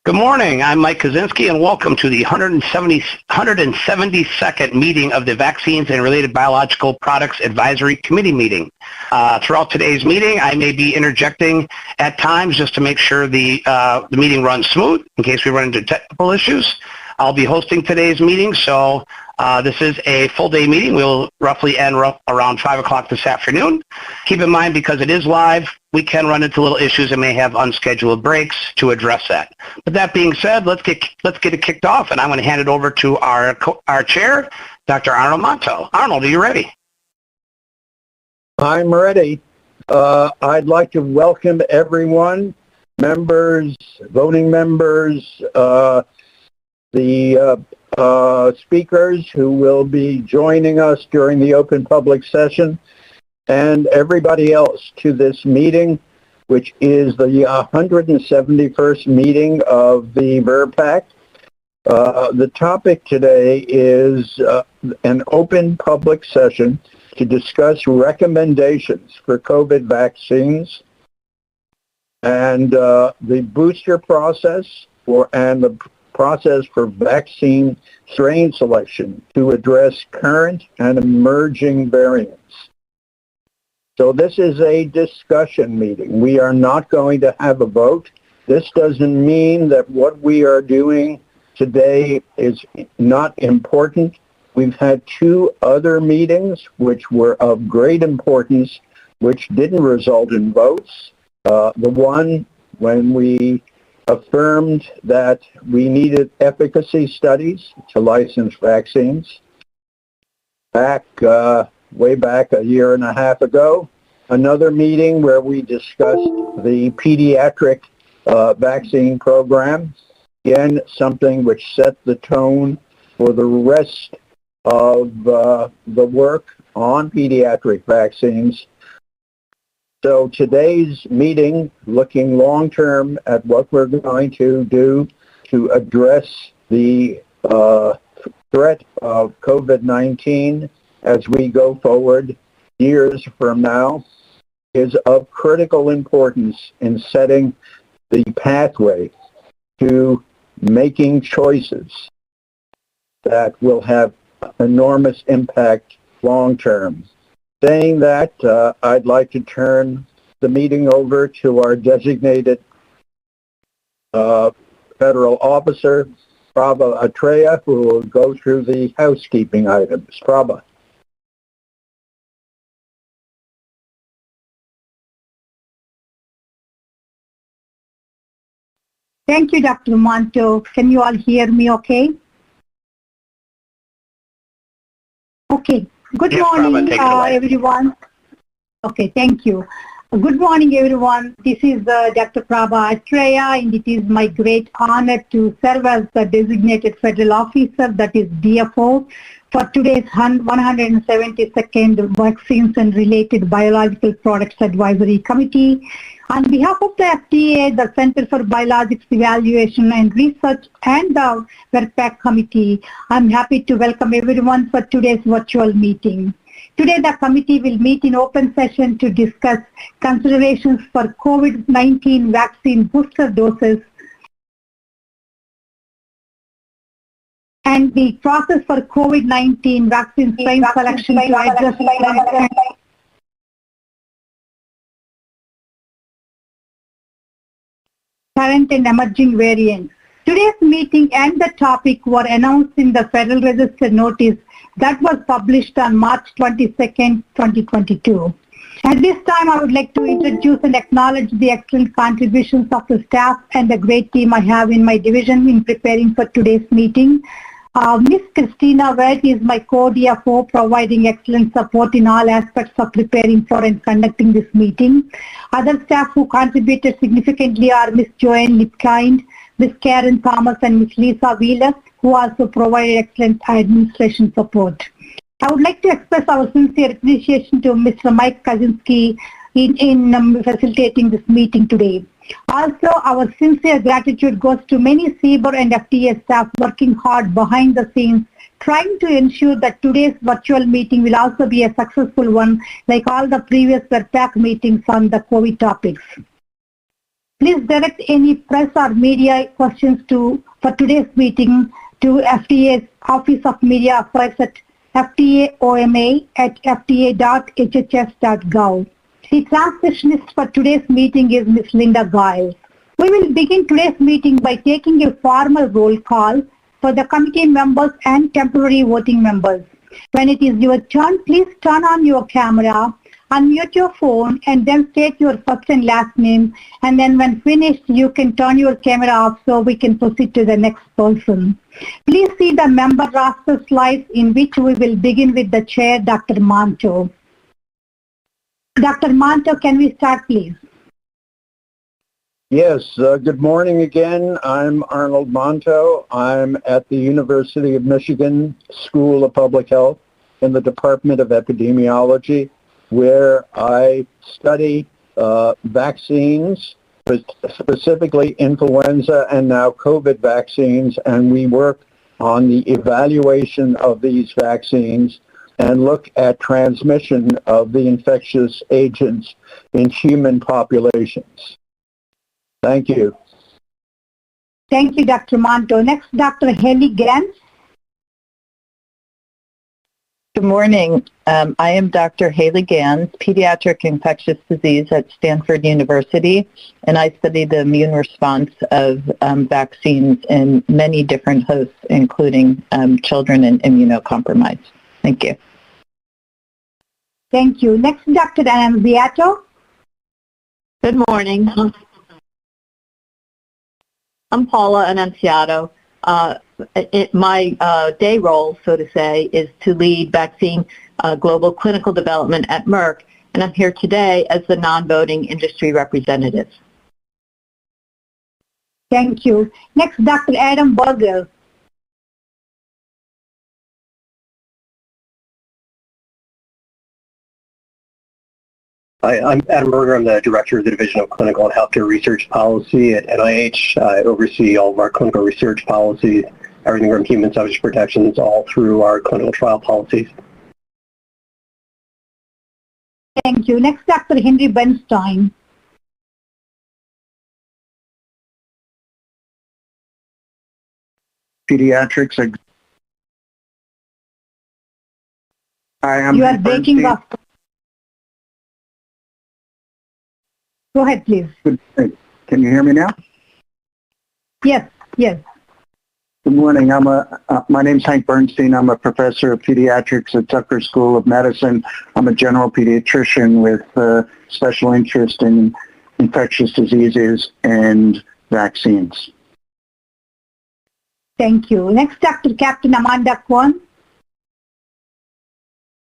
Good morning. I'm Mike Kaczynski, and welcome to the 172nd meeting of the Vaccines and Related Biological Products Advisory Committee meeting. Throughout today's meeting, I may be interjecting at times just to make sure the meeting runs smooth in case we run into technical issues. I'll be hosting today's meeting, so this is a full-day meeting. We'll roughly end around 5 o'clock this afternoon. Keep in mind, because it is live, we can run into little issues and may have unscheduled breaks to address that. But that being said, let's get it kicked off, and I'm going to hand it over to our chair, Dr. Arnold Monto. Arnold, are you ready? I'm ready. I'd like to welcome everyone, members, voting members, the speakers who will be joining us during the open public session, and everybody else to this meeting, which is the 171st meeting of the VRBPAC. The topic today is an open public session to discuss recommendations for COVID vaccines and the booster process and the process for vaccine strain selection to address current and emerging variants. So this is a discussion meeting. We are not going to have a vote. This doesn't mean that what we are doing today is not important. We've had two other meetings which were of great importance, which didn't result in votes. The one when we affirmed that we needed efficacy studies to license vaccines way back a year and a half ago. Another meeting where we discussed the pediatric vaccine program. Again, something which set the tone for the rest of the work on pediatric vaccines. So today's meeting, looking long-term at what we're going to do to address the threat of COVID-19 as we go forward years from now, is of critical importance in setting the pathway to making choices that will have enormous impact long-term. Saying that, I'd like to turn the meeting over to our designated federal officer, Prabha Atreya, who will go through the housekeeping items. Prabha. Thank you, Dr. Monto. Can you all hear me okay? Okay. Good morning, everyone. Okay, thank you. Good morning, everyone. This is Dr. Prabha Atreya, and it is my great honor to serve as the designated federal officer, that is DFO, for today's 172nd Vaccines and Related Biological Products Advisory Committee. On behalf of the FDA, the Center for Biologics Evaluation and Research, and the VRBPAC Committee, I'm happy to welcome everyone for today's virtual meeting. Today, the committee will meet in open session to discuss considerations for COVID-19 vaccine booster doses and the process for COVID-19 vaccine strain selection to address current and emerging variants. Today's meeting and the topic were announced in the Federal Register notice that was published on March 22nd, 2022. At this time, I would like to introduce and acknowledge the excellent contributions of the staff and the great team I have in my division in preparing for today's meeting. Ms. Christina Webb is my co-DFO, providing excellent support in all aspects of preparing for and conducting this meeting. Other staff who contributed significantly are Ms. Joanne Lipkind, Ms. Karen Thomas, and Ms. Lisa Wheeler, who also provided excellent administration support. I would like to express our sincere appreciation to Mr. Mike Kaczynski in facilitating this meeting today. Also, our sincere gratitude goes to many CBER and FDA staff working hard behind the scenes, trying to ensure that today's virtual meeting will also be a successful one, like all the previous VRBPAC meetings on the COVID topics. Please direct any press or media questions for today's meeting to FDA's Office of Media Affairs at fdaoma@fda.hhs.gov. The transcriptionist for today's meeting is Ms. Linda Giles. We will begin today's meeting by taking a formal roll call for the committee members and temporary voting members. When it is your turn, please turn on your camera, unmute your phone, and then state your first and last name. And then when finished, you can turn your camera off so we can proceed to the next person. Please see the member roster slides, in which we will begin with the chair, Dr. Manto. Dr. Manto, can we start, please? Yes, good morning again. I'm Arnold Monto. I'm at the University of Michigan School of Public Health in the Department of Epidemiology, where I study vaccines, specifically influenza and now COVID vaccines, and we work on the evaluation of these vaccines and look at transmission of the infectious agents in human populations. Thank you. Thank you, Dr. Manto. Next, Dr. Haley Gans. Good morning. I am Dr. Haley Gans, pediatric infectious disease at Stanford University, and I study the immune response of vaccines in many different hosts, including children and immunocompromised. Thank you. Thank you. Next, Dr. Annunziato. Good morning. I'm Paula Annunziato. My day role, so to say, is to lead vaccine global clinical development at Merck, and I'm here today as the non-voting industry representative. Thank you. Next, Dr. Adam Berger. Hi, I'm Adam Berger. I'm the Director of the Division of Clinical and Healthcare Research Policy at NIH. I oversee all of our clinical research policies, everything from human subject protections all through our clinical trial policies. Thank you. Next, Dr. Henry Bernstein. Pediatrics. Hi, I'm You are breaking up. Go ahead, please. Good. Can you hear me now? Yes, yes. Good morning. My name's Hank Bernstein. I'm a professor of pediatrics at Tucker School of Medicine. I'm a general pediatrician with special interest in infectious diseases and vaccines. Thank you. Next, Dr. Captain Amanda Kwon.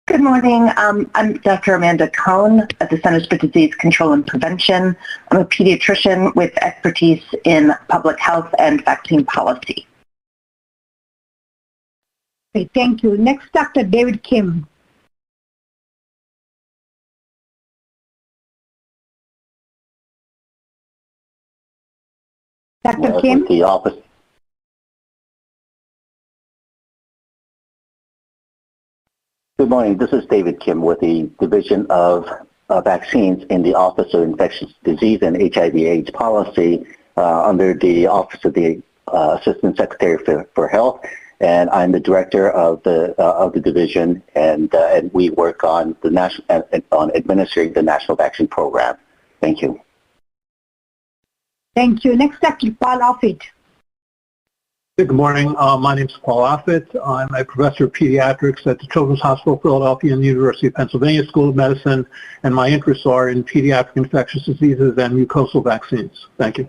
Good morning. I'm Dr. Amanda Cohn at the Centers for Disease Control and Prevention. I'm a pediatrician with expertise in public health and vaccine policy. Okay, thank you. Next, Dr. David Kim. Dr. Kim. The office. Good morning. This is David Kim with the Division of Vaccines in the Office of Infectious Disease and HIV/AIDS Policy under the Office of the Assistant Secretary for Health, and I'm the director of the division, and we work on the on administering the National Vaccine Program. Thank you. Thank you. Next, Dr. Paul Offit. Good morning. My name is Paul Offit. I'm a professor of pediatrics at the Children's Hospital of Philadelphia and the University of Pennsylvania School of Medicine, and my interests are in pediatric infectious diseases and mucosal vaccines. Thank you.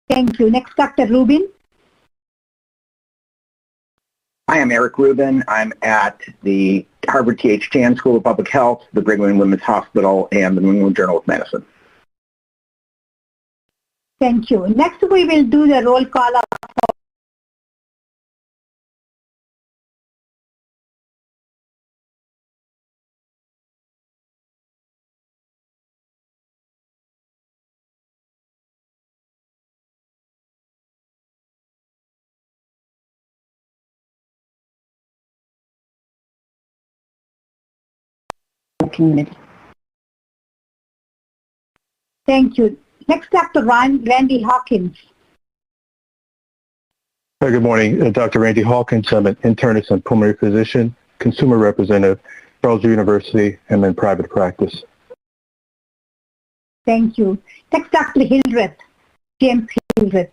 Thank you. Next, Dr. Rubin. Hi, I'm Eric Rubin. I'm at the Harvard T.H. Chan School of Public Health, the Brigham and Women's Hospital, and the New England Journal of Medicine. Thank you. Next, we will do the roll call of Community. Thank you. Next, Dr. Randy Hawkins. Hi, good morning. Dr. Randy Hawkins. I'm an internist and pulmonary physician, consumer representative, Charles University, and in private practice. Thank you. Next, Dr. Hildreth, James Hildreth.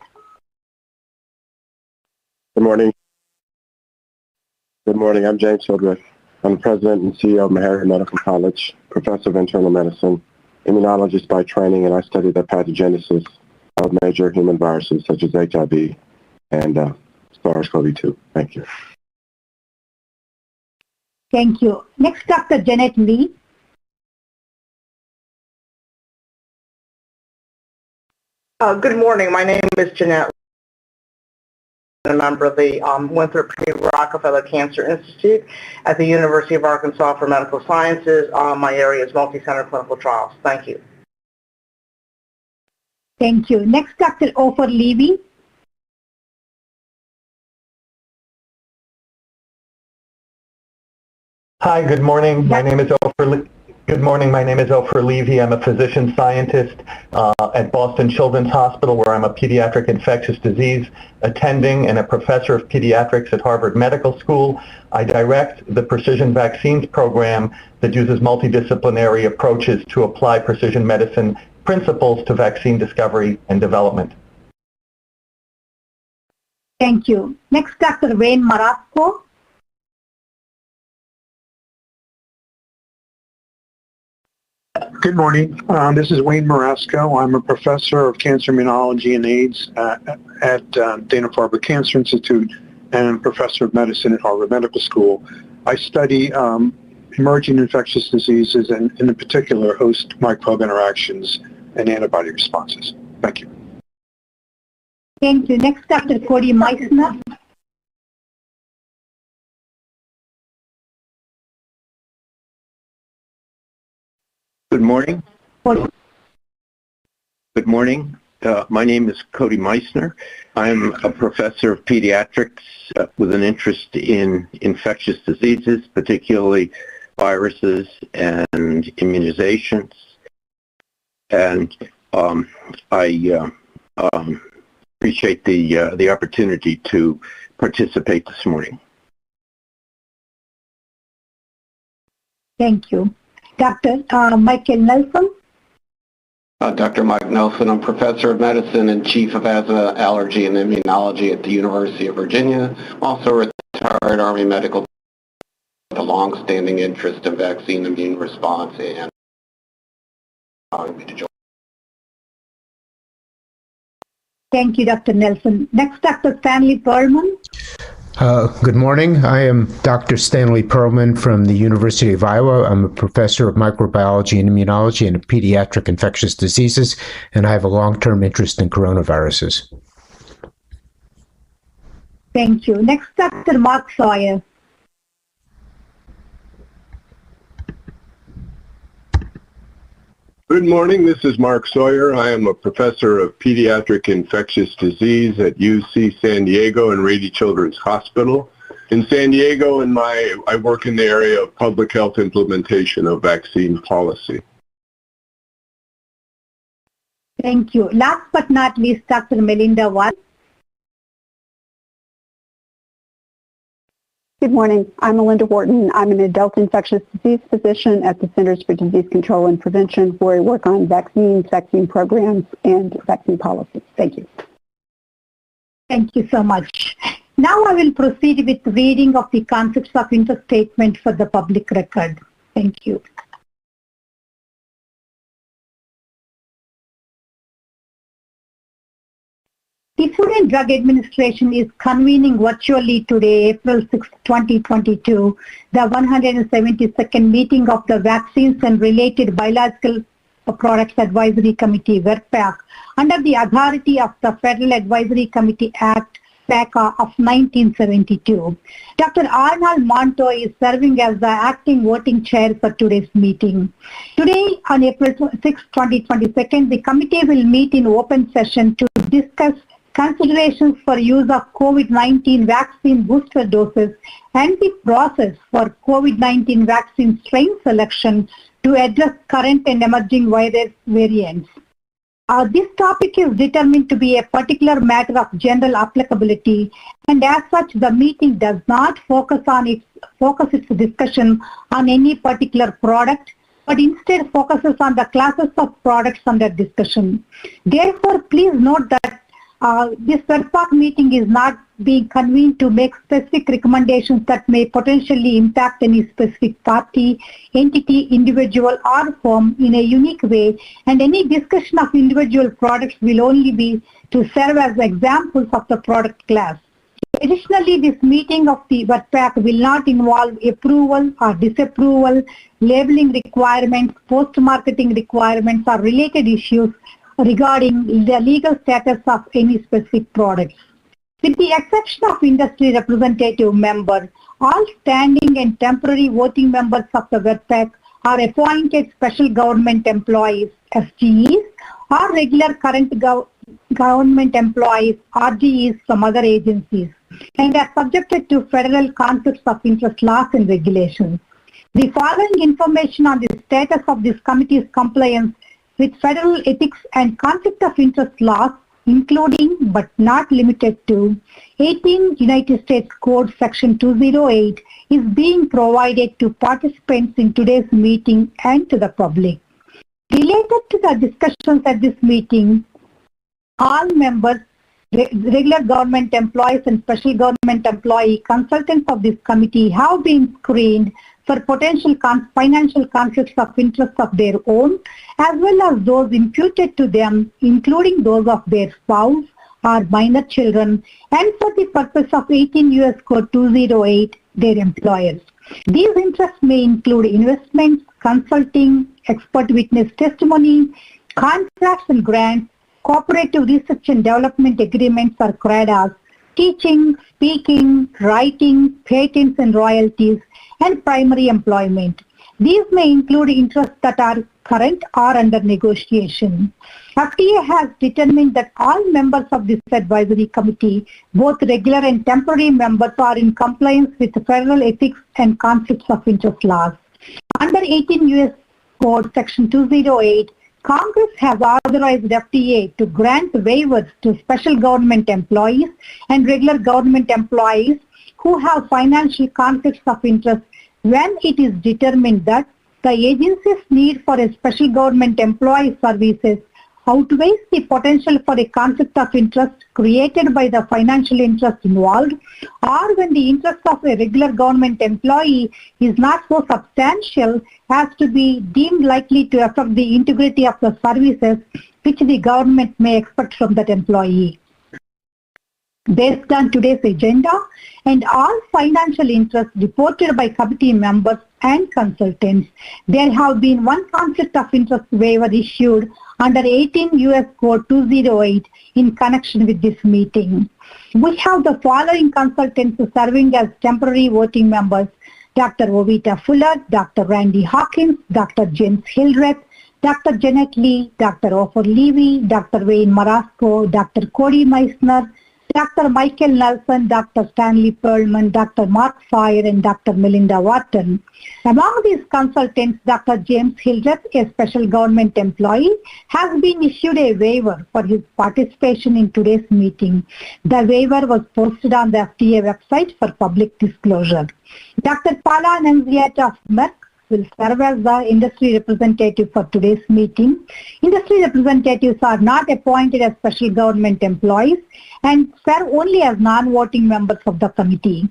Good morning. Good morning. I'm James Hildreth. I'm President and CEO of Meharry Medical College, Professor of Internal Medicine, immunologist by training, and I study the pathogenesis of major human viruses such as HIV and SARS-CoV-2. Thank you. Thank you. Next, Dr. Janet Lee. Good morning. My name is Jeanette, a member of the Winthrop P. Rockefeller Cancer Institute at the University of Arkansas for Medical Sciences. My area is multi-center clinical trials. Thank you. Thank you. Next, Dr. Ofer Levy. Hi, good morning. My name is Ofer. Good morning. My name is Ofer Levy. I'm a physician scientist at Boston Children's Hospital, where I'm a pediatric infectious disease attending and a professor of pediatrics at Harvard Medical School. I direct the precision vaccines program that uses multidisciplinary approaches to apply precision medicine principles to vaccine discovery and development. Thank you. Next, Dr. Wayne Marasco. Good morning. This is Wayne Marasco. I'm a professor of cancer immunology and AIDS at Dana-Farber Cancer Institute and a professor of medicine at Harvard Medical School. I study emerging infectious diseases and in particular host microbe interactions and antibody responses. Thank you. Thank you. Next, Dr. Cody Meissner. Good morning. Good morning. My name is Cody Meissner. I'm a professor of pediatrics with an interest in infectious diseases, particularly viruses and immunizations. And I appreciate the opportunity to participate this morning. Thank you. Dr. Michael Nelson. Dr. Mike Nelson. I'm professor of medicine and chief of asthma, allergy, and immunology at the University of Virginia. Also a retired Army medical with a long-standing interest in vaccine immune response and allowing me to join. Thank you, Dr. Nelson. Next, Dr. Stanley Perlman. Good morning. I am Dr. Stanley Perlman from the University of Iowa. I'm a professor of microbiology and immunology and pediatric infectious diseases, and I have a long-term interest in coronaviruses. Thank you. Next, Dr. Mark Sawyer. Good morning. This is Mark Sawyer. I am a professor of pediatric infectious disease at UC San Diego and Rady Children's Hospital in San Diego, and I work in the area of public health implementation of vaccine policy. Thank you. Last but not least, Dr. Melinda Watt. Good morning. I'm Melinda Wharton. I'm an adult infectious disease physician at the Centers for Disease Control and Prevention, where I work on vaccines, vaccine programs, and vaccine policy. Thank you. Thank you so much. Now I will proceed with reading of the concepts of interest statement for the public record. Thank you. The Food and Drug Administration is convening virtually today, April 6, 2022, the 172nd meeting of the Vaccines and Related Biological Products Advisory Committee, VRPAC, under the authority of the Federal Advisory Committee Act, FACA, of 1972. Dr. Arnold Monto is serving as the acting voting chair for today's meeting. Today, on April 6, 2022, the committee will meet in open session to discuss considerations for use of COVID-19 vaccine booster doses and the process for COVID-19 vaccine strain selection to address current and emerging virus variants. This topic is determined to be a particular matter of general applicability, and as such, the meeting does not focus its discussion on any particular product, but instead focuses on the classes of products under discussion. Therefore, please note that this WebPAC meeting is not being convened to make specific recommendations that may potentially impact any specific party, entity, individual, or firm in a unique way, and any discussion of individual products will only be to serve as examples of the product class. Additionally, this meeting of the WebPAC will not involve approval or disapproval, labeling requirements, post-marketing requirements, or related issues regarding the legal status of any specific products. With the exception of industry representative members, all standing and temporary voting members of the WebPAC are appointed special government employees, SGEs, or regular current government employees, RGEs from other agencies, and are subjected to federal conflicts of interest laws and regulations. The following information on the status of this committee's compliance with federal ethics and conflict of interest laws, including but not limited to 18 United States Code Section 208, is being provided to participants in today's meeting and to the public. Related to the discussions at this meeting, all members, regular government employees and special government employee consultants of this committee have been screened for potential financial conflicts of interest of their own, as well as those imputed to them, including those of their spouse or minor children, and for the purpose of 18 U.S. Code 208, their employers. These interests may include investments, consulting, expert witness testimony, contracts and grants, cooperative research and development agreements or CRADAs, teaching, speaking, writing, patents and royalties, and primary employment. These may include interests that are current or under negotiation. FDA has determined that all members of this advisory committee, both regular and temporary members, are in compliance with the federal ethics and conflicts of interest laws. Under 18 U.S. Code Section 208, Congress has authorized FDA to grant waivers to special government employees and regular government employees who have financial conflicts of interest when it is determined that the agency's need for a special government employee services outweighs the potential for a conflict of interest created by the financial interest involved, or when the interest of a regular government employee is not so substantial as to be deemed likely to affect the integrity of the services which the government may expect from that employee. Based on today's agenda and all financial interests reported by committee members and consultants, there have been one conflict of interest waiver issued under 18 U.S. Code 208 in connection with this meeting. We have the following consultants serving as temporary voting members: Dr. Ovita Fuller, Dr. Randy Hawkins, Dr. James Hildreth, Dr. Janet Lee, Dr. Ofer Levy, Dr. Wayne Marasco, Dr. Cody Meissner, Dr. Michael Nelson, Dr. Stanley Perlman, Dr. Mark Fire, and Dr. Melinda Wharton. Among these consultants, Dr. James Hildreth, a special government employee, has been issued a waiver for his participation in today's meeting. The waiver was posted on the FDA website for public disclosure. Dr. Paula Nunziata of Merck will serve as the industry representative for today's meeting. Industry representatives are not appointed as special government employees and serve only as non-voting members of the committee.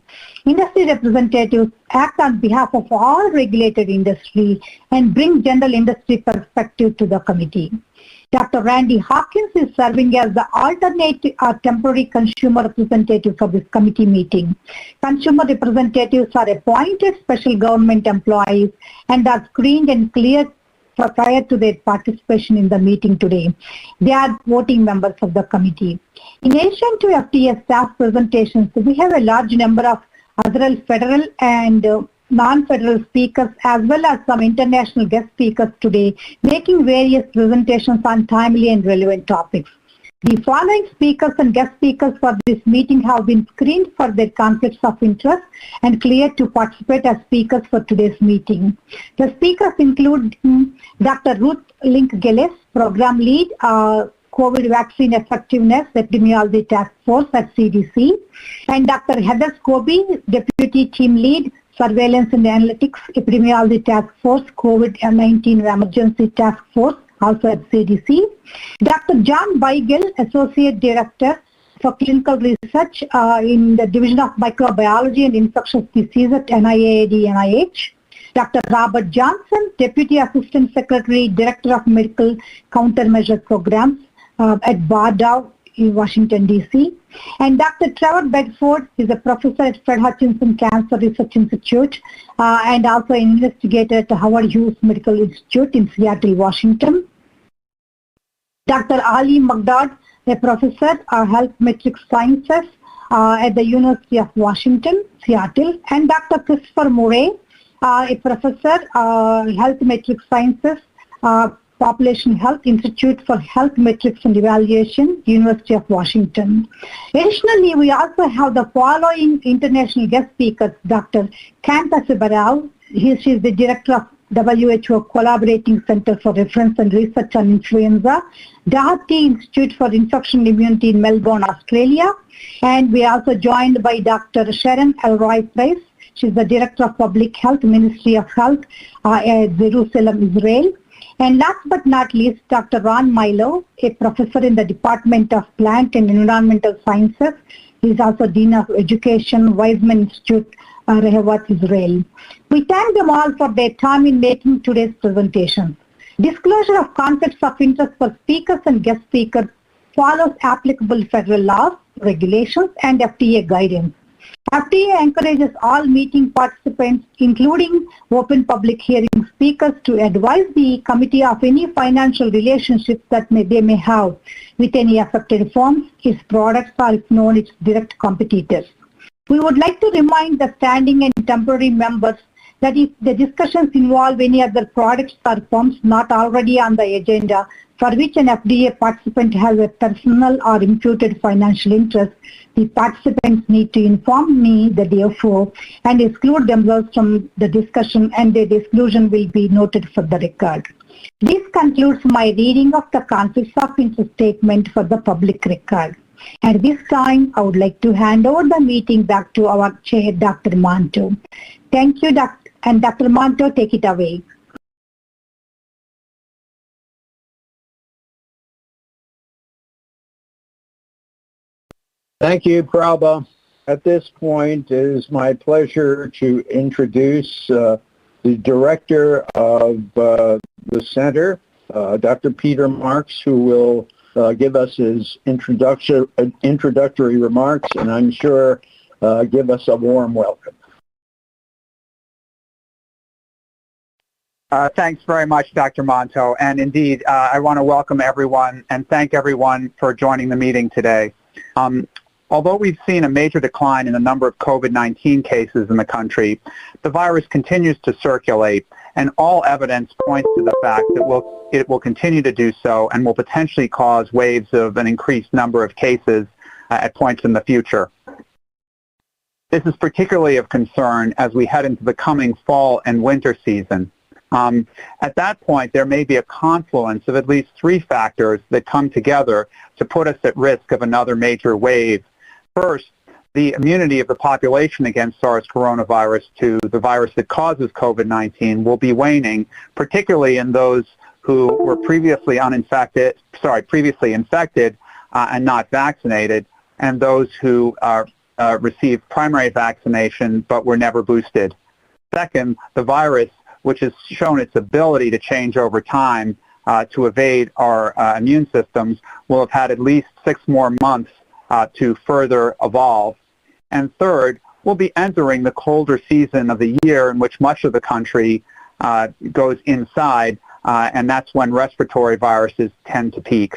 Industry representatives act on behalf of all regulated industry and bring general industry perspective to the committee. Dr. Randy Hawkins is serving as the alternate or temporary consumer representative for this committee meeting. Consumer representatives are appointed special government employees and are screened and cleared prior to their participation in the meeting today. They are voting members of the committee. In addition to FDA staff presentations, we have a large number of other federal and non-federal speakers as well as some international guest speakers today, making various presentations on timely and relevant topics. The following speakers and guest speakers for this meeting have been screened for their conflicts of interest and cleared to participate as speakers for today's meeting. The speakers include Dr. Ruth Link-Gillis, Program Lead, COVID Vaccine Effectiveness Epidemiology Task Force at CDC, and Dr. Heather Scobie, Deputy Team Lead, Surveillance and Analytics Epidemiology Task Force, COVID-19 Emergency Task Force, also at CDC. Dr. John Beigel, Associate Director for Clinical Research in the Division of Microbiology and Infectious Disease at NIAID-NIH. Dr. Robert Johnson, Deputy Assistant Secretary, Director of Medical Countermeasure Programs at BARDA in Washington, D.C. And Dr. Trevor Bedford is a professor at Fred Hutchinson Cancer Research Institute and also an investigator at the Howard Hughes Medical Institute in Seattle, Washington. Dr. Ali Magdad, a professor of Health Metrics Sciences at the University of Washington, Seattle. And Dr. Christopher Murray, a professor of Health Metrics Sciences, Population Health Institute for Health Metrics and Evaluation, University of Washington. Additionally, we also have the following international guest speakers: Dr. Kanta Sibarao, she is the Director of WHO Collaborating Center for Reference and Research on Influenza, Dahabti Institute for Infection Immunity in Melbourne, Australia. And we are also joined by Dr. Sharon Elroy Price. She is the Director of Public Health, Ministry of Health at Jerusalem, Israel. And last but not least, Dr. Ron Milo, a professor in the Department of Plant and Environmental Sciences. He is also Dean of Education, Weizmann Institute, Rehovot, Israel. We thank them all for their time in making today's presentation. Disclosure of conflicts of interest for speakers and guest speakers follows applicable federal laws, regulations, and FDA guidance. FDA encourages all meeting participants, including open public hearing speakers, to advise the committee of any financial relationships that they may have with any affected firms, its products, or if known, its direct competitors. We would like to remind the standing and temporary members that if the discussions involve any other products or firms not already on the agenda, for which an FDA participant has a personal or imputed financial interest, the participants need to inform me the day before and exclude themselves from the discussion, and their exclusion will be noted for the record. This concludes my reading of the conflicts of interest statement for the public record. At this time, I would like to hand over the meeting back to our chair, Dr. Manto. Thank you, and Dr. Manto, take it away. Thank you, Prabha. At this point, it is my pleasure to introduce the director of the center, Dr. Peter Marks, who will give us his introductory remarks, and I'm sure give us a warm welcome. Thanks very much, Dr. Manto. And indeed, I want to welcome everyone and thank everyone for joining the meeting today. Although we've seen a major decline in the number of COVID-19 cases in the country, the virus continues to circulate, and all evidence points to the fact that it will continue to do so and will potentially cause waves of an increased number of cases at points in the future. This is particularly of concern as we head into the coming fall and winter season. At that point, there may be a confluence of at least three factors that come together to put us at risk of another major wave. First, the immunity of the population against SARS coronavirus to the virus that causes COVID-19 will be waning, particularly in those who were previously infected and not vaccinated, and those who received primary vaccination but were never boosted. Second, the virus, which has shown its ability to change over time to evade our immune systems, will have had at least 6 more months to further evolve. And third, we'll be entering the colder season of the year in which much of the country goes inside, and that's when respiratory viruses tend to peak.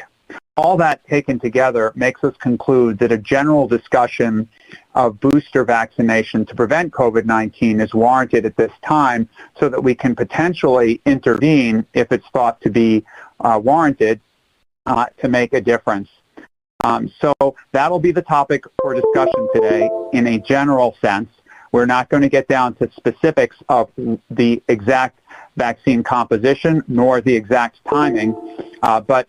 All that taken together makes us conclude that a general discussion of booster vaccination to prevent COVID-19 is warranted at this time so that we can potentially intervene if it's thought to be warranted to make a difference. So that'll be the topic for discussion today in a general sense. We're not going to get down to specifics of the exact vaccine composition nor the exact timing, but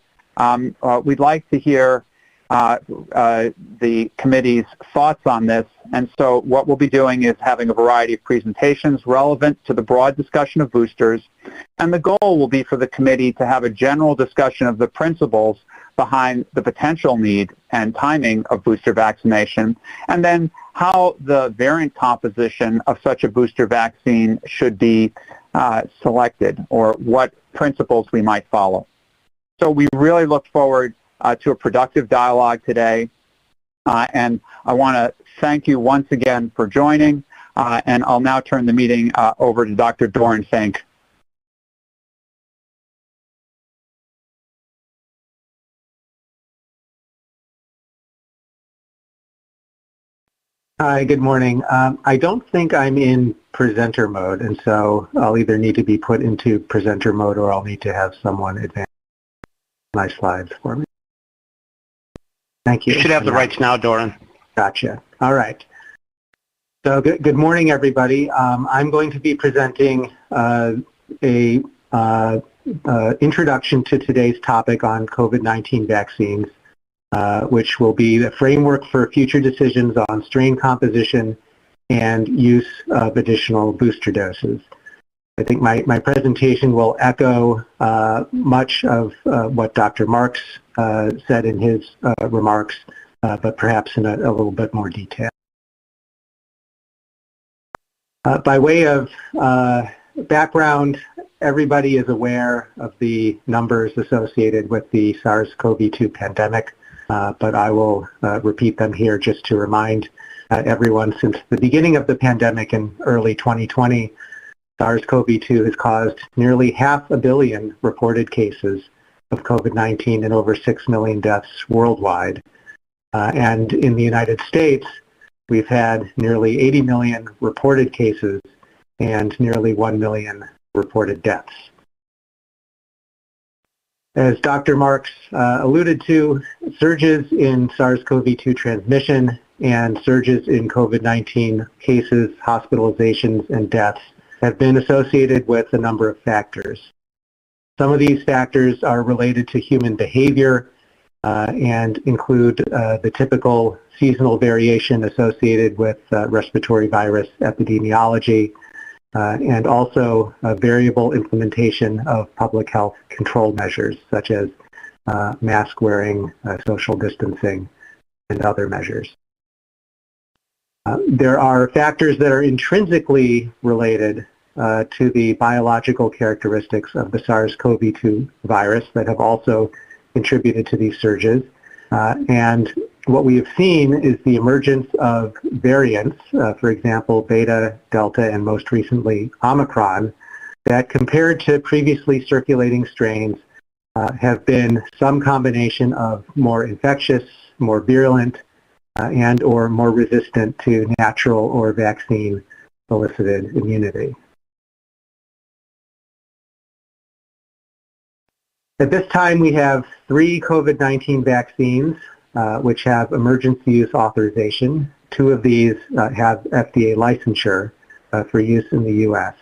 we'd like to hear the committee's thoughts on this. And so what we'll be doing is having a variety of presentations relevant to the broad discussion of boosters. And the goal will be for the committee to have a general discussion of the principles behind the potential need and timing of booster vaccination, and then how the variant composition of such a booster vaccine should be selected, or what principles we might follow. So we really look forward to a productive dialogue today, and I want to thank you once again for joining, and I'll now turn the meeting over to Dr. Doran Fink. Hi, good morning. I don't think I'm in presenter mode, and so I'll either need to be put into presenter mode or I'll need to have someone advance my slides for me. Thank you. You should have the rights now, Doran. Gotcha. All right. So good morning, everybody. I'm going to be presenting a introduction to today's topic on COVID-19 vaccines, which will be the framework for future decisions on strain composition and use of additional booster doses. I think my presentation will echo much of what Dr. Marks said in his remarks, but perhaps in a little bit more detail. By way of background, everybody is aware of the numbers associated with the SARS-CoV-2 pandemic. But I will repeat them here just to remind everyone, since the beginning of the pandemic in early 2020, SARS-CoV-2 has caused nearly 500 million reported cases of COVID-19 and over 6 million deaths worldwide. And in the United States, we've had nearly 80 million reported cases and nearly 1 million reported deaths. As Dr. Marks alluded to, surges in SARS-CoV-2 transmission and surges in COVID-19 cases, hospitalizations, and deaths have been associated with a number of factors. Some of these factors are related to human behavior and include the typical seasonal variation associated with respiratory virus epidemiology, and also a variable implementation of public health control measures such as mask wearing, social distancing, and other measures. There are factors that are intrinsically related to the biological characteristics of the SARS-CoV-2 virus that have also contributed to these surges. And what we have seen is the emergence of variants, for example, Beta, Delta, and most recently Omicron, that compared to previously circulating strains have been some combination of more infectious, more virulent, and or more resistant to natural or vaccine-elicited immunity. At this time, we have 3 COVID-19 vaccines which have emergency use authorization. 2 of these have FDA licensure for use in the U.S.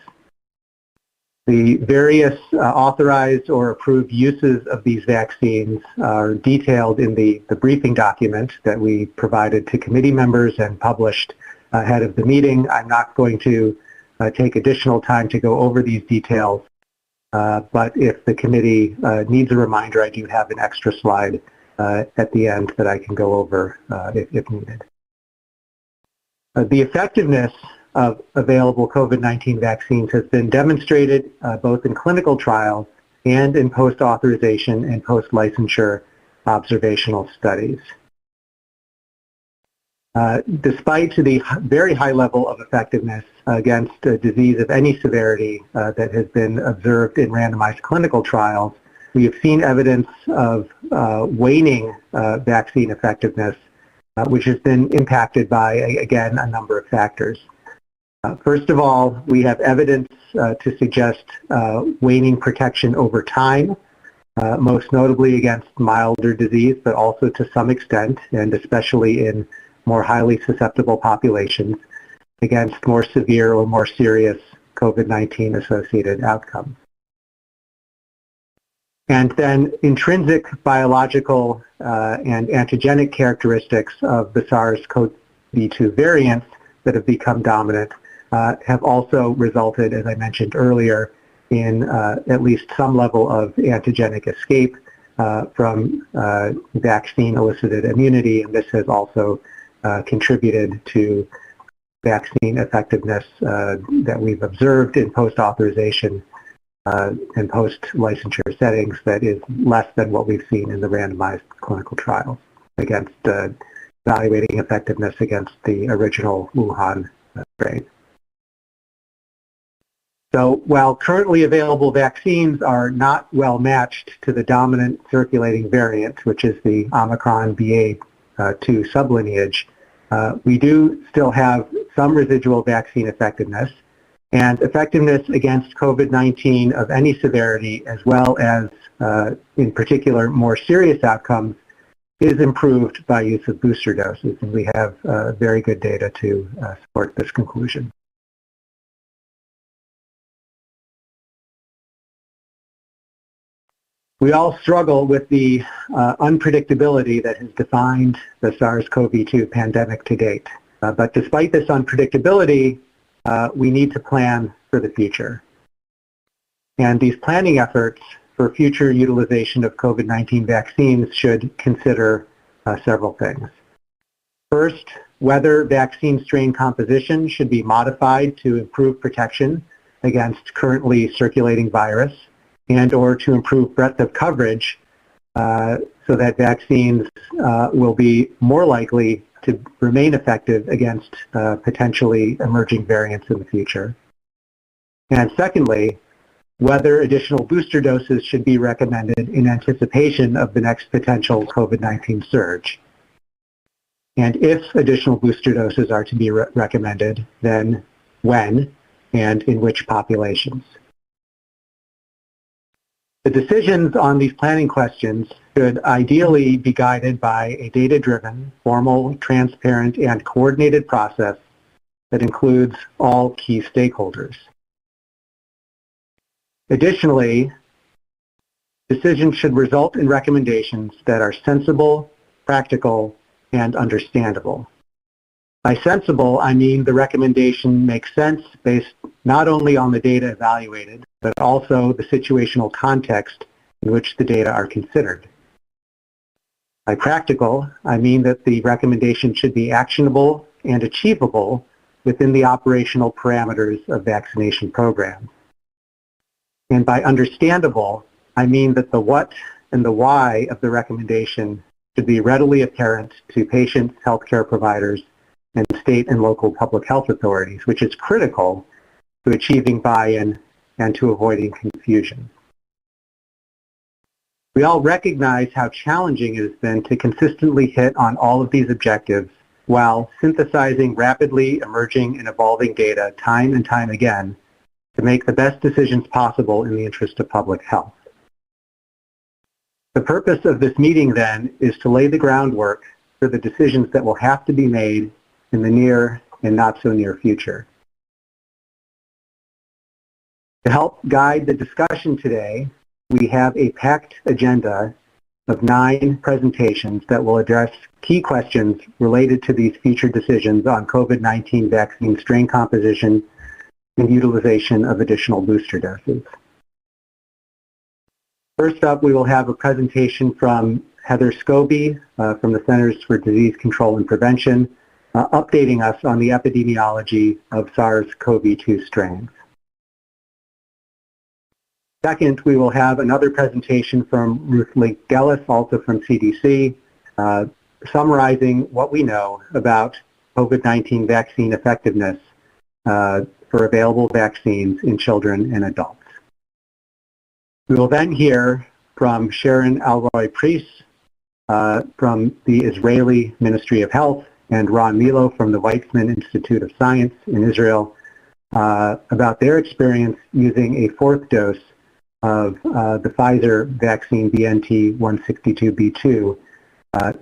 The various authorized or approved uses of these vaccines are detailed in the briefing document that we provided to committee members and published ahead of the meeting. I'm not going to take additional time to go over these details, but if the committee needs a reminder, I do have an extra slide at the end that I can go over if needed. The effectiveness of available COVID-19 vaccines has been demonstrated both in clinical trials and in post-authorization and post-licensure observational studies. Despite the very high level of effectiveness against a disease of any severity that has been observed in randomized clinical trials, we have seen evidence of waning vaccine effectiveness, which has been impacted by, again, a number of factors. First of all, we have evidence to suggest waning protection over time most notably against milder disease, but also to some extent, and especially in more highly susceptible populations, against more severe or more serious COVID-19 associated outcomes. And then intrinsic biological and antigenic characteristics of the SARS-CoV-2 variants that have become dominant have also resulted, as I mentioned earlier, in at least some level of antigenic escape from vaccine-elicited immunity, and this has also contributed to vaccine effectiveness that we've observed in post-authorization and post-licensure settings that is less than what we've seen in the randomized clinical trials against evaluating effectiveness against the original Wuhan strain. So while currently available vaccines are not well matched to the dominant circulating variant, which is the Omicron BA2 sublineage, we do still have some residual vaccine effectiveness, and effectiveness against COVID-19 of any severity, as well as, in particular, more serious outcomes, is improved by use of booster doses, and we have very good data to support this conclusion. We all struggle with the unpredictability that has defined the SARS-CoV-2 pandemic to date. But despite this unpredictability, we need to plan for the future. And these planning efforts for future utilization of COVID-19 vaccines should consider several things. First, whether vaccine strain composition should be modified to improve protection against currently circulating virus, and or to improve breadth of coverage so that vaccines will be more likely to remain effective against potentially emerging variants in the future. And secondly, whether additional booster doses should be recommended in anticipation of the next potential COVID-19 surge. And if additional booster doses are to be recommended, then when and in which populations. The decisions on these planning questions should ideally be guided by a data-driven, formal, transparent, and coordinated process that includes all key stakeholders. Additionally, decisions should result in recommendations that are sensible, practical, and understandable. By sensible, I mean the recommendation makes sense based not only on the data evaluated, but also the situational context in which the data are considered. By practical, I mean that the recommendation should be actionable and achievable within the operational parameters of vaccination programs. And by understandable, I mean that the what and the why of the recommendation should be readily apparent to patients, healthcare providers, and state and local public health authorities, which is critical to achieving buy-in and to avoiding confusion. We all recognize how challenging it has been to consistently hit on all of these objectives while synthesizing rapidly emerging and evolving data time and time again to make the best decisions possible in the interest of public health. The purpose of this meeting, then, is to lay the groundwork for the decisions that will have to be made in the near and not so near future. To help guide the discussion today, we have a packed agenda of 9 presentations that will address key questions related to these future decisions on COVID-19 vaccine strain composition and utilization of additional booster doses. First up, we will have a presentation from Heather Scobie from the Centers for Disease Control and Prevention, updating us on the epidemiology of SARS-CoV-2 strains. Second, we will have another presentation from Ruth Link-Gellis, also from CDC, summarizing what we know about COVID-19 vaccine effectiveness for available vaccines in children and adults. We will then hear from Sharon Alroy-Priest from the Israeli Ministry of Health and Ron Milo from the Weizmann Institute of Science in Israel about their experience using a 4th dose of the Pfizer vaccine BNT162b2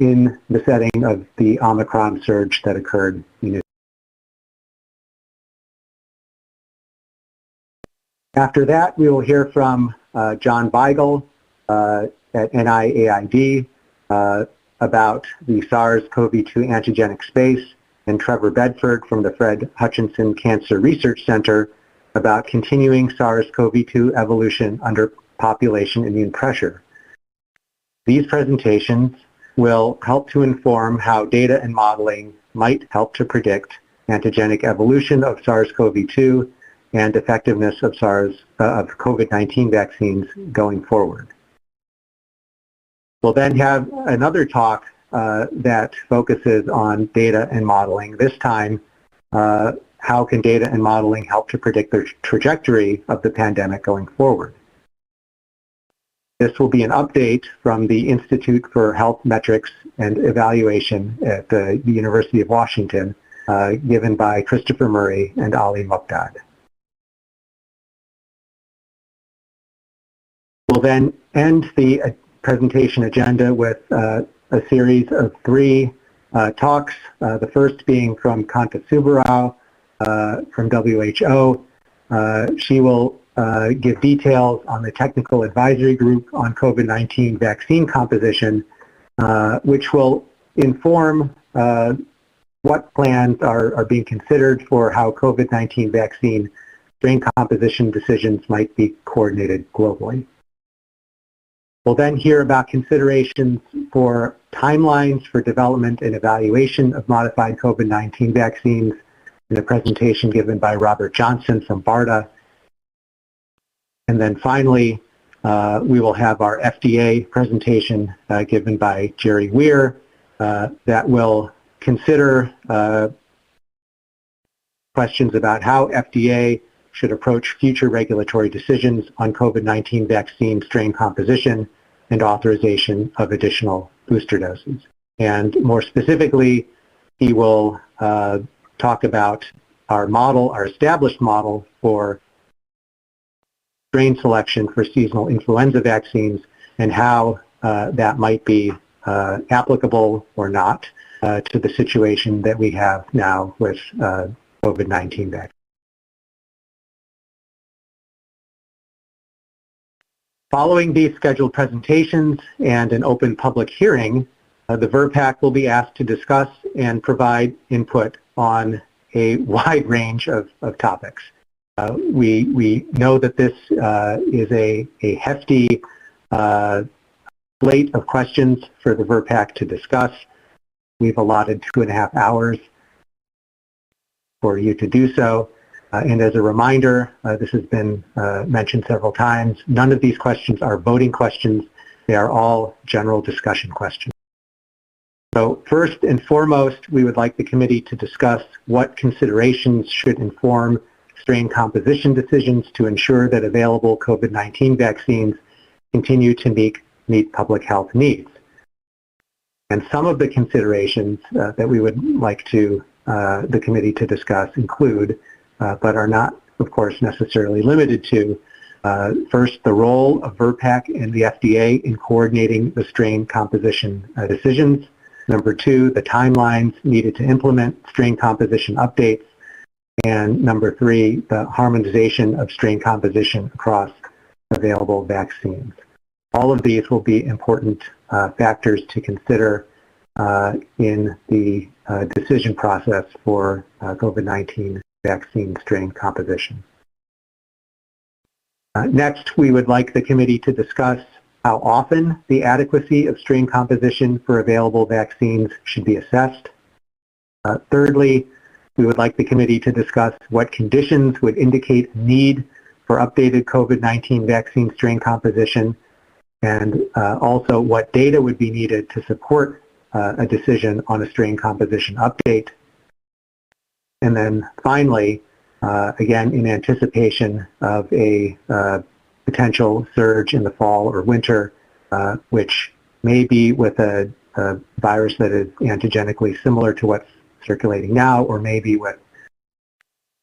in the setting of the Omicron surge that occurred in After that, we will hear from John Beigel at NIAID about the SARS-CoV-2 antigenic space, and Trevor Bedford from the Fred Hutchinson Cancer Research Center about continuing SARS-CoV-2 evolution under population immune pressure. These presentations will help to inform how data and modeling might help to predict antigenic evolution of SARS-CoV-2 and effectiveness of COVID-19 vaccines going forward. We'll then have another talk that focuses on data and modeling. This time, how can data and modeling help to predict the trajectory of the pandemic going forward? This will be an update from the Institute for Health Metrics and Evaluation at the University of Washington, given by Christopher Murray and Ali Muqdad. We'll then end the presentation agenda with a series of 3 talks, the first being from Kanta Subbarao from WHO. She will give details on the technical advisory group on COVID-19 vaccine composition, which will inform what plans are being considered for how COVID-19 vaccine strain composition decisions might be coordinated globally. We'll then hear about considerations for timelines for development and evaluation of modified COVID-19 vaccines in a presentation given by Robert Johnson from BARDA. And then finally, we will have our FDA presentation given by Jerry Weir that will consider questions about how FDA should approach future regulatory decisions on COVID-19 vaccine strain composition and authorization of additional booster doses. And more specifically, he will talk about our model, our established model for strain selection for seasonal influenza vaccines and how that might be applicable or not to the situation that we have now with COVID-19 vaccines. Following these scheduled presentations and an open public hearing, the VRPAC will be asked to discuss and provide input on a wide range of topics. We know that this is a hefty slate of questions for the VRPAC to discuss. We've allotted 2.5 hours for you to do so. And as a reminder, this has been mentioned several times, none of these questions are voting questions. They are all general discussion questions. So first and foremost, we would like the committee to discuss what considerations should inform strain composition decisions to ensure that available COVID-19 vaccines continue to meet public health needs. And some of the considerations that we would like the committee to discuss include but are not, of course, necessarily limited to, first, the role of VRPAC and the FDA in coordinating the strain composition decisions. Number 2, the timelines needed to implement strain composition updates. And number 3, the harmonization of strain composition across available vaccines. All of these will be important factors to consider in the decision process for COVID-19 vaccine strain composition. Next, we would like the committee to discuss how often the adequacy of strain composition for available vaccines should be assessed. Thirdly, we would like the committee to discuss what conditions would indicate need for updated COVID-19 vaccine strain composition, and also what data would be needed to support a decision on a strain composition update. And then finally, again, in anticipation of a potential surge in the fall or winter, which may be with a virus that is antigenically similar to what's circulating now, or maybe with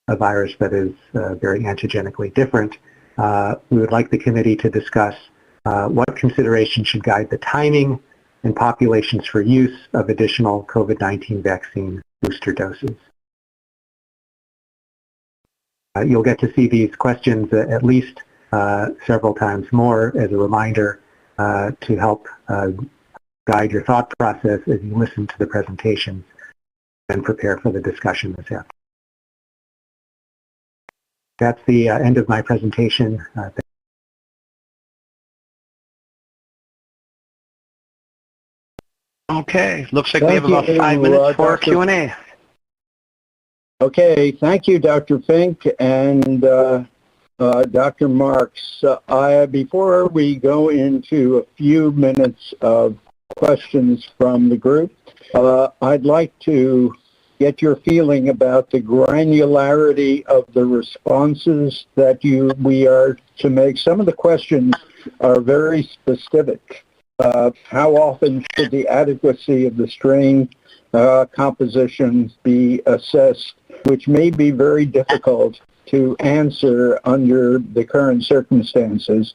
a virus that is very antigenically different, We would like the committee to discuss what considerations should guide the timing and populations for use of additional COVID-19 vaccine booster doses. You'll get to see these questions at least several times more as a reminder to help guide your thought process as you listen to the presentations and prepare for the discussion this afternoon. That's the end of my presentation. Okay, looks like we have about 5 minutes for Q&A. Okay, thank you, Dr. Fink and Dr. Marks. Before we go into a few minutes of questions from the group, I'd like to get your feeling about the granularity of the responses that we are to make. Some of the questions are very specific. How often should the adequacy of the strain composition be assessed, which may be very difficult to answer under the current circumstances.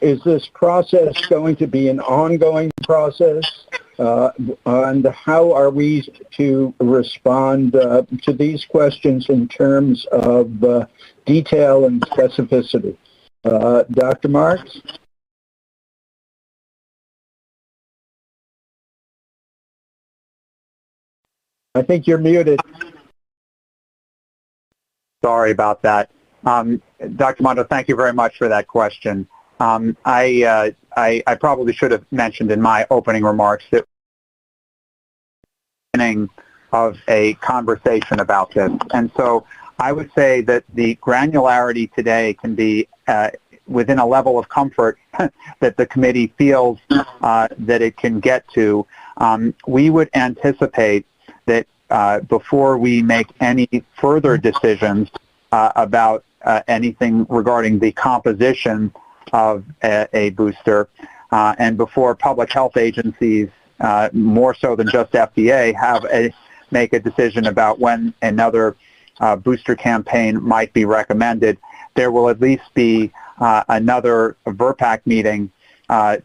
Is this process going to be an ongoing process? And how are we to respond to these questions in terms of detail and specificity? Dr. Marks? I think you're muted. Sorry about that. Dr. Mondo, thank you very much for that question. I probably should have mentioned in my opening remarks that beginning of a conversation about this. And so I would say that the granularity today can be within a level of comfort that the committee feels that it can get to. We would anticipate that before we make any further decisions about anything regarding the composition of a booster, and before public health agencies, more so than just FDA, make a decision about when another booster campaign might be recommended, there will at least be another VRPAC meeting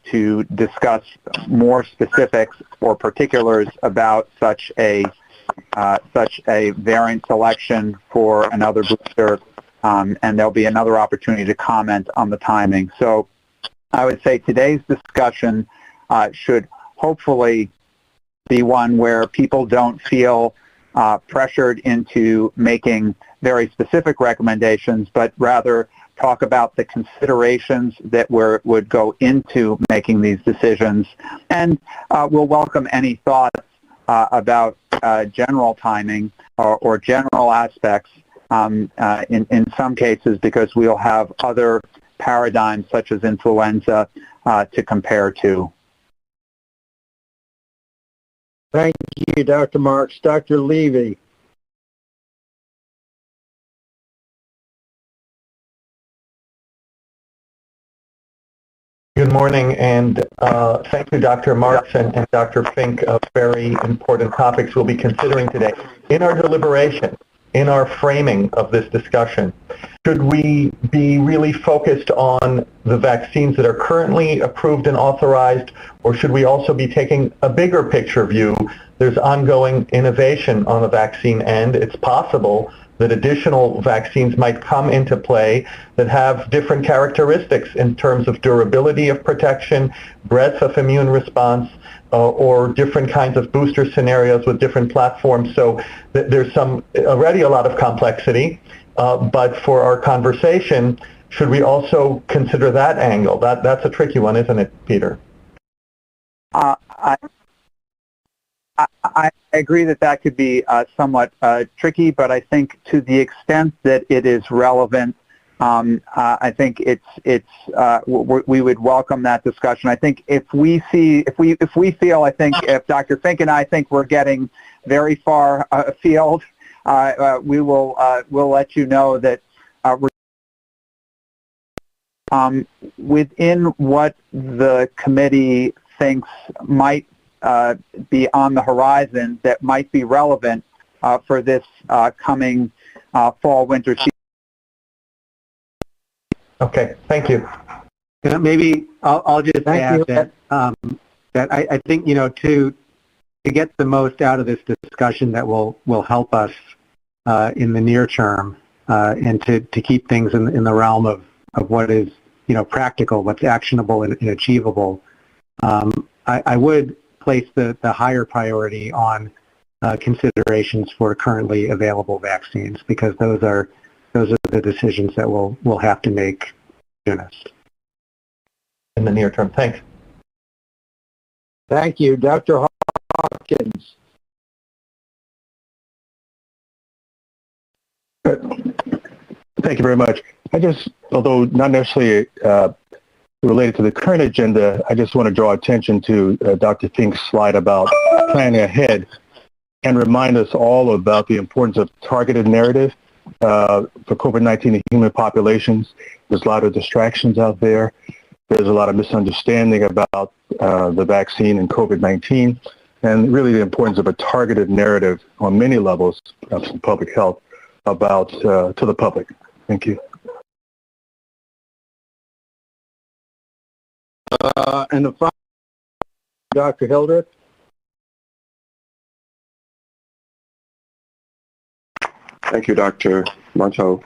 to discuss more specifics or particulars about such a variant selection for another booster, and there'll be another opportunity to comment on the timing. So I would say today's discussion should hopefully be one where people don't feel pressured into making very specific recommendations, but rather talk about the considerations that would go into making these decisions. And we'll welcome any thoughts about general timing or general aspects in some cases, because we'll have other paradigms such as influenza to compare to. Thank you, Dr. Marks. Dr. Levy. Good morning, and thank you, Dr. Marks and Dr. Fink, of very important topics we'll be considering today. In our deliberation, in our framing of this discussion, should we be really focused on the vaccines that are currently approved and authorized, or should we also be taking a bigger picture view? There's ongoing innovation on the vaccine end. It's possible that additional vaccines might come into play that have different characteristics in terms of durability of protection, breadth of immune response, or different kinds of booster scenarios with different platforms. So there's already a lot of complexity, but for our conversation, should we also consider that angle? That's a tricky one, isn't it, Peter? I agree that could be somewhat tricky, but I think to the extent that it is relevant, I think we would welcome that discussion. I think if we feel, I think if Dr. Fink and I think we're getting very far afield, we'll let you know that within what the committee thinks might be on the horizon that might be relevant for this coming fall-winter Okay, thank you. Maybe I'll just add that I think, to get the most out of this discussion that will help us in the near term and to keep things in the realm of what is practical, what's actionable and achievable. I would place the higher priority on considerations for currently available vaccines, because those are the decisions that we'll have to make soonest. In the near term. Thanks. Thank you. Dr. Hawkins. Thank you very much. Although not necessarily related to the current agenda, I just want to draw attention to Dr. Fink's slide about planning ahead and remind us all about the importance of targeted narrative for COVID-19 in human populations. There's a lot of distractions out there. There's a lot of misunderstanding about the vaccine and COVID-19, and really the importance of a targeted narrative on many levels of public health about to the public. Thank you. And the final, Dr. Hildreth. Thank you, Dr. Monto,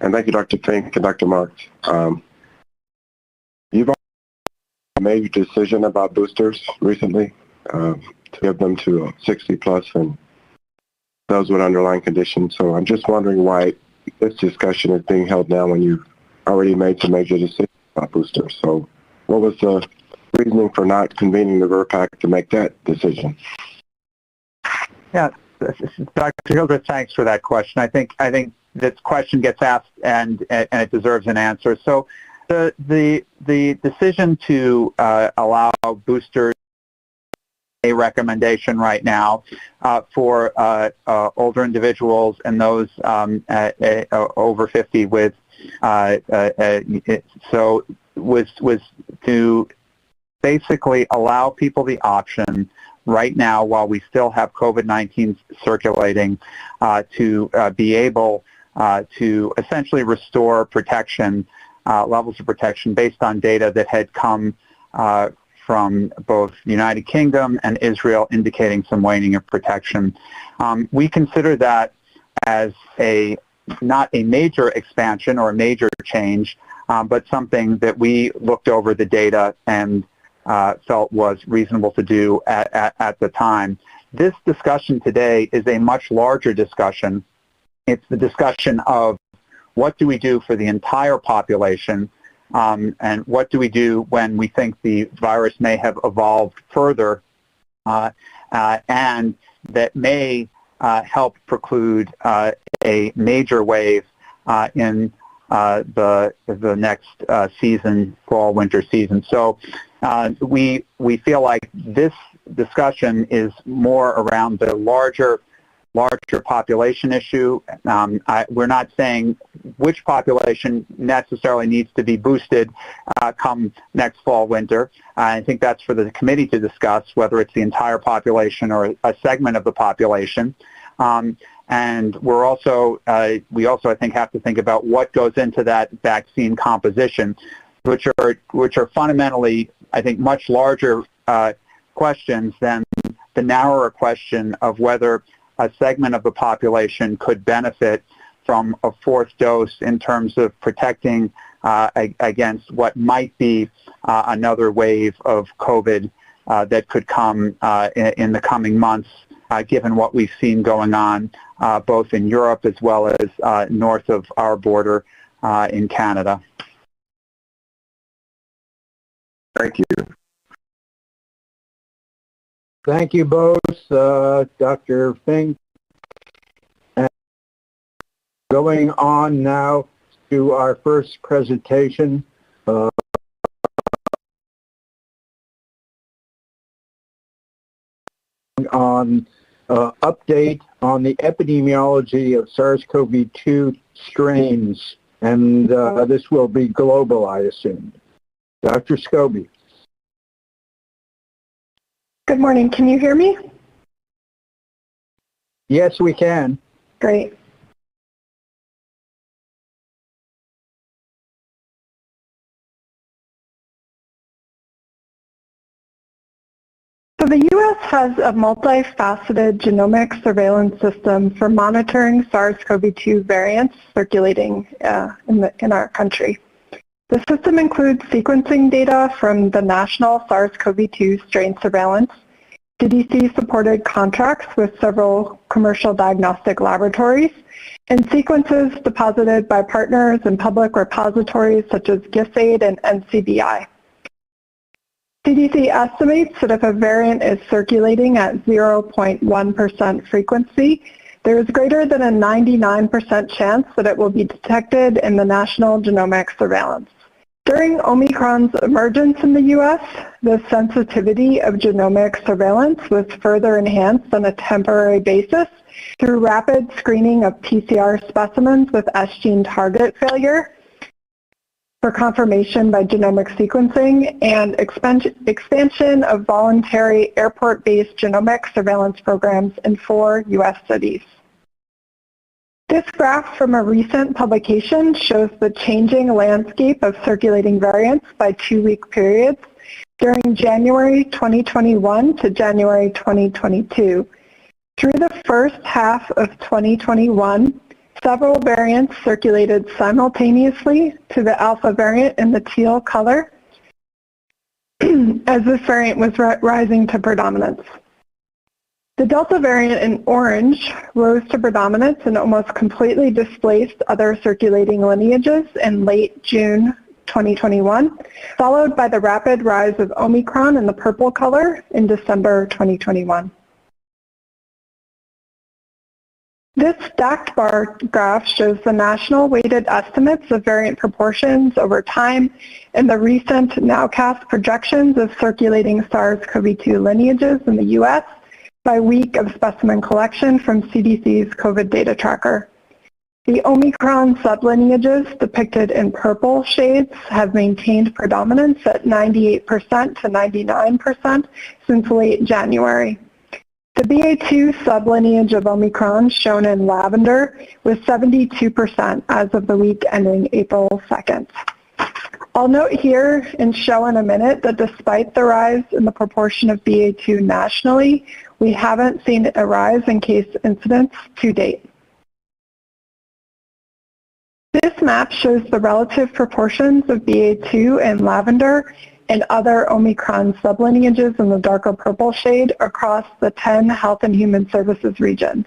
and thank you, Dr. Fink and Dr. Marks. You've made a decision about boosters recently to give them to 60 plus and those with underlying conditions. So I'm just wondering why this discussion is being held now when you've already made some major decisions about boosters. So what was the reasoning for not convening the VRPAC to make that decision? Yeah, Dr. Hildreth, thanks for that question. I think this question gets asked and it deserves an answer. So the decision to allow boosters, a recommendation right now for older individuals and those over 50 with was to basically allow people the option right now, while we still have COVID-19 circulating, to be able to essentially restore protection, levels of protection based on data that had come from both the United Kingdom and Israel indicating some waning of protection. We consider that as not a major expansion or a major change, but something that we looked over the data and felt was reasonable to do at the time. This discussion today is a much larger discussion. It's the discussion of what do we do for the entire population, and what do we do when we think the virus may have evolved further and that may help preclude a major wave in the next season, fall, winter season. So we feel like this discussion is more around the larger population issue. We're not saying which population necessarily needs to be boosted come next fall, winter. I think that's for the committee to discuss, whether it's the entire population or a segment of the population. And we also, I think, have to think about what goes into that vaccine composition, which are fundamentally, I think, much larger questions than the narrower question of whether a segment of the population could benefit from a fourth dose in terms of protecting against what might be another wave of COVID that could come in the coming months, given what we've seen going on both in Europe as well as north of our border in Canada. Thank you. Thank you both, Dr. Fink. And going on now to our first presentation. On update on the epidemiology of SARS-CoV-2 strains, and this will be global, I assume. Dr. Scobie. Good morning. Can you hear me? Yes, we can. Great. So the U.S. has a multifaceted genomic surveillance system for monitoring SARS-CoV-2 variants circulating in our country. The system includes sequencing data from the National SARS-CoV-2 Strain Surveillance, CDC-supported contracts with several commercial diagnostic laboratories, and sequences deposited by partners in public repositories such as GISAID and NCBI. CDC estimates that if a variant is circulating at 0.1% frequency, there is greater than a 99% chance that it will be detected in the national genomic surveillance. During Omicron's emergence in the U.S., the sensitivity of genomic surveillance was further enhanced on a temporary basis through rapid screening of PCR specimens with S-gene target failure for confirmation by genomic sequencing and expansion of voluntary airport-based genomic surveillance programs in 4 U.S. cities. This graph from a recent publication shows the changing landscape of circulating variants by 2-week periods during January 2021 to January 2022. Through the first half of 2021, several variants circulated simultaneously to the alpha variant in the teal color as this variant was rising to predominance. The Delta variant in orange rose to predominance and almost completely displaced other circulating lineages in late June 2021, followed by the rapid rise of Omicron in the purple color in December 2021. This stacked bar graph shows the national weighted estimates of variant proportions over time and the recent nowcast projections of circulating SARS-CoV-2 lineages in the U.S. by week of specimen collection from CDC's COVID data tracker. The Omicron sublineages depicted in purple shades have maintained predominance at 98% to 99% since late January. The BA2 sublineage of Omicron, shown in lavender, was 72% as of the week ending April 2nd. I'll note here and show in a minute that despite the rise in the proportion of BA2 nationally, we haven't seen a rise in case incidence to date. This map shows the relative proportions of BA2 in lavender and other Omicron sublineages in the darker purple shade across the 10 Health and Human Services regions.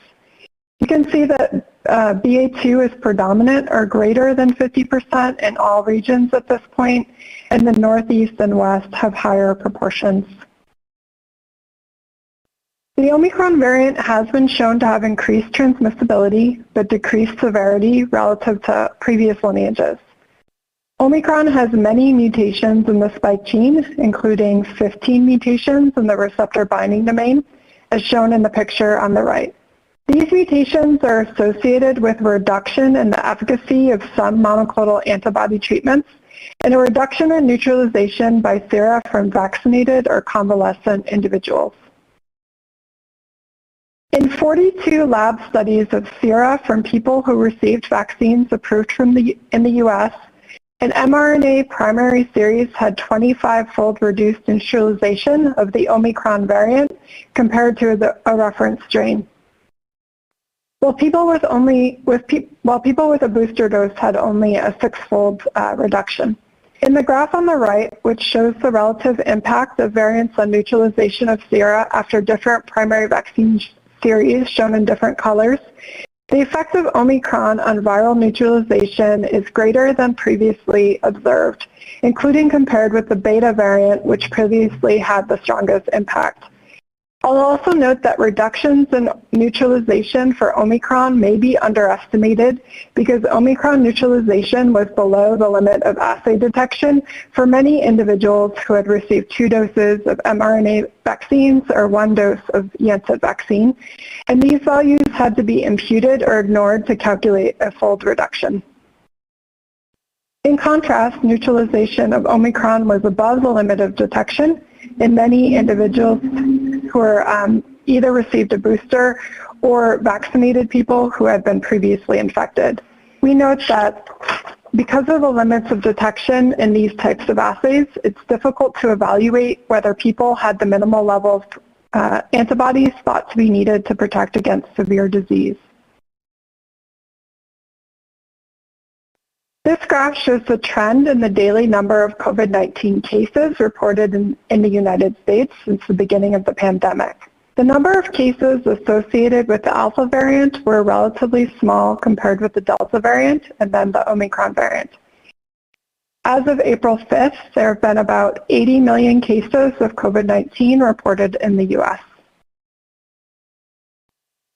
You can see that BA2 is predominant or greater than 50% in all regions at this point, and the Northeast and West have higher proportions. The Omicron variant has been shown to have increased transmissibility but decreased severity relative to previous lineages. Omicron has many mutations in the spike gene, including 15 mutations in the receptor binding domain, as shown in the picture on the right. These mutations are associated with reduction in the efficacy of some monoclonal antibody treatments and a reduction in neutralization by sera from vaccinated or convalescent individuals. In 42 lab studies of sera from people who received vaccines approved in the U.S., an mRNA primary series had 25-fold reduced neutralization of the Omicron variant compared to a reference strain, while people with a booster dose had only a 6-fold reduction. In the graph on the right, which shows the relative impact of variants on neutralization of sera after different primary vaccine series shown in different colors, the effect of Omicron on viral neutralization is greater than previously observed, including compared with the Beta variant, which previously had the strongest impact. I'll also note that reductions in neutralization for Omicron may be underestimated because Omicron neutralization was below the limit of assay detection for many individuals who had received 2 doses of mRNA vaccines or 1 dose of Janssen vaccine, and these values had to be imputed or ignored to calculate a fold reduction. In contrast, neutralization of Omicron was above the limit of detection in many individuals who were either received a booster or vaccinated people who had been previously infected. We note that because of the limits of detection in these types of assays, it's difficult to evaluate whether people had the minimal level antibodies thought to be needed to protect against severe disease. This graph shows the trend in the daily number of COVID-19 cases reported in the United States since the beginning of the pandemic. The number of cases associated with the Alpha variant were relatively small compared with the Delta variant and then the Omicron variant. As of April 5th, there have been about 80 million cases of COVID-19 reported in the U.S.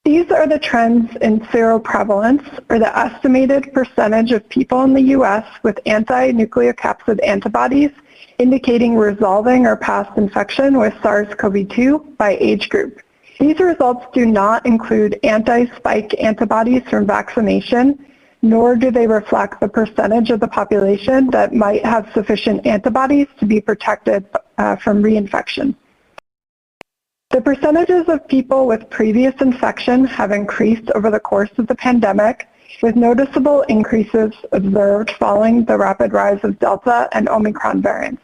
These are the trends in seroprevalence, or the estimated percentage of people in the U.S. with anti-nucleocapsid antibodies indicating resolving or past infection with SARS-CoV-2 by age group. These results do not include anti-spike antibodies from vaccination, nor do they reflect the percentage of the population that might have sufficient antibodies to be protected from reinfection. The percentages of people with previous infection have increased over the course of the pandemic, with noticeable increases observed following the rapid rise of Delta and Omicron variants.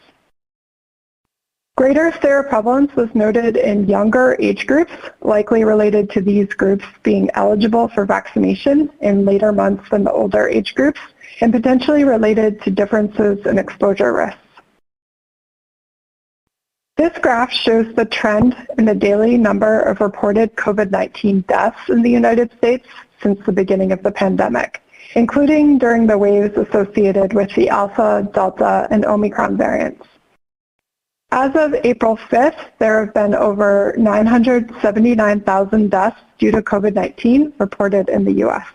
Greater seroprevalence was noted in younger age groups, likely related to these groups being eligible for vaccination in later months than the older age groups, and potentially related to differences in exposure risks. This graph shows the trend in the daily number of reported COVID-19 deaths in the United States since the beginning of the pandemic, including during the waves associated with the Alpha, Delta, and Omicron variants. As of April 5th, there have been over 979,000 deaths due to COVID-19 reported in the U.S.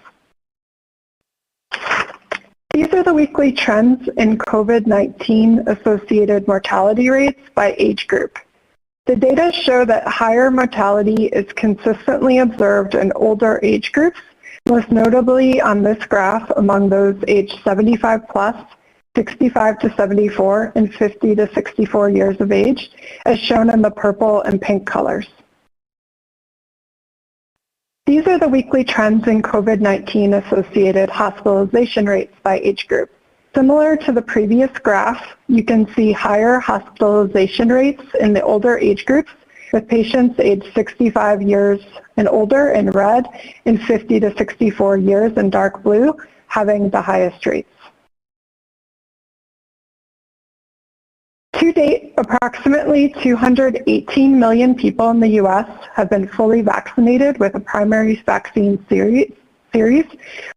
These are the weekly trends in COVID-19 associated mortality rates by age group. The data show that higher mortality is consistently observed in older age groups, most notably on this graph among those aged 75 plus, 65 to 74, and 50 to 64 years of age, as shown in the purple and pink colors. These are the weekly trends in COVID-19 associated hospitalization rates by age group. Similar to the previous graph, you can see higher hospitalization rates in the older age groups, with patients aged 65 years and older in red and 50 to 64 years in dark blue having the highest rates. To date, approximately 218 million people in the U.S. have been fully vaccinated with a primary vaccine series,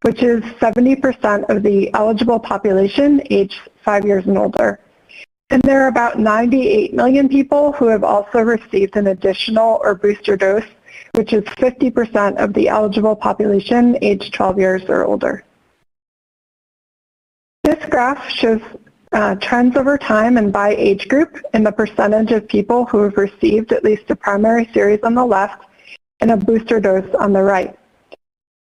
which is 70% of the eligible population aged 5 years and older. And there are about 98 million people who have also received an additional or booster dose, which is 50% of the eligible population aged 12 years or older. This graph shows trends over time and by age group in the percentage of people who have received at least a primary series on the left and a booster dose on the right.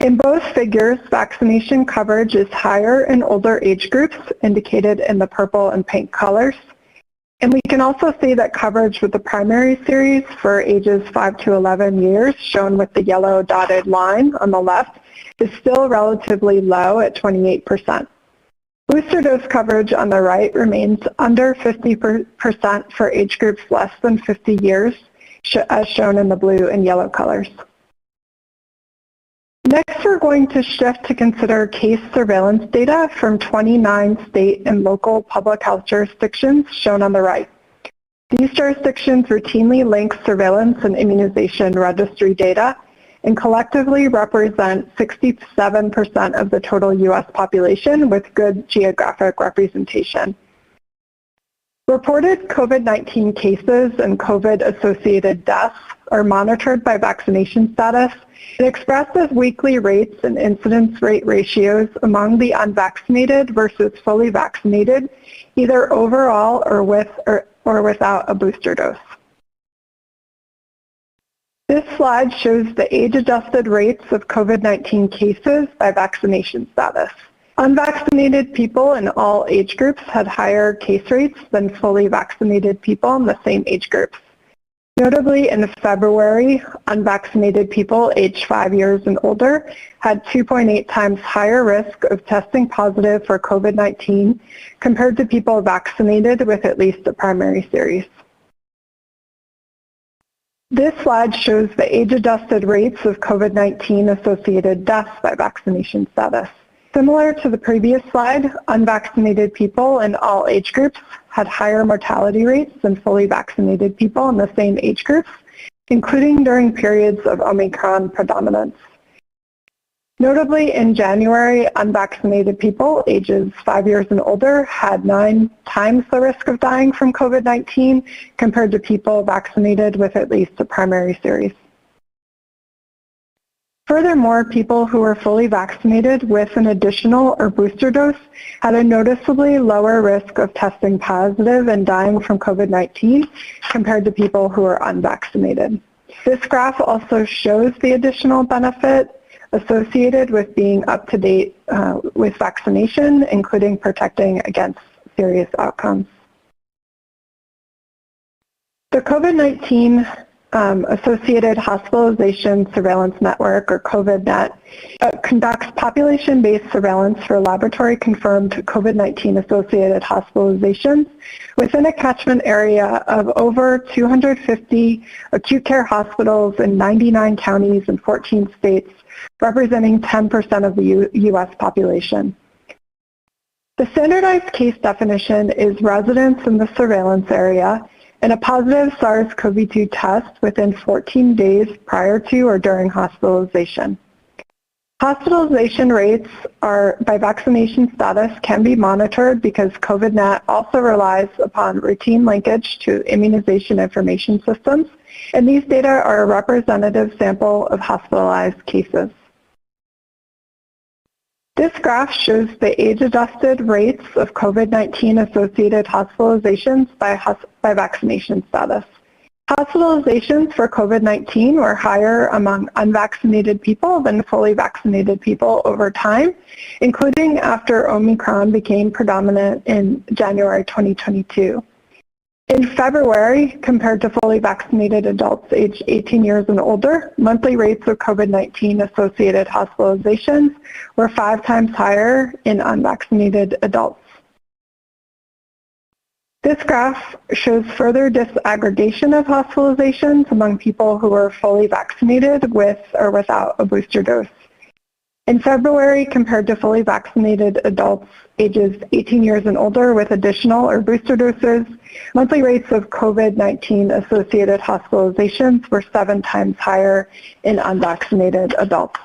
In both figures, vaccination coverage is higher in older age groups, indicated in the purple and pink colors. And we can also see that coverage with the primary series for ages 5 to 11 years, shown with the yellow dotted line on the left, is still relatively low at 28%. Booster dose coverage on the right remains under 50% for age groups less than 50 years, as shown in the blue and yellow colors. Next, we're going to shift to consider case surveillance data from 29 state and local public health jurisdictions, shown on the right. These jurisdictions routinely link surveillance and immunization registry data and collectively represent 67% of the total U.S. population with good geographic representation. Reported COVID-19 cases and COVID-associated deaths are monitored by vaccination status and expressed as weekly rates and incidence rate ratios among the unvaccinated versus fully vaccinated, either overall or with or without a booster dose. This slide shows the age-adjusted rates of COVID-19 cases by vaccination status. Unvaccinated people in all age groups had higher case rates than fully vaccinated people in the same age groups. Notably, in February, unvaccinated people aged 5 years and older had 2.8 times higher risk of testing positive for COVID-19 compared to people vaccinated with at least a primary series. This slide shows the age-adjusted rates of COVID-19 associated deaths by vaccination status. Similar to the previous slide, unvaccinated people in all age groups had higher mortality rates than fully vaccinated people in the same age groups, including during periods of Omicron predominance. Notably, in January, unvaccinated people ages 5 years and older had 9 times the risk of dying from COVID-19 compared to people vaccinated with at least a primary series. Furthermore, people who were fully vaccinated with an additional or booster dose had a noticeably lower risk of testing positive and dying from COVID-19 compared to people who were unvaccinated. This graph also shows the additional benefit associated with being up to date with vaccination, including protecting against serious outcomes. The COVID-19 Associated Hospitalization Surveillance Network, or COVIDNet, conducts population-based surveillance for laboratory-confirmed COVID-19 associated hospitalizations within a catchment area of over 250 acute care hospitals in 99 counties and 14 states, representing 10% of the U.S. population. The standardized case definition is residence in the surveillance area and a positive SARS-CoV-2 test within 14 days prior to or during hospitalization. Hospitalization rates by vaccination status can be monitored because COVIDNet also relies upon routine linkage to immunization information systems, and these data are a representative sample of hospitalized cases. This graph shows the age-adjusted rates of COVID-19 associated hospitalizations by vaccination status. Hospitalizations for COVID-19 were higher among unvaccinated people than fully vaccinated people over time, including after Omicron became predominant in January 2022. In February, compared to fully vaccinated adults aged 18 years and older, monthly rates of COVID-19 associated hospitalizations were 5 times higher in unvaccinated adults. This graph shows further disaggregation of hospitalizations among people who were fully vaccinated with or without a booster dose. In February, compared to fully vaccinated adults ages 18 years and older with additional or booster doses, monthly rates of COVID-19 associated hospitalizations were 7 times higher in unvaccinated adults.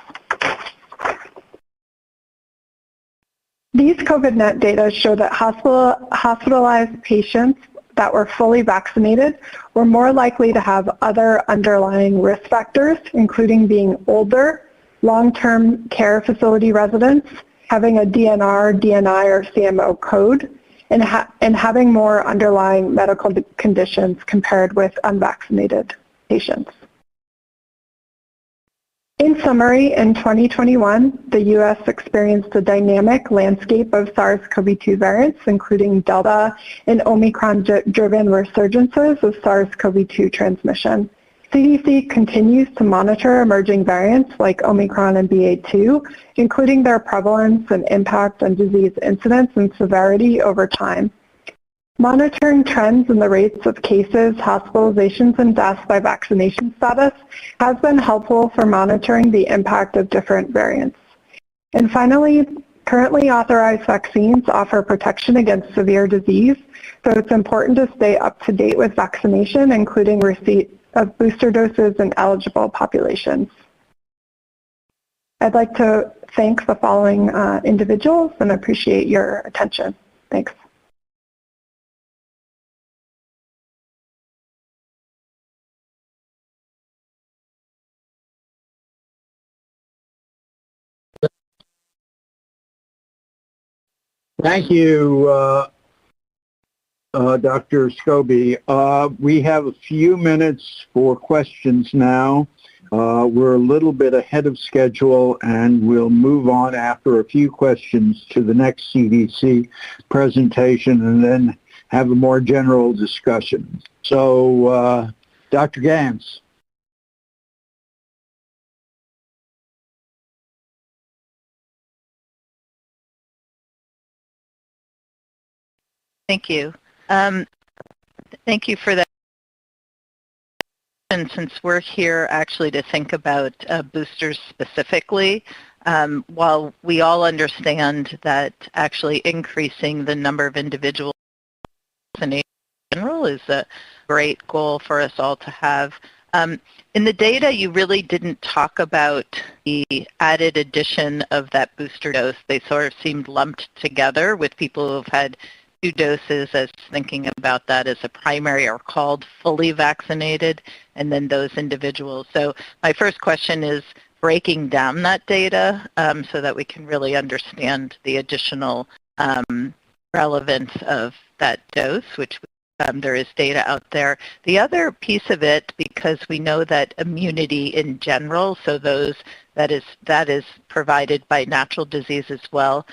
These COVIDNet data show that hospitalized patients that were fully vaccinated were more likely to have other underlying risk factors, including being older, long-term care facility residents, having a DNR, DNI, or CMO code, and having more underlying medical conditions compared with unvaccinated patients. In summary, in 2021, the U.S. experienced a dynamic landscape of SARS-CoV-2 variants, including Delta and Omicron-driven resurgences of SARS-CoV-2 transmission. CDC continues to monitor emerging variants like Omicron and BA.2, including their prevalence and impact on disease incidence and severity over time. Monitoring trends in the rates of cases, hospitalizations, and deaths by vaccination status has been helpful for monitoring the impact of different variants. And finally, currently authorized vaccines offer protection against severe disease, so it's important to stay up to date with vaccination, including receipt of booster doses in eligible populations. I'd like to thank the following individuals and appreciate your attention. Thanks. Thank you, Dr. Scobie. We have a few minutes for questions now. We're a little bit ahead of schedule, and we'll move on after a few questions to the next CDC presentation and then have a more general discussion. So, Dr. Gans. Thank you. Thank you for that since we're here actually to think about boosters specifically, while we all understand that actually increasing the number of individuals vaccinated in general is a great goal for us all to have. In the data, you really didn't talk about the added addition of that booster dose. They sort of seemed lumped together with people who have had 2 doses as thinking about that as a primary or called fully vaccinated, and then those individuals. So my first question is breaking down that data so that we can really understand the additional relevance of that dose, which there is data out there. The other piece of it, because we know that immunity in general, so those that is provided by natural disease as well,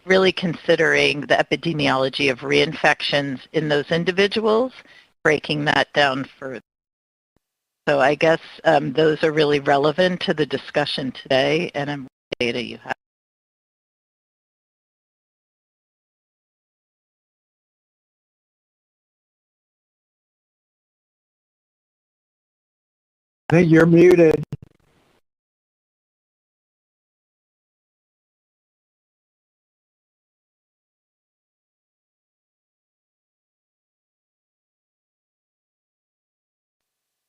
really considering the epidemiology of reinfections in those individuals, breaking that down further. So I guess those are really relevant to the discussion today, and what data you have. I think you're muted.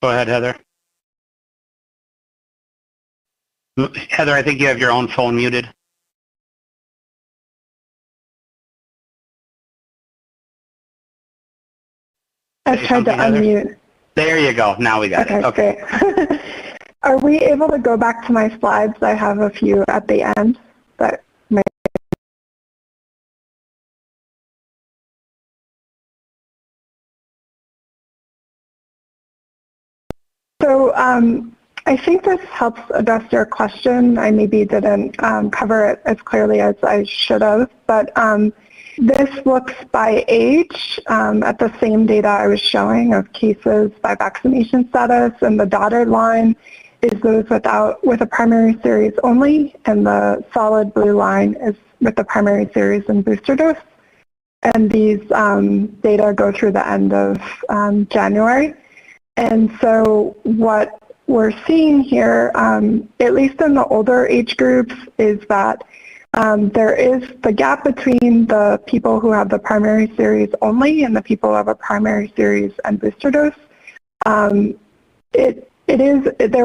Go ahead, Heather. Heather, I think you have your own phone muted. I tried to unmute. There you go. Now we got it. Okay. Great. Are we able to go back to my slides? I have a few at the end, but So I think this helps address your question. I maybe didn't cover it as clearly as I should have, but this looks by age at the same data I was showing of cases by vaccination status, and the dotted line is those with a primary series only, and the solid blue line is with the primary series and booster dose. And these data go through the end of January. And so what we're seeing here, at least in the older age groups, is that there is the gap between the people who have the primary series only and the people who have a primary series and booster dose. There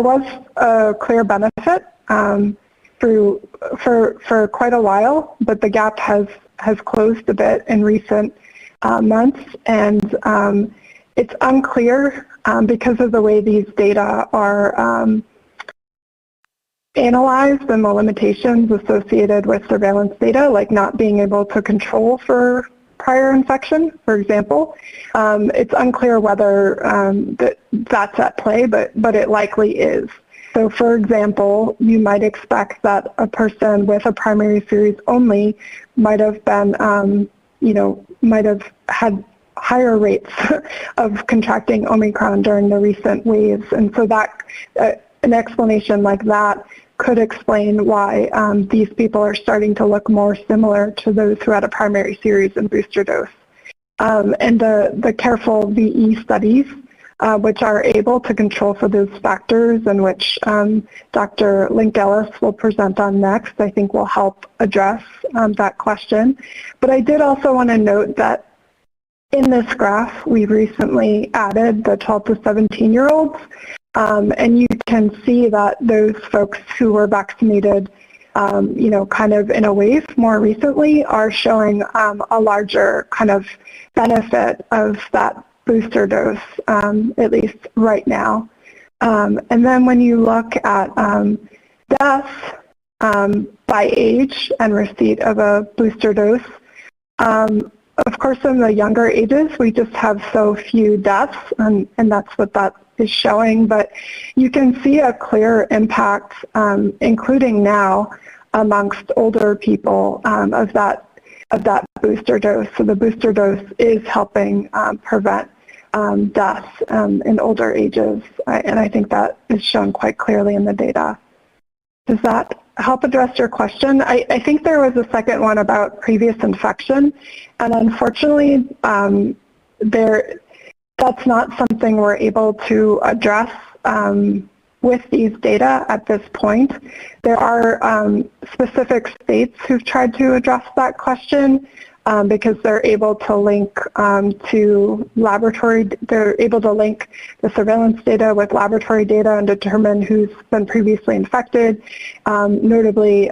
was a clear benefit for quite a while, but the gap has closed a bit in recent months, and it's unclear because of the way these data are analyzed and the limitations associated with surveillance data, like not being able to control for prior infection, for example. It's unclear whether that's at play, but it likely is. So for example, you might expect that a person with a primary series only might have been, might have had higher rates of contracting Omicron during the recent waves. And so that an explanation like that could explain why these people are starting to look more similar to those who had a primary series and booster dose. And the careful VE studies, which are able to control for those factors, and which Dr. Link-Ellis will present on next, I think will help address that question. But I did also want to note that in this graph, we recently added the 12 to 17-year-olds, and you can see that those folks who were vaccinated, kind of in a wave more recently, are showing a larger kind of benefit of that booster dose, at least right now. And then when you look at deaths by age and receipt of a booster dose, of course, in the younger ages, we just have so few deaths, and that's what that is showing. But you can see a clear impact, including now, amongst older people of that booster dose. So the booster dose is helping prevent deaths in older ages, and I think that is shown quite clearly in the data. Does that help address your question? I think there was a second one about previous infection, and unfortunately, there that's not something we're able to address with these data at this point. There are specific states who've tried to address that question because they're able to link to laboratory, they're able to link the surveillance data with laboratory data and determine who's been previously infected. Notably,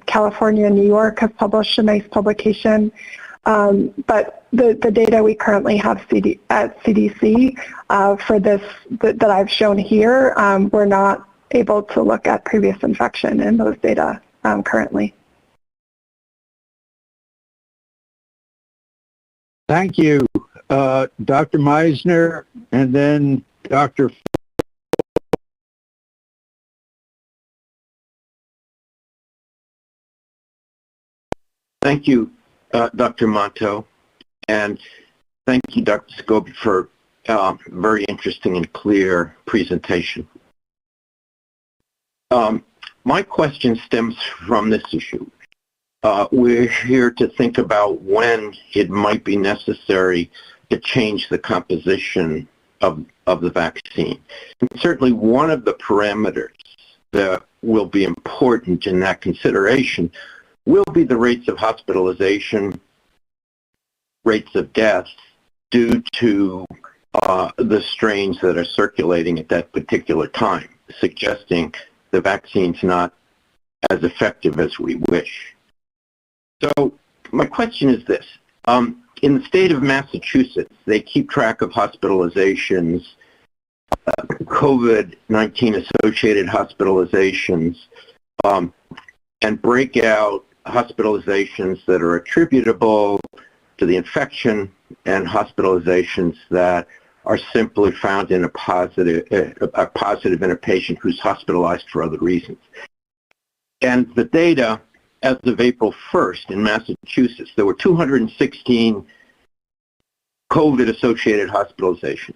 California and New York have published a nice publication. But the data we currently have at CDC for this that I've shown here, we're not able to look at previous infection in those data currently. Thank you, Dr. Meisner, and then Dr. Thank you, Dr. Monto, and thank you, Dr. Scobie, for a very interesting and clear presentation. My question stems from this issue. We're here to think about when it might be necessary to change the composition of the vaccine. And certainly one of the parameters that will be important in that consideration will be the rates of hospitalization, rates of death due to the strains that are circulating at that particular time, suggesting the vaccine's not as effective as we wish. So my question is this. In the state of Massachusetts, they keep track of hospitalizations, COVID-19 associated hospitalizations, and break out hospitalizations that are attributable to the infection and hospitalizations that are simply found in a positive in a patient who's hospitalized for other reasons. And the data as of April 1st in Massachusetts, there were 216 COVID-associated hospitalizations,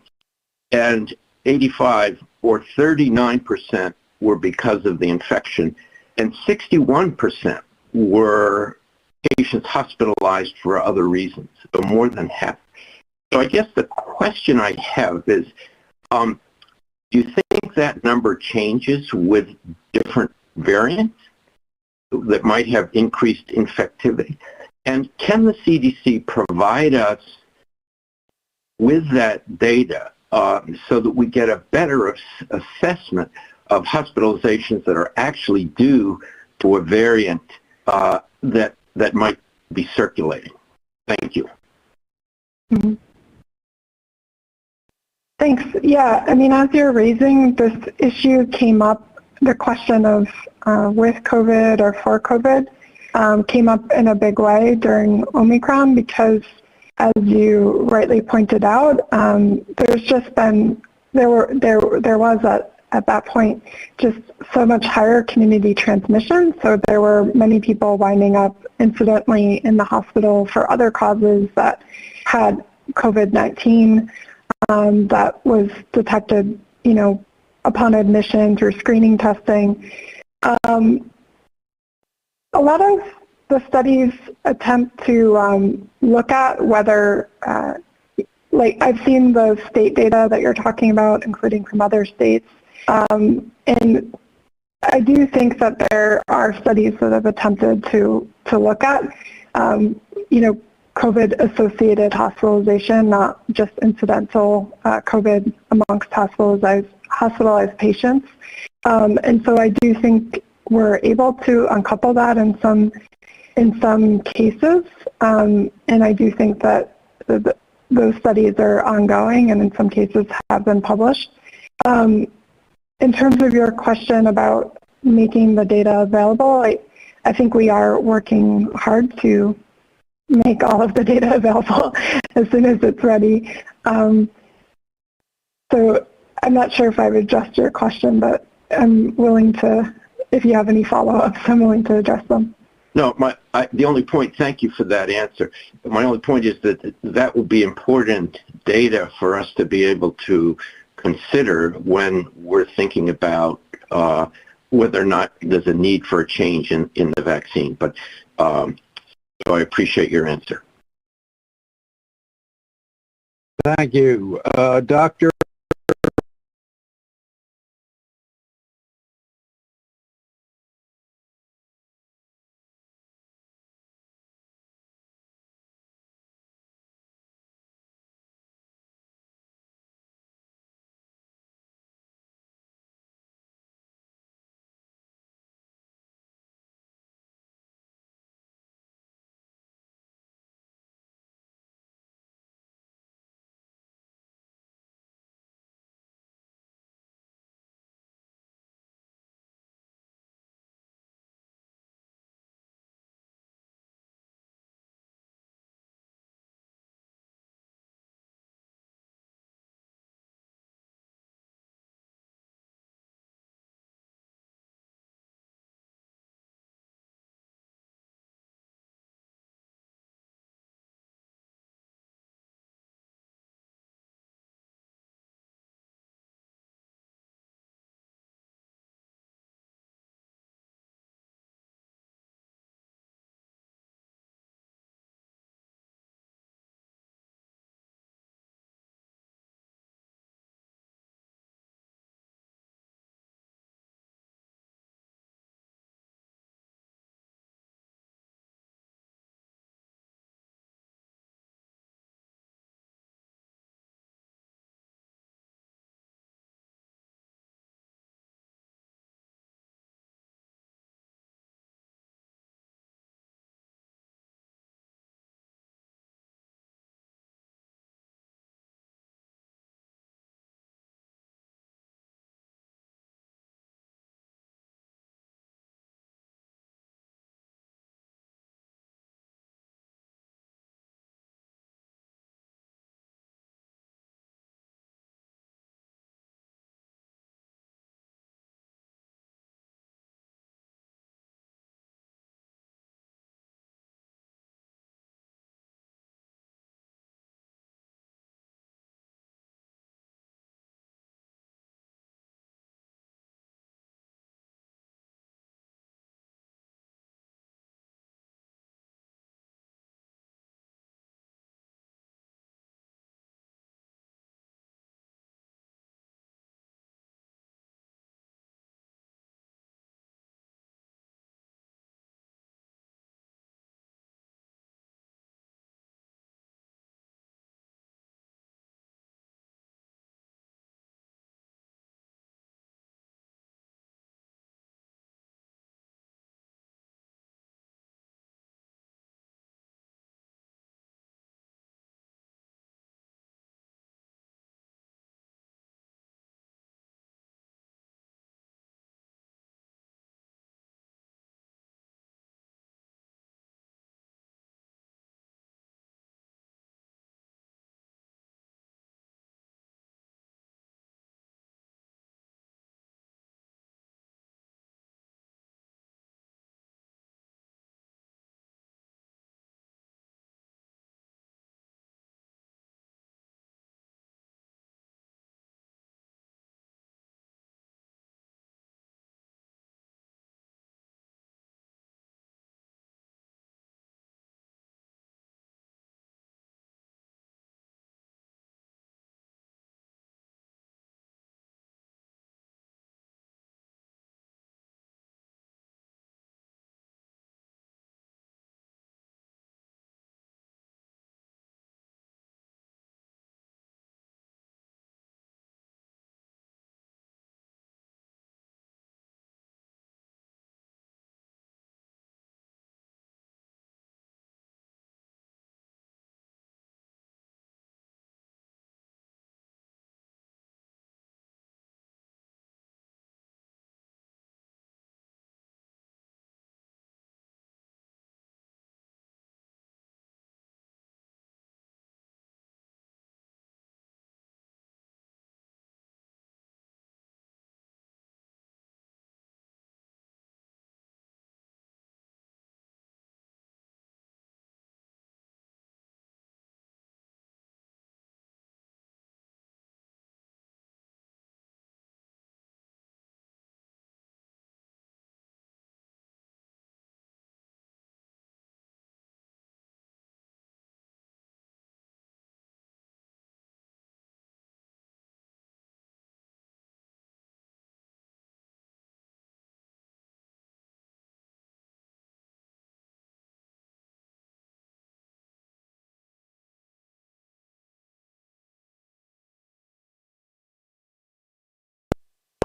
and 85 or 39% were because of the infection, and 61% were patients hospitalized for other reasons, so more than half. So I guess the question I have is, do you think that number changes with different variants that might have increased infectivity? And can the CDC provide us with that data so that we get a better assessment of hospitalizations that are actually due to a variant that might be circulating? Thank you. Mm-hmm. Thanks. Yeah, I mean, as you're raising this issue came up, the question of with COVID or for COVID came up in a big way during Omicron because, as you rightly pointed out, there's just been, there was at that point just so much higher community transmission. So there were many people winding up incidentally in the hospital for other causes that had COVID-19 that was detected, upon admission through screening testing. A lot of the studies attempt to look at whether, like I've seen the state data that you're talking about, including from other states, and I do think that there are studies that have attempted to look at, COVID-associated hospitalization, not just incidental COVID amongst hospitalized patients. And so I do think we're able to uncouple that in some cases, and I do think that those studies are ongoing and in some cases have been published. In terms of your question about making the data available, I think we are working hard to make all of the data available as soon as it's ready. So I'm not sure if I've addressed your question, but I'm willing to, if you have any follow-ups, I'm willing to address them. No, the only point, thank you for that answer. My only point is that will be important data for us to be able to consider when we're thinking about whether or not there's a need for a change in the vaccine. But so I appreciate your answer. Thank you. Dr.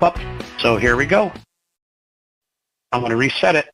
up. So here we go. I'm going to reset it.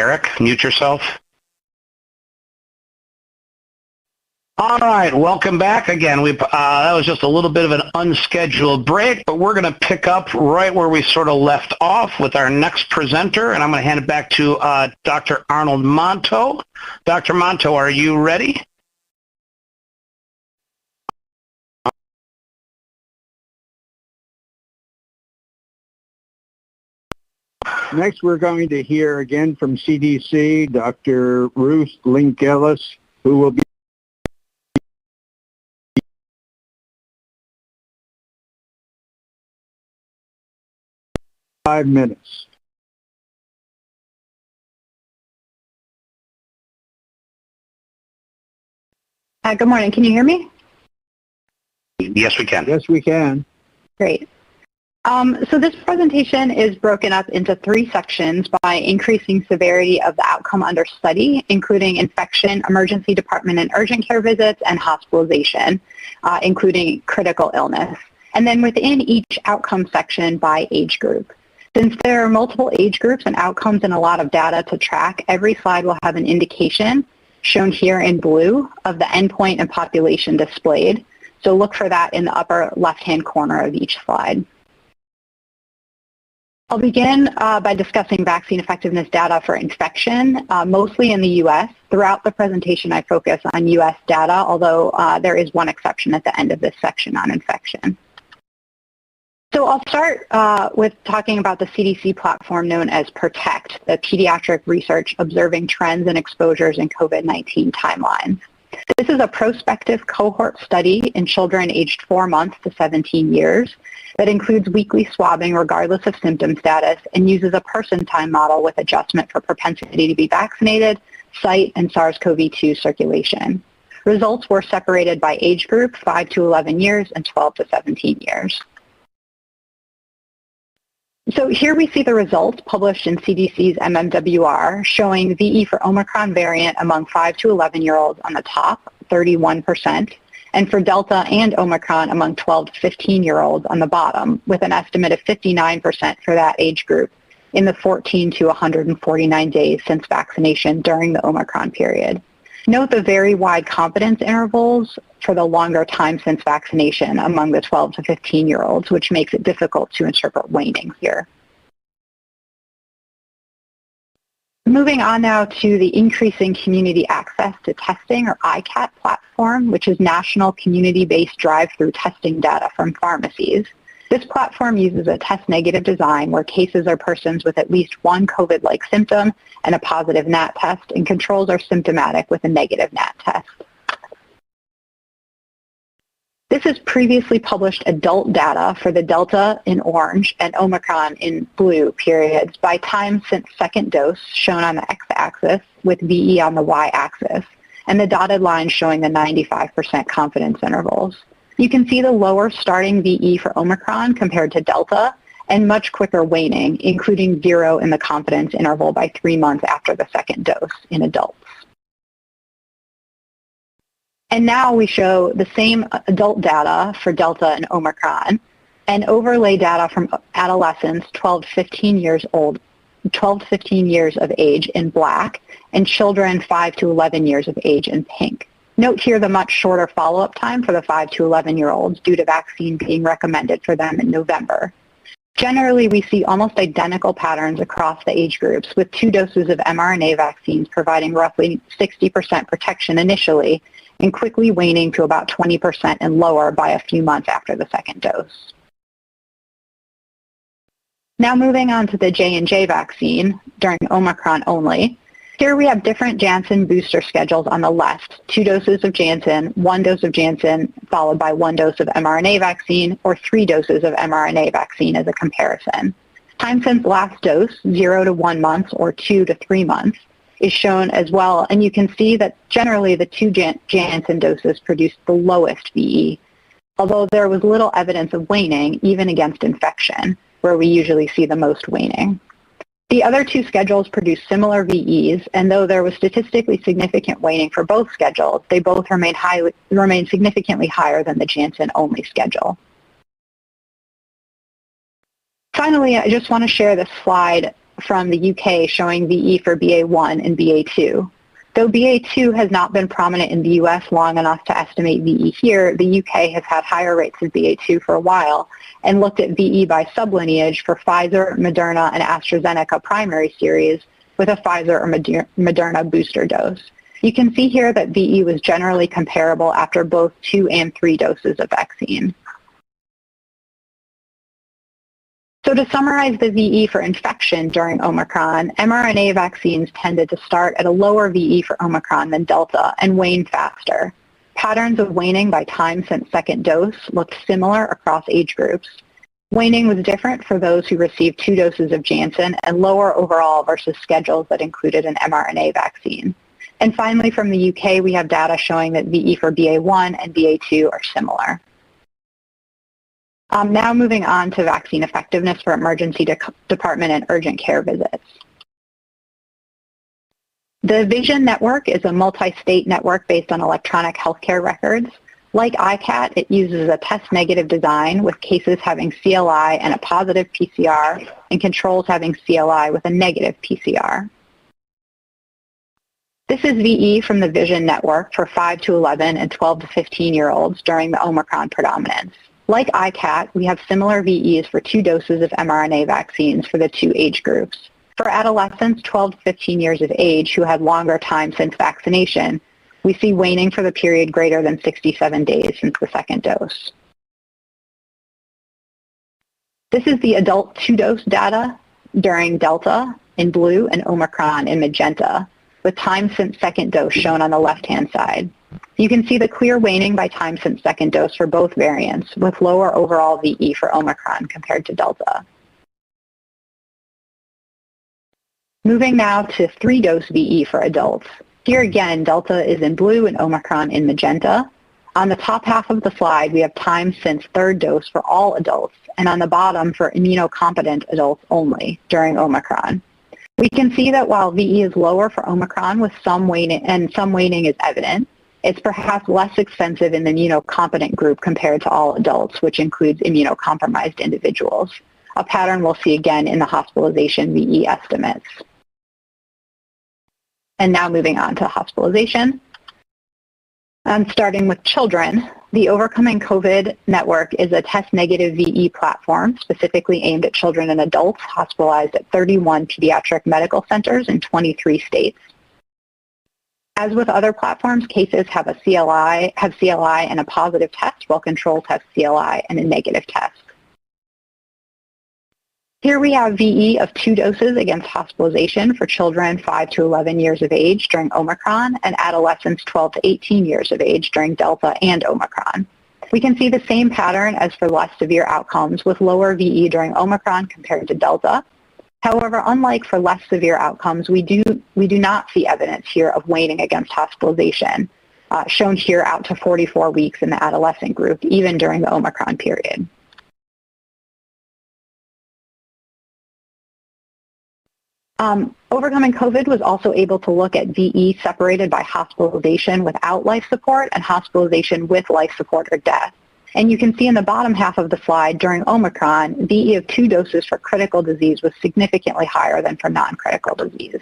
Eric, mute yourself. All right, welcome back again. That was just a little bit of an unscheduled break, but we're going to pick up right where we sort of left off with our next presenter, and I'm going to hand it back to Dr. Arnold Monto. Dr. Monto, are you ready? Next, we're going to hear again from CDC, Dr. Ruth Link-Ellis, who will be 5 minutes. Good morning. Can you hear me? Yes, we can. Yes, we can. Great. So this presentation is broken up into 3 sections by increasing severity of the outcome under study, including infection, emergency department and urgent care visits, and hospitalization, including critical illness. And then within each outcome section by age group. Since there are multiple age groups and outcomes and a lot of data to track, every slide will have an indication, shown here in blue, of the endpoint and population displayed. So look for that in the upper left-hand corner of each slide. I'll begin by discussing vaccine effectiveness data for infection, mostly in the U.S. Throughout the presentation, I focus on U.S. data, although there is one exception at the end of this section on infection. So I'll start with talking about the CDC platform known as PROTECT, the Pediatric Research Observing Trends and Exposures in COVID-19 Timelines. This is a prospective cohort study in children aged 4 months to 17 years that includes weekly swabbing regardless of symptom status and uses a person time model with adjustment for propensity to be vaccinated, site, and SARS-CoV-2 circulation. Results were separated by age group, 5 to 11 years and 12 to 17 years. So here we see the results published in CDC's MMWR showing VE for Omicron variant among 5 to 11-year-olds on the top, 31%, and for Delta and Omicron among 12 to 15-year-olds on the bottom, with an estimate of 59% for that age group in the 14 to 149 days since vaccination during the Omicron period. Note the very wide confidence intervals for the longer time since vaccination among the 12 to 15-year-olds, which makes it difficult to interpret waning here. Moving on now to the Increasing Community Access to Testing, or ICAT platform, which is national community-based drive-through testing data from pharmacies. This platform uses a test-negative design where cases are persons with at least one COVID-like symptom and a positive NAT test, and controls are symptomatic with a negative NAT test. This is previously published adult data for the Delta in orange and Omicron in blue periods by time since second dose, shown on the x-axis with VE on the y-axis, and the dotted line showing the 95% confidence intervals. You can see the lower starting VE for Omicron compared to Delta, and much quicker waning, including 0 in the confidence interval by 3 months after the second dose in adults. And now we show the same adult data for Delta and Omicron, and overlay data from adolescents 12 to 15 years old, 12 to 15 years of age in black, and children 5 to 11 years of age in pink. Note here the much shorter follow-up time for the 5 to 11-year-olds due to vaccine being recommended for them in November. Generally, we see almost identical patterns across the age groups, with 2 doses of mRNA vaccines providing roughly 60% protection initially, and quickly waning to about 20% and lower by a few months after the second dose. Now moving on to the J&J vaccine during Omicron only. Here we have different Janssen booster schedules on the left, 2 doses of Janssen, 1 dose of Janssen, followed by 1 dose of mRNA vaccine, or 3 doses of mRNA vaccine as a comparison. Time since last dose, 0 to 1 month or 2 to 3 months, is shown as well, and you can see that generally the 2 Janssen doses produced the lowest VE, although there was little evidence of waning even against infection, where we usually see the most waning. The other 2 schedules produced similar VEs, and though there was statistically significant waning for both schedules, they both remain significantly higher than the Janssen-only schedule. Finally, I just want to share this slide from the UK showing VE for BA1 and BA2. Though BA2 has not been prominent in the US long enough to estimate VE here, the UK has had higher rates of BA2 for a while and looked at VE by sublineage for Pfizer, Moderna, and AstraZeneca primary series with a Pfizer or Moderna booster dose. You can see here that VE was generally comparable after both 2 and 3 doses of vaccine. So to summarize the VE for infection during Omicron, mRNA vaccines tended to start at a lower VE for Omicron than Delta and wane faster. Patterns of waning by time since second dose looked similar across age groups. Waning was different for those who received 2 doses of Janssen and lower overall versus schedules that included an mRNA vaccine. And finally, from the UK, we have data showing that VE for BA1 and BA2 are similar. Now moving on to vaccine effectiveness for emergency department and urgent care visits. The VISION network is a multi-state network based on electronic healthcare records. Like ICAT, it uses a test-negative design with cases having CLI and a positive PCR and controls having CLI with a negative PCR. This is VE from the VISION network for 5 to 11 and 12 to 15-year-olds during the Omicron predominance. Like ICAT, we have similar VEs for 2 doses of mRNA vaccines for the 2 age groups. For adolescents 12 to 15 years of age who had longer time since vaccination, we see waning for the period greater than 67 days since the second dose. This is the adult 2-dose data during Delta in blue and Omicron in magenta, with time since second dose shown on the left-hand side. You can see the clear waning by time since second dose for both variants, with lower overall VE for Omicron compared to Delta. Moving now to 3-dose VE for adults. Here again, Delta is in blue and Omicron in magenta. On the top half of the slide, we have time since third dose for all adults, and on the bottom for immunocompetent adults only during Omicron. We can see that while VE is lower for Omicron with some waning, and some waning is evident, it's perhaps less extensive in the immunocompetent group compared to all adults, which includes immunocompromised individuals, a pattern we'll see again in the hospitalization VE estimates. And now moving on to hospitalization. Starting with children, the Overcoming COVID network is a test-negative VE platform specifically aimed at children and adults hospitalized at 31 pediatric medical centers in 23 states. As with other platforms, cases have CLI and a positive test, while controls have CLI and a negative test. Here we have VE of 2 doses against hospitalization for children 5 to 11 years of age during Omicron and adolescents 12 to 18 years of age during Delta and Omicron. We can see the same pattern as for less severe outcomes with lower VE during Omicron compared to Delta. However, unlike for less severe outcomes, we do not see evidence here of waning against hospitalization, shown here out to 44 weeks in the adolescent group, even during the Omicron period. Overcoming COVID was also able to look at VE separated by hospitalization without life support and hospitalization with life support or death. And you can see in the bottom half of the slide, during Omicron, VE of 2 doses for critical disease was significantly higher than for non-critical disease.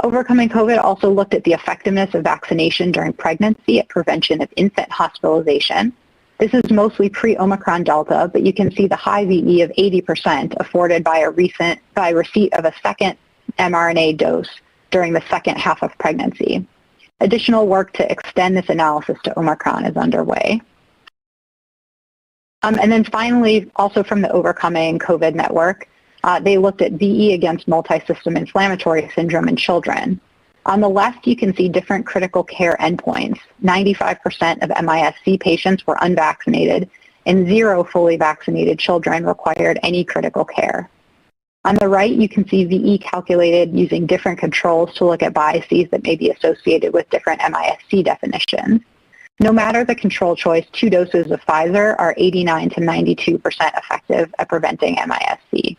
Overcoming COVID also looked at the effectiveness of vaccination during pregnancy at prevention of infant hospitalization. This is mostly pre-Omicron Delta, but you can see the high VE of 80% afforded by receipt of a second mRNA dose during the second half of pregnancy. Additional work to extend this analysis to Omicron is underway. And then finally, also from the Overcoming COVID network, they looked at VE against multi-system inflammatory syndrome in children. On the left, you can see different critical care endpoints. 95% of MIS-C patients were unvaccinated, and 0 fully vaccinated children required any critical care. On the right, you can see VE calculated using different controls to look at biases that may be associated with different MIS-C definitions. No matter the control choice, 2 doses of Pfizer are 89 to 92% effective at preventing MIS-C.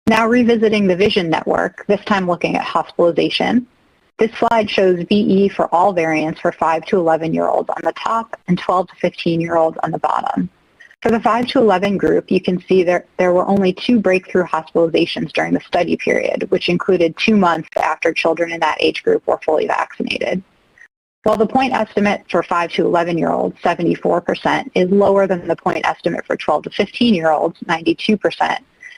Now revisiting the VISION network, this time looking at hospitalization. This slide shows VE for all variants for 5 to 11-year-olds on the top and 12 to 15-year-olds on the bottom. For the 5 to 11 group, you can see there were only 2 breakthrough hospitalizations during the study period, which included 2 months after children in that age group were fully vaccinated. While the point estimate for 5 to 11-year-olds, 74%, is lower than the point estimate for 12 to 15-year-olds, 92%,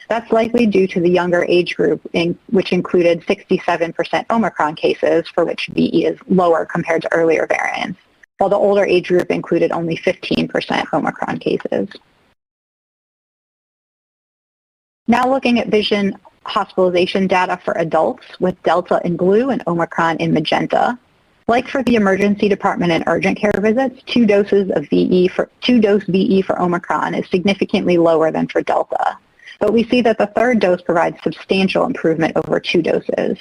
that's likely due to the younger age group, which included 67% Omicron cases, for which VE is lower compared to earlier variants, while the older age group included only 15% Omicron cases. Now looking at vision hospitalization data for adults with Delta in blue and Omicron in magenta. Like for the emergency department and urgent care visits, 2 dose VE for Omicron is significantly lower than for Delta. But we see that the 3rd dose provides substantial improvement over 2 doses.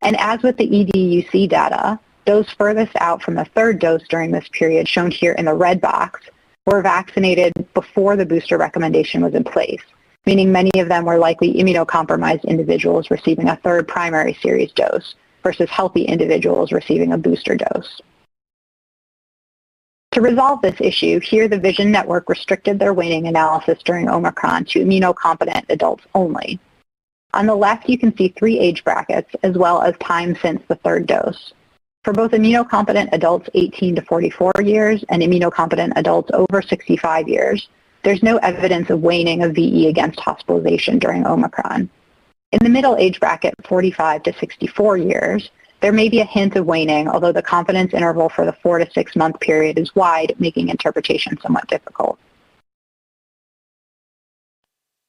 And as with the EDUC data, those furthest out from the 3rd dose during this period, shown here in the red box, were vaccinated before the booster recommendation was in place, meaning many of them were likely immunocompromised individuals receiving a 3rd primary series dose versus healthy individuals receiving a booster dose. To resolve this issue, here the Vision Network restricted their waning analysis during Omicron to immunocompetent adults only. On the left, you can see 3 age brackets as well as time since the 3rd dose. For both immunocompetent adults 18 to 44 years and immunocompetent adults over 65 years, there's no evidence of waning of VE against hospitalization during Omicron. In the middle age bracket, 45 to 64 years, there may be a hint of waning, although the confidence interval for the 4 to 6 month period is wide, making interpretation somewhat difficult.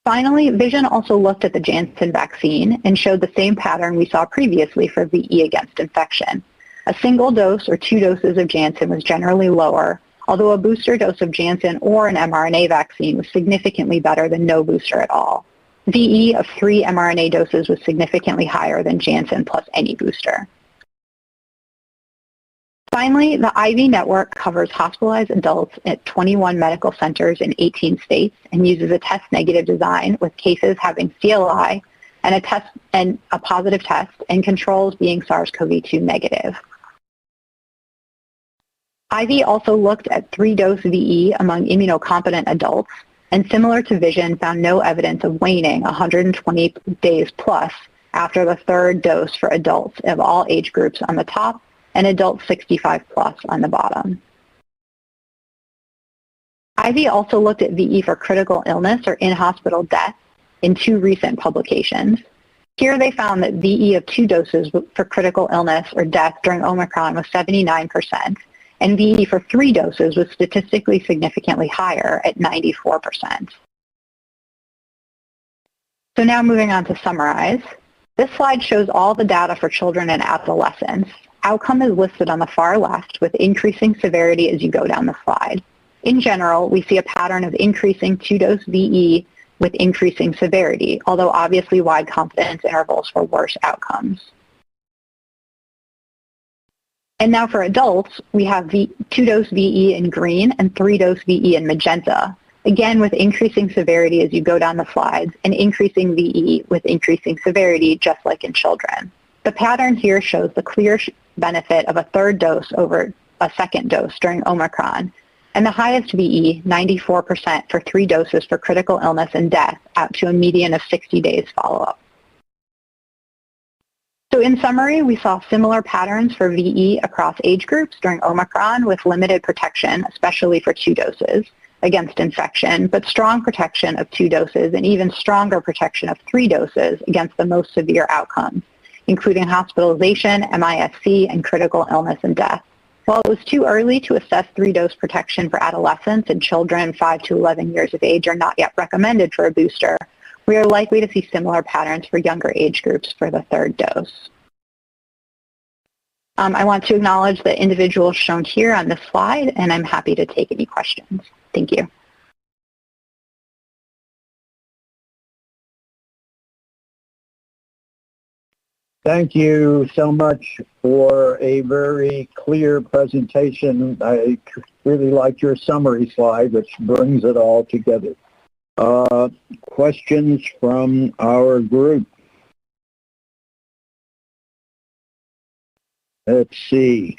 Finally, Vision also looked at the Janssen vaccine and showed the same pattern we saw previously for VE against infection. A single dose or 2 doses of Janssen was generally lower, although a booster dose of Janssen or an mRNA vaccine was significantly better than no booster at all. VE of 3 mRNA doses was significantly higher than Janssen plus any booster. Finally, the IV network covers hospitalized adults at 21 medical centers in 18 states and uses a test-negative design with cases having CLI and a positive test and controls being SARS-CoV-2 negative. IV also looked at 3-dose VE among immunocompetent adults and, similar to Vision, found no evidence of waning 120 days plus after the 3rd dose for adults of all age groups on the top and adults 65 plus on the bottom. IV also looked at VE for critical illness or in-hospital death in 2 recent publications. Here they found that VE of 2 doses for critical illness or death during Omicron was 79%, and VE for 3 doses was statistically significantly higher at 94%. So now moving on to summarize. This slide shows all the data for children and adolescents. Outcome is listed on the far left with increasing severity as you go down the slide. In general, we see a pattern of increasing 2-dose VE with increasing severity, although obviously wide confidence intervals for worse outcomes. And now for adults, we have 2-dose VE in green and 3-dose VE in magenta, again with increasing severity as you go down the slides and increasing VE with increasing severity just like in children. The pattern here shows the clear benefit of a 3rd dose over a 2nd dose during Omicron, and the highest VE, 94% for 3 doses for critical illness and death out to a median of 60 days follow-up. So in summary, we saw similar patterns for VE across age groups during Omicron with limited protection, especially for 2 doses against infection, but strong protection of 2 doses and even stronger protection of 3 doses against the most severe outcomes, including hospitalization, MIS-C, and critical illness and death. While it was too early to assess 3-dose protection for adolescents and children 5 to 11 years of age are not yet recommended for a booster, we are likely to see similar patterns for younger age groups for the 3rd dose. I want to acknowledge the individuals shown here on this slide, and I'm happy to take any questions. Thank you. Thank you so much for a very clear presentation. I really like your summary slide, which brings it all together. Questions from our group? Let's see.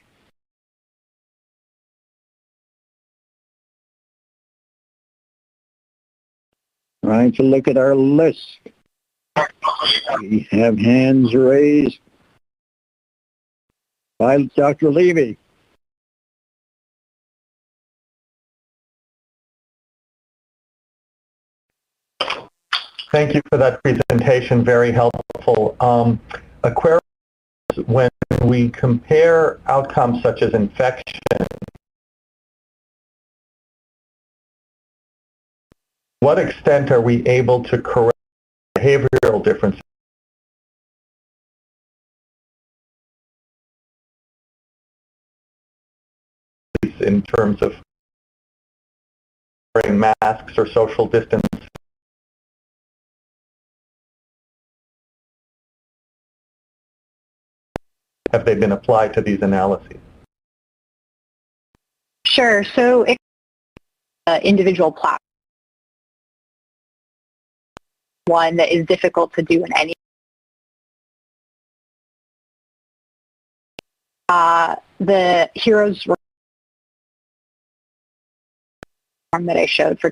Trying to look at our list. We have hands raised by Dr. Levy. Thank you for that presentation, very helpful. A query is when we compare outcomes such as infection, what extent are we able to correct behavioral differences in terms of wearing masks or social distance? Have they been applied to these analyses? Sure. So individual platform, one that is difficult to do in any. The HEROES that I showed for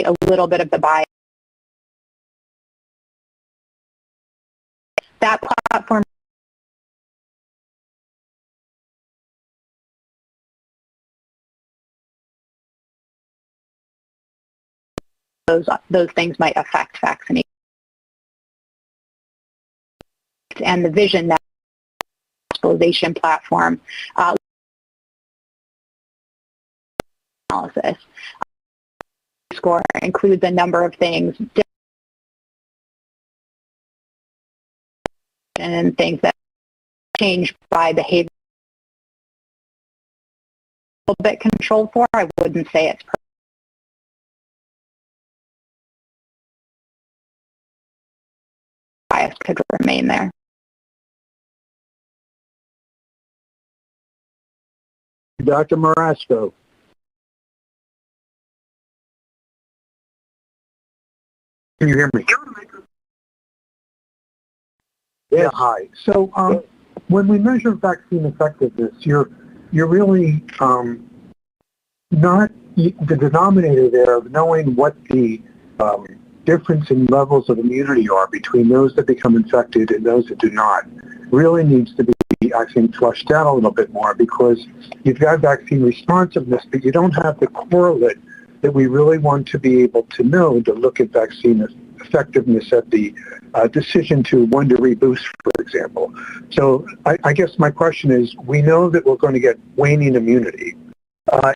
a little bit of the bias. That platform those things might affect vaccination. And the vision that hospitalization platform analysis score includes a number of things and things that change by behavior. A little bit controlled for. I wouldn't say it's perfect. Bias could remain there. Dr. Marasco. Can you hear me? Yes. Yeah, hi. So when we measure vaccine effectiveness, you're really not the denominator there of knowing what the difference in levels of immunity are between those that become infected and those that do not really needs to be, I think, flushed out a little bit more, because you've got vaccine responsiveness, but you don't have the correlate that we really want to be able to know to look at vaccine effectiveness at the decision to when to reboost, for example. So I guess my question is, we know that we're going to get waning immunity.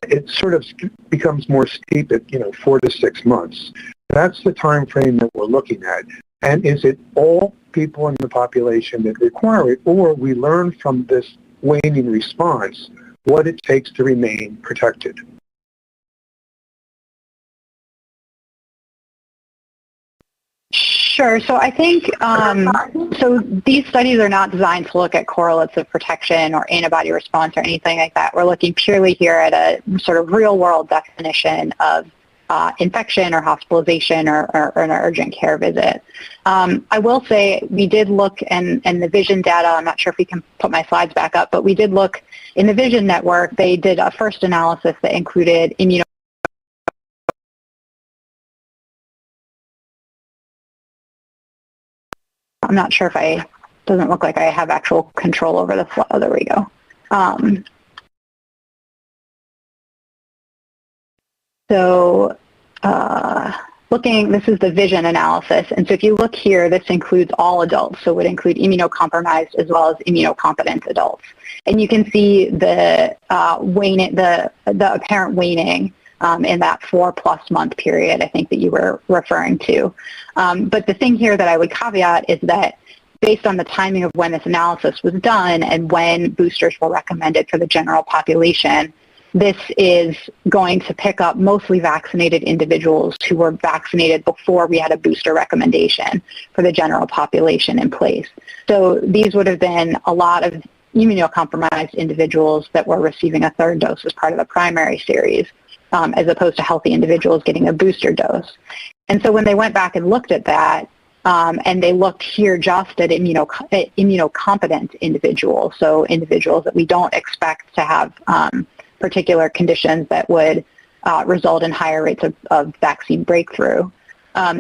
It sort of becomes more steep at 4 to 6 months. That's the time frame that we're looking at. And is it all people in the population that require it, or we learn from this waning response what it takes to remain protected? Sure. So I think, so these studies are not designed to look at correlates of protection or antibody response or anything like that. We're looking purely here at a sort of real-world definition of infection or hospitalization or an urgent care visit. I will say we did look in the VISION data. I'm not sure if we can put my slides back up, but we did look in the VISION network. They did a first analysis that included I'm not sure if doesn't look like I have actual control over the flow. Oh, there we go. This is the VISION analysis. And so if you look here, this includes all adults. So it would include immunocompromised as well as immunocompetent adults. And you can see the apparent waning in that 4+ month period, I think, that you were referring to. But the thing here that I would caveat is that based on the timing of when this analysis was done and when boosters were recommended for the general population, this is going to pick up mostly vaccinated individuals who were vaccinated before we had a booster recommendation for the general population in place. So these would have been a lot of immunocompromised individuals that were receiving a third dose as part of the primary series, as opposed to healthy individuals getting a booster dose. And so when they went back and looked at that, And they looked here just at immunocompetent individuals, so individuals that we don't expect to have particular conditions that would result in higher rates of vaccine breakthrough.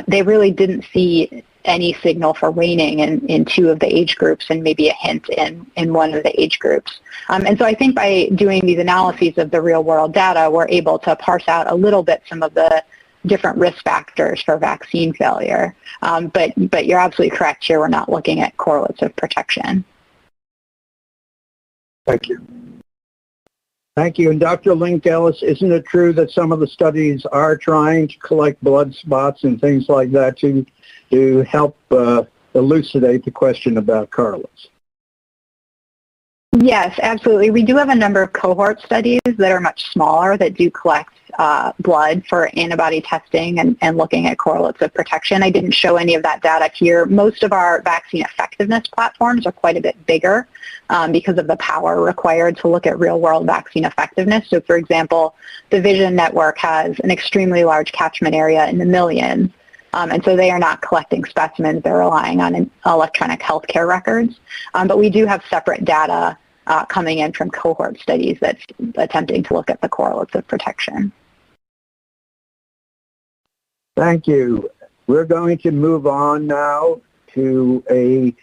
They really didn't see any signal for waning in two of the age groups and maybe a hint in one of the age groups. And so I think by doing these analyses of the real world data, we're able to parse out a little bit some of the different risk factors for vaccine failure. But you're absolutely correct here, we're not looking at correlates of protection. Thank you. Thank you. And Dr. Link-Ellis, isn't it true that some of the studies are trying to collect blood spots and things like that to help elucidate the question about correlates? Yes, absolutely. We do have a number of cohort studies that are much smaller that do collect blood for antibody testing and looking at correlates of protection. I didn't show any of that data here. Most of our vaccine effectiveness platforms are quite a bit bigger because of the power required to look at real-world vaccine effectiveness. So, for example, the Vision Network has an extremely large catchment area in the millions. And so they are not collecting specimens. They're relying on electronic healthcare records. But we do have separate data coming in from cohort studies that's attempting to look at the correlates of protection. Thank you. We're going to move on now to a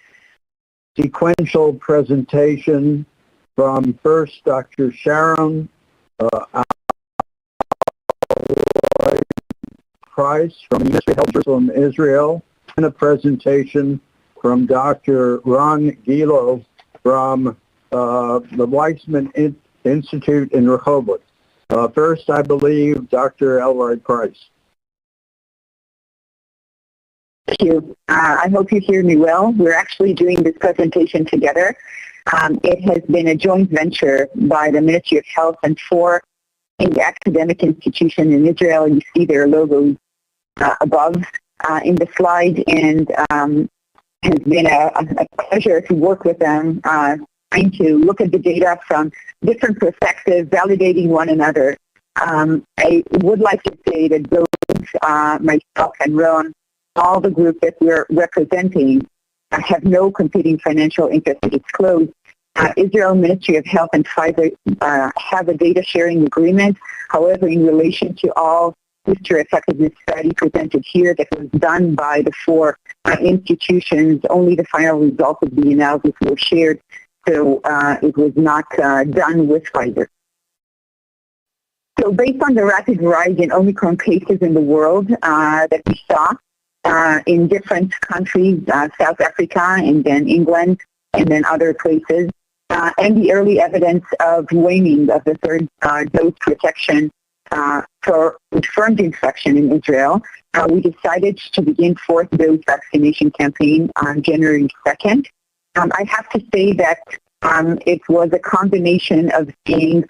sequential presentation from first Dr. Sharon Price from the Ministry of Health Jerusalem, Israel, and a presentation from Dr. Ron Gilo from the Weizmann Institute in Rehoboth. First, I believe, Dr. Elroy Price. Thank you. I hope you hear me well. We're actually doing this presentation together. It has been a joint venture by the Ministry of Health and 4 academic institutions in Israel. You see their logos above in the slide, and has been a pleasure to work with them, trying to look at the data from different perspectives, validating one another. I would like to say that both myself and Ron, all the group that we're representing, have no competing financial interest to disclose. Israel Ministry of Health and Pfizer have a data sharing agreement. However, in relation to all booster effectiveness study presented here that was done by the 4 institutions, only the final results of the analysis were shared. So it was not done with Pfizer. So based on the rapid rise in Omicron cases in the world that we saw in different countries, South Africa and then England and then other places, and the early evidence of waning of the third dose protection for confirmed infection in Israel, we decided to begin 4th dose vaccination campaign on January 2nd. I have to say that it was a combination of being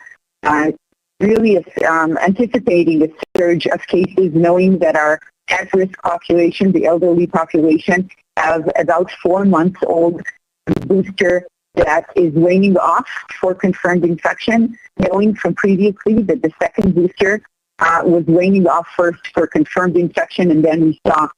really anticipating a surge of cases, knowing that our at-risk population, the elderly population, have about 4 months old booster that is waning off for confirmed infection, knowing from previously that the second booster was waning off first for confirmed infection, and then we saw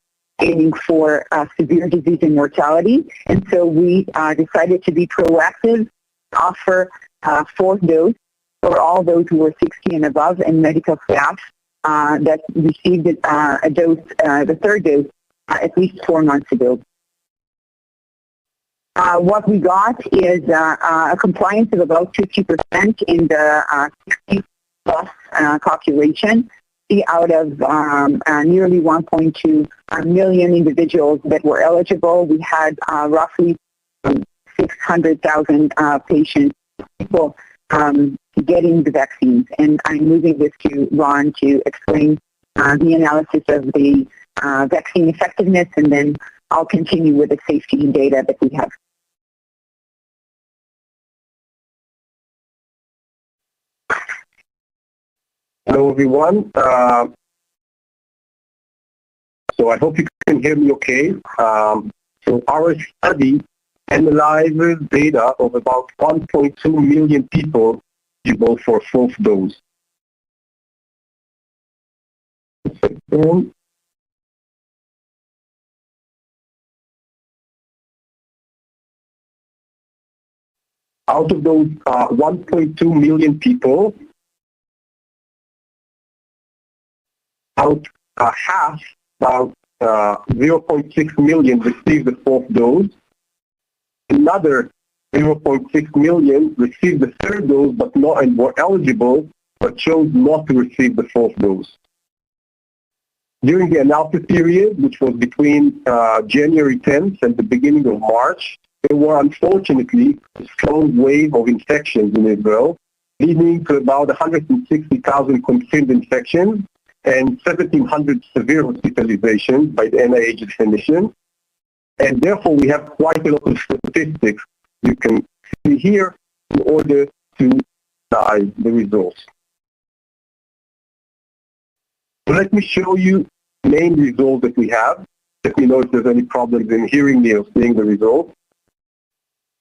aiming for severe disease and mortality. And so we decided to be proactive, offer 4th dose for all those who were 60 and above and medical staff that received a dose, the 3rd dose, at least 4 months ago. What we got is a compliance of about 50% in the 60-plus population out of nearly 1.2 million individuals that were eligible. We had roughly 600,000 people getting the vaccines. And I'm moving this to Ron to explain the analysis of the vaccine effectiveness, and then I'll continue with the safety data that we have. Hello, everyone. So I hope you can hear me okay. So our study analyzes data of about 1.2 million people eligible for 4th dose. Out of those 1.2 million people, half, about 0.6 million received the fourth dose. Another 0.6 million received the third dose but not and were eligible but chose not to receive the fourth dose. During the analysis period, which was between January 10th and the beginning of March, there were unfortunately a strong wave of infections in Israel, leading to about 160,000 confirmed infections and 1,700 severe hospitalizations by the NIH definition. And therefore, we have quite a lot of statistics you can see here in order to decide the results. So let me show you the main results that we have. Let me know if there's any problems in hearing me or seeing the results.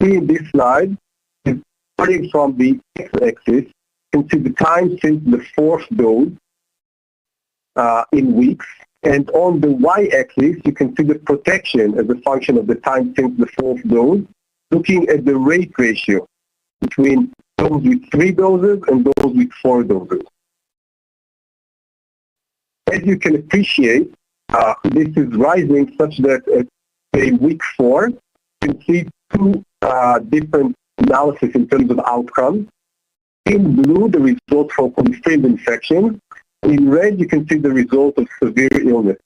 See in this slide, starting from the x-axis, you can see the time since the fourth dose in weeks. And on the y-axis, you can see the protection as a function of the time since the fourth dose, looking at the rate ratio between those with 3 doses and those with 4 doses. As you can appreciate, this is rising such that at say, week 4, you can see two different analyses in terms of outcomes. In blue, the result for confirmed infection. In red, you can see the result of severe illness.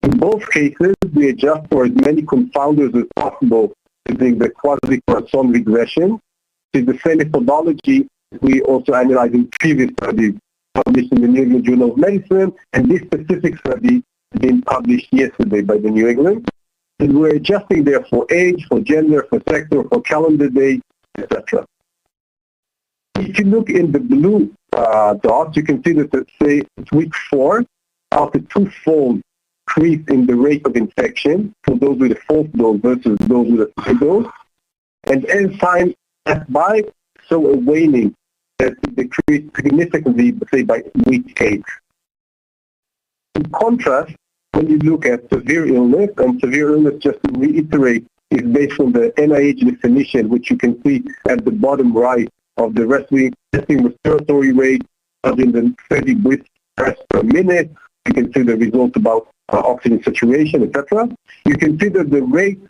In both cases, we adjust for as many confounders as possible using the quasi-Poisson regression, which is the same methodology we also analyzed in previous studies published in the New England Journal of Medicine, and this specific study has been published yesterday by the New England. And we're adjusting there for age, for gender, for sector, for calendar day, etc. If you look in the blue dots, you can see that, let's say, at week 4, after twofold increase in the rate of infection for those with a fourth dose versus those with a third dose, and as time passed by, so a waning that decreased significantly, say, by week 8. In contrast, when you look at severe illness, and severe illness, just to reiterate, is based on the NIH definition, which you can see at the bottom right of the resting respiratory rate of in the 30 breaths per minute. You can see the result about oxygen saturation, etc. You can see that the rate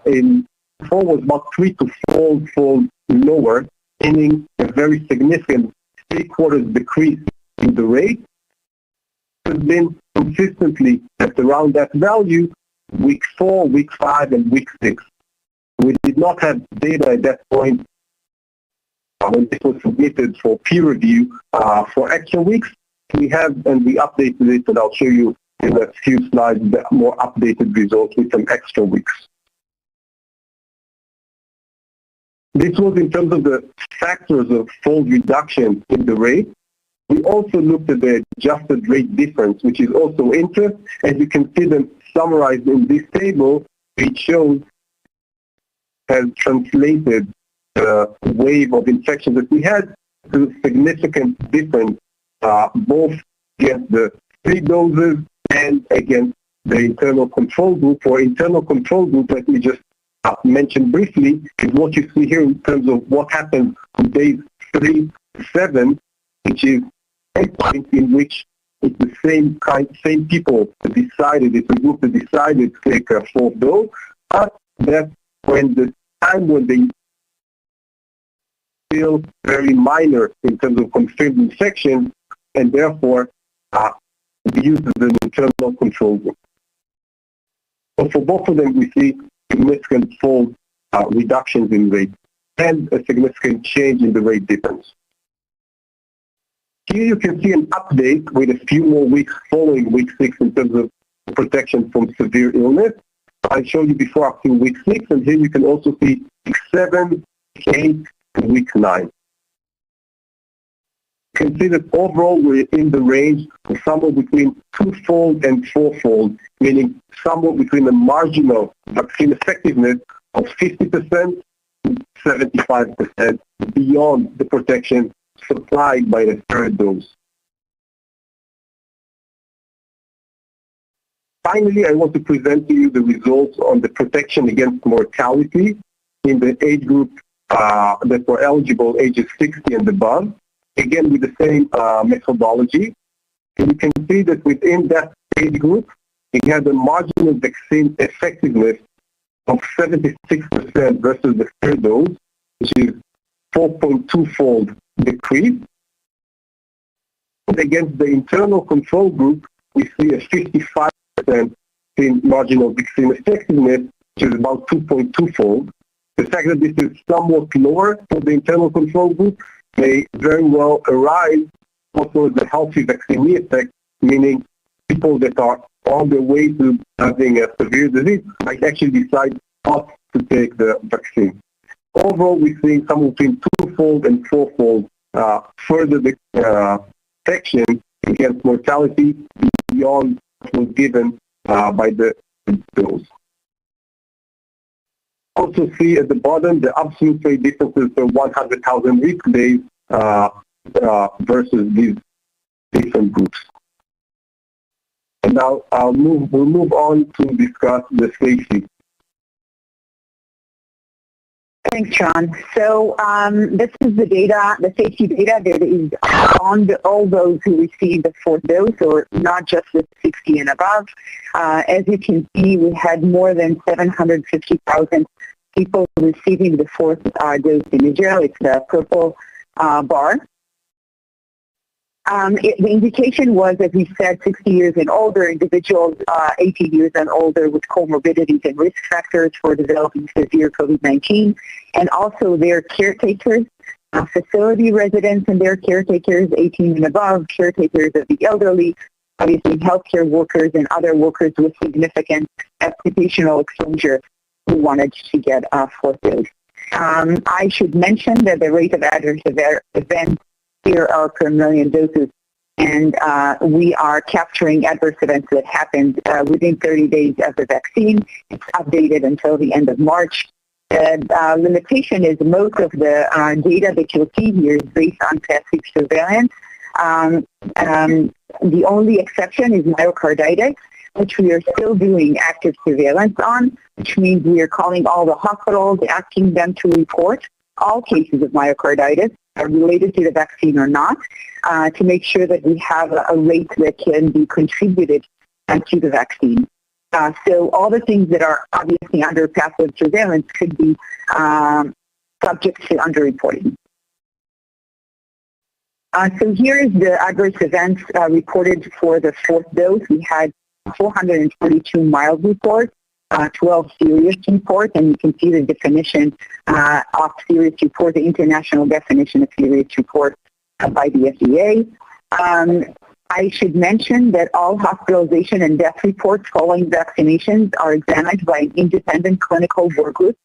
in 4 was about 3 to 4-fold lower, meaning a very significant 3/4 decrease in the rate. It has been consistently at around that value week 4, week 5, and week 6. We did not have data at that point when this was submitted for peer review for extra weeks. We have, and we updated it, and I'll show you in a few slides the more updated results with some extra weeks. This was in terms of the factors of fold reduction in the rate. We also looked at the adjusted rate difference, which is also interest. As you can see them summarized in this table, it shows has translated the wave of infections that we had to significant difference both against the 3 doses and against the internal control group. For internal control group, let me just mention briefly, is what you see here in terms of what happens on days 3 to 7, which is a point in which it's the same people that decided, it's a group that decided to take a fourth dose, but that when the time when they feel very minor in terms of confirmed infection, and therefore we use as an internal control group. So for both of them, we see significant fold reductions in rate and a significant change in the rate difference. Here you can see an update with a few more weeks following week 6 in terms of protection from severe illness. I showed you before up to week 6, and here you can also see week 7, 8, and week 9. You can see that overall we're in the range of somewhere between 2-fold and 4-fold, meaning somewhere between a marginal vaccine effectiveness of 50% to 75% beyond the protection supplied by the third dose. Finally, I want to present to you the results on the protection against mortality in the age group that were eligible ages 60 and above, again with the same methodology. And you can see that within that age group, it had a marginal vaccine effectiveness of 76% versus the third dose, which is 4.2-fold decrease. And against the internal control group, we see a 55% marginal vaccine effectiveness, which is about 2.2-fold. The fact that this is somewhat lower for the internal control group may very well arise also as a healthy vaccinee effect, meaning people that are on their way to having a severe disease might actually decide not to take the vaccine. Overall, we're seeing somewhere between 2-fold and 4-fold further protection against mortality beyond what was given by the dose. Also see at the bottom the absolute rate differences per 100,000 risk days versus these different groups. And now we'll move on to discuss the safety. Thanks, Sean. So this is the data, the safety data that is on all those who received the fourth dose, or not just the 60 and above. As you can see, we had more than 750,000 people receiving the fourth dose in Israel. It's the purple bar. The indication was, as we said, 60 years and older, individuals 18 years and older with comorbidities and risk factors for developing severe COVID-19, and also their caretakers, facility residents and their caretakers 18 and above, caretakers of the elderly, obviously healthcare workers and other workers with significant occupational exposure who wanted to get a fourth dose. I should mention that the rate of adverse events here are per million doses, and we are capturing adverse events that happened within 30 days of the vaccine. It's updated until the end of March. The limitation is most of the data that you'll see here is based on passive surveillance. The only exception is myocarditis, which we are still doing active surveillance on, which means we are calling all the hospitals, asking them to report all cases of myocarditis related to the vaccine or not, to make sure that we have a rate that can be contributed to the vaccine. So all the things that are obviously under passive surveillance could be subject to underreporting. So here is the adverse events reported for the fourth dose. We had 442 mild reports, 12 serious reports, and you can see the definition of serious report, the international definition of serious report by the FDA. I should mention that all hospitalization and death reports following vaccinations are examined by an independent clinical work group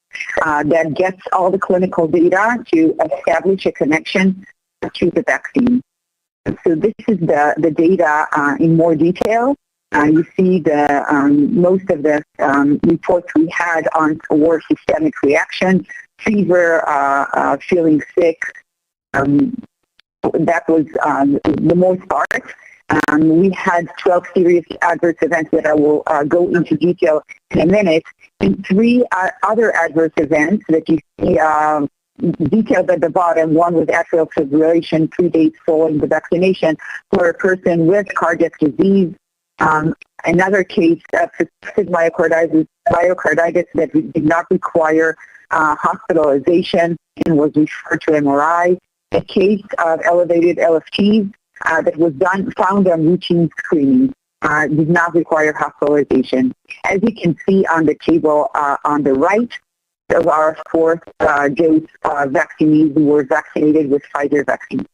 that gets all the clinical data to establish a connection to the vaccine. So this is the data in more detail. You see the most of the reports we had on were systemic reactions, fever, feeling sick. That was the most part. We had 12 serious adverse events that I will go into detail in a minute, and 3 other adverse events that you see detailed at the bottom. One was atrial fibrillation 3 days following the vaccination for a person with cardiac disease. Another case of suspected myocarditis that did not require hospitalization and was referred to MRI. A case of elevated LFTs that was found on routine screening, did not require hospitalization. As you can see on the table on the right, of our fourth dose vaccinees who were vaccinated with Pfizer vaccine.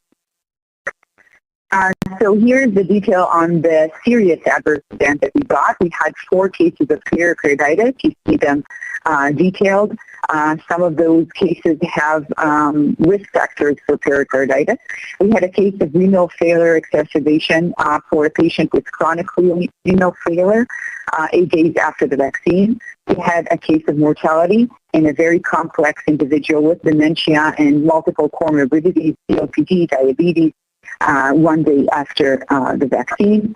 So here's the detail on the serious adverse event that we got. We had 4 cases of pericarditis. You see them detailed. Some of those cases have risk factors for pericarditis. We had a case of renal failure exacerbation for a patient with chronic renal failure 8 days after the vaccine. We had a case of mortality in a very complex individual with dementia and multiple comorbidities, COPD, diabetes, 1 day after the vaccine.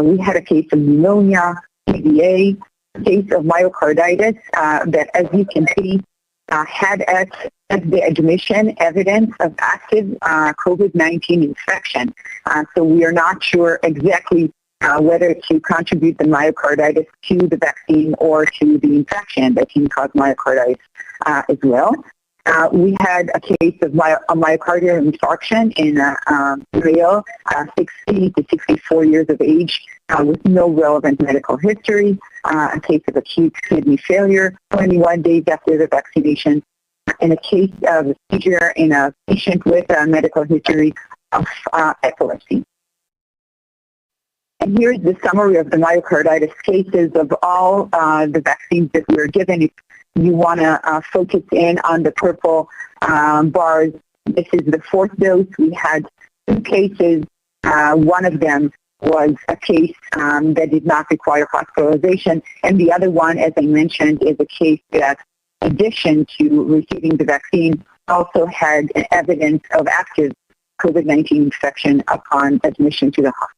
We had a case of pneumonia, TBA, case of myocarditis that, as you can see, had at the admission evidence of active COVID-19 infection. So we are not sure exactly whether to contribute the myocarditis to the vaccine or to the infection that can cause myocarditis as well. We had a case of a myocardial infarction in a male, 60 to 64 years of age, with no relevant medical history, a case of acute kidney failure 21 days after the vaccination, and a case of a seizure in a patient with a medical history of epilepsy. And here's the summary of the myocarditis cases of all the vaccines that we were given. If you want to focus in on the purple bars, this is the fourth dose. We had 2 cases. One of them was a case that did not require hospitalization, and the other one, as I mentioned, is a case that, in addition to receiving the vaccine, also had evidence of active COVID-19 infection upon admission to the hospital.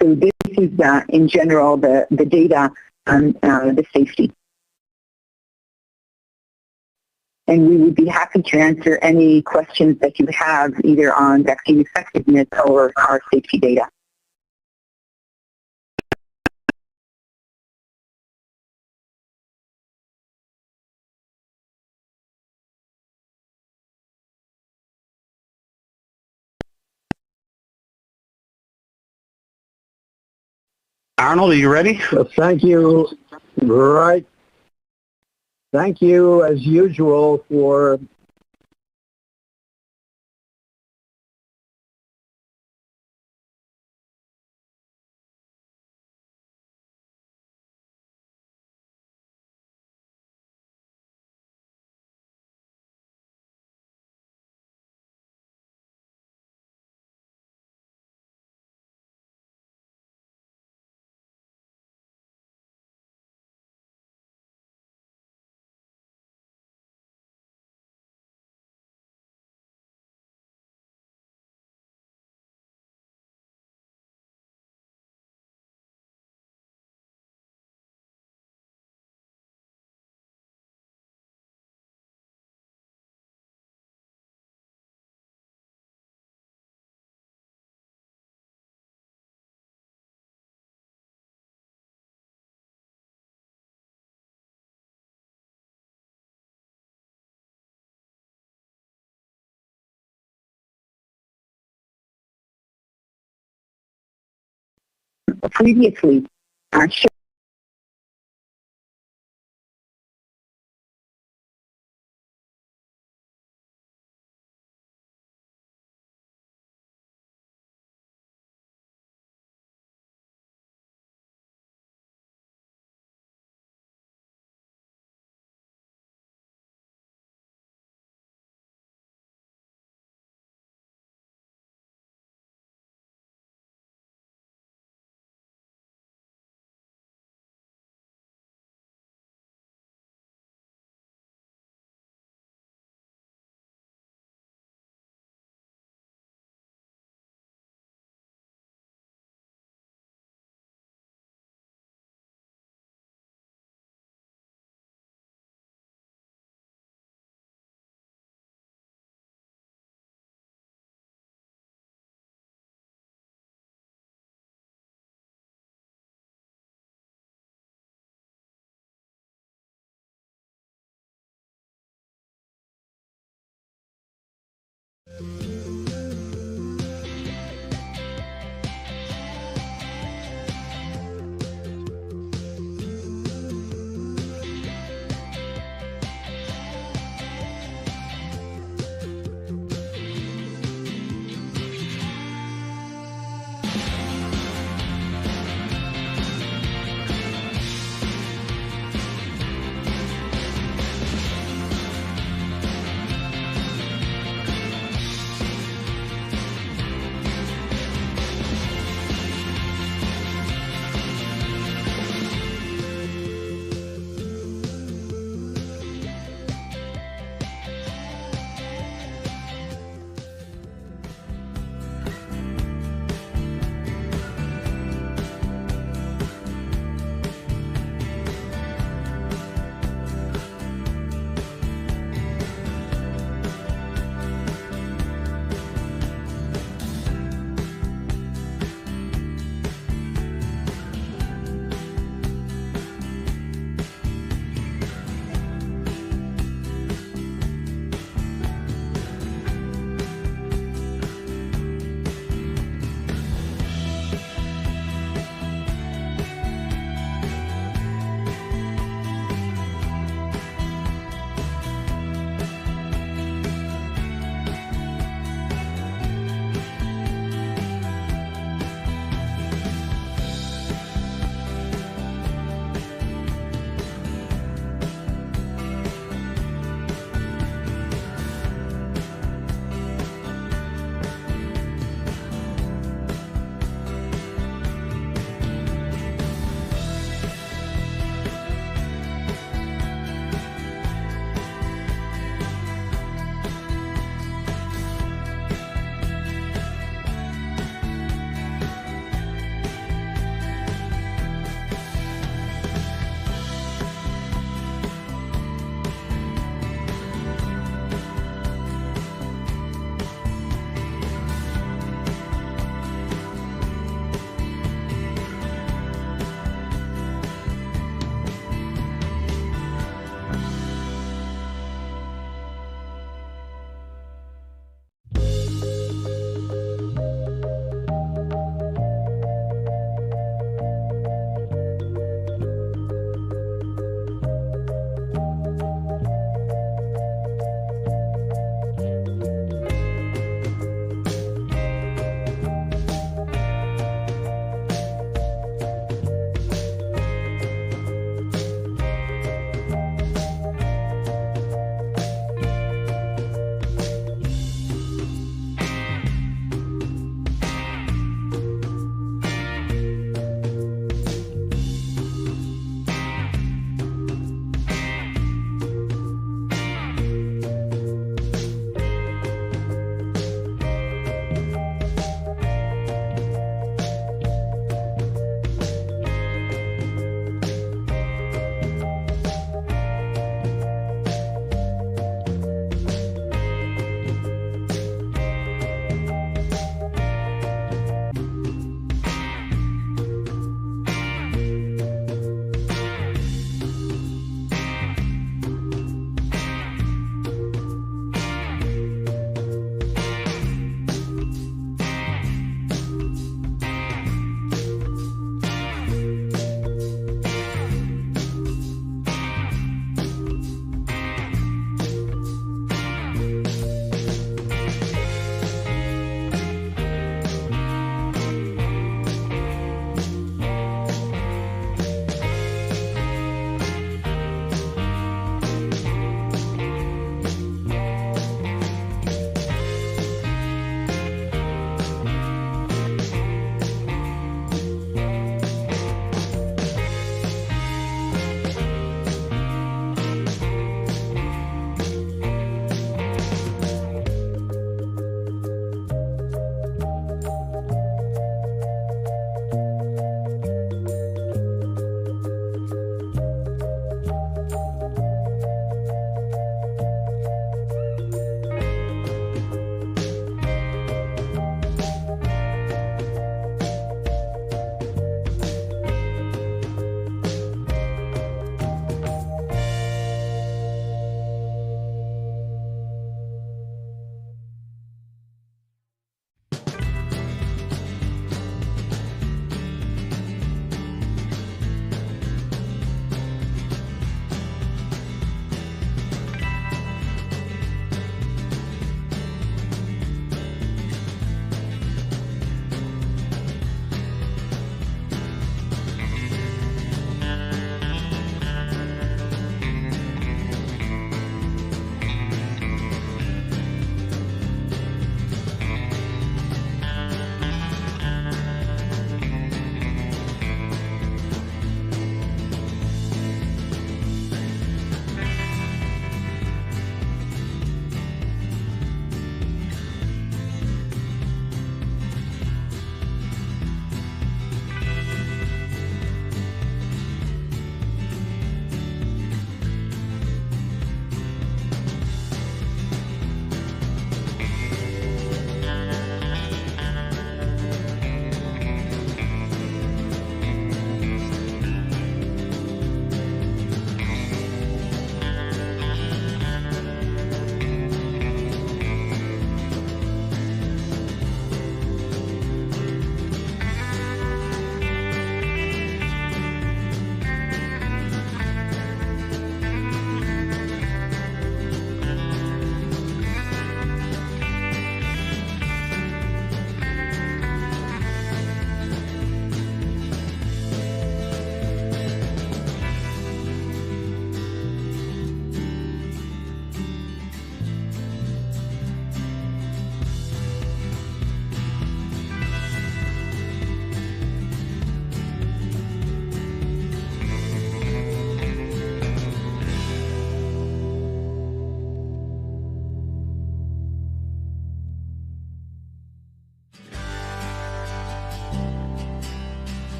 So this is, in general, the data on the safety. And we would be happy to answer any questions that you have, either on vaccine effectiveness or our safety data. Arnold, are you ready? Thank you. Right. Thank you, as usual, for previously.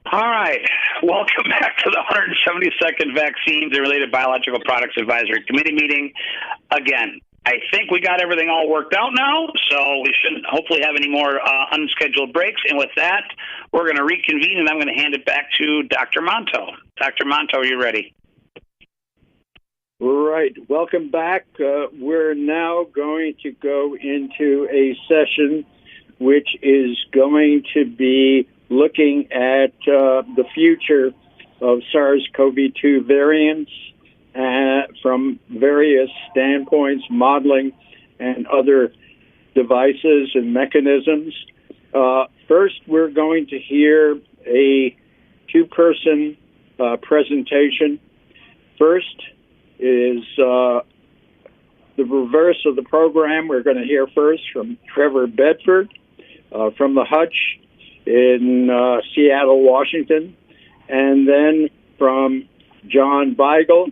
All right. Welcome back to the 172nd Vaccines and Related Biological Products Advisory Committee meeting. Again, I think we got everything all worked out now, so we shouldn't hopefully have any more unscheduled breaks. And with that, we're going to reconvene, and I'm going to hand it back to Dr. Monto. Dr. Monto, are you ready? Right. Welcome back. We're now going to go into a session which is going to be looking at the future of SARS-CoV-2 variants from various standpoints, modeling, and other devices and mechanisms. First, we're going to hear a two-person presentation. First is the reverse of the program. We're going to hear first from Trevor Bedford from the Hutch in Seattle, Washington, and then from John Beigel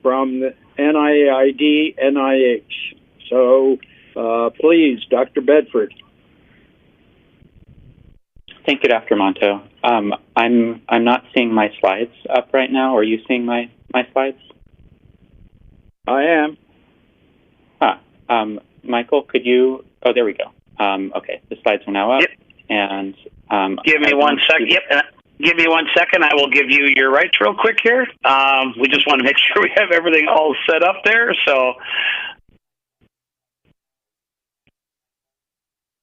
from the NIAID, NIH. So please, Dr. Bedford. Thank you, Dr. Monto. I'm not seeing my slides up right now. Are you seeing my slides? I am. Michael, could you? Oh, there we go. Okay, the slides are now up. Yep. And give me 1 second. Yep. Give me 1 second. I will give you your rights real quick here. We just want to make sure we have everything all set up there. So,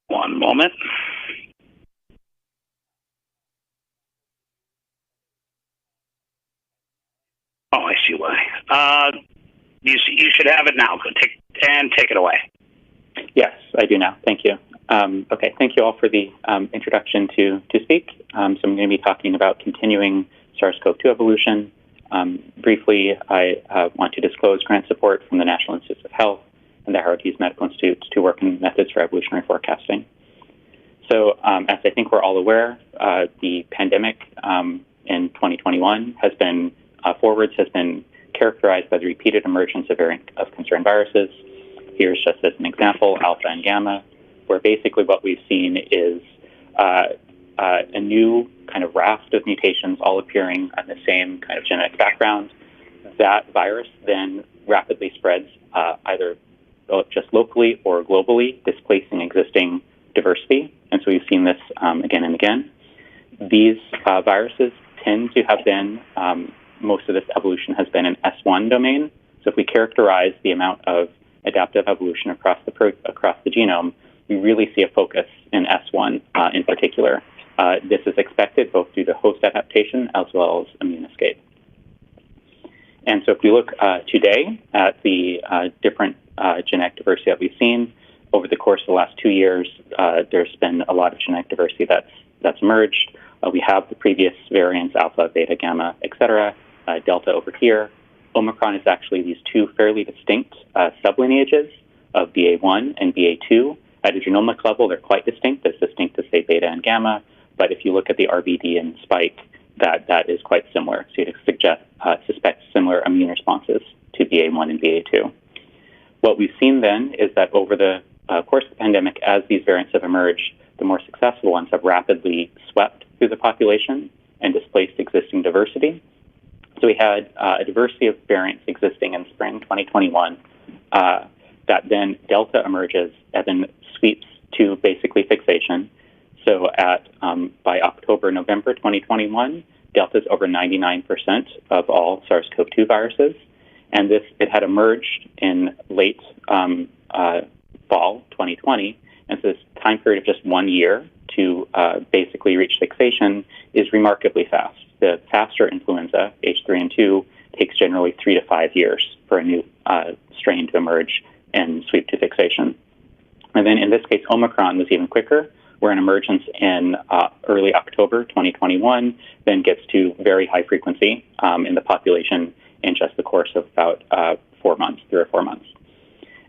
one moment. Oh, I see why. You should have it now. Take it away. Yes, I do now. Thank you. Okay, thank you all for the introduction to speak. So I'm going to be talking about continuing SARS-CoV-2 evolution. Briefly, I want to disclose grant support from the National Institutes of Health and the Howard Hughes Medical Institute to work in methods for evolutionary forecasting. So as I think we're all aware, the pandemic in 2021 has been characterized by the repeated emergence of variant of concern viruses. Here's just as an example, alpha and gamma, where basically what we've seen is a new kind of raft of mutations all appearing on the same kind of genetic background. That virus then rapidly spreads either just locally or globally, displacing existing diversity. And so we've seen this again and again. These viruses tend to have been, most of this evolution has been in S1 domain. So if we characterize the amount of adaptive evolution across the genome, we really see a focus in S1 in particular. This is expected both due to host adaptation as well as immune escape. And so if we look today at the different genetic diversity that we've seen over the course of the last 2 years, there's been a lot of genetic diversity that's emerged. We have the previous variants, alpha, beta, gamma, et cetera, delta over here. Omicron is actually these two fairly distinct sublineages of BA1 and BA2. At a genomic level, they're quite distinct, as distinct as, say, beta and gamma. But if you look at the RBD and spike, that is quite similar. So you'd suspect similar immune responses to BA1 and BA2. What we've seen then is that over the course of the pandemic, as these variants have emerged, the more successful ones have rapidly swept through the population and displaced existing diversity. So we had a diversity of variants existing in spring 2021 that then Delta emerges and then sweeps to basically fixation. So by October, November 2021, Delta is over 99% of all SARS-CoV-2 viruses. And it had emerged in late fall 2020. And so this time period of just 1 year to basically reach fixation is remarkably fast. The faster influenza, H3N2, takes generally 3 to 5 years for a new strain to emerge and sweep to fixation. And then in this case, Omicron was even quicker, where an emergence in early October 2021 then gets to very high frequency in the population in just the course of about 4 months, 3 or 4 months.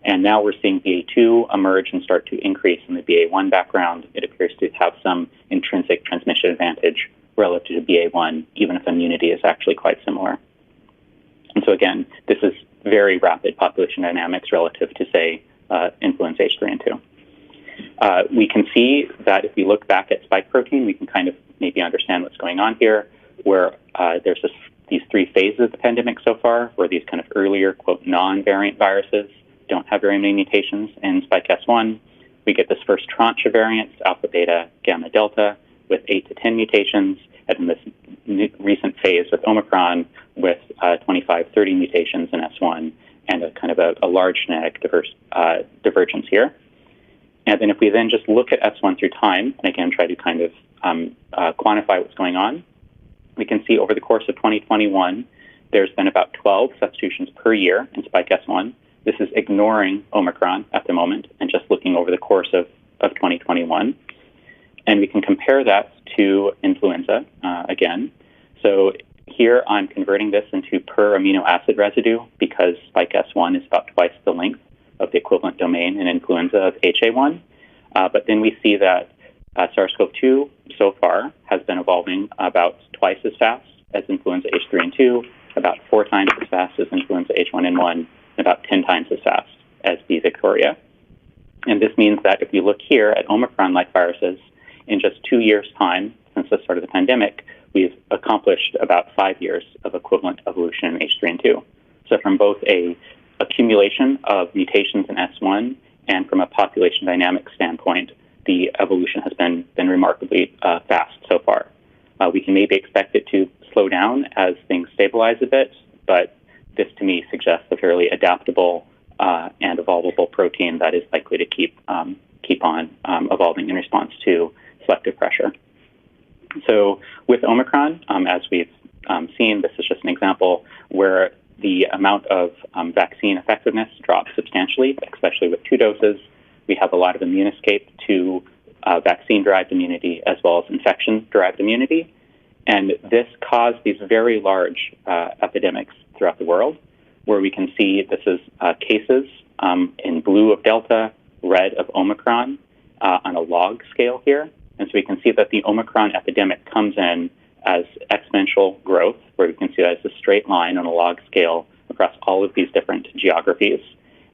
And now we're seeing BA2 emerge and start to increase in the BA1 background. It appears to have some intrinsic transmission advantage relative to BA1, even if immunity is actually quite similar. And so again, this is very rapid population dynamics relative to, say, influenza H3N2. We can see that if we look back at spike protein, we can kind of maybe understand what's going on here, where there's these three phases of the pandemic so far, where these kind of earlier, quote, non-variant viruses don't have very many mutations in spike S1. We get this first tranche of variants, alpha, beta, gamma, delta, with 8 to 10 mutations, and then this recent phase with Omicron with 25, 30 mutations in S1, and a kind of a large genetic divergence here. And then if we then just look at S1 through time, and again try to kind of quantify what's going on, we can see over the course of 2021, there's been about 12 substitutions per year in spike S1. This is ignoring Omicron at the moment and just looking over the course of 2021. And we can compare that to influenza again. So here I'm converting this into per amino acid residue because spike S1 is about twice the length of the equivalent domain in influenza of HA1. But then we see that SARS-CoV-2 so far has been evolving about twice as fast as influenza H3 and 2, about 4 times as fast as influenza H1N1, and about 10 times as fast as B Victoria. And this means that if we look here at Omicron-like viruses, in just 2 years' time since the start of the pandemic, we've accomplished about 5 years of equivalent evolution in H3 and 2. So from both a accumulation of mutations in S1 and from a population dynamic standpoint, the evolution has been remarkably fast so far. We can maybe expect it to slow down as things stabilize a bit, but this to me suggests a fairly adaptable and evolvable protein that is likely to keep on evolving in response to selective pressure. So with Omicron, as we've seen, this is just an example where the amount of vaccine effectiveness drops substantially, especially with 2 doses. We have a lot of immune escape to vaccine-derived immunity as well as infection-derived immunity. And this caused these very large epidemics throughout the world, where we can see this is cases in blue of Delta, red of Omicron on a log scale here. And so we can see that the Omicron epidemic comes in as exponential growth, where we can see that as a straight line on a log scale across all of these different geographies.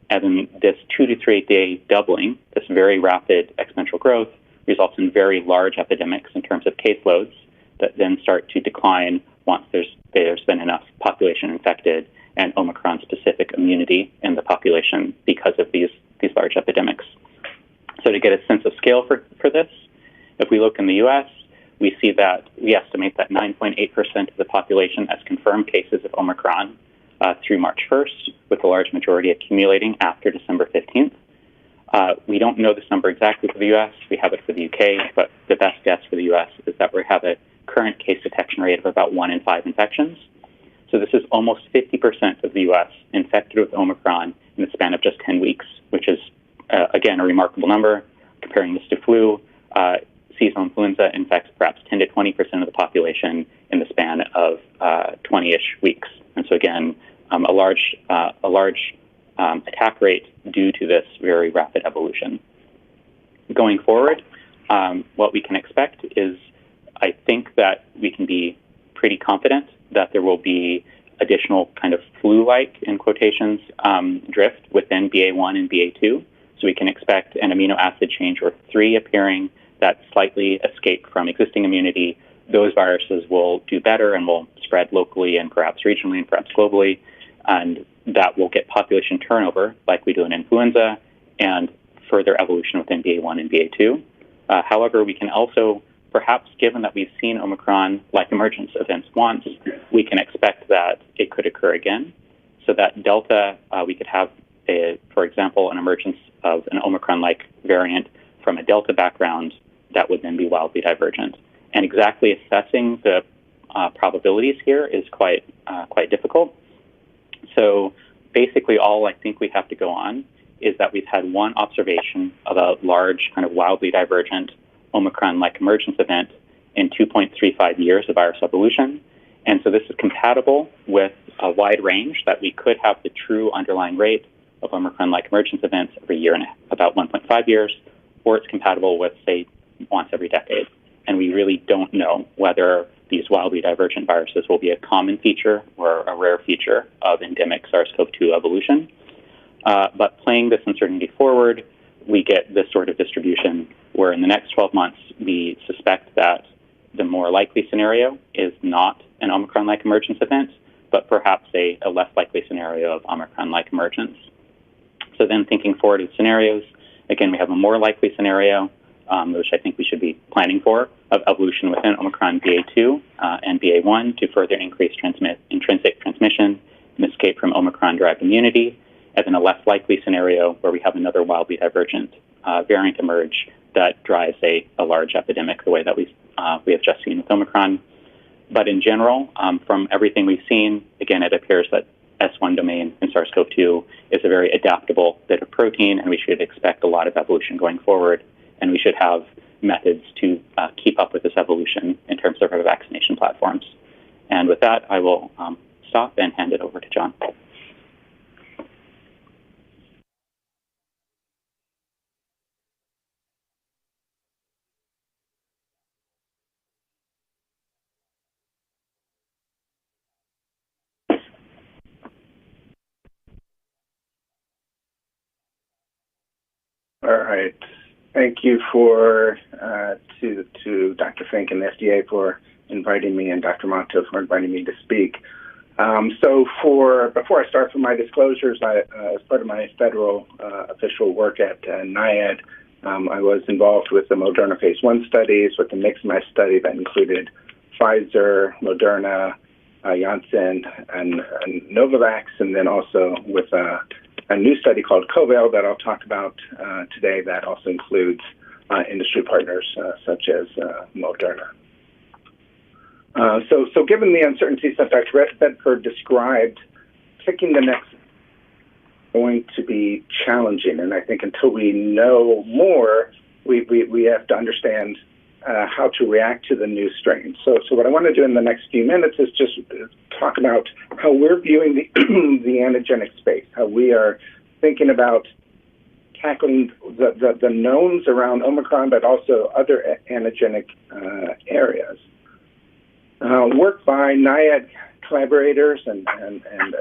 And then this 2 to 3 day doubling, this very rapid exponential growth, results in very large epidemics in terms of caseloads that then start to decline once there's been enough population infected and Omicron-specific immunity in the population because of these large epidemics. So to get a sense of scale for this, if we look in the U.S., we see that we estimate that 9.8% of the population has confirmed cases of Omicron through March 1st, with the large majority accumulating after December 15th. We don't know this number exactly for the U.S. We have it for the U.K., but the best guess for the U.S. is that we have a current case detection rate of about 1 in 5 infections. So this is almost 50% of the U.S. infected with Omicron in the span of just 10 weeks, which is, again, a remarkable number. Comparing this to flu, seasonal influenza infects perhaps 10 to 20% of the population in the span of 20-ish weeks. And so again, a large attack rate due to this very rapid evolution. Going forward, what we can expect is, I think that we can be pretty confident that there will be additional kind of flu-like, in quotations, drift within BA1 and BA2. So we can expect an amino acid change or 3 appearing that slightly escape from existing immunity. Those viruses will do better and will spread locally and perhaps regionally and perhaps globally. And that will get population turnover like we do in influenza and further evolution within BA1 and BA2. However, we can also, perhaps given that we've seen Omicron-like emergence events once, we can expect that it could occur again. So that Delta, we could have, for example, an emergence of an Omicron-like variant from a Delta background that would then be wildly divergent. And exactly assessing the probabilities here is quite difficult. So basically all I think we have to go on is that we've had one observation of a large kind of wildly divergent Omicron-like emergence event in 2.35 years of virus evolution. And so this is compatible with a wide range that we could have the true underlying rate of Omicron-like emergence events every year and about 1.5 years, or it's compatible with, say, once every decade. And we really don't know whether these wildly divergent viruses will be a common feature or a rare feature of endemic SARS-CoV-2 evolution. But playing this uncertainty forward, we get this sort of distribution where in the next 12 months, we suspect that the more likely scenario is not an Omicron-like emergence event, but perhaps a less likely scenario of Omicron-like emergence. So then thinking forward in scenarios, again, we have a more likely scenario, which I think we should be planning for, of evolution within Omicron BA2 and BA1 to further increase intrinsic transmission and escape from Omicron-derived immunity, and then a less likely scenario where we have another wildly divergent variant emerge that drives a large epidemic the way that we have just seen with Omicron. But in general, from everything we've seen, again, it appears that S1 domain in SARS-CoV-2 is a very adaptable bit of protein, and we should expect a lot of evolution going forward. And we should have methods to keep up with this evolution in terms of our vaccination platforms. And with that, I will stop and hand it over to John. All right. Thank you to Dr. Fink and the FDA for inviting me, and Dr. Monto for inviting me to speak. Before I start with my disclosures, as part of my federal official work at NIAID, I was involved with the Moderna phase 1 studies, with the mixed match study that included Pfizer, Moderna, Janssen, and Novavax, and then also with a new study called COVAIL that I'll talk about today that also includes industry partners such as Moderna. So given the uncertainties that Dr. Bedford described, picking the next is going to be challenging. And I think until we know more, we have to understand how to react to the new strain. So what I want to do in the next few minutes is just talk about how we're viewing the antigenic space, how we are thinking about tackling the knowns around Omicron, but also other antigenic areas. Work by NIAID collaborators and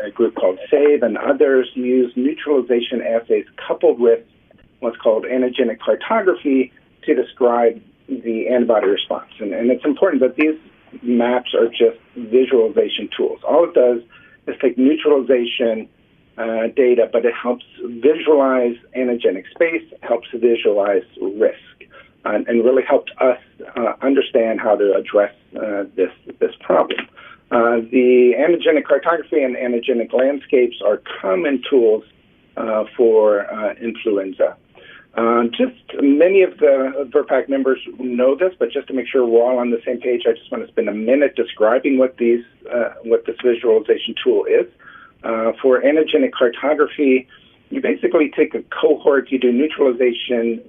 a group called SAVE and others use neutralization assays coupled with what's called antigenic cartography to describe the antibody response. And it's important that these maps are just visualization tools. All it does is take neutralization data, but it helps visualize antigenic space, helps visualize risk, and really helped us understand how to address this problem. The antigenic cartography and antigenic landscapes are common tools for influenza. Just many of the VRPAC members know this, but just to make sure we're all on the same page, I just want to spend a minute describing what this visualization tool is. For antigenic cartography, you basically take a cohort, you do neutralization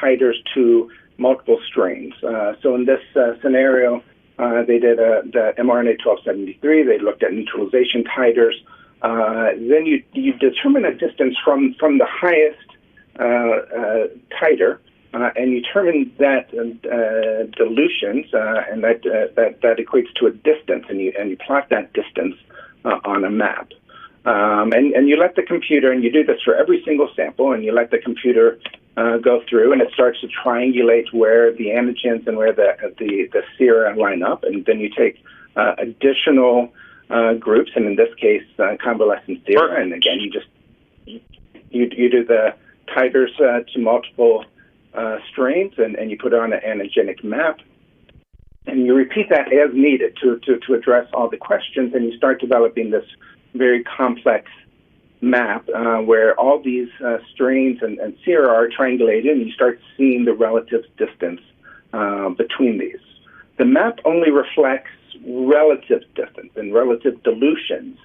titers to multiple strains. So in this scenario, they did the mRNA 1273. They looked at neutralization titers. Then you determine a distance from the highest titer, and you determine that dilutions, and that equates to a distance, and you plot that distance on a map. And you let the computer, and you do this for every single sample, and you let the computer go through, and it starts to triangulate where the antigens and where the sera line up, and then you take additional groups, and in this case, convalescent sera, and again, you do the titers to multiple strains, and you put on an antigenic map, and you repeat that as needed to address all the questions, and you start developing this very complex map where all these strains and sera are triangulated, and you start seeing the relative distance between these. The map only reflects relative distance and relative dilutions,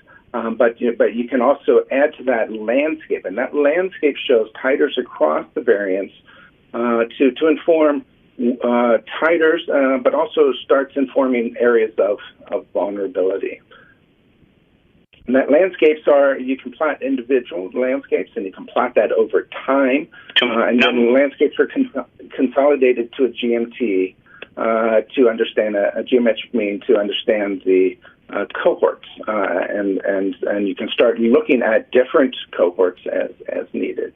but you can also add to that landscape, and that landscape shows titers across the variants to inform titers, but also starts informing areas of vulnerability. And that landscapes you can plot individual landscapes, and you can plot that over time, and then landscapes are consolidated to a GMT to understand a geometric mean to understand the cohorts, and you can start looking at different cohorts as needed.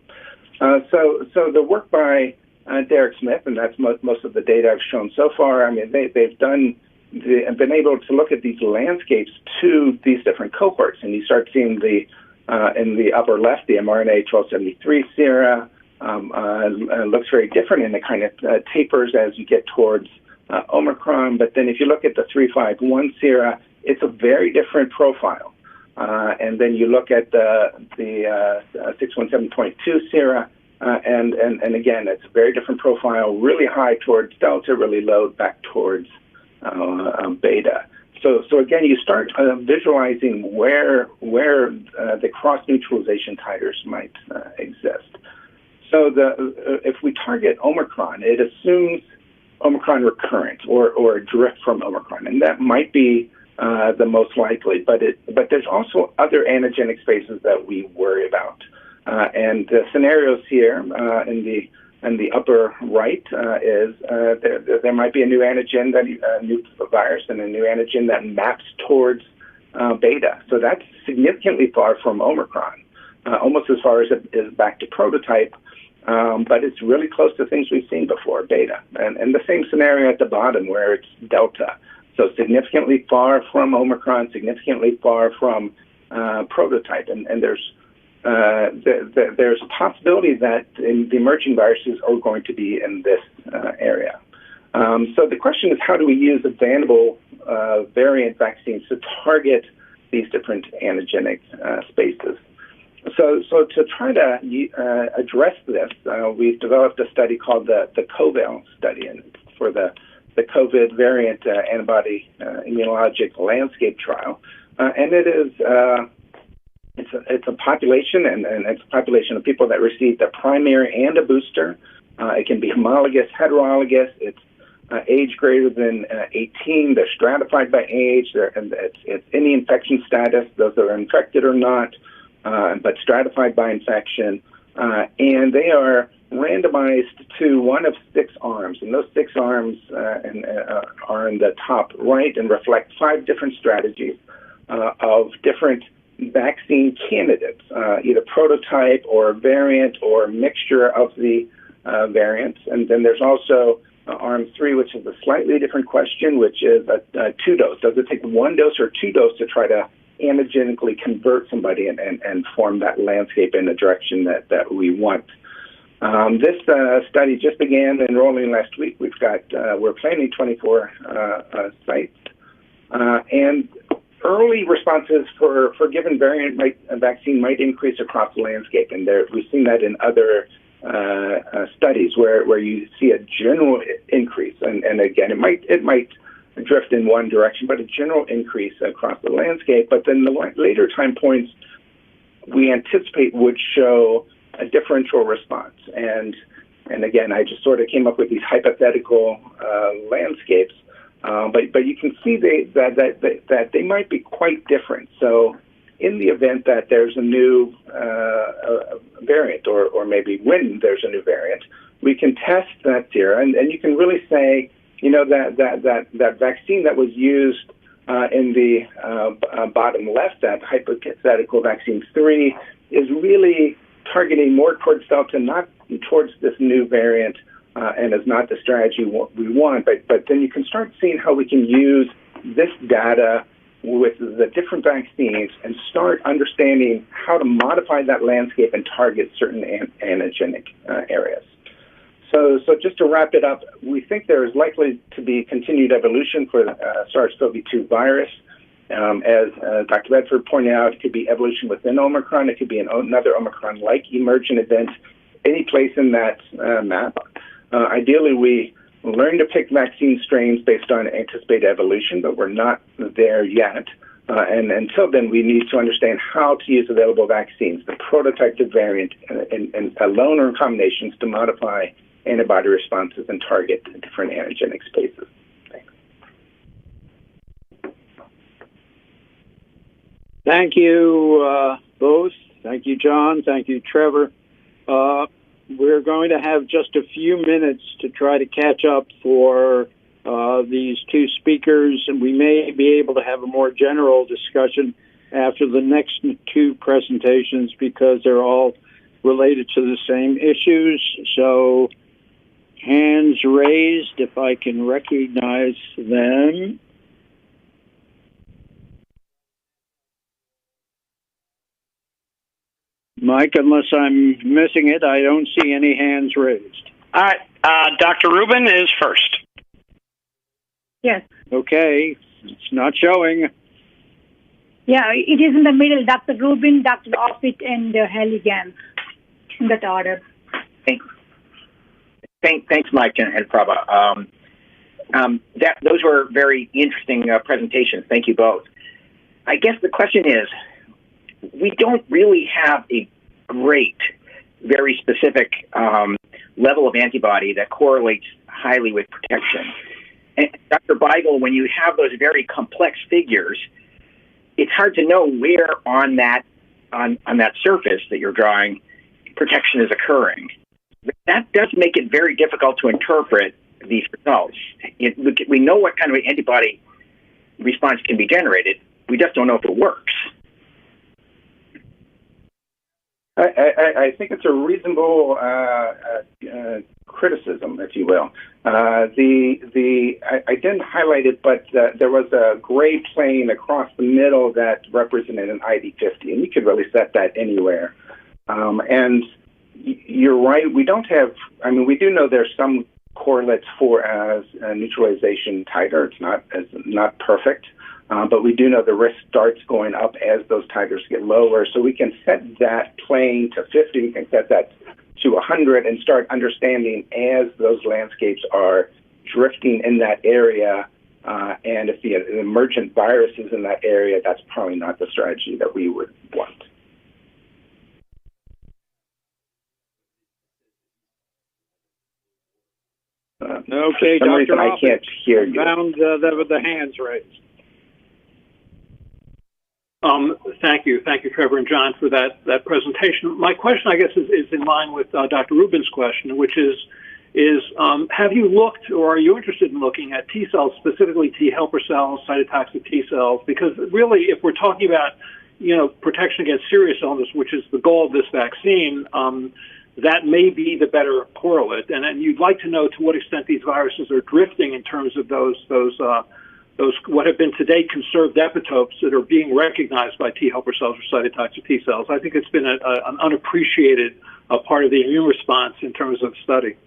So the work by Derek Smith, and that's most of the data I've shown so far. I mean, they've been able to look at these landscapes to these different cohorts, and you start seeing in the upper left, the mRNA 1273 sera looks very different, and it kind of tapers as you get towards Omicron. But then if you look at the 351 sera, it's a very different profile. And then you look at the 617.2 sera, and again, it's a very different profile, really high towards Delta, really low back towards Beta. So again, you start visualizing where the cross-neutralization titers might exist. So if we target Omicron, it assumes Omicron recurrent or a drift from Omicron, and that might be the most likely. But there's also other antigenic spaces that we worry about, and the scenarios here in the upper right is there might be a new antigen, a new virus, and a new antigen that maps towards Beta. So that's significantly far from Omicron, almost as far as it is back to prototype. But it's really close to things we've seen before, Beta. And the same scenario at the bottom where it's Delta. So significantly far from Omicron, significantly far from prototype. And there's a possibility that the emerging viruses are going to be in this area. So the question is, how do we use available variant vaccines to target these different antigenic spaces? So to try to address this, we've developed a study called the COVAL study, and for the COVID variant antibody immunologic landscape trial, and it is it's a population, and it's a population of people that received a primary and a booster. It can be homologous, heterologous. It's age greater than 18. They're stratified by age. It's any infection status, those that are infected or not. But stratified by infection, and they are randomized to one of 6 arms, and those 6 arms are in the top right and reflect 5 different strategies of different vaccine candidates, either prototype or variant or mixture of the variants. And then there's also arm 3, which is a slightly different question, which is a 2-dose. Does it take 1 dose or 2 dose to try to antigenically convert somebody and form that landscape in the direction that we want? This study just began enrolling last week. We're planning 24 sites, and early responses for given variant vaccine might increase across the landscape, and we've seen that in other studies where you see a general increase, and again, it might drift in one direction, but a general increase across the landscape. But then the later time points we anticipate would show a differential response. And again, I just sort of came up with these hypothetical landscapes, but you can see that they might be quite different. So in the event that there's a new variant, or maybe when there's a new variant, we can test that sera, and you can really say, that vaccine that was used in the bottom left, that hypothetical vaccine 3, is really targeting more towards Delta, not towards this new variant, and is not the strategy we want. But then you can start seeing how we can use this data with the different vaccines and start understanding how to modify that landscape and target certain antigenic areas. So just to wrap it up, we think there is likely to be continued evolution for the SARS-CoV-2 virus. As Dr. Bedford pointed out, it could be evolution within Omicron. It could be another Omicron-like emergent event any place in that map. Ideally, we learn to pick vaccine strains based on anticipated evolution, but we're not there yet. And until then, we need to understand how to use available vaccines, the prototype to variant, and alone or in combinations to modify antibody responses and target different antigenic spaces. Thanks. Thank you both. Thank you, John. Thank you, Trevor. We're going to have just a few minutes to try to catch up for these 2 speakers, and we may be able to have a more general discussion after the next 2 presentations, because they're all related to the same issues. So hands raised, if I can recognize them. Mike, unless I'm missing it, I don't see any hands raised. All right. Dr. Rubin is first. Yes. Okay. It's not showing. Yeah, it is in the middle. Dr. Rubin, Dr. Offit, and Haley Gans, in that order. Thanks, Mike and Prabha. Those were very interesting presentations. Thank you both. I guess the question is, we don't really have a great, very specific level of antibody that correlates highly with protection. And Dr. Beigel, when you have those very complex figures, it's hard to know where on that surface that you're drawing protection is occurring. That does make it very difficult to interpret these results. We know what kind of antibody response can be generated. We just don't know if it works. I think it's a reasonable criticism, if you will. I didn't highlight it, but there was a gray plane across the middle that represented an ID50, and you could really set that anywhere. And you're right, we don't have, we do know there's some correlates for as a neutralization titer. It's not perfect. But we do know the risk starts going up as those titers get lower. So we can set that plane to 50, we can set that to 100 and start understanding as those landscapes are drifting in that area. And if the emergent virus is in that area, that's probably not the strategy that we would want. Okay, for some Dr. reason, I can't hear you. Found the hands raised. Thank you, Trevor and John, for that presentation. My question, I guess, is in line with Dr. Rubin's question, which is have you looked or are you interested in looking at T cells, specifically T helper cells, cytotoxic T cells? Because really, if we're talking about protection against serious illness, which is the goal of this vaccine, that may be the better correlate. And you'd like to know to what extent these viruses are drifting in terms of those what have been to date conserved epitopes that are being recognized by T helper cells or cytotoxic T cells. I think it's been an unappreciated part of the immune response in terms of study.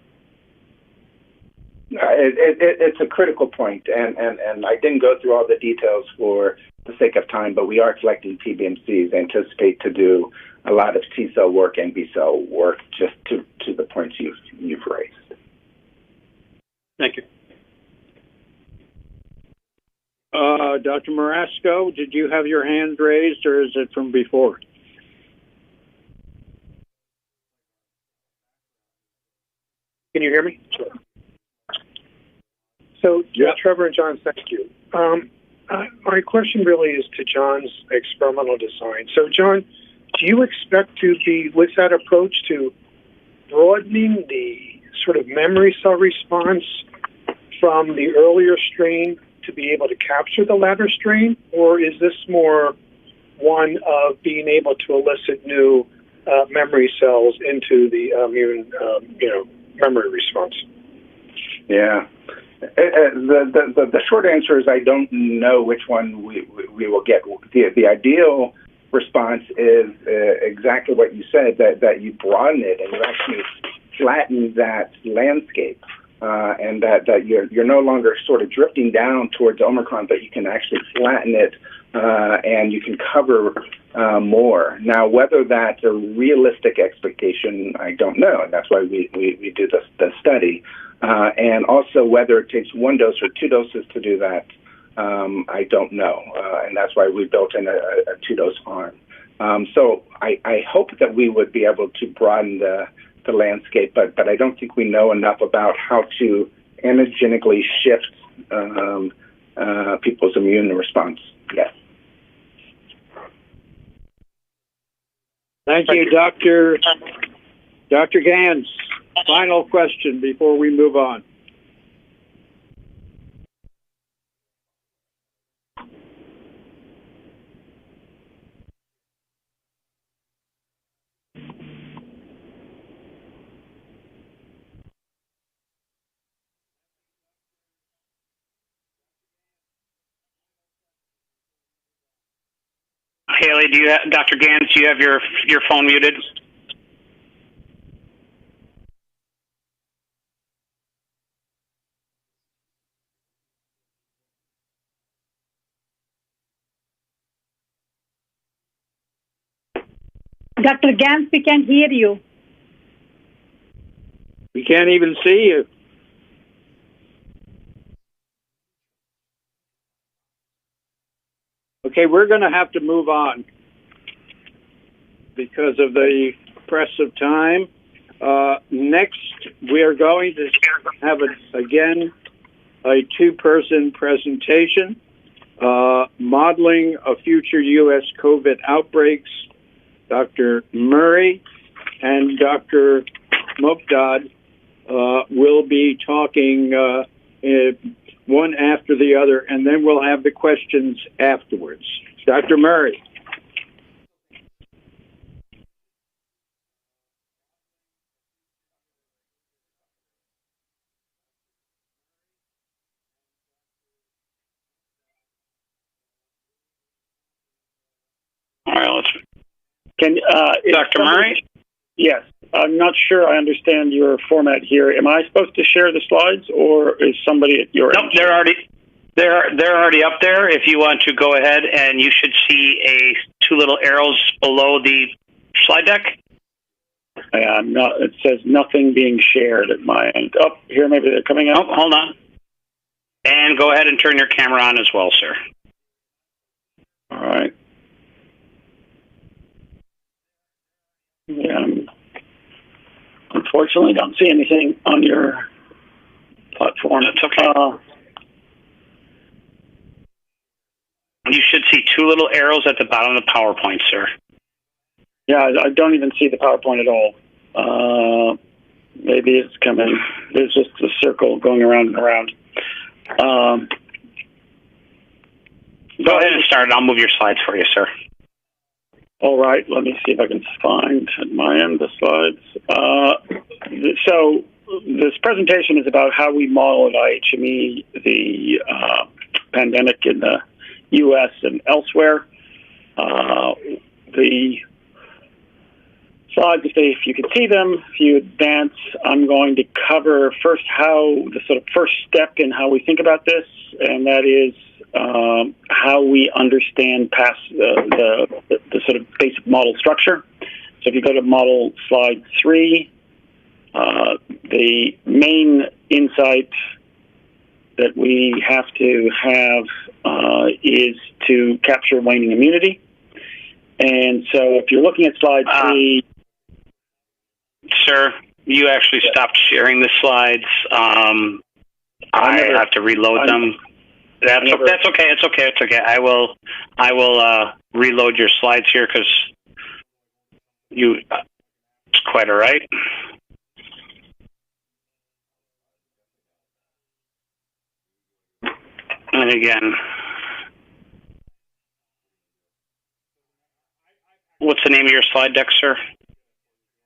It's a critical point, and I didn't go through all the details for the sake of time, but we are collecting PBMCs, anticipate to do a lot of T cell work and B cell work, just to the points you've raised. Thank you. Dr. Marasco, did you have your hand raised, or is it from before? Can you hear me? Sure. So, yep. Trevor and John, thank you. My question really is to John's experimental design. So, John, do you expect to be, with that approach, to broadening the sort of memory cell response from the earlier strain to be able to capture the latter strain, or is this more one of being able to elicit new memory cells into the immune, memory response? Yeah. The short answer is I don't know which one we will get. The ideal response is exactly what you said, that you broaden it and you actually flatten that landscape. And that you're no longer sort of drifting down towards Omicron, but you can actually flatten it and you can cover more. Now, whether that's a realistic expectation, I don't know, and that's why we do the study. And also whether it takes one dose or two doses to do that, I don't know, and that's why we built in a two-dose arm. So I hope that we would be able to broaden the landscape, but I don't think we know enough about how to antigenically shift people's immune response yet. Thank you, Dr. Gans. Final question before we move on. Haley, Dr. Gans, do you have your phone muted? Dr. Gans, we can hear you. We can't even see you. Okay, we're going to have to move on because of the press of time. Next, we are going to have, again, a two-person presentation, modeling of future U.S. COVID outbreaks. Dr. Murray and Dr. Mokdad will be talking one after the other, and then we'll have the questions afterwards. Dr. Murray. All right, let's. Dr. Murray? Yes. I'm not sure I understand your format here. Am I supposed to share the slides, or is somebody at your Nope, end? they're already up there. If you want to go ahead, and you should see two little arrows below the slide deck. It says nothing being shared at my end. Oh, here maybe they're coming out. Oh, hold on. And go ahead and turn your camera on as well, sir. All right. Yeah. Unfortunately, don't see anything on your platform. That's okay. You should see two little arrows at the bottom of the PowerPoint, sir. Yeah, I don't even see the PowerPoint at all. Maybe it's coming. There's just a circle going around and around. Go ahead and start. I'll move your slides for you, sir. All right. Let me see if I can find at my end the slides. So this presentation is about how we model at IHME the pandemic in the U.S. and elsewhere. The slides, if you can see them, if you advance, I'm going to cover first the sort of first step in how we think about this, and that is how we understand past the sort of basic model structure. So if you go to model slide 3, the main insight that we have to have is to capture waning immunity. And so if you're looking at slide 3... Sir, you actually stopped sharing the slides. I have to reload them. That's okay. It's okay. I will reload your slides here because it's quite all right. And again, what's the name of your slide deck, sir?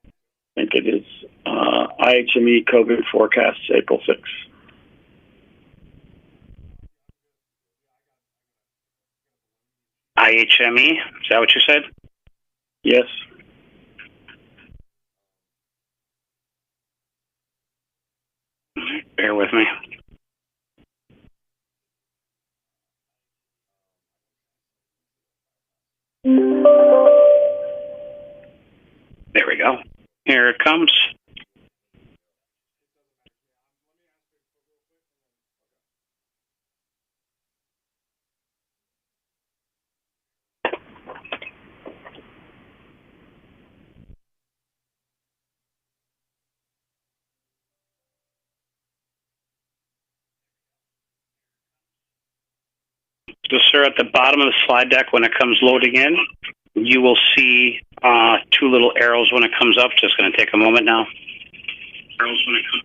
I think it is IHME COVID forecasts April 6th. IHME? Is that what you said? Yes. Bear with me. There we go. Here it comes. So, sir, at the bottom of the slide deck, when it comes loading in, you will see two little arrows when it comes up. Just going to take a moment now. Arrows when it comes.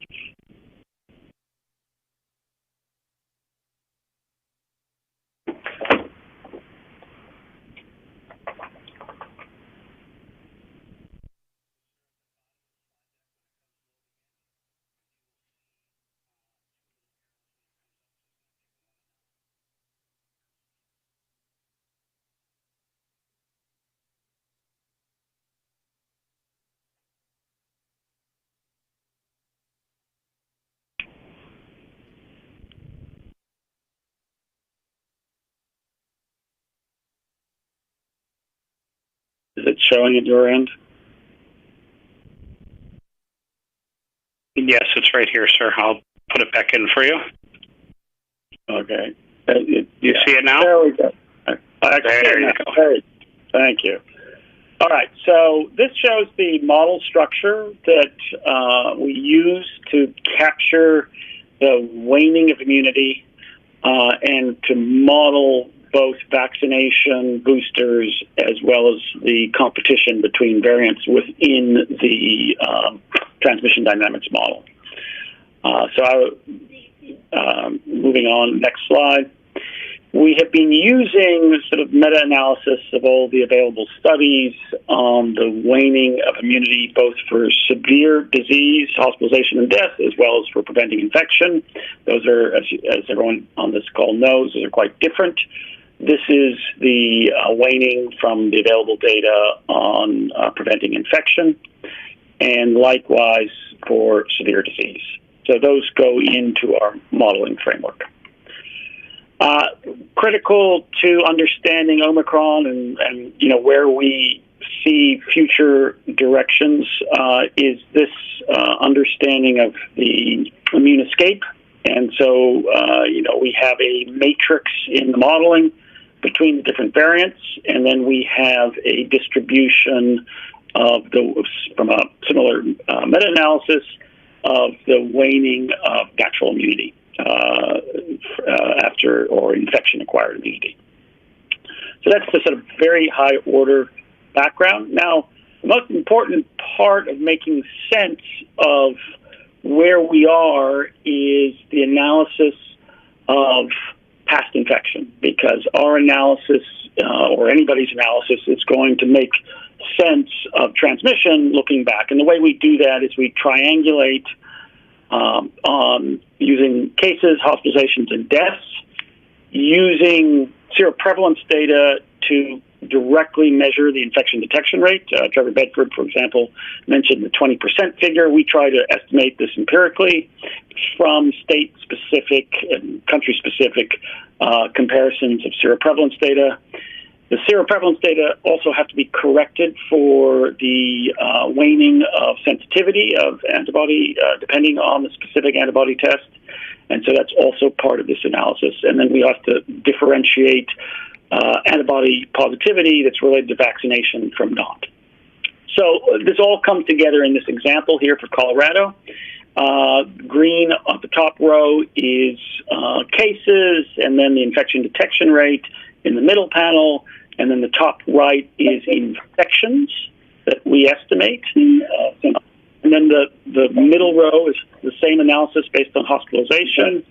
Is it showing at your end? Yes, it's right here, sir. I'll put it back in for you. Okay. You see it now? There we go. There you go. Great. Thank you. All right, so this shows the model structure that we use to capture the waning of immunity and to model both vaccination boosters as well as the competition between variants within the transmission dynamics model. Moving on, next slide. We have been using sort of meta-analysis of all the available studies on the waning of immunity, both for severe disease, hospitalization, and death, as well as for preventing infection. Those are, as everyone on this call knows, those are quite different. This is the waning from the available data on preventing infection, and likewise for severe disease. So those go into our modeling framework. Critical to understanding Omicron and where we see future directions is this understanding of the immune escape. And so, we have a matrix in the modeling between the different variants, and then we have a distribution of from a similar meta-analysis of the waning of natural immunity after or infection-acquired immunity. So that's the sort of very high order background. Now, the most important part of making sense of where we are is the analysis of past infection, because our analysis or anybody's analysis is going to make sense of transmission looking back. And the way we do that is we triangulate on using cases, hospitalizations, and deaths, using seroprevalence data to directly measure the infection detection rate. Trevor Bedford, for example, mentioned the 20% figure. We try to estimate this empirically from state-specific and country-specific comparisons of seroprevalence data. The seroprevalence data also have to be corrected for the waning of sensitivity of antibody, depending on the specific antibody test. And so that's also part of this analysis. And then we have to differentiate antibody positivity that's related to vaccination from not. So this all comes together in this example here for Colorado. Green at the top row is cases, and then the infection detection rate in the middle panel, and then the top right is infections that we estimate. And then the middle row is the same analysis based on hospitalization,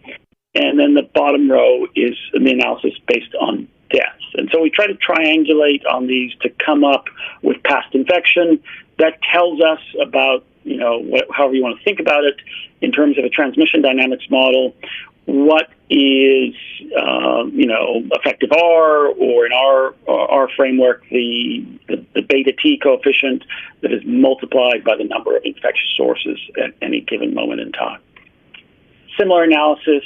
and then the bottom row is the analysis based on deaths. And so we try to triangulate on these to come up with past infection. That tells us about, however you want to think about it, in terms of a transmission dynamics model, what is, effective R, or in our framework, the beta T coefficient that is multiplied by the number of infectious sources at any given moment in time. Similar analysis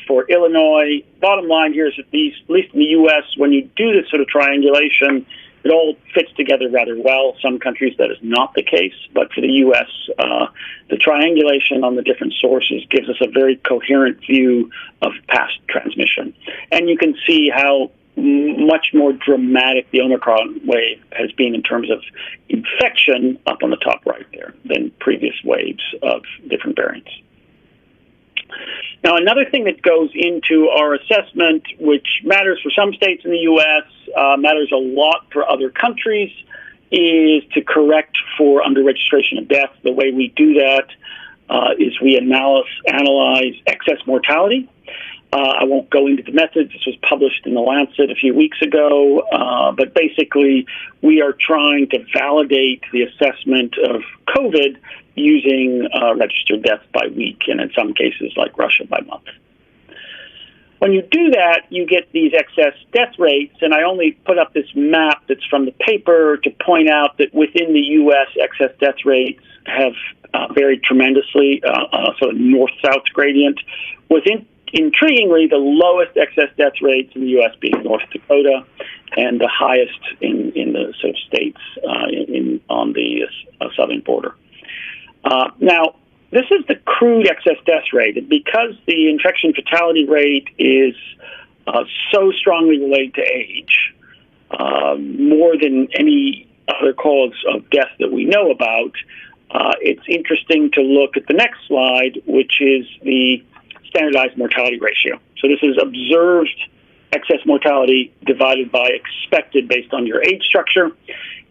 for Illinois. Bottom line here is that these, at least in the U.S., when you do this sort of triangulation, it all fits together rather well. Some countries that is not the case, but for the U.S., the triangulation on the different sources gives us a very coherent view of past transmission. And you can see how much more dramatic the Omicron wave has been in terms of infection up on the top right there than previous waves of different variants. Now, another thing that goes into our assessment, which matters for some states in the U.S., matters a lot for other countries, is to correct for under-registration of death. The way we do that is we analyze excess mortality. I won't go into the methods. This was published in The Lancet a few weeks ago. But basically, we are trying to validate the assessment of COVID using registered deaths by week, and in some cases, like Russia, by month. When you do that, you get these excess death rates, and I only put up this map that's from the paper to point out that within the U.S., excess death rates have varied tremendously, sort of north-south gradient. Within intriguingly, the lowest excess death rates in the U.S. being North Dakota, and the highest in the sort of states on the southern border. Now, this is the crude excess death rate, and because the infection fatality rate is so strongly related to age, more than any other cause of death that we know about, it's interesting to look at the next slide, which is the standardized mortality ratio. So this is observed excess mortality divided by expected based on your age structure.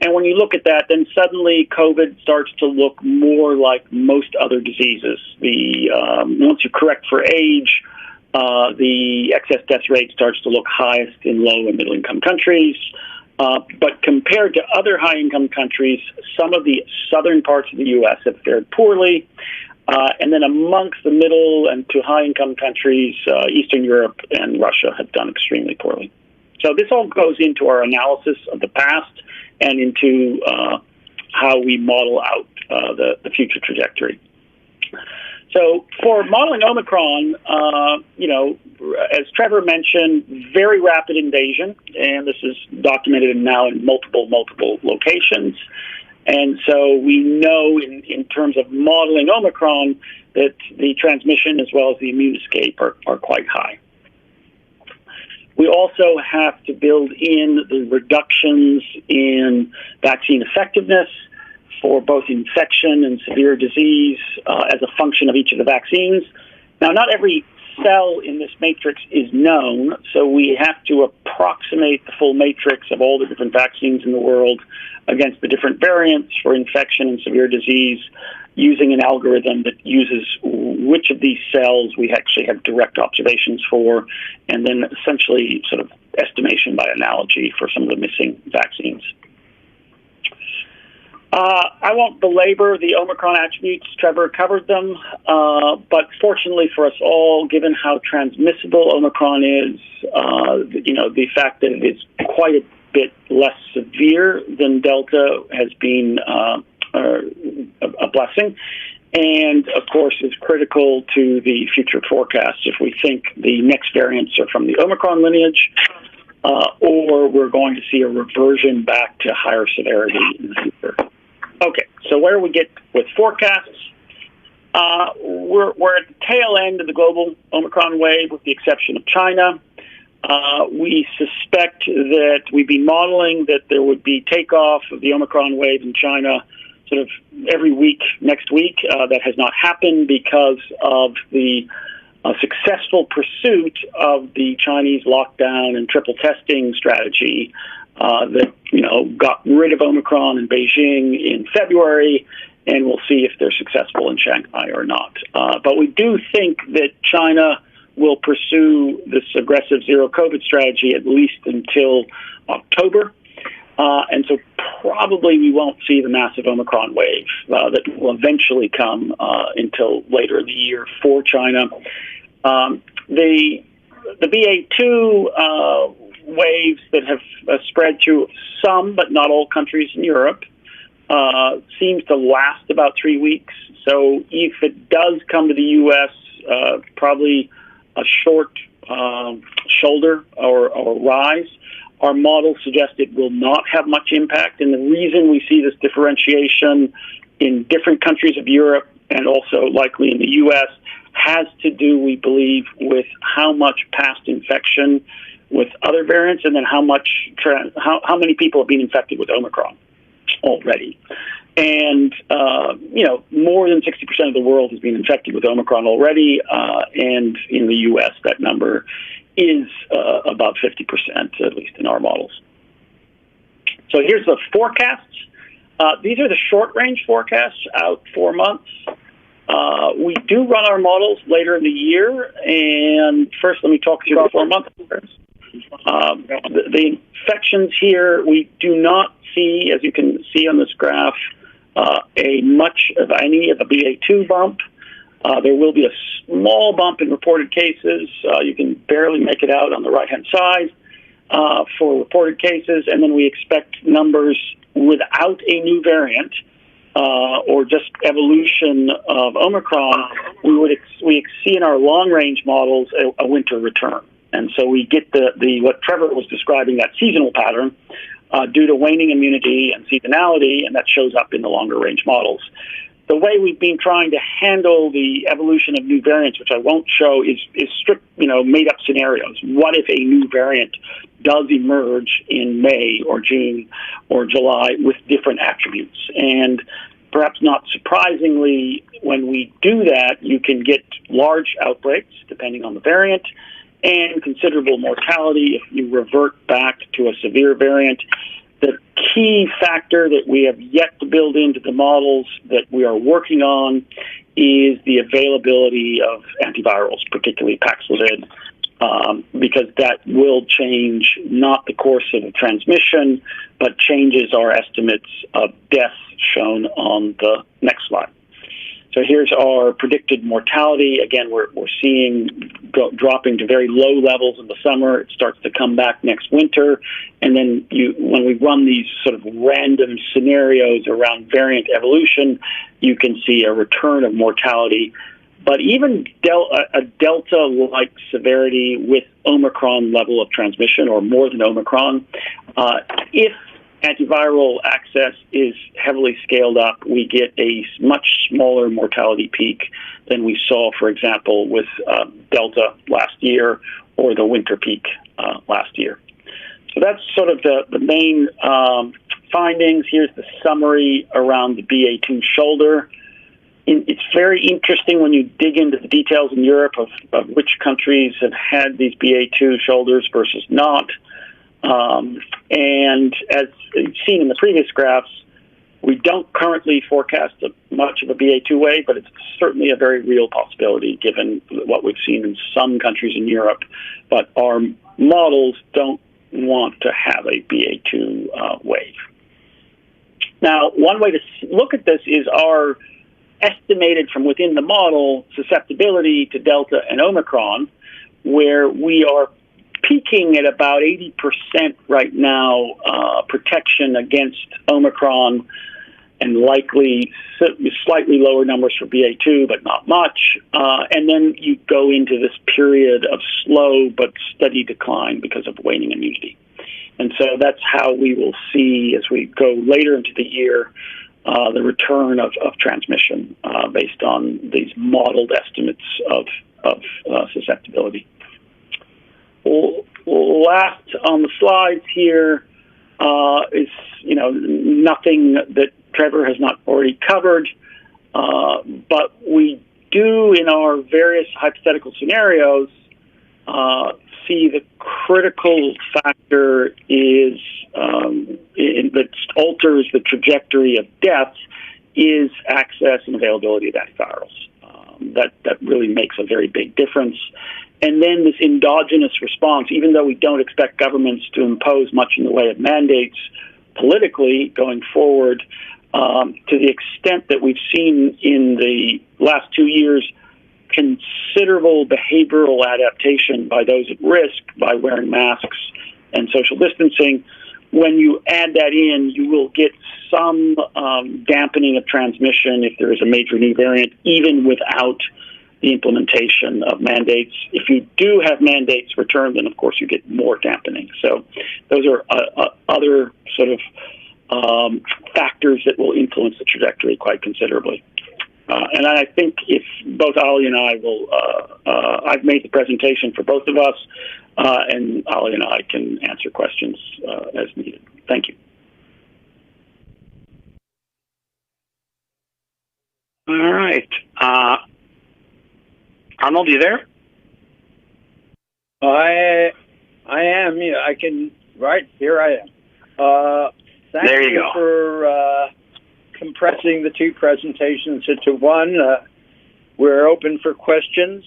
And when you look at that, then suddenly COVID starts to look more like most other diseases. Once you correct for age, the excess death rate starts to look highest in low and middle income countries. But compared to other high-income countries, some of the southern parts of the U.S. have fared poorly. And then amongst the middle and to high-income countries, Eastern Europe and Russia have done extremely poorly. So this all goes into our analysis of the past and into how we model out the future trajectory. So for modeling Omicron, as Trevor mentioned, very rapid invasion, and this is documented now in multiple locations. And so we know in terms of modeling Omicron that the transmission as well as the immune escape are quite high. We also have to build in the reductions in vaccine effectiveness for both infection and severe disease as a function of each of the vaccines. Now, not every cell in this matrix is known, so we have to approximate the full matrix of all the different vaccines in the world against the different variants for infection and severe disease using an algorithm that uses which of these cells we actually have direct observations for, and then essentially sort of estimation by analogy for some of the missing vaccines. I won't belabor the Omicron attributes. Trevor covered them, but fortunately for us all, given how transmissible Omicron is, the fact that it is quite a bit less severe than Delta has been a blessing, and of course is critical to the future forecast if we think the next variants are from the Omicron lineage, or we're going to see a reversion back to higher severity in the future. Okay, so where we get with forecasts, we're at the tail end of the global Omicron wave with the exception of China. We suspect that we'd be modeling that there would be takeoff of the Omicron wave in China sort of every week next week. That has not happened because of the successful pursuit of the Chinese lockdown and triple testing strategy that got rid of Omicron in Beijing in February, and we'll see if they're successful in Shanghai or not. But we do think that China will pursue this aggressive zero COVID strategy at least until October. And so probably we won't see the massive Omicron wave that will eventually come until later in the year for China. The BA2 waves that have spread through some, but not all countries in Europe, seems to last about 3 weeks. So if it does come to the U.S., probably a short shoulder or rise. Our models suggest it will not have much impact, and the reason we see this differentiation in different countries of Europe and also likely in the U.S. has to do, we believe, with how much past infection with other variants, and then how many people have been infected with Omicron already. And, more than 60% of the world has been infected with Omicron already, and in the U.S. that number is about 50%, at least in our models. So here's the forecasts. These are the short-range forecasts out 4 months. We do run our models later in the year, and first let me talk through the 4 months. The infections here, we do not see, as you can see on this graph, much of any of a BA2 bump. There will be a small bump in reported cases. You can barely make it out on the right-hand side for reported cases, and then we expect numbers without a new variant or just evolution of Omicron, we see in our long-range models a winter return. And so we get the what Trevor was describing, that seasonal pattern, due to waning immunity and seasonality, and that shows up in the longer-range models. The way we've been trying to handle the evolution of new variants, which I won't show, is strict, made-up scenarios. What if a new variant does emerge in May or June or July with different attributes? And perhaps not surprisingly, when we do that, you can get large outbreaks, depending on the variant, and considerable mortality if you revert back to a severe variant. The key factor that we have yet to build into the models that we are working on is the availability of antivirals, particularly Paxlovid, because that will change not the course of the transmission, but changes our estimates of deaths shown on the next slide. So here's our predicted mortality. Again, we're seeing dropping to very low levels in the summer. It starts to come back next winter. And then when we run these sort of random scenarios around variant evolution, you can see a return of mortality. But even a Delta-like severity with Omicron level of transmission, or more than Omicron, if antiviral access is heavily scaled up, we get a much smaller mortality peak than we saw, for example, with Delta last year or the winter peak last year. So that's sort of the main findings. Here's the summary around the BA2 shoulder. It's very interesting when you dig into the details in Europe of which countries have had these BA2 shoulders versus not. And as you've seen in the previous graphs, we don't currently forecast much of a BA2 wave, but it's certainly a very real possibility given what we've seen in some countries in Europe. But our models don't want to have a BA2 wave. Now, one way to look at this is our estimated from within the model susceptibility to Delta and Omicron, where we are peaking at about 80% right now protection against Omicron, and likely slightly lower numbers for BA2, but not much. And then you go into this period of slow but steady decline because of waning immunity. And so that's how we will see, as we go later into the year, the return of transmission based on these modeled estimates of susceptibility. Last on the slides here is, nothing that Trevor has not already covered, but we do in our various hypothetical scenarios see the critical factor is that alters the trajectory of death is access and availability of antivirals. That really makes a very big difference. And then this endogenous response, even though we don't expect governments to impose much in the way of mandates politically going forward, to the extent that we've seen in the last 2 years, considerable behavioral adaptation by those at risk by wearing masks and social distancing. When you add that in, you will get some dampening of transmission if there is a major new variant, even without the implementation of mandates. If you do have mandates returned, then of course you get more dampening. So those are other sort of factors that will influence the trajectory quite considerably. And I think if both Ali and I will, I've made the presentation for both of us, and Ali and I can answer questions as needed. Thank you. All right. Arnold, you there? I am. Yeah, I can. Right here, I am. Thank there you go. For compressing the two presentations into one. We're open for questions.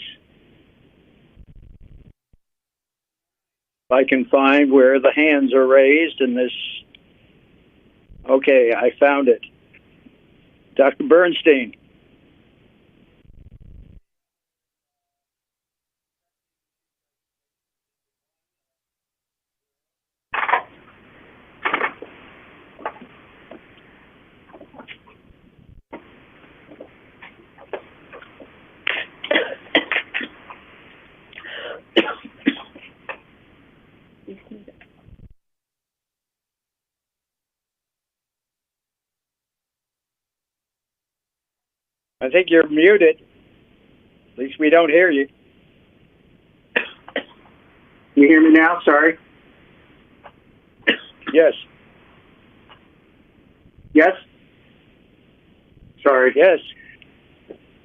If I can find where the hands are raised in this. Okay, I found it. Dr. Bernstein. I think you're muted. At least we don't hear you. You hear me now? Sorry. Yes. Yes? Sorry. Yes.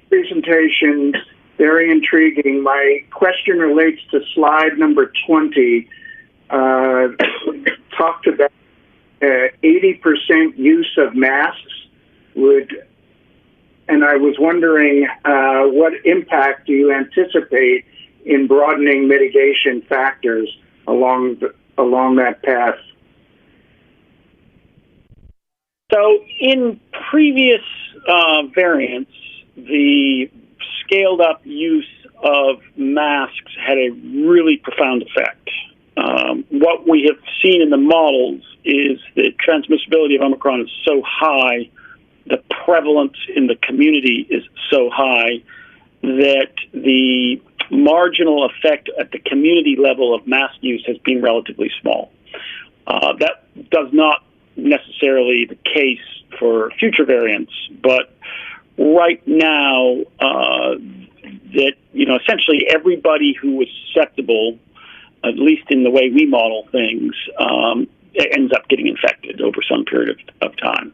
Presentation, very intriguing. My question relates to slide number 20. Talked about 80% use of masks and I was wondering what impact do you anticipate in broadening mitigation factors along that path? So in previous variants, the scaled up use of masks had a really profound effect. What we have seen in the models is that transmissibility of Omicron is so high, the prevalence in the community is so high that the marginal effect at the community level of mask use has been relatively small. That does not necessarily the case for future variants, but right now, that essentially everybody who was susceptible, at least in the way we model things, ends up getting infected over some period of time.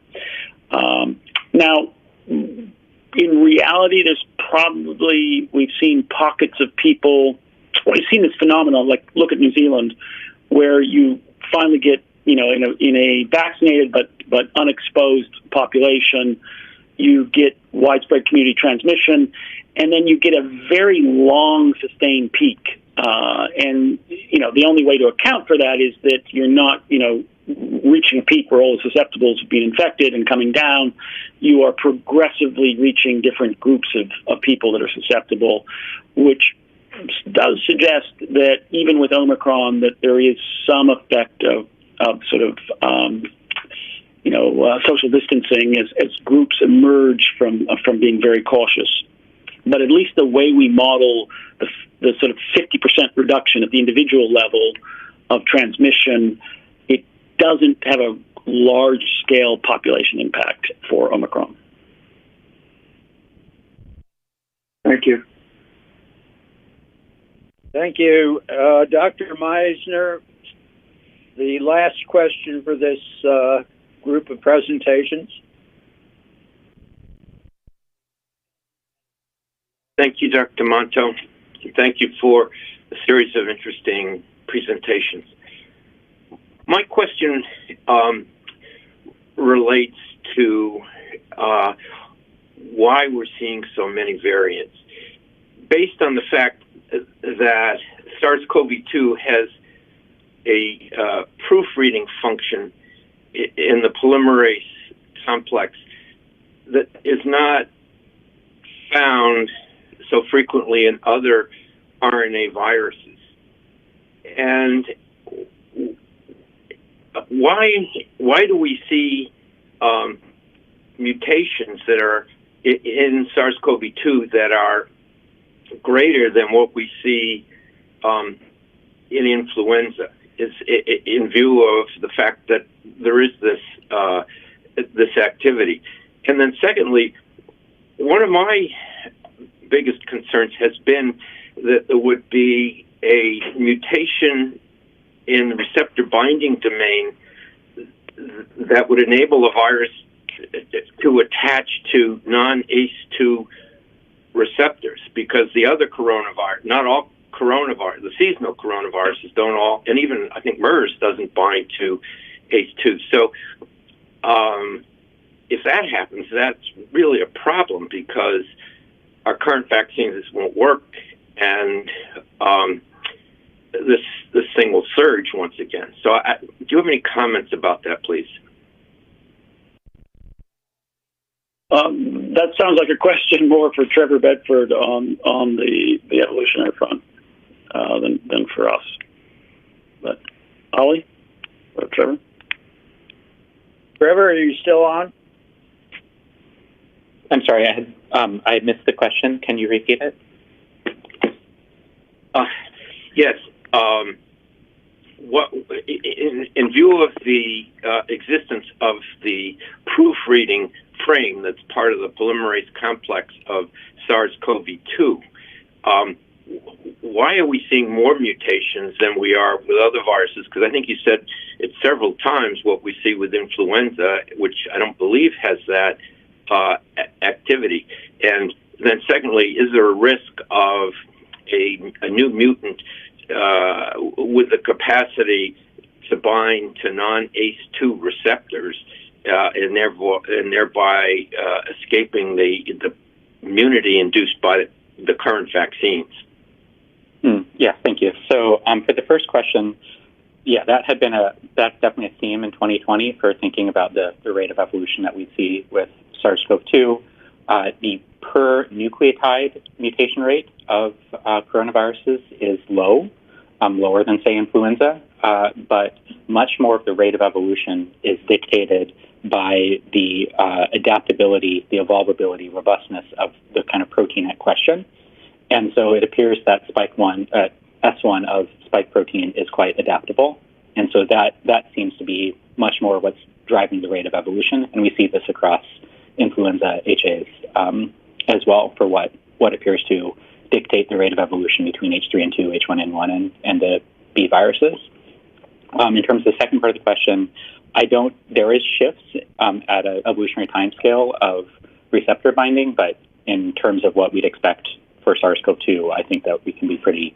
Now, in reality, we've seen pockets of people. We've seen this phenomenon, like look at New Zealand, where you finally get, in a vaccinated but unexposed population, you get widespread community transmission, and then you get a very long sustained peak. And the only way to account for that is that you're not, reaching a peak where all the susceptibles have been infected and coming down. You are progressively reaching different groups of people that are susceptible, which does suggest that even with Omicron, that there is some effect of sort of, social distancing as groups emerge from being very cautious. But at least the way we model the sort of 50% reduction at the individual level of transmission, it doesn't have a large-scale population impact for Omicron. Thank you. Thank you. Dr. Meisner, the last question for this group of presentations. Thank you, Dr. Monto. Thank you for a series of interesting presentations. My question relates to why we're seeing so many variants. Based on the fact that SARS-CoV-2 has a proofreading function in the polymerase complex that is not found so frequently in other RNA viruses. And why do we see mutations that are in SARS-CoV-2 that are greater than what we see in influenza? Is in view of the fact that there is this activity. And then secondly, one of my biggest concerns has been that there would be a mutation in the receptor binding domain that would enable a virus to attach to non-ACE2 receptors, because the other coronavirus, not all coronavirus, the seasonal coronaviruses don't all, and even I think MERS doesn't bind to ACE2. So if that happens, that's really a problem, because our current vaccines won't work, and this thing will surge once again. So do you have any comments about that, please? That sounds like a question more for Trevor Bedford on the evolutionary front than for us. But Ollie or Trevor? Trevor, are you still on? I'm sorry, I missed the question. Can you repeat it? Yes. In view of the existence of the proofreading frame that's part of the polymerase complex of SARS-CoV-2. Why are we seeing more mutations than we are with other viruses? Because I think you said it several times what we see with influenza, which I don't believe has that activity. And then secondly, is there a risk of a new mutant with the capacity to bind to non-ACE2 receptors and thereby escaping the immunity induced by the current vaccines? Yeah, thank you. So for the first question, yeah, that's definitely a theme in 2020 for thinking about the rate of evolution that we see with SARS-CoV-2. The per nucleotide mutation rate of coronaviruses is low, lower than, say, influenza, but much more of the rate of evolution is dictated by the adaptability, the evolvability, robustness of the kind of protein at question. And so it appears that S1 of spike protein is quite adaptable. And so that seems to be much more what's driving the rate of evolution. And we see this across influenza HAs as well for what appears to dictate the rate of evolution between H3N2, H1N1, and the B viruses. In terms of the second part of the question, there is shifts at an evolutionary timescale of receptor binding, but in terms of what we'd expect for SARS-CoV-2, I think that we can be pretty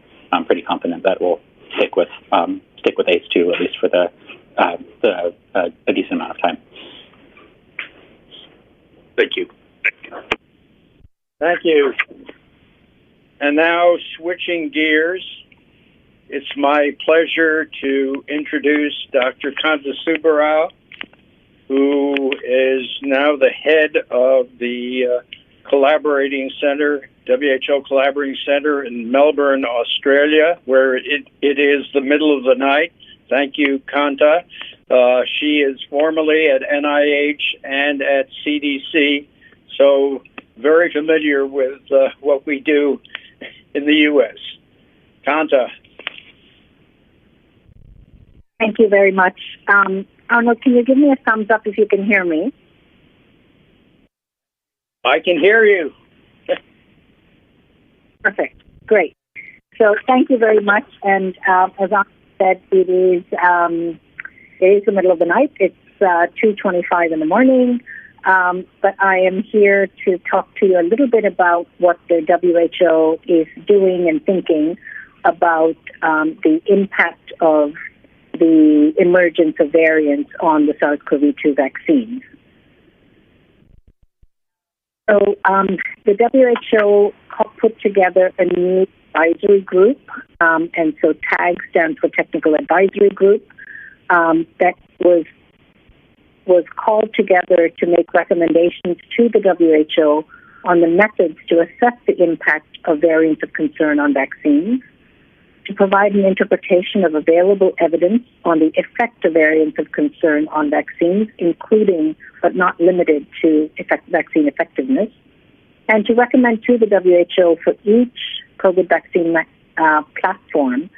confident that we'll stick with ACE2 at least for a decent amount of time. Thank you. Thank you. And now switching gears, it's my pleasure to introduce Dr. Kanta Subbarao, who is now the head of the Collaborating Center, WHO Collaborating Center in Melbourne, Australia, where it is the middle of the night. Thank you, Kanta. She is formerly at NIH and at CDC, so very familiar with what we do in the U.S. Kanta. Thank you very much. Arnold, can you give me a thumbs up if you can hear me? I can hear you. Perfect. Great. So thank you very much. And as I said, it is the middle of the night. It's 2:25 in the morning. But I am here to talk to you a little bit about what the WHO is doing and thinking about the impact of the emergence of variants on the SARS-CoV-2 vaccines. So the WHO put together a new advisory group, and so TAG stands for Technical Advisory Group, that was called together to make recommendations to the WHO on the methods to assess the impact of variants of concern on vaccines, to provide an interpretation of available evidence on the effect of variants of concern on vaccines, including but not limited to vaccine effectiveness, and to recommend to the WHO for each COVID vaccine platform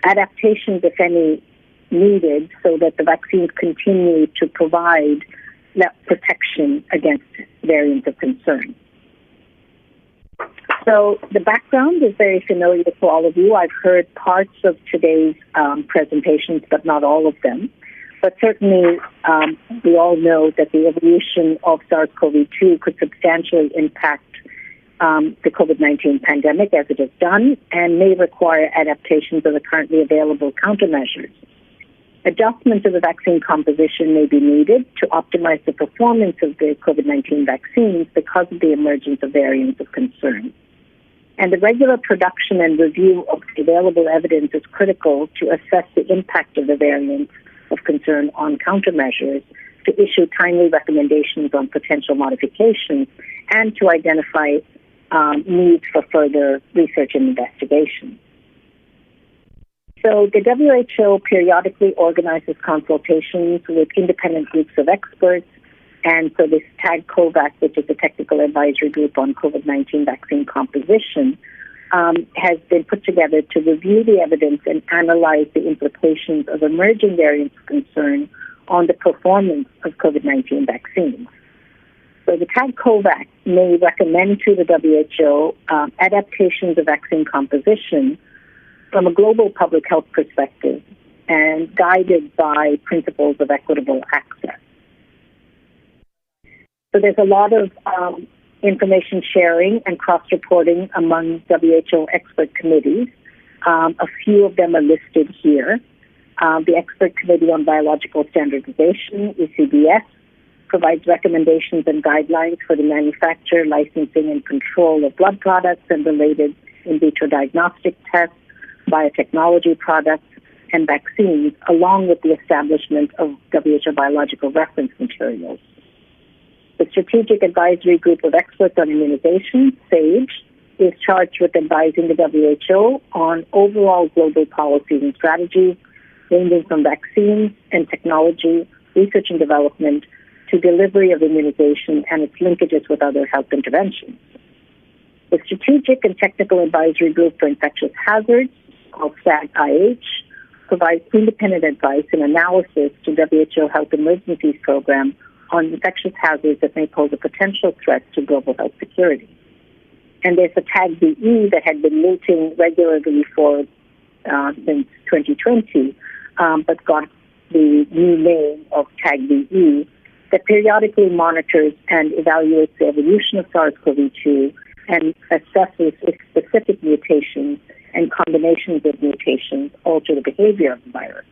adaptations, if any, needed so that the vaccines continue to provide that protection against variants of concern. So the background is very familiar to all of you. I've heard parts of today's presentations, but not all of them. But certainly we all know that the evolution of SARS-CoV-2 could substantially impact the COVID-19 pandemic as it has done and may require adaptations of the currently available countermeasures. Adjustments of the vaccine composition may be needed to optimize the performance of the COVID-19 vaccines because of the emergence of variants of concern. And the regular production and review of the available evidence is critical to assess the impact of the variants of concern on countermeasures, to issue timely recommendations on potential modifications, and to identify needs for further research and investigation. So the WHO periodically organizes consultations with independent groups of experts, and so this TAG COVAC, which is the Technical Advisory Group on COVID-19 vaccine composition, has been put together to review the evidence and analyze the implications of emerging variants of concern on the performance of COVID-19 vaccines. So the TAG COVAX may recommend to the WHO adaptations of vaccine composition from a global public health perspective and guided by principles of equitable access. So there's a lot of information sharing and cross-reporting among WHO expert committees. A few of them are listed here. The Expert Committee on Biological Standardization, ECBS, provides recommendations and guidelines for the manufacture, licensing, and control of blood products and related in vitro diagnostic tests, biotechnology products, and vaccines, along with the establishment of WHO biological reference materials. The Strategic Advisory Group of Experts on Immunization, SAGE, is charged with advising the WHO on overall global policies and strategies, ranging from vaccines and technology, research and development, to delivery of immunization and its linkages with other health interventions. The Strategic and Technical Advisory Group for Infectious Hazards, called SAG-IH, provides independent advice and analysis to WHO Health Emergencies Program on infectious hazards that may pose a potential threat to global health security. And there's a TAG-BE that had been meeting regularly for since 2020, but got the new name of TAG-BE, that periodically monitors and evaluates the evolution of SARS-CoV-2 and assesses if specific mutations and combinations of mutations alter the behavior of the virus.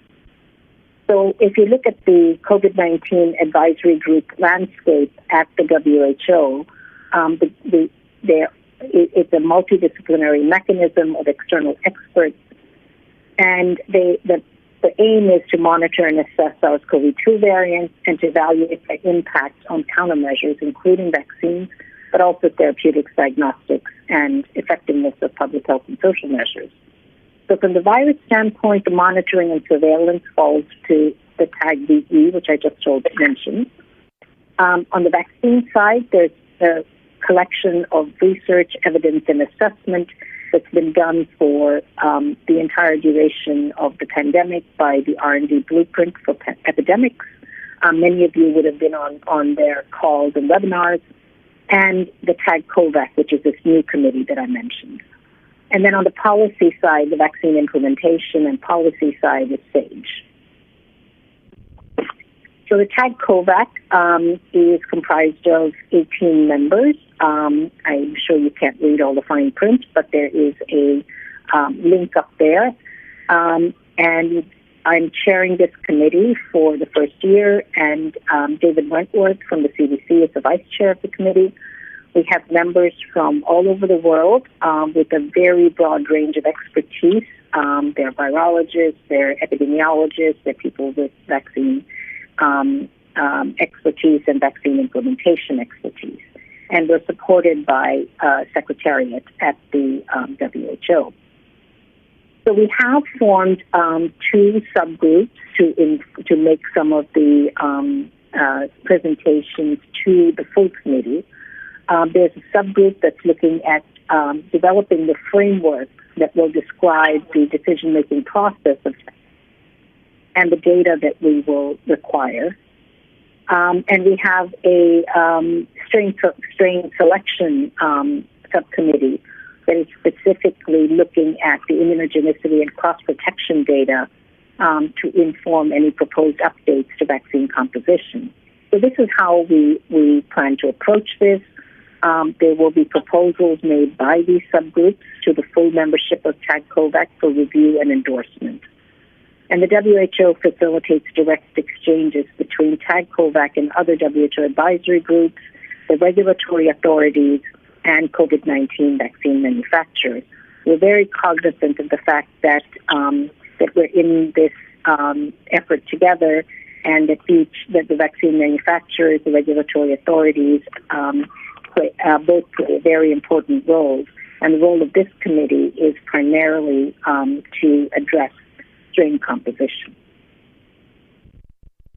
So if you look at the COVID-19 advisory group landscape at the WHO, it's a multidisciplinary mechanism of external experts, and the aim is to monitor and assess SARS-CoV-2 variants and to evaluate their impact on countermeasures, including vaccines, but also therapeutics, diagnostics, and effectiveness of public health and social measures. So from the virus standpoint, the monitoring and surveillance falls to the TAG-BE, which I just mentioned. On the vaccine side, there's a collection of research, evidence, and assessment that's been done for the entire duration of the pandemic by the R&D Blueprint for Epidemics. Many of you would have been on their calls and webinars, and the TAG COVAX, which is this new committee that I mentioned. And then on the policy side, the vaccine implementation and policy side is SAGE. So the TAG COVAX is comprised of 18 members. I'm sure you can't read all the fine print, but there is a link up there. And I'm chairing this committee for the first year, and David Wentworth from the CDC is the vice chair of the committee. We have members from all over the world with a very broad range of expertise. They're virologists, they're epidemiologists, they're people with vaccine expertise and vaccine implementation expertise. And we're supported by Secretariat at the WHO. So we have formed two subgroups to make some of the presentations to the full committee. There's a subgroup that's looking at developing the framework that will describe the decision-making process of and the data that we will require. And we have a strain selection subcommittee that is specifically looking at the immunogenicity and cross-protection data to inform any proposed updates to vaccine composition. So this is how we plan to approach this. There will be proposals made by these subgroups to the full membership of TAG COVAX for review and endorsement. And the WHO facilitates direct exchanges between TAG COVAX and other WHO advisory groups, the regulatory authorities, and COVID-19 vaccine manufacturers. We're very cognizant of the fact that that we're in this effort together, and that the vaccine manufacturers, the regulatory authorities, both play very important roles. And the role of this committee is primarily to address strain composition.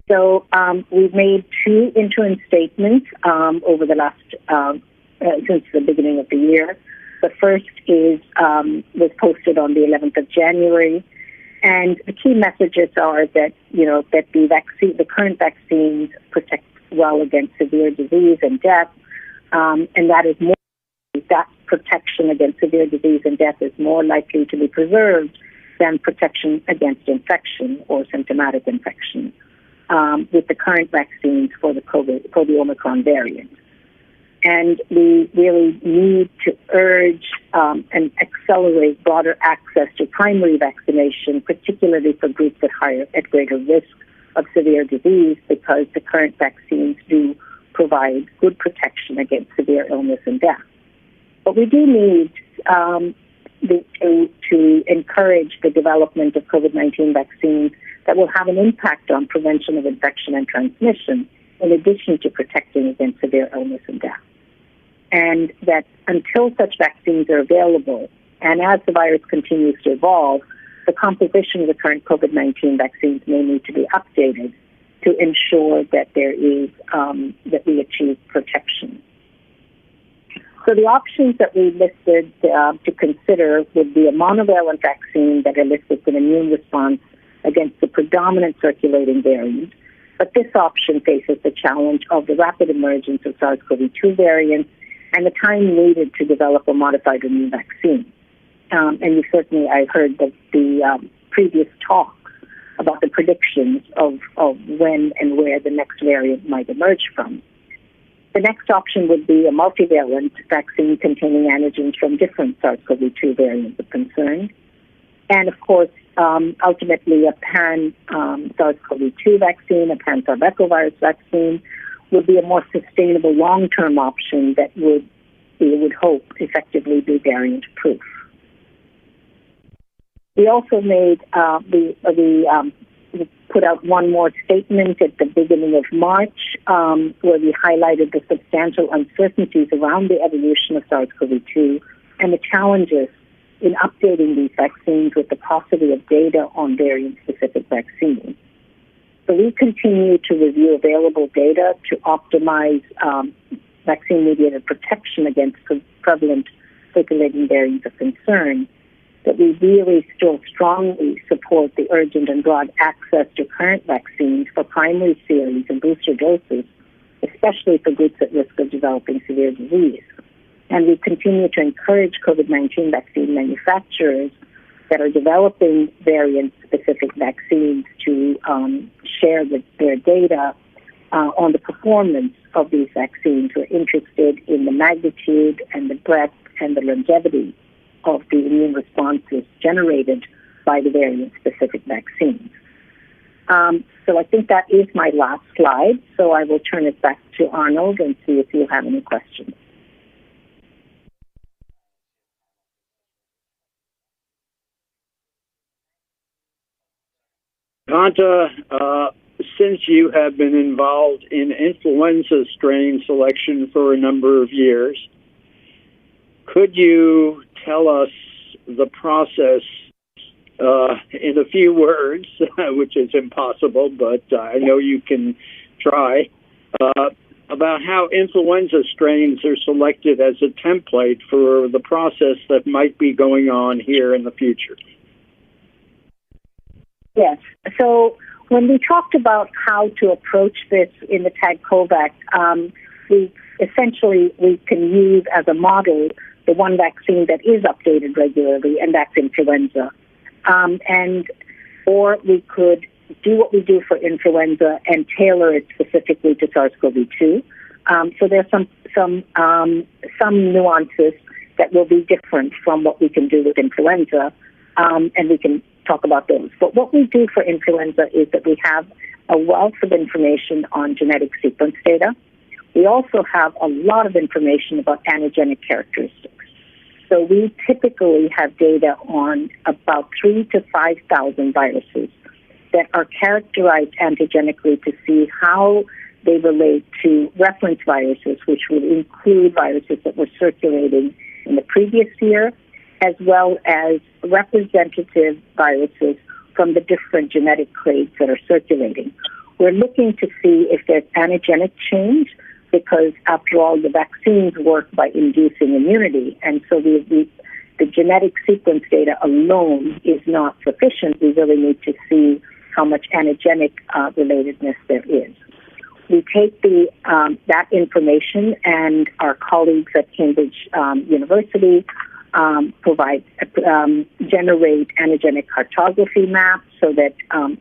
So we've made two interim statements over the last since the beginning of the year. The first was posted on the 11th of January, and the key messages are that that the current vaccines protect well against severe disease and death, and that protection against severe disease and death is more likely to be preserved than protection against infection or symptomatic infection with the current vaccines for the Omicron variant. And we really need to urge and accelerate broader access to primary vaccination, particularly for groups at greater risk of severe disease, because the current vaccines do provide good protection against severe illness and death. But we do need to encourage the development of COVID-19 vaccines that will have an impact on prevention of infection and transmission, in addition to protecting against severe illness and death. And that until such vaccines are available, and as the virus continues to evolve, the composition of the current COVID-19 vaccines may need to be updated to ensure that that we achieve protection. So the options that we listed to consider would be a monovalent vaccine that elicits an immune response against the predominant circulating variant. But this option faces the challenge of the rapid emergence of SARS-CoV-2 variants and the time needed to develop a modified immune vaccine. And I've heard the previous talks about the predictions of when and where the next variant might emerge from. The next option would be a multivalent vaccine containing antigens from different SARS-CoV-2 variants of concern. And, of course, ultimately a pan-SARS-CoV-2 vaccine, a pan-sarbecovirus vaccine, would be a more sustainable long-term option that we would hope effectively be variant-proof. We also made we put out one more statement at the beginning of March where we highlighted the substantial uncertainties around the evolution of SARS-CoV-2 and the challenges in updating these vaccines with the paucity of data on variant-specific vaccines. So we continue to review available data to optimize vaccine-mediated protection against prevalent circulating variants of concern, that we really still strongly support the urgent and broad access to current vaccines for primary series and booster doses, especially for groups at risk of developing severe disease. And we continue to encourage COVID-19 vaccine manufacturers that are developing variant-specific vaccines to share their data on the performance of these vaccines. We're interested in the magnitude and the breadth and the longevity of the immune responses generated by the variant-specific vaccines. So I think that is my last slide, so I will turn it back to Arnold and see if you have any questions. Kanta, since you have been involved in influenza strain selection for a number of years, could you tell us the process in a few words, which is impossible, but I know you can try, about how influenza strains are selected as a template for the process that might be going on here in the future? Yes. So when we talked about how to approach this in the TAG COVAX, we can use as a model the one vaccine that is updated regularly, and that's influenza. Or we could do what we do for influenza and tailor it specifically to SARS-CoV-2. So there's some nuances that will be different from what we can do with influenza, and we can talk about those. But what we do for influenza is that we have a wealth of information on genetic sequence data. We also have a lot of information about antigenic characteristics. So we typically have data on about 3,000 to 5,000 viruses that are characterized antigenically to see how they relate to reference viruses, which would include viruses that were circulating in the previous year, as well as representative viruses from the different genetic clades that are circulating. We're looking to see if there's antigenic change, because after all, the vaccines work by inducing immunity, and so the genetic sequence data alone is not sufficient. We really need to see how much antigenic relatedness there is. We take that information, and our colleagues at Cambridge University generate antigenic cartography maps so that,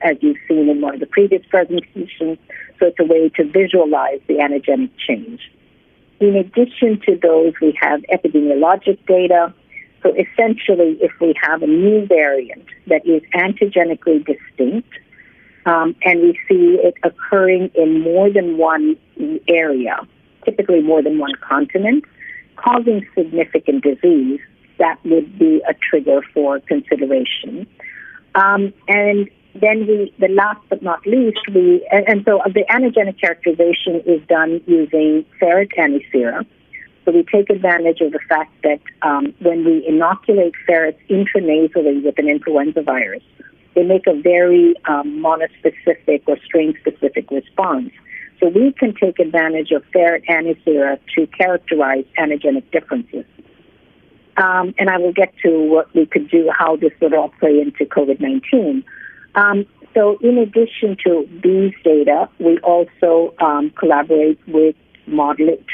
as you've seen in one of the previous presentations, so it's a way to visualize the antigenic change. In addition to those, we have epidemiologic data. So essentially, if we have a new variant that is antigenically distinct, and we see it occurring in more than one area, typically more than one continent, causing significant disease, that would be a trigger for consideration. And then the last but not least, so the antigenic characterization is done using ferret antisera. So we take advantage of the fact that when we inoculate ferrets intranasally with an influenza virus, they make a very monospecific or strain-specific response. So we can take advantage of ferret antisera to characterize antigenic differences. And I will get to what we could do, how this would all play into COVID-19. So in addition to these data, we also collaborate with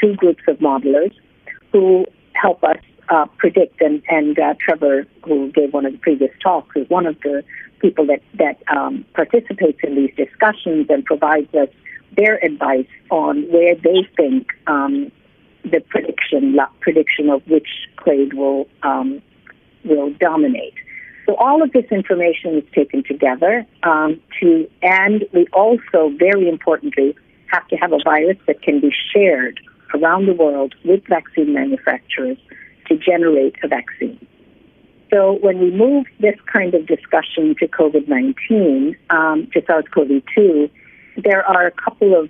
two groups of modelers who help us predict, and Trevor, who gave one of the previous talks, is one of the people that participates in these discussions and provides us their advice on where they think the prediction of which clade will dominate. So all of this information is taken together and we also, very importantly, have to have a virus that can be shared around the world with vaccine manufacturers to generate a vaccine. So when we move this kind of discussion to COVID-19, to SARS-CoV-2, there are a couple of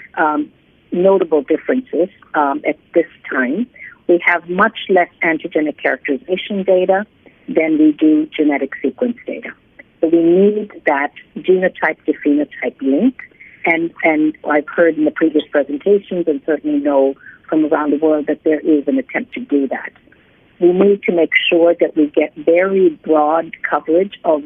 notable differences at this time. We have much less antigenic characterization data than we do genetic sequence data. So we need that genotype to phenotype link, and I've heard in the previous presentations and certainly know from around the world that there is an attempt to do that. We need to make sure that we get very broad coverage of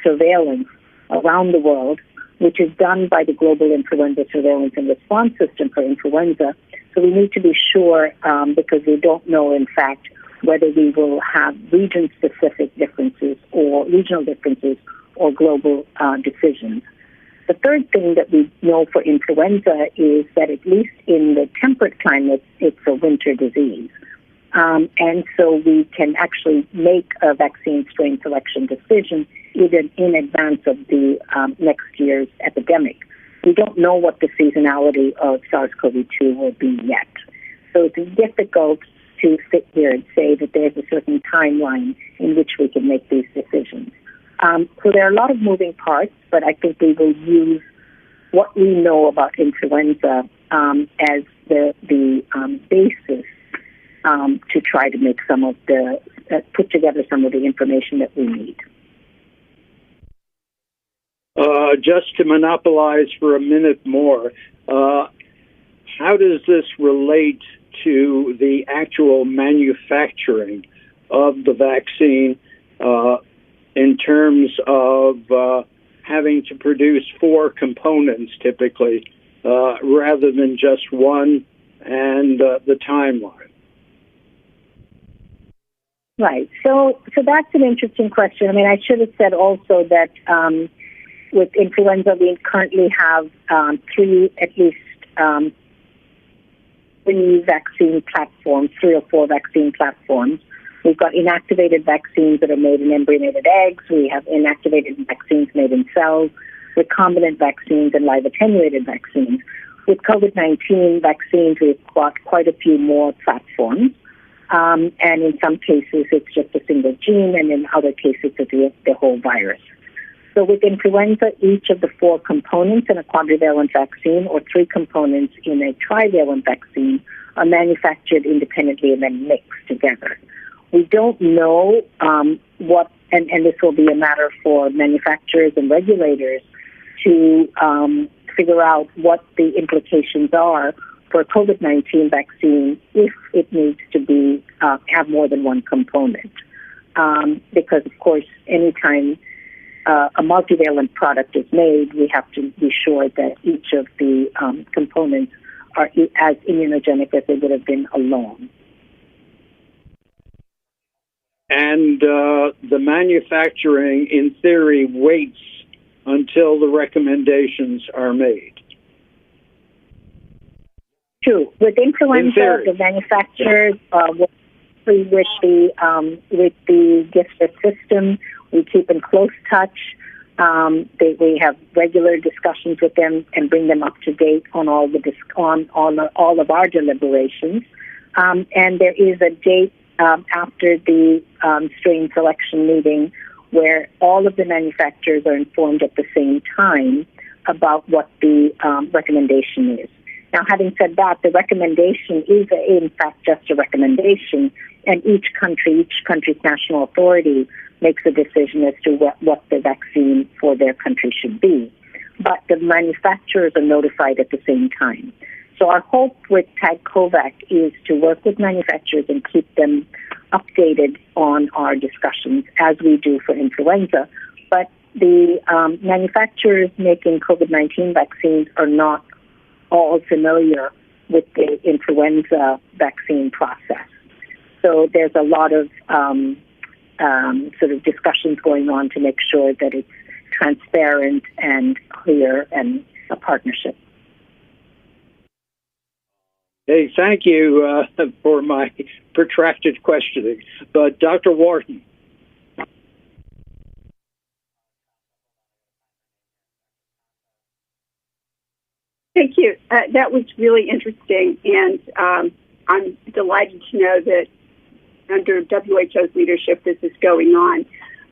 surveillance around the world, which is done by the Global Influenza Surveillance and Response System for influenza. So we need to be sure, because we don't know, in fact, whether we will have region-specific differences or regional differences or global decisions. The third thing that we know for influenza is that at least in the temperate climates, it's a winter disease. And so we can actually make a vaccine strain selection decision even in advance of the next year's epidemic. We don't know what the seasonality of SARS-CoV-2 will be yet. So it's difficult to sit here and say that there's a certain timeline in which we can make these decisions. So there are a lot of moving parts, but I think we will use what we know about influenza as the basis to try to make put together some of the information that we need. Just to monopolize for a minute more, how does this relate to the actual manufacturing of the vaccine in terms of having to produce 4 components typically rather than just one, and the timeline? Right. So that's an interesting question. I mean, I should have said also that with influenza, we currently have 3 vaccine platforms, 3 or 4 vaccine platforms. We've got inactivated vaccines that are made in embryonated eggs. We have inactivated vaccines made in cells, recombinant vaccines, and live attenuated vaccines. With COVID-19 vaccines, we've got quite a few more platforms. And in some cases, it's just a single gene, and in other cases, it's the whole virus. So with influenza, each of the 4 components in a quadrivalent vaccine or 3 components in a trivalent vaccine are manufactured independently and then mixed together. We don't know what, and this will be a matter for manufacturers and regulators to figure out what the implications are for a COVID-19 vaccine if it needs to be have more than one component. Because, of course, anytime a multivalent product is made, we have to be sure that each of the components are as immunogenic as they would have been alone. And the manufacturing, in theory, waits until the recommendations are made. True. With influenza, the manufacturers work with the gift system. We keep in close touch. We have regular discussions with them and bring them up to date on all of our deliberations. And there is a date after the strain selection meeting where all of the manufacturers are informed at the same time about what the recommendation is. Now, having said that, the recommendation is, in fact, just a recommendation, and each country's national authority makes a decision as to what the vaccine for their country should be. But the manufacturers are notified at the same time. So our hope with TAG-COVAC is to work with manufacturers and keep them updated on our discussions as we do for influenza. But the manufacturers making COVID-19 vaccines are not all familiar with the influenza vaccine process. So there's a lot of sort of discussions going on to make sure that it's transparent and clear and a partnership. Hey, thank you for my protracted questioning. But Dr. Wharton. Thank you. That was really interesting, and I'm delighted to know that under WHO's leadership this is going on.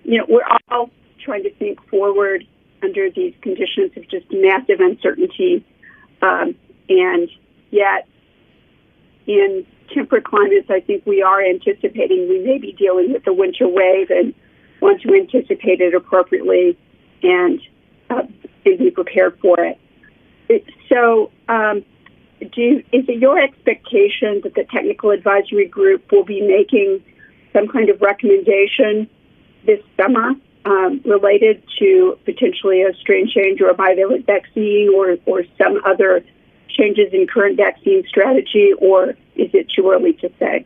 You know, we're all trying to think forward under these conditions of just massive uncertainty, and yet in temperate climates, I think we are anticipating we may be dealing with a winter wave and want to anticipate it appropriately and be prepared for it. So, is it your expectation that the technical advisory group will be making some kind of recommendation this summer related to potentially a strain change or a bivalent vaccine or some other changes in current vaccine strategy, or is it too early to say?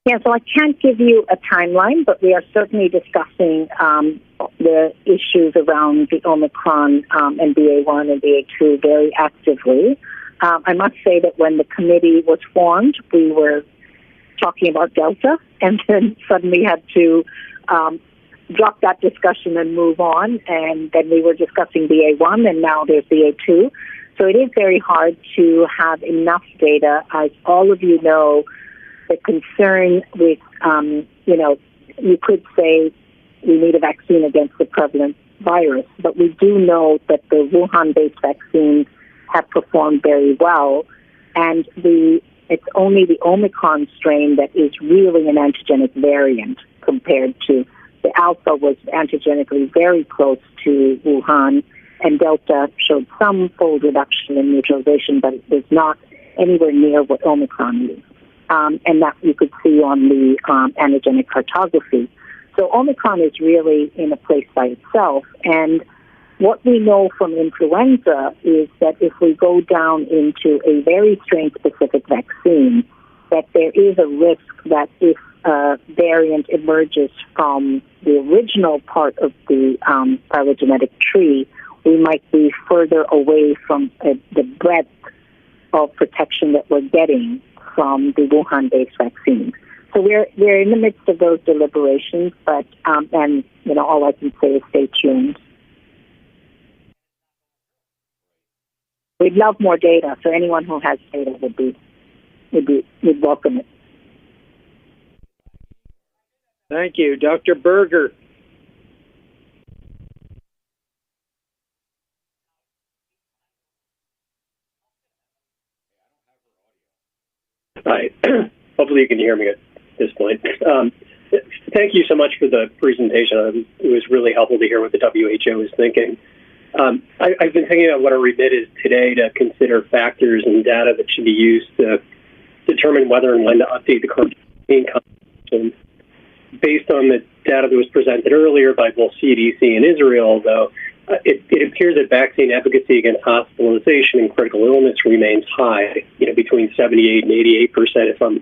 Yeah, so I can't give you a timeline, but we are certainly discussing the issues around the Omicron and BA1 and BA2 very actively. I must say that when the committee was formed, we were talking about Delta, and then suddenly had to drop that discussion and move on, and then we were discussing BA1, and now there's BA2. So it is very hard to have enough data. As all of you know, the concern with, you could say we need a vaccine against the prevalent virus, but we do know that the Wuhan-based vaccines have performed very well, and it's only the Omicron strain that is really an antigenic variant compared to the Alpha was antigenically very close to Wuhan, and Delta showed some fold reduction in neutralization, but it was not anywhere near what Omicron is. And that you could see on the antigenic cartography. So Omicron is really in a place by itself. And what we know from influenza is that if we go down into a very strain-specific vaccine, that there is a risk that if a variant emerges from the original part of the phylogenetic tree, we might be further away from the breadth of protection that we're getting from the Wuhan-based vaccines. So we're in the midst of those deliberations, but and all I can say is stay tuned. We'd love more data, so anyone who has data would welcome it. Thank you, Dr. Berger. Hi. Hopefully you can hear me at this point. Thank you so much for the presentation. It was really helpful to hear what the WHO is thinking. I've been thinking about what our remit is today to consider factors and data that should be used to determine whether and when to update the current vaccine conversation based on the data that was presented earlier by both CDC and Israel, though, it appears that vaccine efficacy against hospitalization and critical illness remains high, between 78 and 88%, if I'm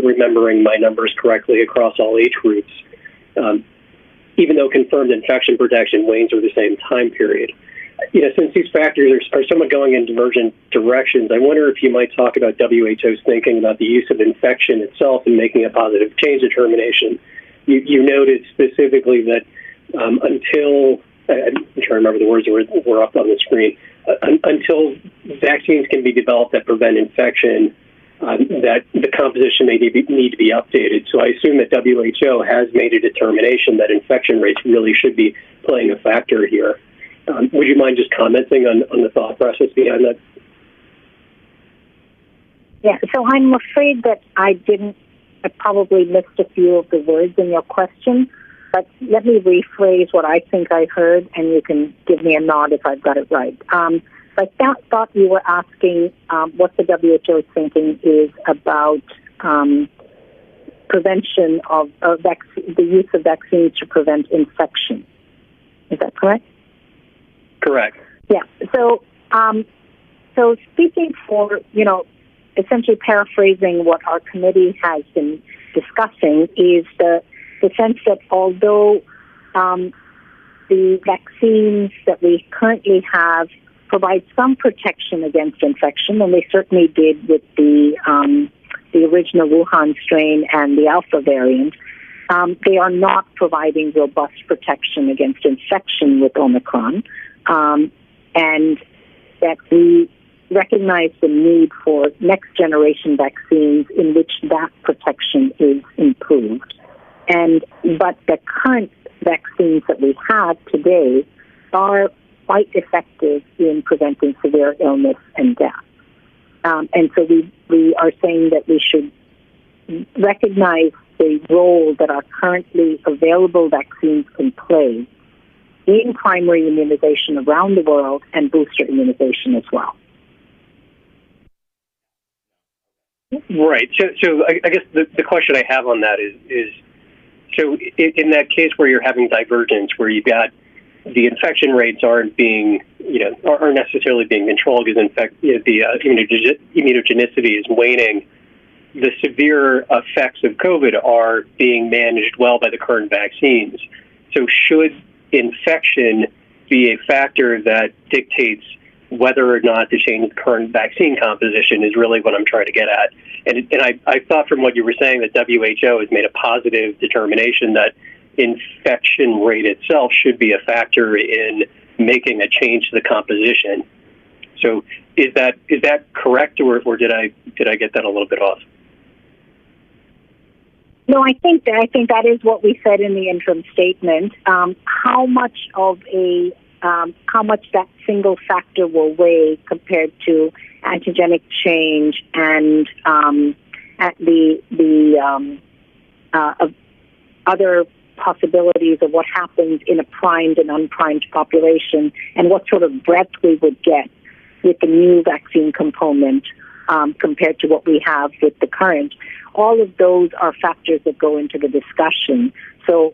remembering my numbers correctly, across all age groups, even though confirmed infection protection wanes over the same time period. Since these factors are somewhat going in divergent directions, I wonder if you might talk about WHO's thinking about the use of infection itself in making a positive change determination. You noted specifically that until, I'm trying to remember the words that were up on the screen, until vaccines can be developed that prevent infection, that the composition may need to be updated. So I assume that WHO has made a determination that infection rates really should be playing a factor here. Would you mind just commenting on the thought process behind that? Yeah, so I'm afraid that I probably missed a few of the words in your question, but let me rephrase what I think I heard, and you can give me a nod if I've got it right. I thought you were asking what the WHO's thinking is about prevention of the use of vaccines to prevent infection. Is that correct? Correct. Yeah. So, so speaking for, essentially paraphrasing what our committee has been discussing is the sense that although the vaccines that we currently have provide some protection against infection, and they certainly did with the original Wuhan strain and the Alpha variant, they are not providing robust protection against infection with Omicron. And that we recognize the need for next generation vaccines in which that protection is improved. But the current vaccines that we have today are quite effective in preventing severe illness and death. And so we are saying that we should recognize the role that our currently available vaccines can play in primary immunization around the world and booster immunization as well. Right. So I guess the question I have on that is so in that case where you're having divergence, where you've got the infection rates aren't necessarily being controlled because the immunogenicity is waning, the severe effects of COVID are being managed well by the current vaccines. So should infection be a factor that dictates whether or not to change the current vaccine composition is really what I'm trying to get at. And I thought from what you were saying that WHO has made a positive determination that infection rate itself should be a factor in making a change to the composition. So is that correct, or did I get that a little bit off? No, I think that is what we said in the interim statement. How much that single factor will weigh compared to antigenic change and other possibilities of what happens in a primed and unprimed population, and what sort of breadth we would get with the new vaccine component compared to what we have with the current. All of those are factors that go into the discussion. So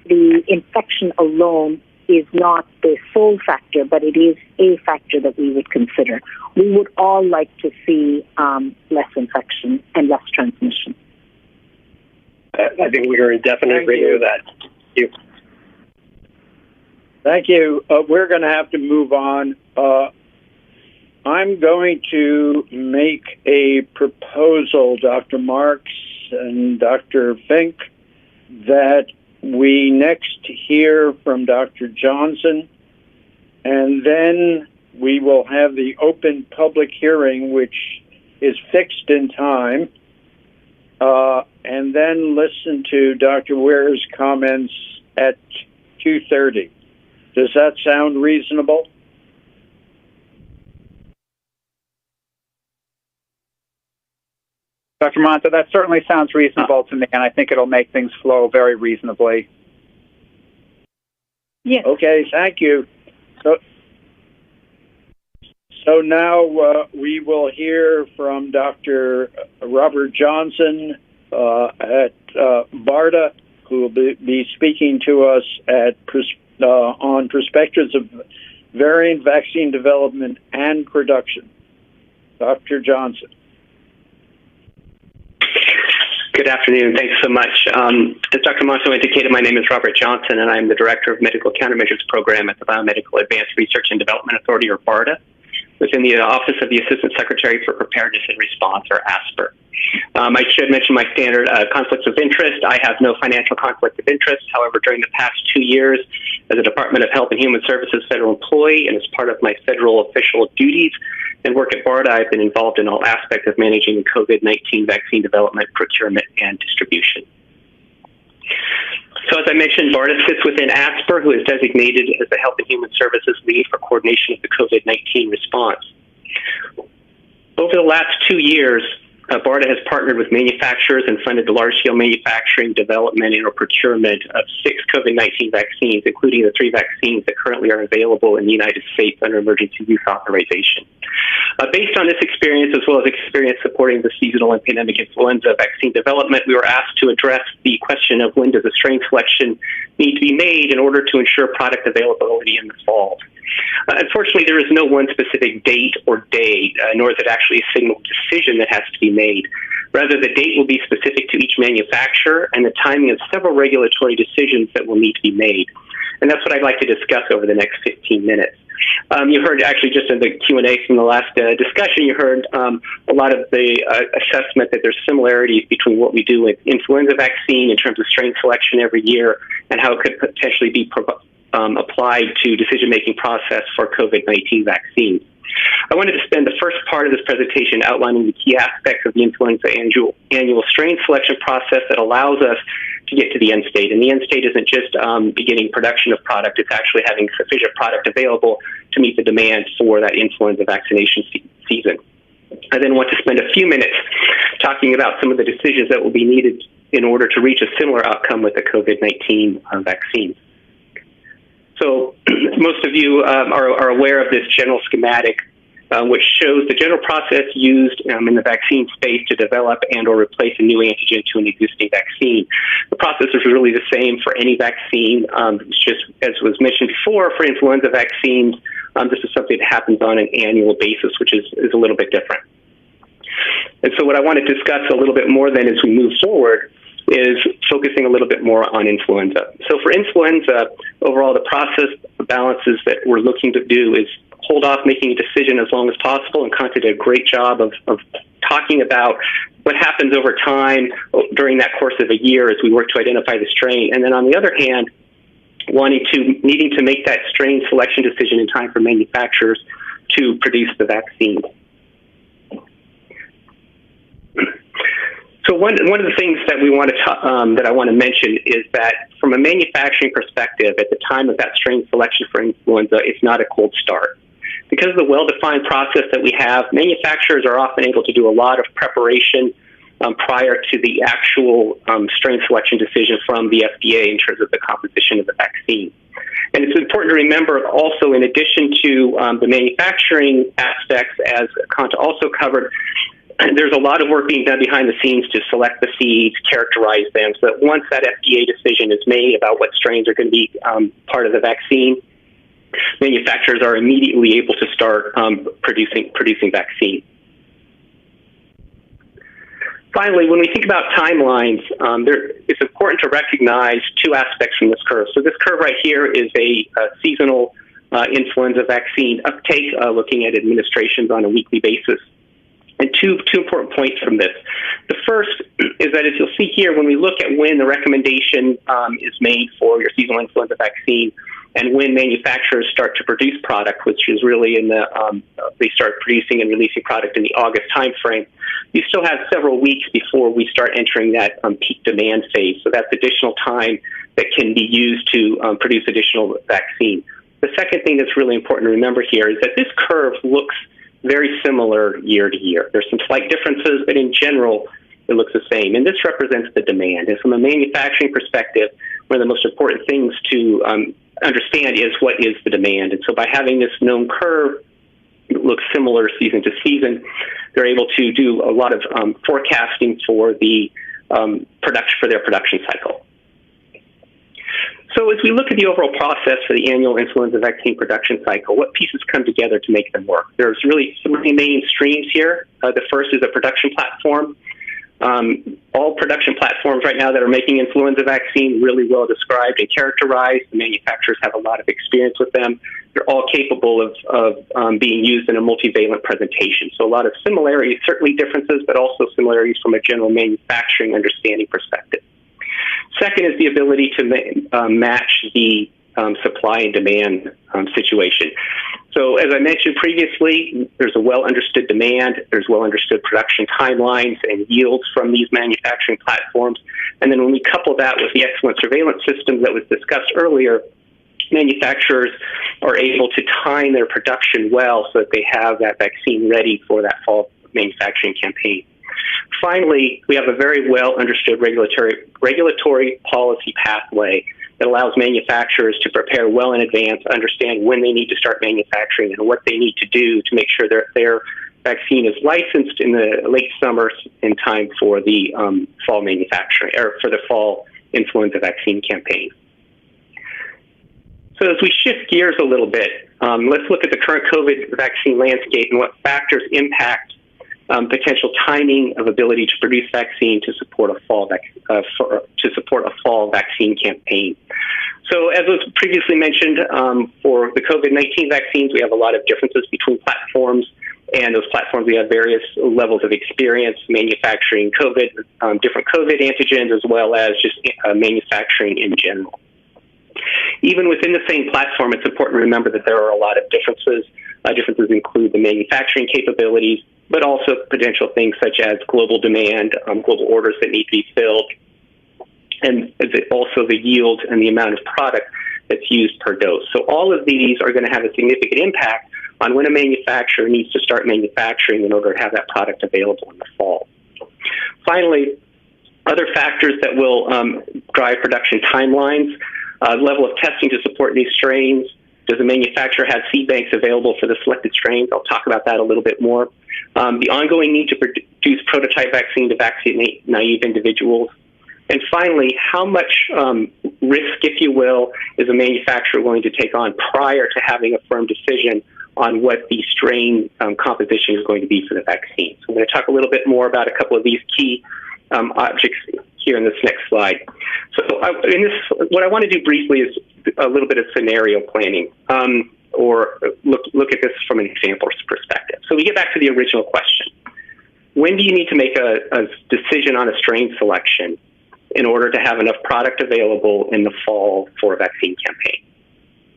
the infection alone is not the sole factor, but it is a factor that we would consider. We would all like to see less infection and less transmission. I think we are in definite agreement with that. Thank you. Thank you. We're going to have to move on. I'm going to make a proposal, Dr. Marks and Dr. Fink, that we next hear from Dr. Johnson, and then we will have the open public hearing, which is fixed in time, and then listen to Dr. Ware's comments at 2:30. Does that sound reasonable? Dr. Monta, that certainly sounds reasonable to me, and I think it'll make things flow very reasonably. Yes. Okay, thank you. So now we will hear from Dr. Robert Johnson at BARDA, who will be speaking to us on perspectives of variant vaccine development and production. Dr. Johnson. Good afternoon. Thanks so much. As Dr. Monto indicated, my name is Robert Johnson, and I'm the Director of Medical Countermeasures Program at the Biomedical Advanced Research and Development Authority, or BARDA, within the Office of the Assistant Secretary for Preparedness and Response, or ASPR. I should mention my standard conflicts of interest. I have no financial conflict of interest. However, during the past 2 years, as a Department of Health and Human Services federal employee and as part of my federal official duties and work at BARDA, I've been involved in all aspects of managing the COVID-19 vaccine development, procurement, and distribution. So as I mentioned, BARDA sits within ASPR, who is designated as the Health and Human Services lead for coordination of the COVID-19 response. Over the last 2 years, BARDA has partnered with manufacturers and funded the large-scale manufacturing, development, and procurement of 6 COVID-19 vaccines, including the 3 vaccines that currently are available in the United States under emergency use authorization. Based on this experience, as well as experience supporting the seasonal and pandemic influenza vaccine development, we were asked to address the question of when does a strain selection need to be made in order to ensure product availability in the fall. Unfortunately, there is no one specific date or day, nor is it actually a single decision that has to be made. Rather, the date will be specific to each manufacturer and the timing of several regulatory decisions that will need to be made. And that's what I'd like to discuss over the next 15 minutes. You heard actually just in the Q&A from the last discussion, you heard a lot of the assessment that there's similarities between what we do with influenza vaccine in terms of strain selection every year and how it could potentially be applied to decision-making process for COVID-19 vaccines. I wanted to spend the first part of this presentation outlining the key aspects of the influenza annual strain selection process that allows us to get to the end state. And the end state isn't just beginning production of product, it's actually having sufficient product available to meet the demand for that influenza vaccination season. I then want to spend a few minutes talking about some of the decisions that will be needed in order to reach a similar outcome with the COVID-19 vaccine. So most of you are aware of this general schematic, which shows the general process used in the vaccine space to develop and or replace a new antigen to an existing vaccine. The process is really the same for any vaccine. It's just, as was mentioned before, for influenza vaccines, this is something that happens on an annual basis, which is a little bit different. And so what I want to discuss a little bit more then as we move forward is focusing a little bit more on influenza. So for influenza, overall, the process balances that we're looking to do is hold off making a decision as long as possible, and Conta did a great job of talking about what happens over time during that course of a year as we work to identify the strain. And then on the other hand, needing to make that strain selection decision in time for manufacturers to produce the vaccine. So one of the things that we want to that I want to mention is that from a manufacturing perspective, at the time of that strain selection for influenza, it's not a cold start. Because of the well-defined process that we have, manufacturers are often able to do a lot of preparation prior to the actual strain selection decision from the FDA in terms of the composition of the vaccine. And it's important to remember also, in addition to the manufacturing aspects, as Conta also covered, there's a lot of work being done behind the scenes to select the seeds, characterize them, so that once that FDA decision is made about what strains are going to be part of the vaccine, manufacturers are immediately able to start producing vaccine. Finally, when we think about timelines, it's important to recognize 2 aspects from this curve. So this curve right here is a seasonal influenza vaccine uptake, looking at administrations on a weekly basis. And two important points from this. The first is that, as you'll see here, when we look at when the recommendation is made for your seasonal influenza vaccine and when manufacturers start to produce product, which is really in the, they start producing and releasing product in the August timeframe, you still have several weeks before we start entering that peak demand phase. So that's additional time that can be used to produce additional vaccine. The second thing that's really important to remember here is that this curve looks very similar year to year. There's some slight differences, but in general, it looks the same. And this represents the demand. And from a manufacturing perspective, one of the most important things to understand is what is the demand. And so by having this known curve that looks similar season to season, they're able to do a lot of forecasting for the for their production cycle. So as we look at the overall process for the annual influenza vaccine production cycle, what pieces come together to make them work? There's really three main streams here. The first is a production platform. All production platforms right now that are making influenza vaccine really well described and characterized. The manufacturers have a lot of experience with them. They're all capable of being used in a multivalent presentation. So a lot of similarities, certainly differences, but also similarities from a general manufacturing understanding perspective. Second is the ability to match the supply and demand situation. So as I mentioned previously, there's a well-understood demand, there's well-understood production timelines and yields from these manufacturing platforms. And then when we couple that with the excellent surveillance system that was discussed earlier, manufacturers are able to time their production well so that they have that vaccine ready for that fall manufacturing campaign. Finally, we have a very well understood regulatory policy pathway that allows manufacturers to prepare well in advance, understand when they need to start manufacturing and what they need to do to make sure their vaccine is licensed in the late summer in time for the fall manufacturing or for the fall influenza vaccine campaign. So as we shift gears a little bit, let's look at the current COVID vaccine landscape and what factors impact potential timing of ability to produce vaccine to support a fall vaccine campaign. So as was previously mentioned, for the COVID-19 vaccines, we have a lot of differences between platforms, and those platforms we have various levels of experience manufacturing different COVID antigens, as well as just manufacturing in general. Even within the same platform, it's important to remember that there are a lot of differences. Differences include the manufacturing capabilities, but also potential things such as global demand, global orders that need to be filled, and also the yield and the amount of product that's used per dose. So all of these are going to have a significant impact on when a manufacturer needs to start manufacturing in order to have that product available in the fall. Finally, other factors that will drive production timelines, level of testing to support these strains. Does the manufacturer have seed banks available for the selected strains? I'll talk about that a little bit more. The ongoing need to produce prototype vaccine to vaccinate naive individuals. And finally, how much risk, if you will, is a manufacturer willing to take on prior to having a firm decision on what the strain composition is going to be for the vaccine? So I'm going to talk a little bit more about a couple of these key objects here in this next slide. So what I want to do briefly is a little bit of scenario planning, or look at this from an example perspective. So we get back to the original question. When do you need to make a decision on a strain selection in order to have enough product available in the fall for a vaccine campaign?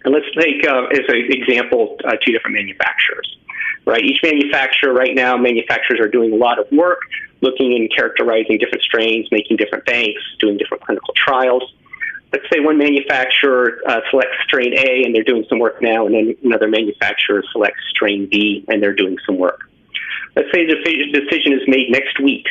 And let's take, as an example, two different manufacturers. Right, each manufacturer right now, manufacturers are doing a lot of work, looking and characterizing different strains, making different banks, doing different clinical trials. Let's say one manufacturer selects strain A and they're doing some work now, and then another manufacturer selects strain B and they're doing some work. Let's say the decision is made next week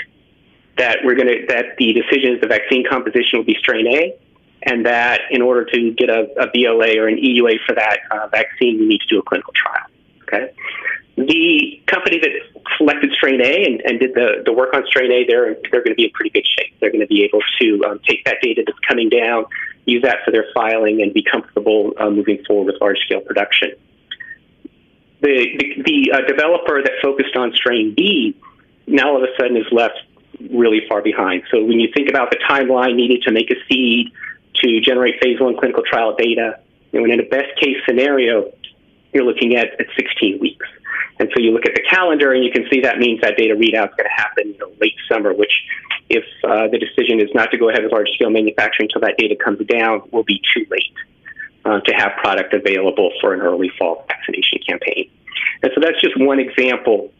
that the decision is the vaccine composition will be strain A, and that in order to get a BLA or an EUA for that vaccine, you need to do a clinical trial. Okay. The company that selected strain A and did the work on strain A, they're going to be in pretty good shape. They're going to be able to take that data that's coming down, use that for their filing, and be comfortable moving forward with large-scale production. The developer that focused on strain B now all of a sudden is left really far behind. So when you think about the timeline needed to make a seed, to generate phase 1 clinical trial data, in a best-case scenario, you're looking at 16 weeks. And so you look at the calendar and you can see that means that data readout is going to happen late summer, which if the decision is not to go ahead with large-scale manufacturing until that data comes down, will be too late to have product available for an early fall vaccination campaign. And so that's just one example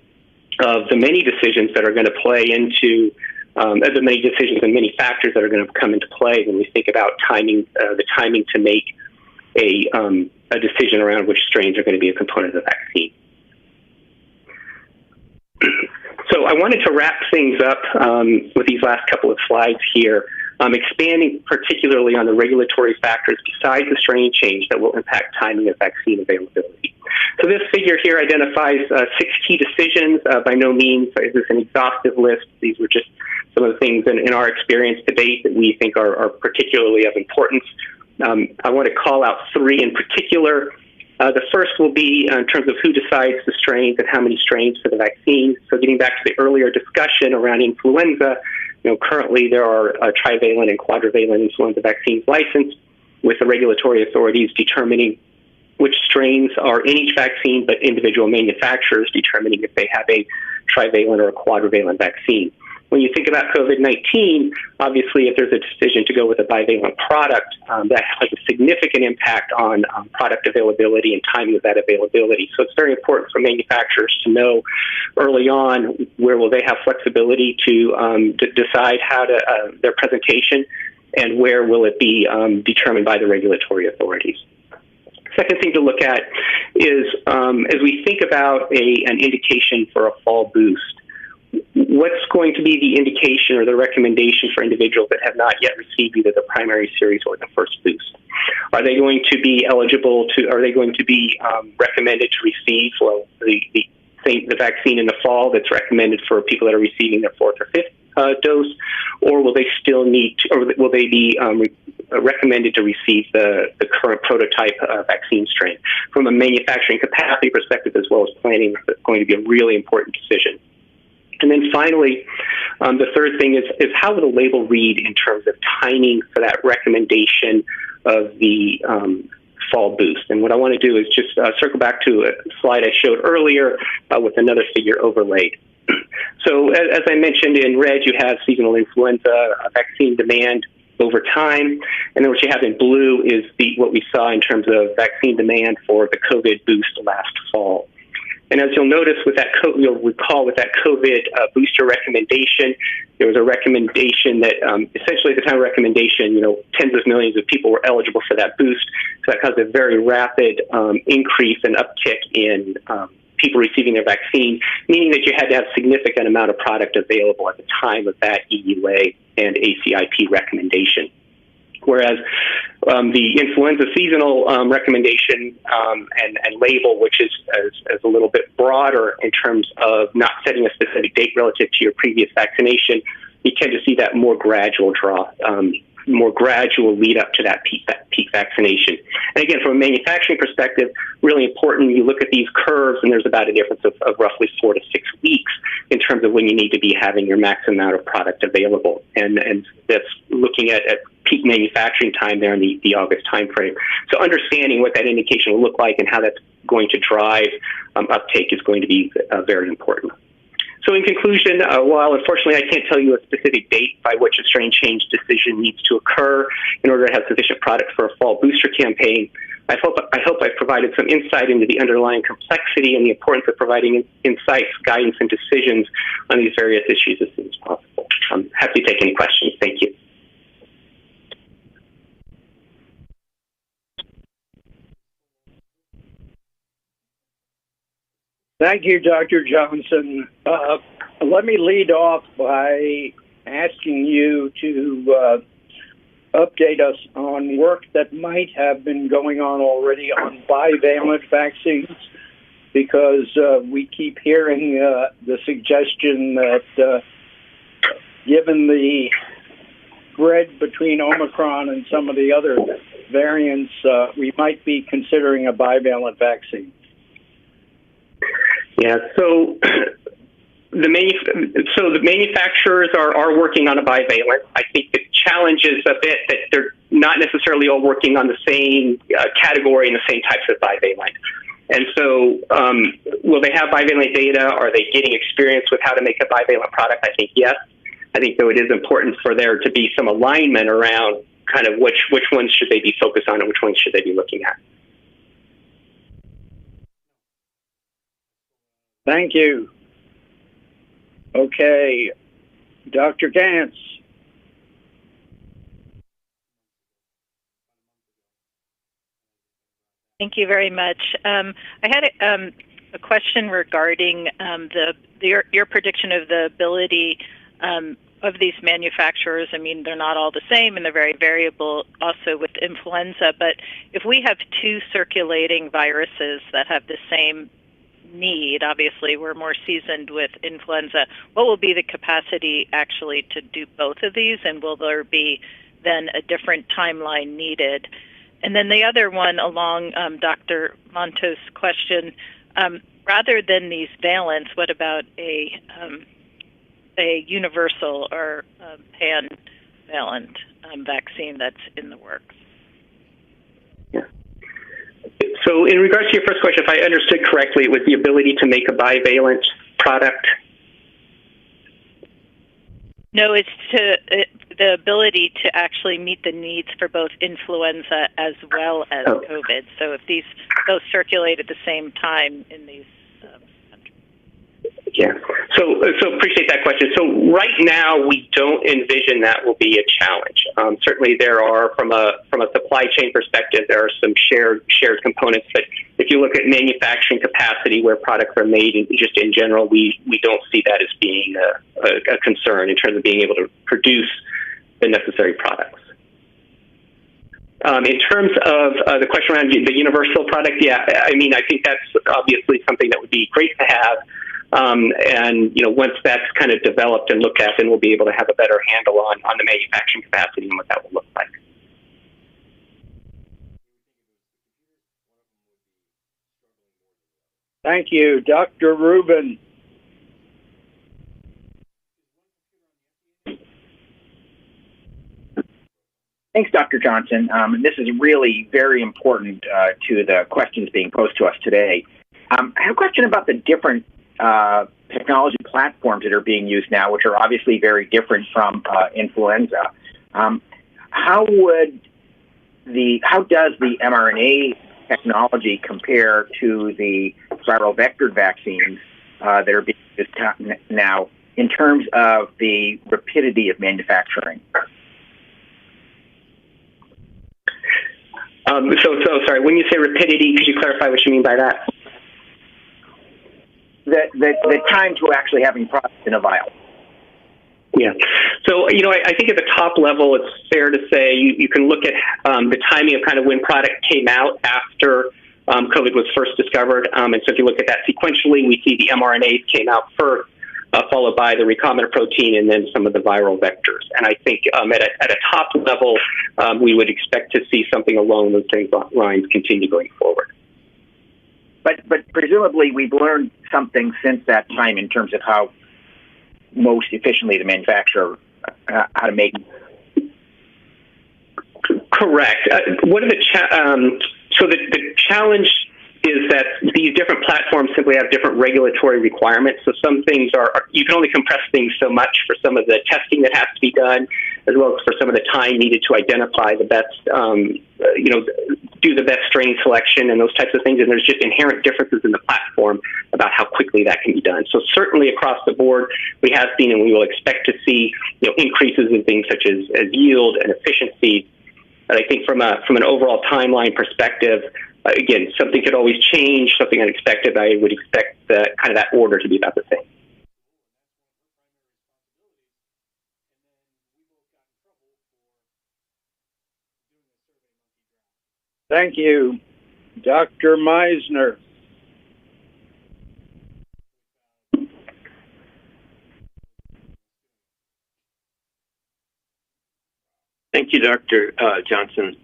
of the many decisions that are going to play into the many decisions and many factors that are going to come into play when we think about timing, the timing to make a decision around which strains are going to be a component of the vaccine. So I wanted to wrap things up with these last couple of slides here, expanding particularly on the regulatory factors besides the strain change that will impact timing of vaccine availability. So this figure here identifies 6 key decisions. By no means is this an exhaustive list. These were just some of the things in our experience to date that we think are particularly of importance I want to call out three in particular. The first will be in terms of who decides the strains and how many strains for the vaccine. So getting back to the earlier discussion around influenza, currently there are trivalent and quadrivalent influenza vaccines licensed, with the regulatory authorities determining which strains are in each vaccine, but individual manufacturers determining if they have a trivalent or a quadrivalent vaccine. When you think about COVID-19, obviously, if there's a decision to go with a bivalent product, that has a significant impact on product availability and timing of that availability. So it's very important for manufacturers to know early on where will they have flexibility to decide how to their presentation, and where will it be determined by the regulatory authorities. Second thing to look at is as we think about an indication for a fall boost, what's going to be the indication or the recommendation for individuals that have not yet received either the primary series or the first boost? Are they going to be eligible to, are they going to be recommended to receive the vaccine in the fall that's recommended for people that are receiving their fourth or fifth dose, or will they still need to, or will they be recommended to receive the current prototype vaccine strain? From a manufacturing capacity perspective as well as planning, it's going to be a really important decision. And then finally, the third thing is how will the label read in terms of timing for that recommendation of the fall boost? And what I want to do is just circle back to a slide I showed earlier with another figure overlaid. So as I mentioned, in red you have seasonal influenza vaccine demand over time, and then what you have in blue is what we saw in terms of vaccine demand for the COVID boost last fall. And as you'll notice with that, you'll recall with that COVID booster recommendation, there was a recommendation that essentially at the time of recommendation, tens of millions of people were eligible for that boost. So that caused a very rapid increase and uptick in people receiving their vaccine, meaning that you had to have a significant amount of product available at the time of that EUA and ACIP recommendation. Whereas the influenza seasonal recommendation and label, which is a little bit broader in terms of not setting a specific date relative to your previous vaccination, you tend to see that more gradual draw, more gradual lead up to that peak vaccination. And again, from a manufacturing perspective, really important, you look at these curves and there's about a difference of roughly 4 to 6 weeks in terms of when you need to be having your maximum amount of product available. And that's looking at peak manufacturing time there in the August timeframe. So understanding what that indication will look like and how that's going to drive uptake is going to be very important. So in conclusion, while unfortunately I can't tell you a specific date by which a strain change decision needs to occur in order to have sufficient product for a fall booster campaign, I hope I've provided some insight into the underlying complexity and the importance of providing insights, guidance, and decisions on these various issues as soon as possible. I'm happy to take any questions. Thank you. Thank you, Dr. Johnson. Let me lead off by asking you to update us on work that might have been going on already on bivalent vaccines, because we keep hearing the suggestion that given the spread between Omicron and some of the other variants, we might be considering a bivalent vaccine. Yeah, so the manufacturers are working on a bivalent. I think the challenge is a bit that they're not necessarily all working on the same category and the same types of bivalent. And so will they have bivalent data? Are they getting experience with how to make a bivalent product? I think yes. I think, though, it is important for there to be some alignment around kind of which ones should they be focused on and which ones should they be looking at. Thank you. Okay, Dr. Gantz. Thank you very much. I had a question regarding your prediction of the ability of these manufacturers. I mean, they're not all the same, and they're very variable also with influenza. But if we have two circulating viruses that have the same need, obviously we're more seasoned with influenza, what will be the capacity actually to do both of these, and will there be then a different timeline needed. And then the other one along Dr. Montos' question, rather than these valents, what about a universal or pan-valent vaccine that's in the works? Yeah. So in regards to your first question, if I understood correctly, it was the ability to make a bivalent product? No, it's the ability to actually meet the needs for both influenza as well as COVID. So if those circulate at the same time in these countries. Yeah. So appreciate that question. So right now we don't envision that will be a challenge. Certainly there are, from a supply chain perspective, there are some shared components. But if you look at manufacturing capacity where products are made, and just in general, we don't see that as being a concern in terms of being able to produce the necessary products. In terms of the question around the universal product, yeah, I mean, I think that's obviously something that would be great to have. And, once that's kind of developed and looked at, then we'll be able to have a better handle on the manufacturing capacity and what that will look like. Thank you. Dr. Rubin. Thanks, Dr. Johnson. This is really very important to the questions being posed to us today. I have a question about the different technology platforms that are being used now, which are obviously very different from influenza. How does the mRNA technology compare to the viral vector vaccines that are being used now in terms of the rapidity of manufacturing? So sorry, when you say rapidity, could you clarify what you mean by that? The time to actually having products in a vial. Yeah. So, I think at the top level, it's fair to say you can look at the timing of kind of when product came out after COVID was first discovered. And so if you look at that sequentially, we see the mRNAs came out first, followed by the recombinant protein and then some of the viral vectors. And I think at a top level, we would expect to see something along those same lines continue going forward. But presumably we've learned something since that time in terms of how most efficiently to manufacture, how to make. Correct. One of the the challenge is that these different platforms simply have different regulatory requirements. So some things you can only compress things so much for some of the testing that has to be done, as well as for some of the time needed to identify the best, do the best strain selection and those types of things. And there's just inherent differences in the platform about how quickly that can be done. So certainly across the board, we have seen and we will expect to see increases in things such as yield and efficiency. But I think from an overall timeline perspective, again, something could always change, something unexpected. I would expect kind of that order to be about the same. Thank you. Dr. Meisner. Thank you, Dr. Johnson.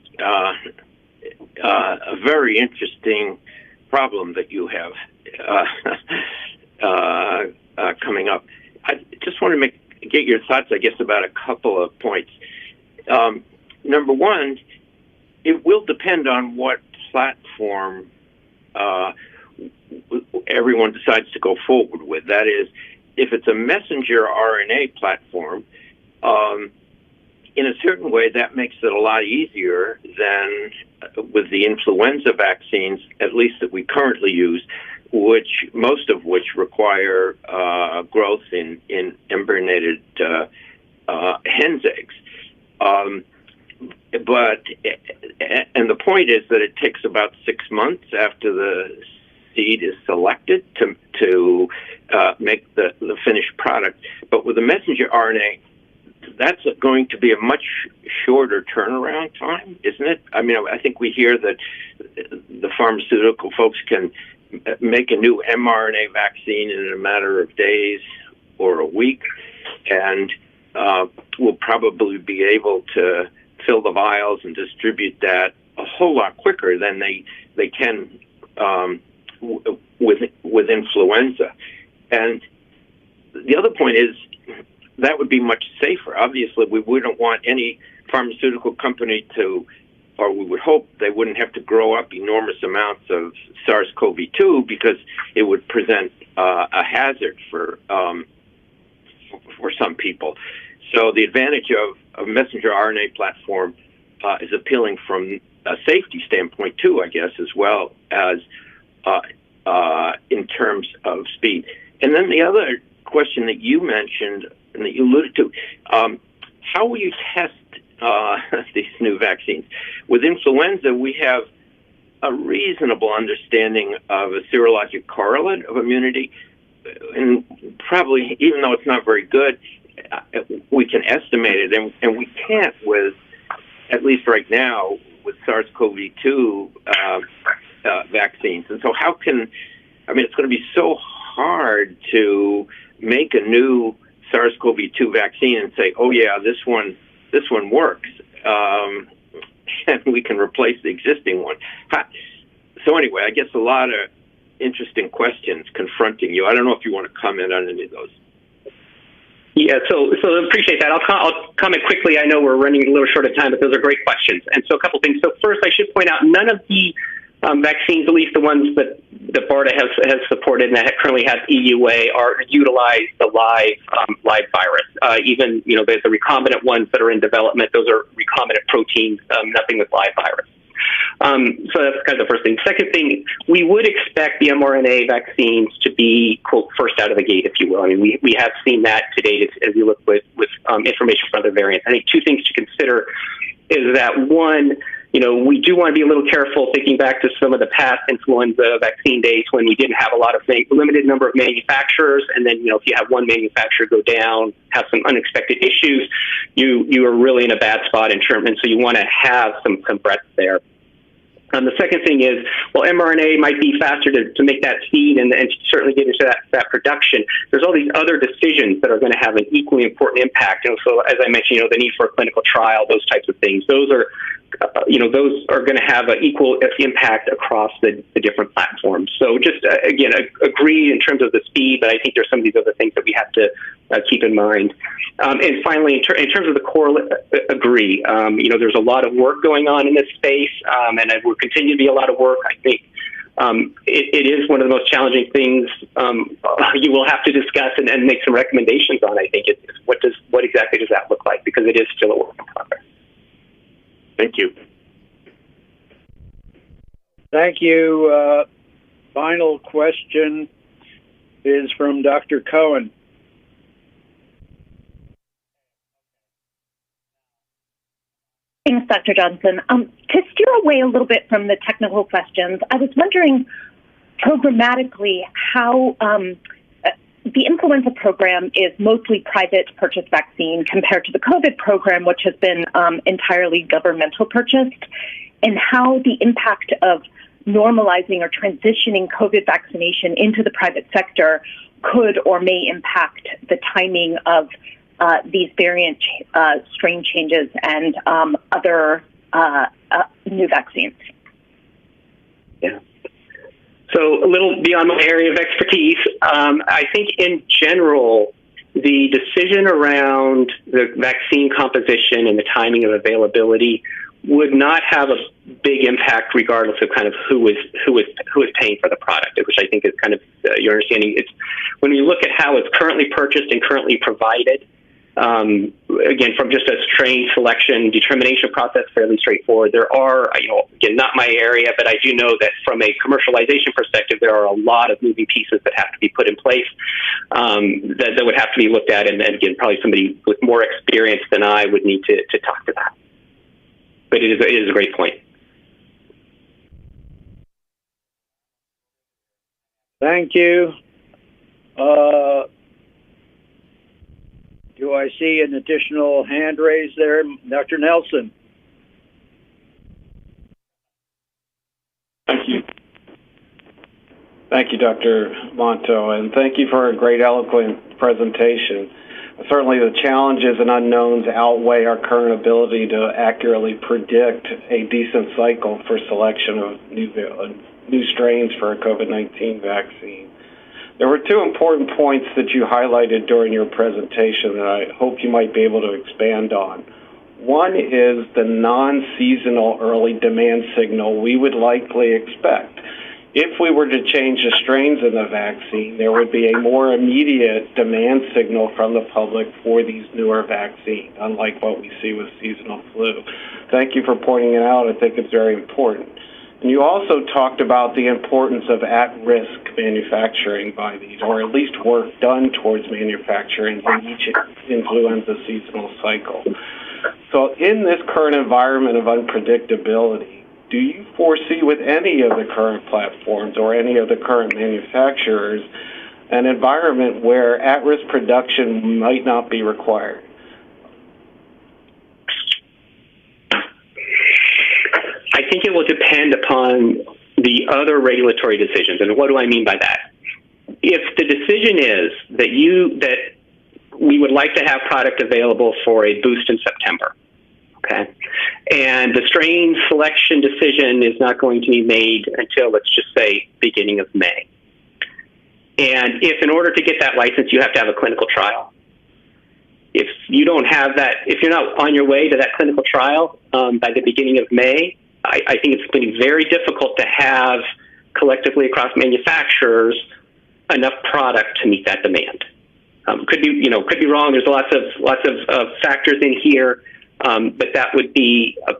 A very interesting problem that you have coming up. I just want to get your thoughts, I guess, about a couple of points. Number one, it will depend on what platform everyone decides to go forward with. That is, if it's a messenger RNA platform, in a certain way, that makes it a lot easier than with the influenza vaccines, at least that we currently use, most of which require growth in embryonated hen's eggs. And the point is that it takes about 6 months after the seed is selected to make the finished product. But with the messenger RNA, that's going to be a much shorter turnaround time, isn't it? I mean, I think we hear that the pharmaceutical folks can make a new mRNA vaccine in a matter of days or a week, and we'll probably be able to fill the vials and distribute that a whole lot quicker than they can with influenza. And the other point is that would be much safer. Obviously, we wouldn't want any pharmaceutical company to, or we would hope they wouldn't have to grow up enormous amounts of SARS-CoV-2 because it would present a hazard for some people. So the advantage of a messenger RNA platform is appealing from a safety standpoint too, I guess, as well as in terms of speed. And then the other question that you mentioned and that you alluded to, how will you test these new vaccines? With influenza, we have a reasonable understanding of a serologic correlate of immunity, and probably, even though it's not very good, we can estimate it, and we can't with, at least right now, with SARS-CoV-2 vaccines. And so how can, I mean, it's going to be so hard to make a new SARS-CoV-2 vaccine and say, oh yeah, this one works, and we can replace the existing one. So anyway, I guess a lot of interesting questions confronting you. I don't know if you want to comment on any of those. Yeah, so appreciate that. I'll comment quickly. I know we're running a little short of time, but those are great questions. And so a couple things. So first, I should point out none of the vaccines, at least the ones that BARDA has supported and that currently has EUA, utilize the live virus. Even the recombinant ones that are in development, those are recombinant proteins, nothing with live virus. So that's kind of the first thing. Second thing, we would expect the mRNA vaccines to be, quote, first out of the gate, if you will. I mean, we have seen that to date as you look with information from other variants. I think two things to consider is that, one, we do want to be a little careful thinking back to some of the past influenza vaccine days when we didn't have a lot of limited number of manufacturers, and then, if you have one manufacturer go down, have some unexpected issues, you are really in a bad spot in terms, and so you want to have some breadth there. The second thing is, well, mRNA might be faster to make that speed and certainly get into that production. There's all these other decisions that are going to have an equally important impact. So as I mentioned, the need for a clinical trial, those types of things, those are going to have an equal impact across the different platforms. So just, again, agree in terms of the speed, but I think there's some of these other things that we have to keep in mind. And finally, in terms of the correlate, agree. There's a lot of work going on in this space, and it will continue to be a lot of work. I think it is one of the most challenging things you will have to discuss and make some recommendations on. I think what exactly does that look like, because it is still a work in progress. Thank you. Thank you. Final question is from Dr. Cohen. Thanks, Dr. Johnson. To steer away a little bit from the technical questions, I was wondering programmatically how the influenza program is mostly private purchase vaccine compared to the COVID program, which has been entirely governmental purchased, and how the impact of normalizing or transitioning COVID vaccination into the private sector could or may impact the timing of these variant strain changes and other new vaccines. Yeah. So a little beyond my area of expertise, I think in general, the decision around the vaccine composition and the timing of availability would not have a big impact regardless of kind of who is paying for the product, which I think is kind of your understanding. It's when you look at how it's currently purchased and currently provided, again, from just a strain selection determination process, fairly straightforward. There are, again, not my area, but I do know that from a commercialization perspective, there are a lot of moving pieces that have to be put in place that would have to be looked at. And again, probably somebody with more experience than I would need to talk to that. But it is a great point. Thank you. Do I see an additional hand raised there? Dr. Nelson. Thank you. Thank you, Dr. Monto, and thank you for a great, eloquent presentation. Certainly the challenges and unknowns outweigh our current ability to accurately predict a decent cycle for selection of new strains for a COVID-19 vaccine. There were two important points that you highlighted during your presentation that I hope you might be able to expand on. One is the non-seasonal early demand signal we would likely expect. If we were to change the strains in the vaccine, there would be a more immediate demand signal from the public for these newer vaccines, unlike what we see with seasonal flu. Thank you for pointing it out. I think it's very important. And you also talked about the importance of at-risk manufacturing by these, or at least work done towards manufacturing in each influenza seasonal cycle. So in this current environment of unpredictability, do you foresee with any of the current platforms or any of the current manufacturers an environment where at-risk production might not be required? I think it will depend upon the other regulatory decisions. And what do I mean by that? If the decision is that we would like to have product available for a boost in September, okay, and the strain selection decision is not going to be made until, let's just say, beginning of May. And if in order to get that license, you have to have a clinical trial. If you don't have that, if you're not on your way to that clinical trial by the beginning of May, I think it's going to be very difficult to have collectively across manufacturers enough product to meet that demand. Could be wrong. There's lots of factors in here. But that would be a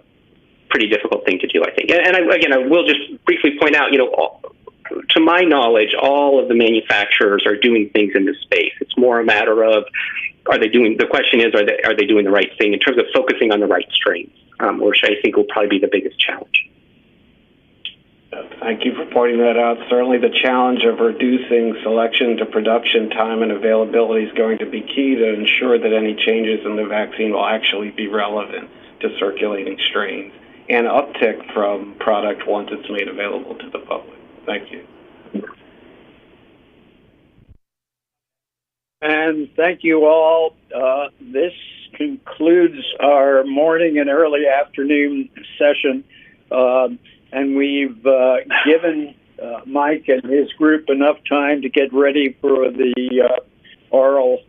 pretty difficult thing to do, I think. And I will just briefly point out, to my knowledge, all of the manufacturers are doing things in this space. It's more a matter of, the question is, are they doing the right thing in terms of focusing on the right strains, which I think will probably be the biggest challenge. Thank you for pointing that out. Certainly the challenge of reducing selection to production time and availability is going to be key to ensure that any changes in the vaccine will actually be relevant to circulating strains and uptick from product once it's made available to the public. Thank you. And thank you all. This concludes our morning and early afternoon session. And we've given Mike and his group enough time to get ready for the oral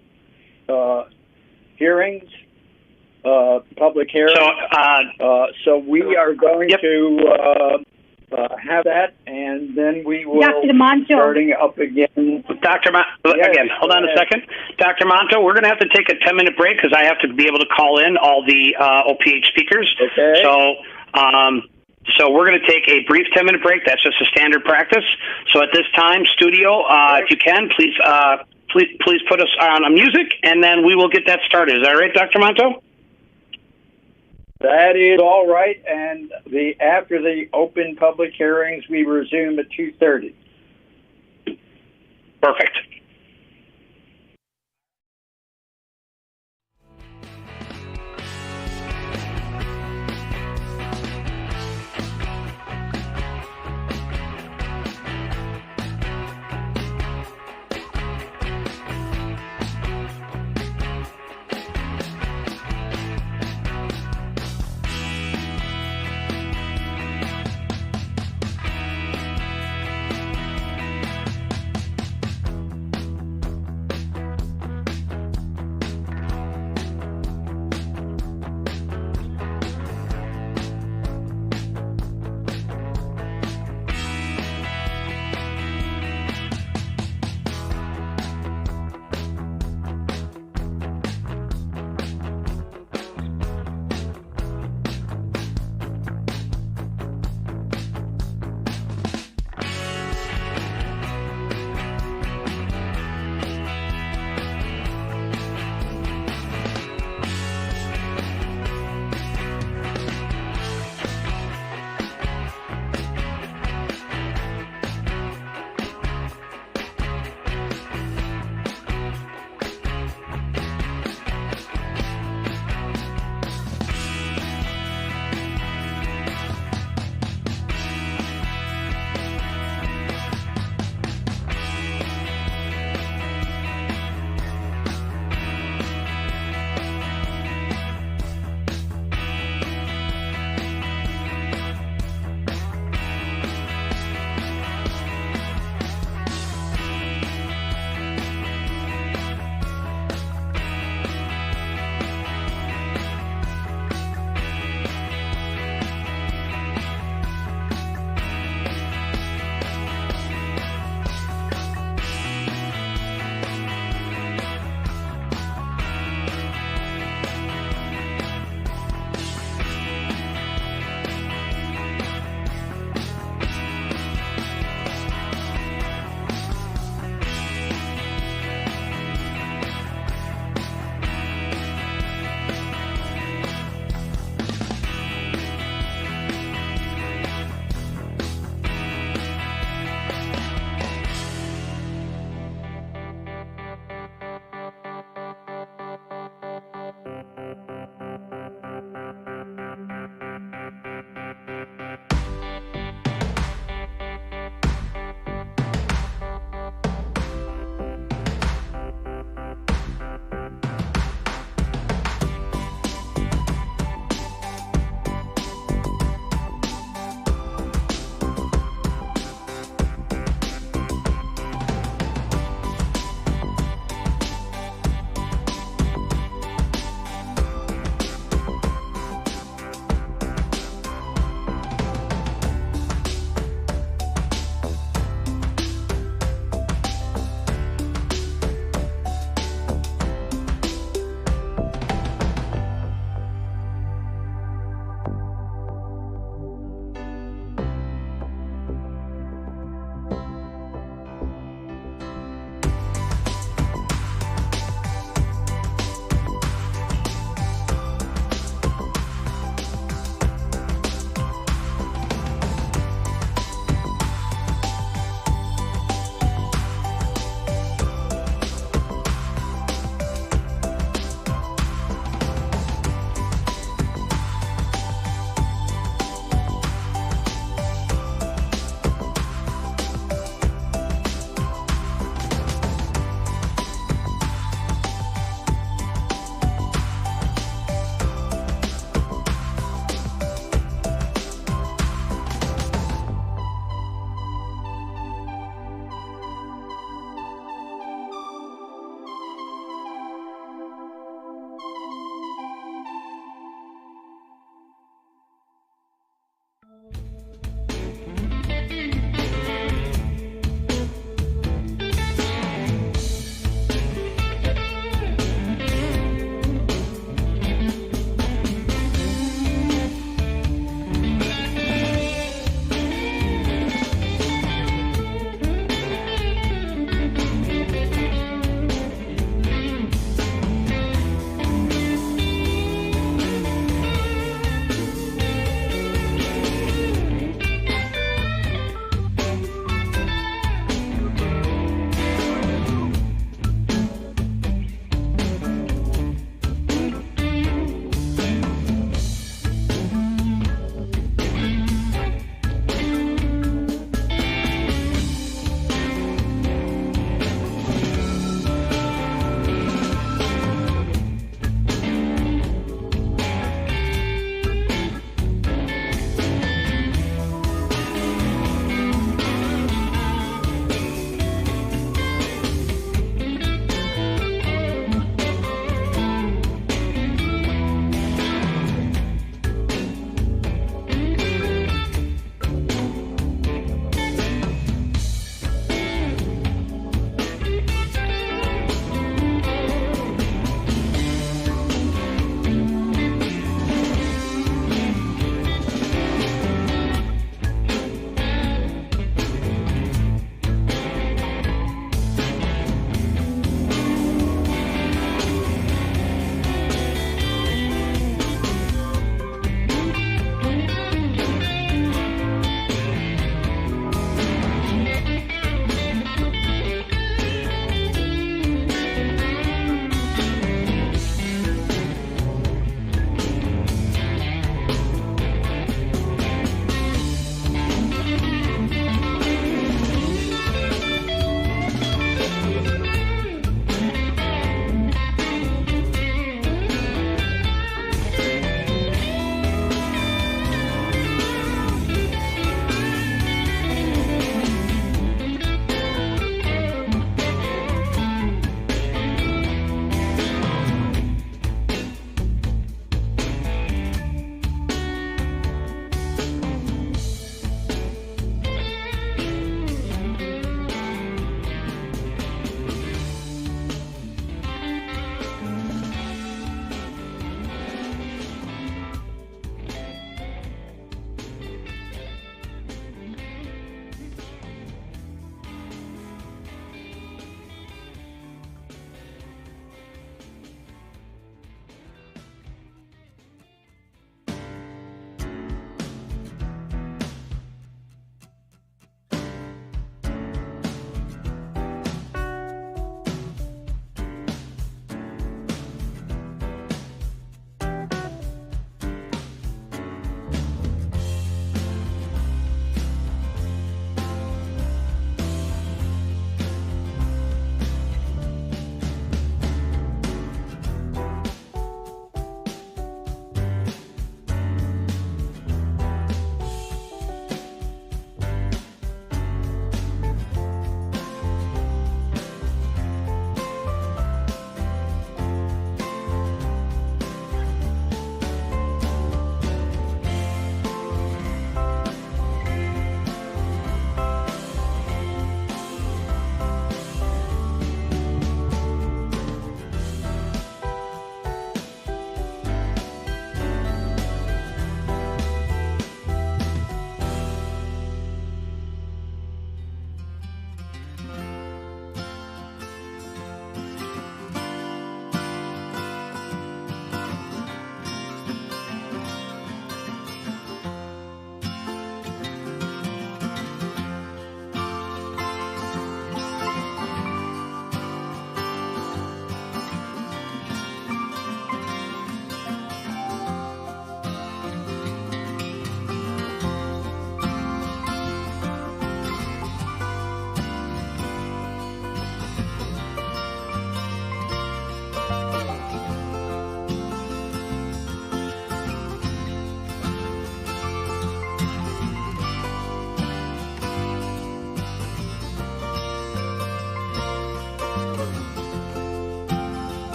hearings, public hearings. So we are going to have that, and then we will be starting up again. Again, hold on a second. Dr. Monto, we're going to have to take a 10-minute break because I have to be able to call in all the OPH speakers. Okay. So we're going to take a brief 10-minute break. That's just a standard practice. So at this time, studio, if you can, please put us on music, and then we will get that started. Is that right, Dr. Monto? That is all right. And after the open public hearings, we resume at 2:30. Perfect.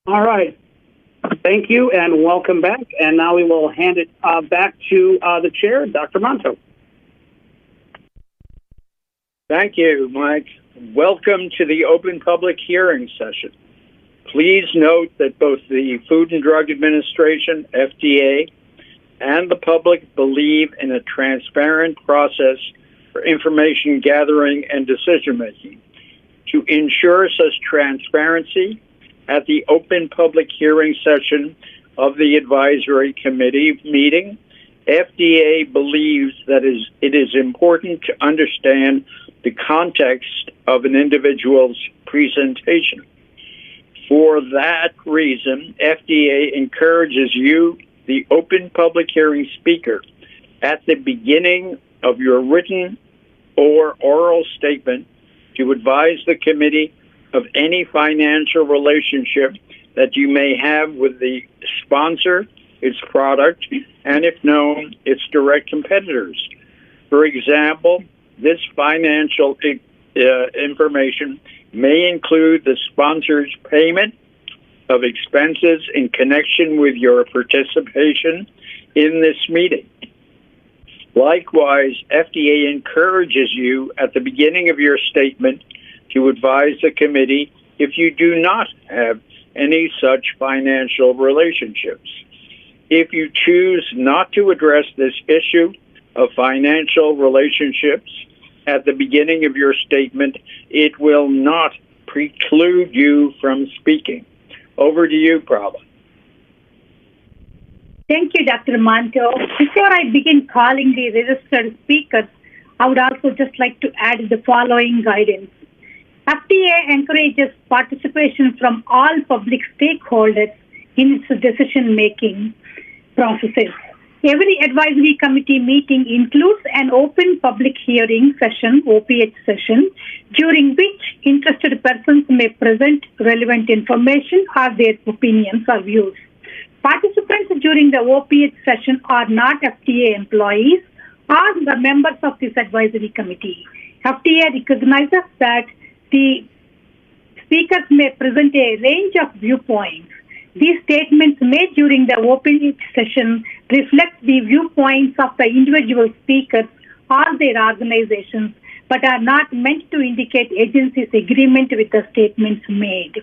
All right. Thank you and welcome back. And now we will hand it back to the chair, Dr. Monto. Thank you, Mike. Welcome to the open public hearing session. Please note that both the Food and Drug Administration, FDA, and the public believe in a transparent process for information gathering and decision making. To ensure such transparency, at the open public hearing session of the advisory committee meeting, FDA believes that it is important to understand the context of an individual's presentation. For that reason, FDA encourages you, the open public hearing speaker, at the beginning of your written or oral statement to advise the committee of any financial relationship that you may have with the sponsor, its product, and if known, its direct competitors. For example, this financial information may include the sponsor's payment of expenses in connection with your participation in this meeting. Likewise, FDA encourages you at the beginning of your statement to advise the committee if you do not have any such financial relationships. If you choose not to address this issue of financial relationships at the beginning of your statement, it will not preclude you from speaking. Over to you, Prabha. Thank you, Dr. Monto. Before I begin calling the registered speakers, I would also just like to add the following guidance. FDA encourages participation from all public stakeholders in its decision-making processes. Every advisory committee meeting includes an open public hearing session, OPH session, during which interested persons may present relevant information or their opinions or views. Participants during the OPH session are not FDA employees or the members of this advisory committee. FDA recognizes that the speakers may present a range of viewpoints. These statements made during the OPH session reflect the viewpoints of the individual speakers or their organizations, but are not meant to indicate agency's agreement with the statements made.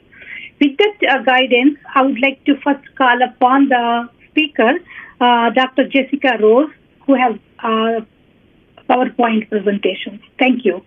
With that guidance, I would like to first call upon the speaker, Dr. Jessica Rose, who has PowerPoint presentation. Thank you.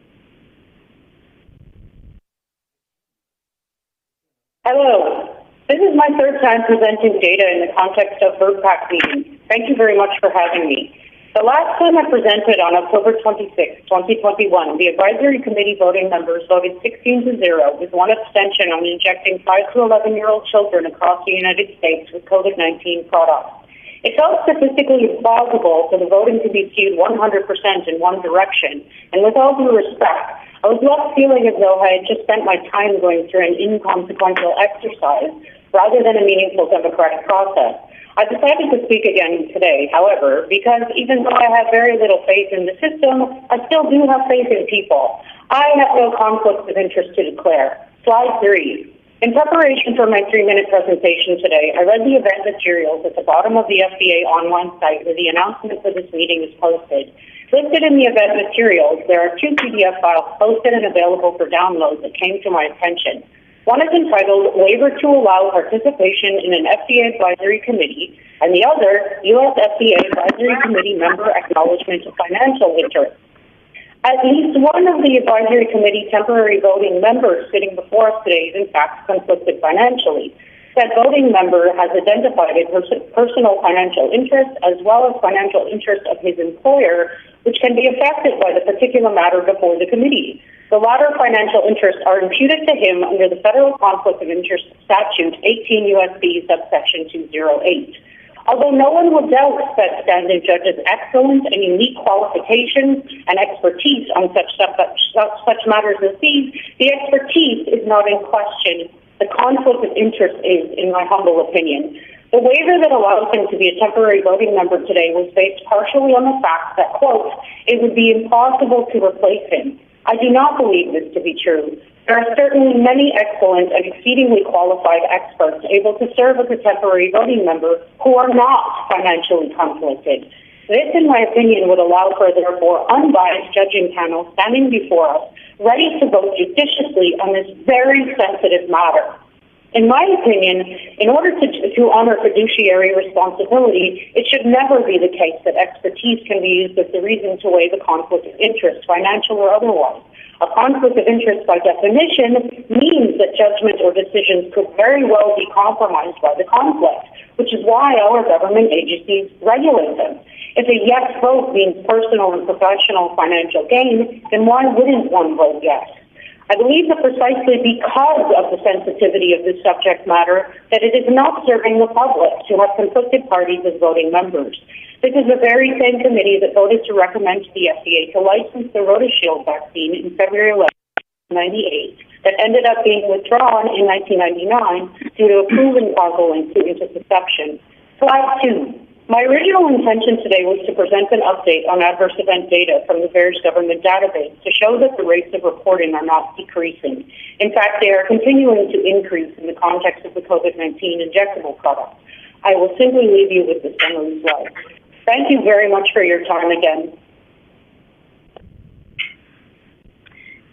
Hello. This is my third time presenting data in the context of VRBPAC meetings. Thank you very much for having me. The last time I presented on October 26, 2021, the advisory committee voting members voted 16-0 with one abstention on injecting 5 to 11-year-old children across the United States with COVID-19 products. It felt statistically implausible for the voting to be skewed 100% in one direction, and with all due respect, I was left feeling as though I had just spent my time going through an inconsequential exercise rather than a meaningful democratic process. I decided to speak again today, however, because even though I have very little faith in the system, I still do have faith in people. I have no conflicts of interest to declare. Slide 3. In preparation for my 3-minute presentation today, I read the event materials at the bottom of the FDA online site where the announcement for this meeting is posted. Listed in the event materials, there are 2 PDF files posted and available for download that came to my attention. One is entitled Waiver to Allow Participation in an FDA Advisory Committee, and the other, U.S. FDA Advisory Committee Member Acknowledgement of Financial Interest. At least one of the Advisory Committee temporary voting members sitting before us today is in fact conflicted financially. That voting member has identified a personal financial interest as well as financial interest of his employer, which can be affected by the particular matter before the committee. The latter financial interests are imputed to him under the Federal Conflict of Interest Statute 18 U.S.C. subsection 208. Although no one will doubt that standing judge's excellent and unique qualifications and expertise on such matters as these, the expertise is not in question. The conflict of interest is, in my humble opinion. The waiver that allows him to be a temporary voting member today was based partially on the fact that, quote, it would be impossible to replace him. I do not believe this to be true. There are certainly many excellent and exceedingly qualified experts able to serve as a temporary voting member who are not financially conflicted. This, in my opinion, would allow for a therefore unbiased judging panel standing before us, ready to vote judiciously on this very sensitive matter. In my opinion, in order to honor fiduciary responsibility, it should never be the case that expertise can be used as the reason to weigh the conflict of interest, financial or otherwise. A conflict of interest, by definition, means that judgment or decisions could very well be compromised by the conflict, which is why our government agencies regulate them. If a yes vote means personal and professional financial gain, then why wouldn't one vote yes? I believe that precisely because of the sensitivity of this subject matter, that it is not serving the public to have conflicted parties as voting members. This is the very same committee that voted to recommend to the FDA to license the RotaShield vaccine in February 11, 1998, that ended up being withdrawn in 1999 due to a proven causal link to intussusception. Slide 2. My original intention today was to present an update on adverse event data from the VAERS government database to show that the rates of reporting are not decreasing. In fact, they are continuing to increase in the context of the COVID-19 injectable product. I will simply leave you with the summary slide. Thank you very much for your time again.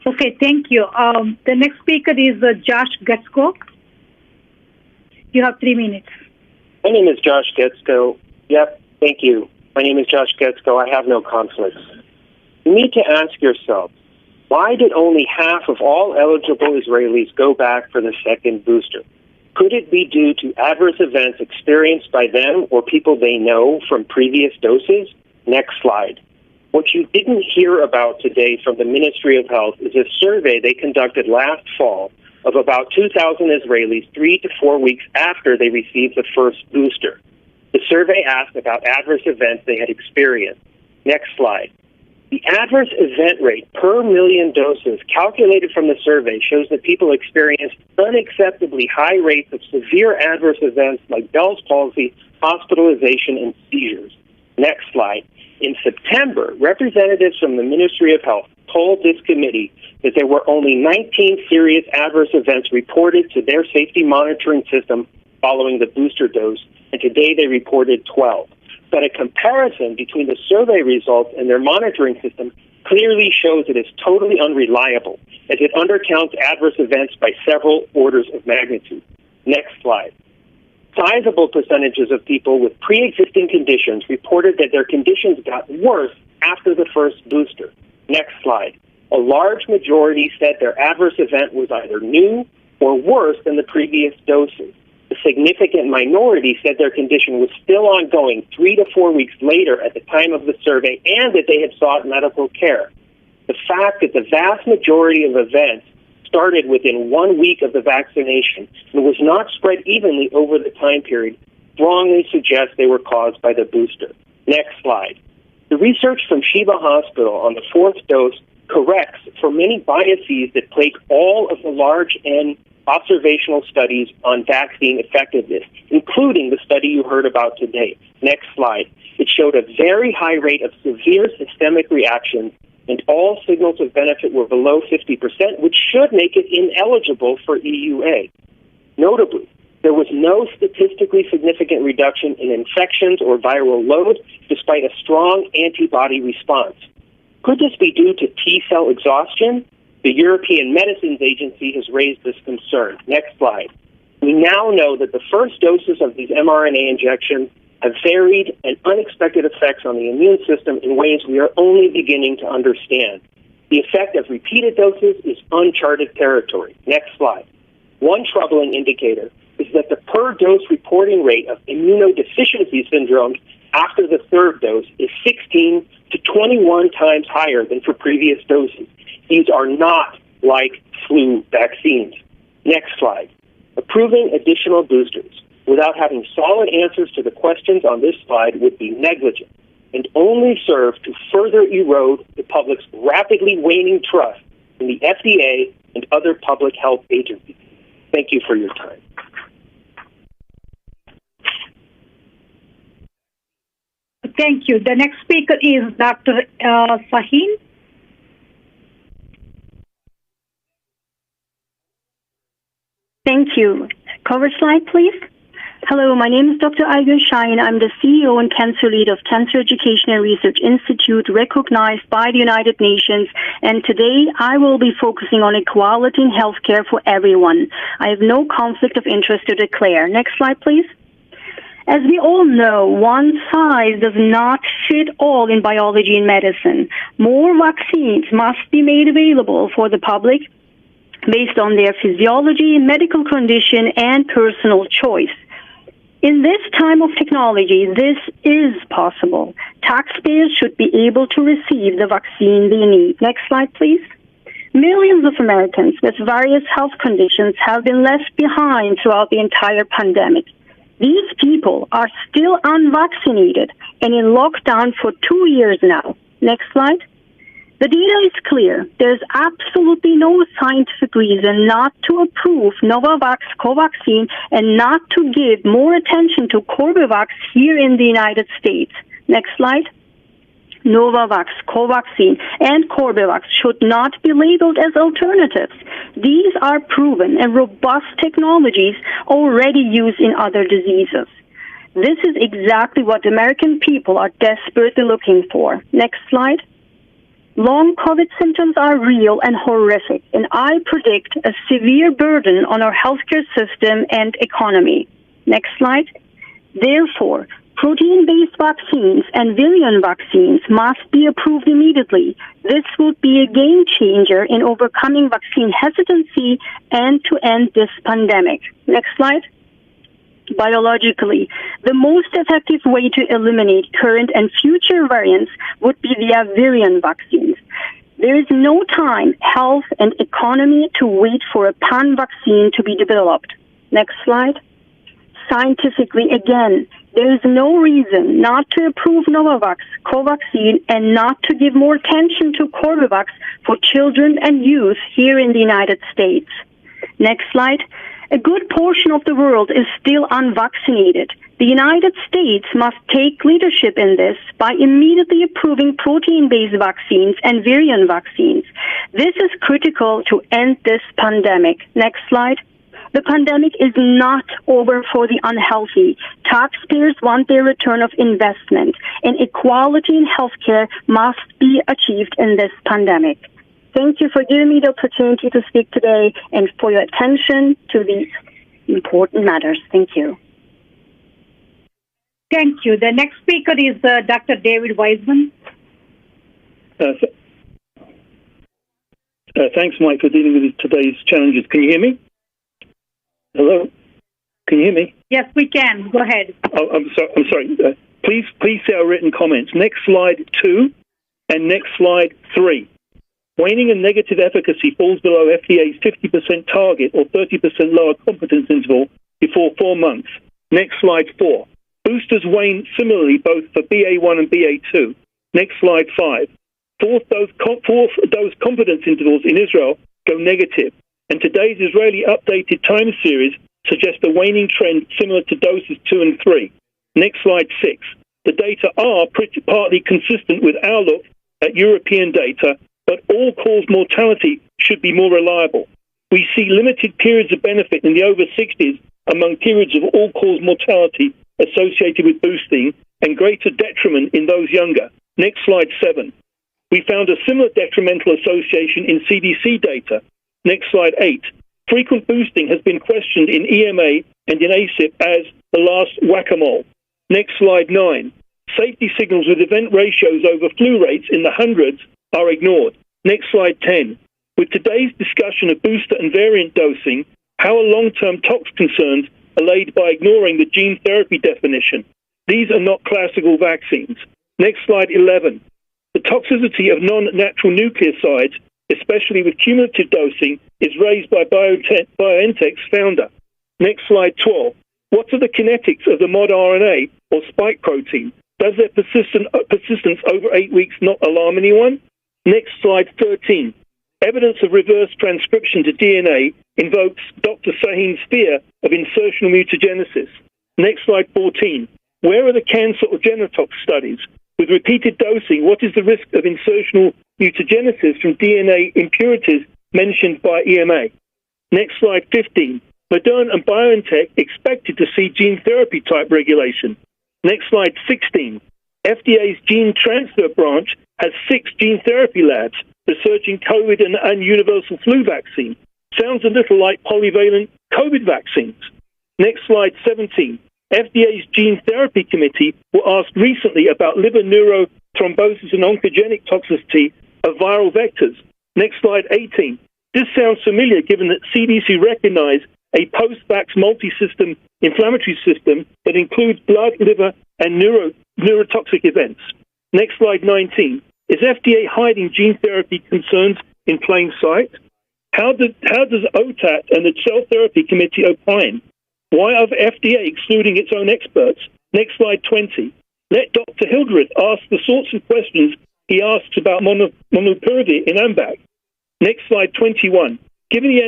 Okay, thank you. The next speaker is Josh Getsko. You have 3 minutes. My name is Josh Getsko. Yep, thank you. My name is Josh Getsko. I have no conflicts. You need to ask yourself, why did only half of all eligible Israelis go back for the second booster? Could it be due to adverse events experienced by them or people they know from previous doses? Next slide. What you didn't hear about today from the Ministry of Health is a survey they conducted last fall of about 2,000 Israelis 3 to 4 weeks after they received the first booster. The survey asked about adverse events they had experienced. Next slide. The adverse event rate per million doses calculated from the survey shows that people experienced unacceptably high rates of severe adverse events like Bell's palsy, hospitalization, and seizures. Next slide. In September, representatives from the Ministry of Health told this committee that there were only 19 serious adverse events reported to their safety monitoring system following the booster dose, and today they reported 12. But a comparison between the survey results and their monitoring system clearly shows it is totally unreliable, as it undercounts adverse events by several orders of magnitude. Next slide. Sizable percentages of people with pre-existing conditions reported that their conditions got worse after the first booster. Next slide. A large majority said their adverse event was either new or worse than the previous doses. A significant minority said their condition was still ongoing 3 to 4 weeks later at the time of the survey and that they had sought medical care. The fact that the vast majority of events started within 1 week of the vaccination and was not spread evenly over the time period strongly suggests they were caused by the booster. Next slide. The research from Sheba Hospital on the 4th dose corrects for many biases that plague all of the large N observational studies on vaccine effectiveness, including the study you heard about today. Next slide. It showed a very high rate of severe systemic reactions, and all signals of benefit were below 50%, which should make it ineligible for EUA. Notably, there was no statistically significant reduction in infections or viral load, despite a strong antibody response. Could this be due to T-cell exhaustion? The European Medicines Agency has raised this concern. Next slide. We now know that the first doses of these mRNA injections have varied and unexpected effects on the immune system in ways we are only beginning to understand. The effect of repeated doses is uncharted territory. Next slide. One troubling indicator is that the per-dose reporting rate of immunodeficiency syndromes after the third dose is 16 to 21 times higher than for previous doses. These are not like flu vaccines. Next slide. Approving additional boosters without having solid answers to the questions on this slide would be negligent and only serve to further erode the public's rapidly waning trust in the FDA and other public health agencies. Thank you for your time. Thank you. The next speaker is Dr. Sahin. Thank you. Cover slide, please. Hello, my name is Dr. Aigun Shine. I'm the CEO and Cancer Lead of Cancer Education and Research Institute, recognized by the United Nations. And today I will be focusing on equality in healthcare for everyone. I have no conflict of interest to declare. Next slide, please. As we all know, one size does not fit all in biology and medicine. More vaccines must be made available for the public based on their physiology, medical condition, and personal choice. In this time of technology, this is possible. Taxpayers should be able to receive the vaccine they need. Next slide, please. Millions of Americans with various health conditions have been left behind throughout the entire pandemic. These people are still unvaccinated and in lockdown for 2 years now. Next slide. The data is clear. There's absolutely no scientific reason not to approve Novavax Covaxin and not to give more attention to Corbevax here in the United States. Next slide. Novavax, Covaxin, and Corbevax should not be labeled as alternatives. These are proven and robust technologies already used in other diseases. This is exactly what the American people are desperately looking for. Next slide. Long COVID symptoms are real and horrific, and I predict a severe burden on our healthcare system and economy. Next slide. Therefore, protein-based vaccines and virion vaccines must be approved immediately. This would be a game changer in overcoming vaccine hesitancy and to end this pandemic. Next slide. Biologically, the most effective way to eliminate current and future variants would be via virion vaccines. There is no time, health, and economy to wait for a pan-vaccine to be developed. Next slide. Scientifically, again, there is no reason not to approve Novavax, Covaxin, and not to give more attention to Corbevax for children and youth here in the United States. Next slide. A good portion of the world is still unvaccinated. The United States must take leadership in this by immediately approving protein-based vaccines and virion vaccines. This is critical to end this pandemic. Next slide. The pandemic is not over for the unhealthy. Taxpayers want their return of investment, and equality in healthcare must be achieved in this pandemic. Thank you for giving me the opportunity to speak today and for your attention to these important matters. Thank you. Thank you. The next speaker is Dr. David Wiseman. Thanks, Mike, for dealing with today's challenges. Can you hear me? Hello? Can you hear me? Yes, we can. Go ahead. Oh, I'm sorry. Please say our written comments. Next slide 2 and next slide 3. Waning and negative efficacy falls below FDA's 50% target or 30% lower confidence interval before 4 months. Next slide 4. Boosters wane similarly both for BA1 and BA2. Next slide 5. Fourth dose confidence intervals in Israel go negative, and today's Israeli updated time series suggests a waning trend similar to doses 2 and 3. Next slide 6. The data are partly consistent with our look at European data, but all-cause mortality should be more reliable. We see limited periods of benefit in the over 60s among periods of all-cause mortality associated with boosting and greater detriment in those younger. Next slide 7. We found a similar detrimental association in CDC data. Next slide 8. Frequent boosting has been questioned in EMA and in ACIP as the last whack-a-mole. Next slide 9. Safety signals with event ratios over flu rates in the hundreds are ignored. Next slide 10. With today's discussion of booster and variant dosing, how are long-term tox concerns allayed by ignoring the gene therapy definition? These are not classical vaccines. Next slide 11. The toxicity of non-natural nucleosides, especially with cumulative dosing, is raised by BioNTech's founder. Next slide 12. What are the kinetics of the mod RNA or spike protein? Does their persistence over 8 weeks not alarm anyone? Next slide 13. Evidence of reverse transcription to DNA invokes Dr. Sahin's fear of insertional mutagenesis. Next slide 14. Where are the cancer or genotox studies? With repeated dosing, what is the risk of insertional mutagenesis from DNA impurities mentioned by EMA? Next slide 15. Moderna and BioNTech expected to see gene therapy type regulation. Next slide, 16. FDA's gene transfer branch has 6 gene therapy labs researching COVID and universal flu vaccine. Sounds a little like polyvalent COVID vaccines. Next slide, 17. FDA's Gene Therapy Committee were asked recently about liver neurothrombosis and oncogenic toxicity of viral vectors. Next slide, 18. This sounds familiar given that CDC recognized a post-vax multi-system inflammatory system that includes blood, liver, and neurotoxic events. Next slide, 19. Is FDA hiding gene therapy concerns in plain sight? How does OTAT and the Cell Therapy Committee opine? Why are the FDA excluding its own experts? Next slide, 20. Let Dr. Hildreth ask the sorts of questions he asks about molnupiravir in AMBAC. Next slide, 21. Given the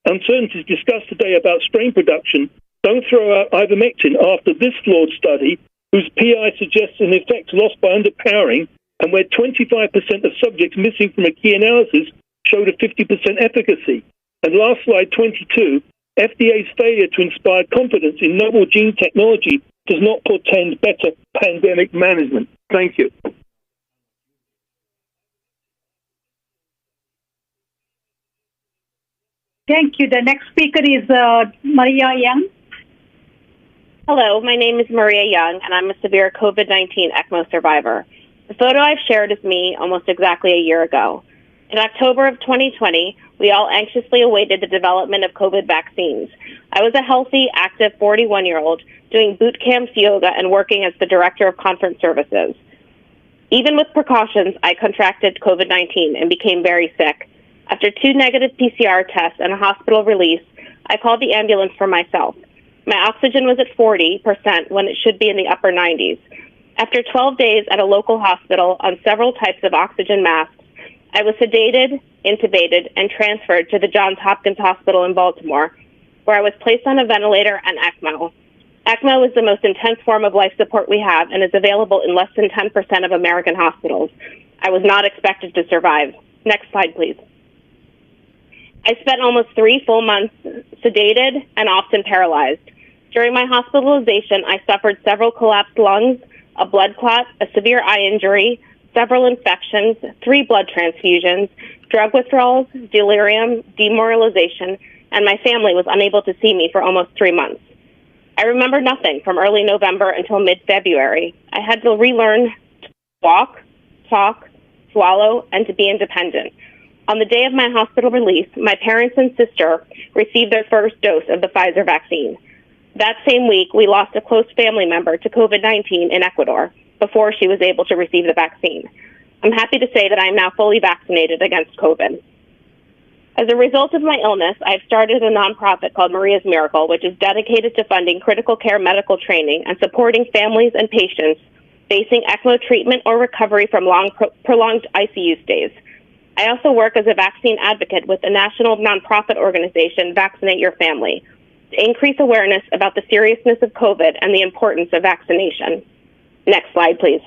uncertainties discussed today about strain production, don't throw out ivermectin after this flawed study, whose PI suggests an effect lost by underpowering, and where 25% of subjects missing from a key analysis showed a 50% efficacy. And last slide, 22. FDA's failure to inspire confidence in novel gene technology does not portend better pandemic management. Thank you. Thank you. The next speaker is Maria Young. Hello, my name is Maria Young, and I'm a severe COVID-19 ECMO survivor. The photo I've shared is me almost exactly a year ago. In October of 2020, we all anxiously awaited the development of COVID vaccines. I was a healthy, active 41-year-old doing boot camps, yoga, and working as the director of conference services. Even with precautions, I contracted COVID-19 and became very sick. After 2 negative PCR tests and a hospital release, I called the ambulance for myself. My oxygen was at 40% when it should be in the upper 90s. After 12 days at a local hospital on several types of oxygen masks, I was sedated, intubated, and transferred to the Johns Hopkins Hospital in Baltimore, where I was placed on a ventilator and ECMO. ECMO is the most intense form of life support we have and is available in less than 10% of American hospitals. I was not expected to survive. Next slide, please. I spent almost 3 full months sedated and often paralyzed. During my hospitalization, I suffered several collapsed lungs, a blood clot, a severe eye injury, several infections, 3 blood transfusions, drug withdrawals, delirium, demoralization, and my family was unable to see me for almost 3 months. I remember nothing from early November until mid-February. I had to relearn to walk, talk, swallow, and to be independent. On the day of my hospital release, my parents and sister received their first dose of the Pfizer vaccine. That same week, we lost a close family member to COVID-19 in Ecuador before she was able to receive the vaccine. I'm happy to say that I am now fully vaccinated against COVID. As a result of my illness, I've started a nonprofit called Maria's Miracle, which is dedicated to funding critical care medical training and supporting families and patients facing ECMO treatment or recovery from prolonged ICU stays. I also work as a vaccine advocate with the national nonprofit organization Vaccinate Your Family to increase awareness about the seriousness of COVID and the importance of vaccination. Next slide, please.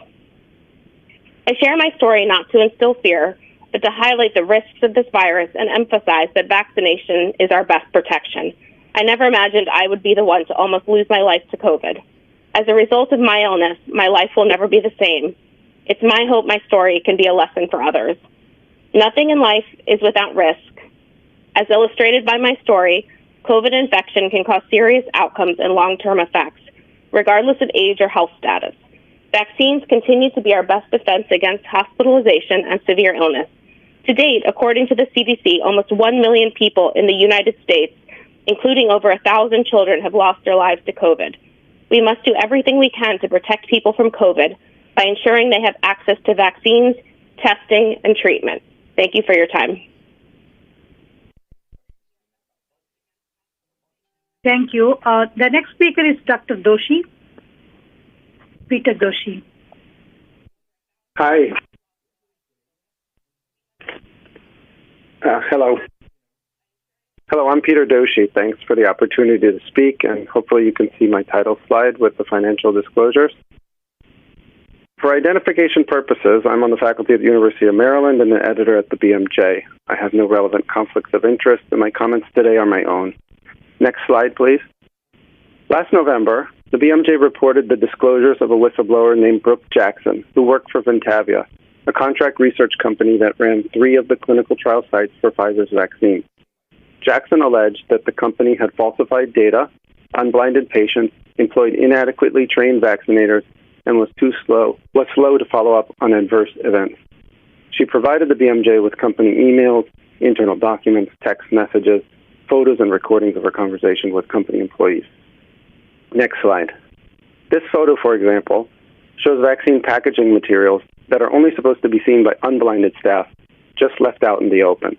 I share my story not to instill fear, but to highlight the risks of this virus and emphasize that vaccination is our best protection. I never imagined I would be the one to almost lose my life to COVID. As a result of my illness, my life will never be the same. It's my hope my story can be a lesson for others. Nothing in life is without risk. As illustrated by my story, COVID infection can cause serious outcomes and long-term effects, regardless of age or health status. Vaccines continue to be our best defense against hospitalization and severe illness. To date, according to the CDC, almost 1 million people in the United States, including over 1,000 children, have lost their lives to COVID. We must do everything we can to protect people from COVID by ensuring they have access to vaccines, testing, and treatment. Thank you for your time. Thank you. The next speaker is Dr. Doshi. Peter Doshi. Hi. Hello. Hello, I'm Peter Doshi. Thanks for the opportunity to speak, and hopefully you can see my title slide with the financial disclosures. For identification purposes, I'm on the faculty at the University of Maryland and an editor at the BMJ. I have no relevant conflicts of interest, and my comments today are my own. Next slide, please. Last November, the BMJ reported the disclosures of a whistleblower named Brooke Jackson, who worked for Ventavia, a contract research company that ran 3 of the clinical trial sites for Pfizer's vaccine. Jackson alleged that the company had falsified data, unblinded patients, employed inadequately trained vaccinators, and was slow to follow up on adverse events. She provided the BMJ with company emails, internal documents, text messages, photos, and recordings of her conversation with company employees. Next slide. This photo, for example, shows vaccine packaging materials that are only supposed to be seen by unblinded staff, just left out in the open.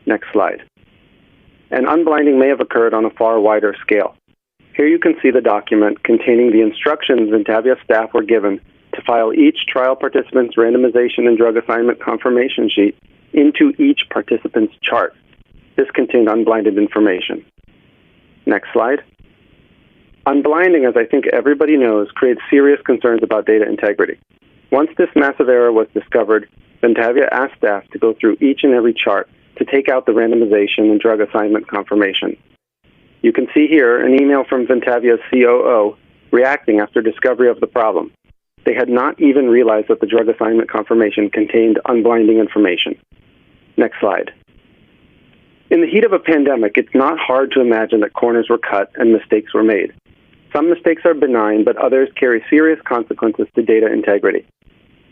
Next slide. And unblinding may have occurred on a far wider scale. Here you can see the document containing the instructions Ventavia staff were given to file each trial participant's randomization and drug assignment confirmation sheet into each participant's chart. This contained unblinded information. Next slide. Unblinding, as I think everybody knows, creates serious concerns about data integrity. Once this massive error was discovered, Ventavia asked staff to go through each and every chart to take out the randomization and drug assignment confirmation. You can see here an email from Ventavia's COO reacting after discovery of the problem. They had not even realized that the drug assignment confirmation contained unblinding information. Next slide. In the heat of a pandemic, it's not hard to imagine that corners were cut and mistakes were made. Some mistakes are benign, but others carry serious consequences to data integrity.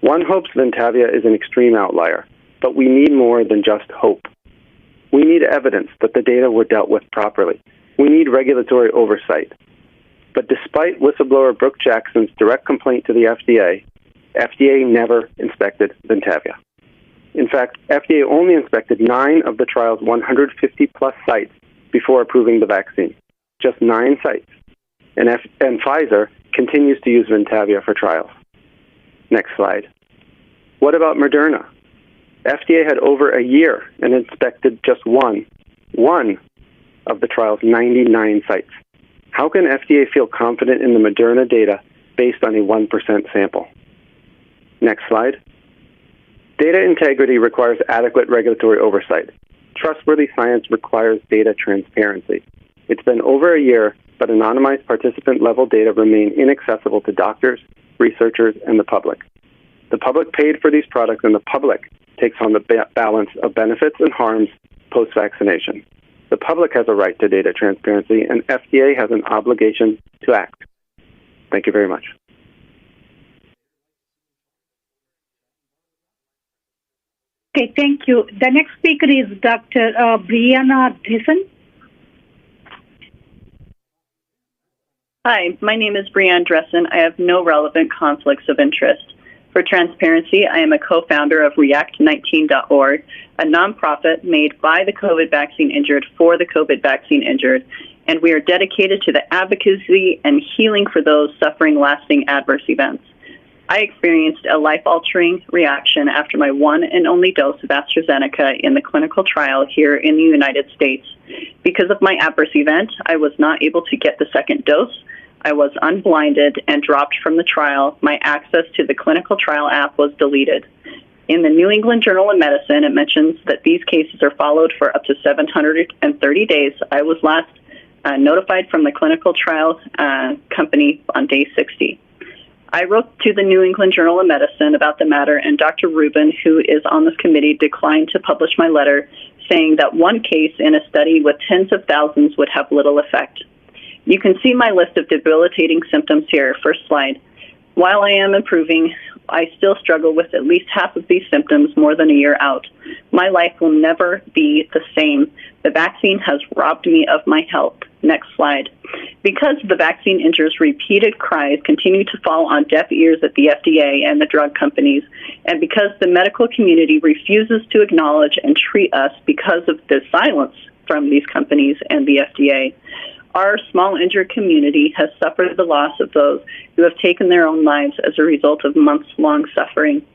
One hopes Ventavia is an extreme outlier, but we need more than just hope. We need evidence that the data were dealt with properly. We need regulatory oversight. But despite whistleblower Brooke Jackson's direct complaint to the FDA never inspected Ventavia. In fact, FDA only inspected 9 of the trial's 150-plus sites before approving the vaccine. Just 9 sites. And Pfizer continues to use Ventavia for trials. Next slide. What about Moderna? FDA had over a year and inspected just one of the trial's 99 sites. How can FDA feel confident in the Moderna data based on a 1% sample? Next slide. Data integrity requires adequate regulatory oversight. Trustworthy science requires data transparency. It's been over a year, but anonymized participant-level data remain inaccessible to doctors, researchers, and the public. The public paid for these products, and the public takes on the balance of benefits and harms post-vaccination. The public has a right to data transparency, and FDA has an obligation to act. Thank you very much. Okay, thank you. The next speaker is Dr. Brianna Dressen. Hi, my name is Brianne Dressen. I have no relevant conflicts of interest. For transparency, I am a co-founder of React19.org, a nonprofit made by the COVID vaccine injured for the COVID vaccine injured, and we are dedicated to the advocacy and healing for those suffering lasting adverse events. I experienced a life-altering reaction after my one and only dose of AstraZeneca in the clinical trial here in the United States. Because of my adverse event, I was not able to get the second dose. I was unblinded and dropped from the trial. My access to the clinical trial app was deleted. In the New England Journal of Medicine, it mentions that these cases are followed for up to 730 days. I was last notified from the clinical trial company on day 60. I wrote to the New England Journal of Medicine about the matter, and Dr. Rubin, who is on this committee, declined to publish my letter, saying that one case in a study with tens of thousands would have little effect. You can see my list of debilitating symptoms here, first slide. While I am improving, I still struggle with at least half of these symptoms more than a year out. My life will never be the same. The vaccine has robbed me of my health. Next slide. Because the vaccine injured's repeated cries continue to fall on deaf ears at the FDA and the drug companies, and because the medical community refuses to acknowledge and treat us because of the silence from these companies and the FDA, our small injured community has suffered the loss of those who have taken their own lives as a result of months-long suffering.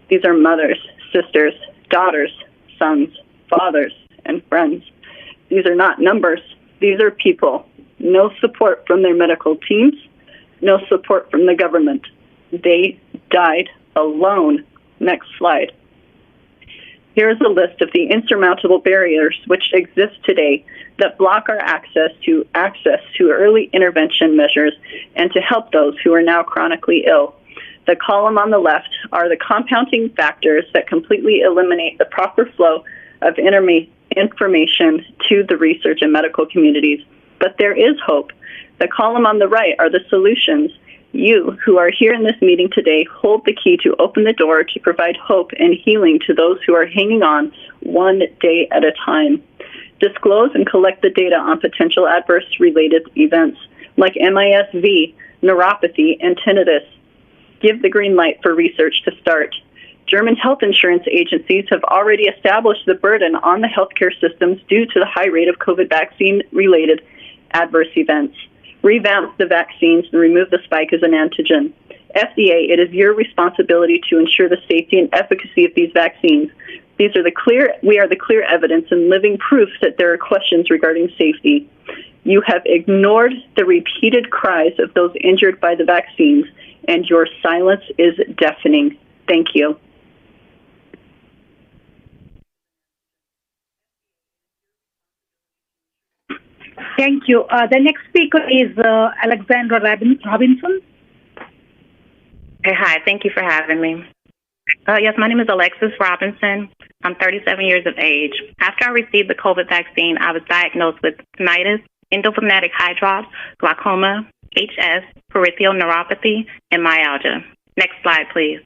These are mothers, sisters, daughters, sons, fathers, and friends. These are not numbers. These are people. No support from their medical teams, no support from the government. They died alone. Next slide. Here is a list of the insurmountable barriers which exist today that block our access to early intervention measures and to help those who are now chronically ill. The column on the left are the compounding factors that completely eliminate the proper flow of information to the research and medical communities. But there is hope. The column on the right are the solutions. You, who are here in this meeting today, hold the key to open the door to provide hope and healing to those who are hanging on one day at a time. Disclose and collect the data on potential adverse related events like MISV, neuropathy, and tinnitus. Give the green light for research to start. German health insurance agencies have already established the burden on the healthcare systems due to the high rate of COVID vaccine-related adverse events. Revamp the vaccines and remove the spike as an antigen. FDA, it is your responsibility to ensure the safety and efficacy of these vaccines. We are the clear evidence and living proof that there are questions regarding safety. You have ignored the repeated cries of those injured by the vaccines, and your silence is deafening. Thank you. Thank you. The next speaker is Alexandra Robinson. Hey, hi. Thank you for having me. Yes, my name is Alexis Robinson. I'm 37 years of age. After I received the COVID vaccine, I was diagnosed with tinnitus, endophthalmic eye drops, glaucoma, HS, peripheral neuropathy, and myalgia. Next slide, please.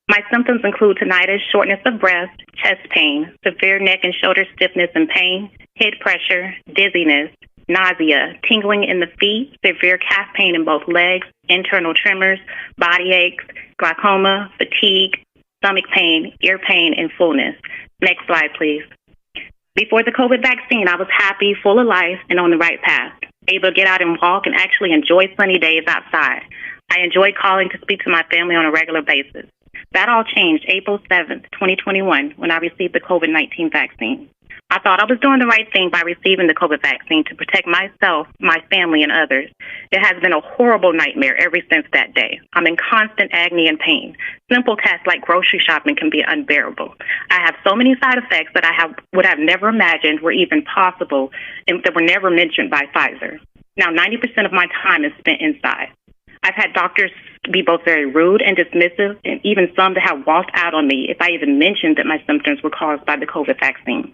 My symptoms include tinnitus, shortness of breath, chest pain, severe neck and shoulder stiffness and pain, head pressure, dizziness, nausea, tingling in the feet, severe calf pain in both legs, internal tremors, body aches, glaucoma, fatigue, stomach pain, ear pain, and fullness. Next slide, please. Before the COVID vaccine, I was happy, full of life, and on the right path, able to get out and walk and actually enjoy sunny days outside. I enjoyed calling to speak to my family on a regular basis. That all changed April 7th, 2021, when I received the COVID-19 vaccine. I thought I was doing the right thing by receiving the COVID vaccine to protect myself, my family, and others. It has been a horrible nightmare ever since that day. I'm in constant agony and pain. Simple tasks like grocery shopping can be unbearable. I have so many side effects that I would have never imagined were even possible and that were never mentioned by Pfizer. Now, 90% of my time is spent inside. I've had doctors be both very rude and dismissive, and even some that have walked out on me if I even mentioned that my symptoms were caused by the COVID vaccine.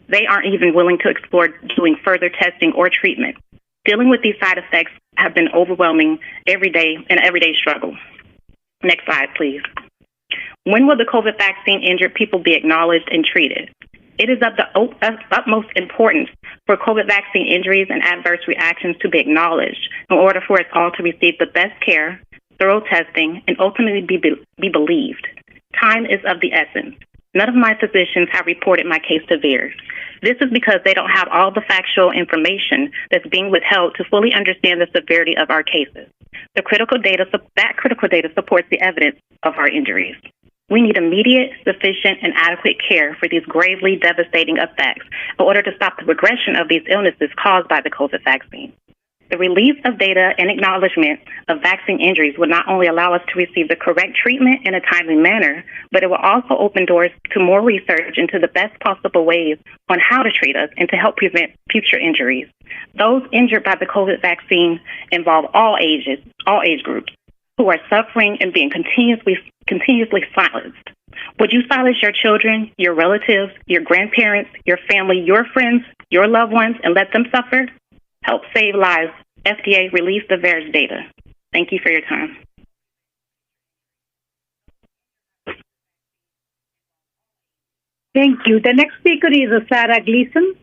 They aren't even willing to explore doing further testing or treatment. Dealing with these side effects have been overwhelming an everyday struggle. Next slide, please. When will the COVID vaccine injured people be acknowledged and treated? It is of the utmost importance for COVID vaccine injuries and adverse reactions to be acknowledged in order for us all to receive the best care, thorough testing, and ultimately be believed. Time is of the essence. None of my physicians have reported my case severe. This is because they don't have all the factual information that's being withheld to fully understand the severity of our cases. That critical data supports the evidence of our injuries. We need immediate, sufficient, and adequate care for these gravely devastating effects in order to stop the progression of these illnesses caused by the COVID vaccine. The release of data and acknowledgement of vaccine injuries will not only allow us to receive the correct treatment in a timely manner, but it will also open doors to more research into the best possible ways on how to treat us and to help prevent future injuries. Those injured by the COVID vaccine involve all age groups who are suffering and being continuously silenced. Would you silence your children, your relatives, your grandparents, your family, your friends, your loved ones, and let them suffer? Help save lives. FDA, release the VAERS data. Thank you for your time. Thank you. The next speaker is Sarah Gleason.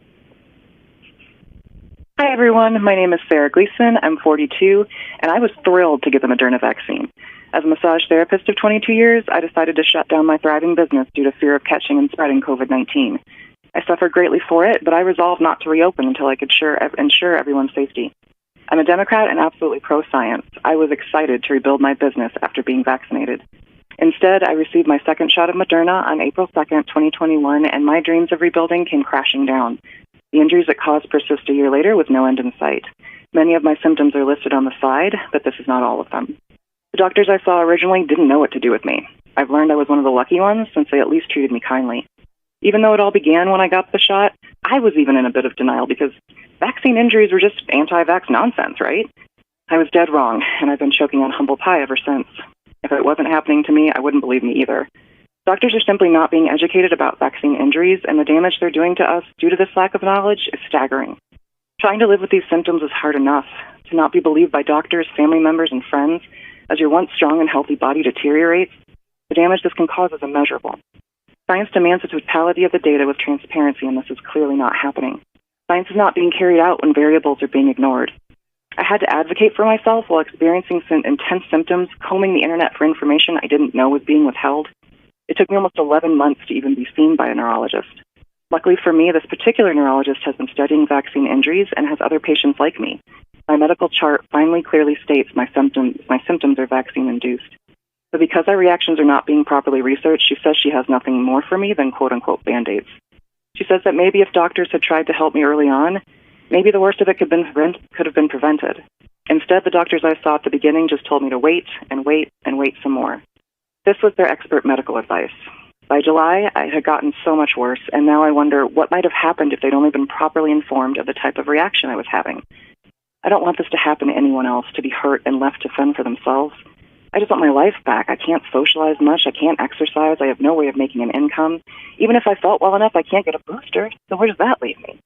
Hi, everyone. My name is Sarah Gleason. I'm 42, and I was thrilled to get the Moderna vaccine. As a massage therapist of 22 years, I decided to shut down my thriving business due to fear of catching and spreading COVID-19. I suffered greatly for it, but I resolved not to reopen until I could ensure everyone's safety. I'm a Democrat and absolutely pro-science. I was excited to rebuild my business after being vaccinated. Instead, I received my second shot of Moderna on April 2nd, 2021, and my dreams of rebuilding came crashing down. The injuries it caused persist a year later with no end in sight. Many of my symptoms are listed on the slide, but this is not all of them. The doctors I saw originally didn't know what to do with me. I've learned I was one of the lucky ones since they at least treated me kindly. Even though it all began when I got the shot, I was even in a bit of denial because vaccine injuries were just anti-vax nonsense, right? I was dead wrong, and I've been choking on humble pie ever since. If it wasn't happening to me, I wouldn't believe me either. Doctors are simply not being educated about vaccine injuries, and the damage they're doing to us due to this lack of knowledge is staggering. Trying to live with these symptoms is hard enough. To not be believed by doctors, family members, and friends as your once strong and healthy body deteriorates, the damage this can cause is immeasurable. Science demands the totality of the data with transparency, and this is clearly not happening. Science is not being carried out when variables are being ignored. I had to advocate for myself while experiencing some intense symptoms, combing the internet for information I didn't know was being withheld. It took me almost 11 months to even be seen by a neurologist. Luckily for me, this particular neurologist has been studying vaccine injuries and has other patients like me. My medical chart finally clearly states my symptoms are vaccine-induced. But because our reactions are not being properly researched, she says she has nothing more for me than quote-unquote Band-Aids. She says that maybe if doctors had tried to help me early on, maybe the worst of it could have been prevented. Instead, the doctors I saw at the beginning just told me to wait and wait and wait some more. This was their expert medical advice. By July, I had gotten so much worse, and now I wonder what might have happened if they'd only been properly informed of the type of reaction I was having. I don't want this to happen to anyone else, to be hurt and left to fend for themselves. I just want my life back. I can't socialize much. I can't exercise. I have no way of making an income. Even if I felt well enough, I can't get a booster. So where does that leave me?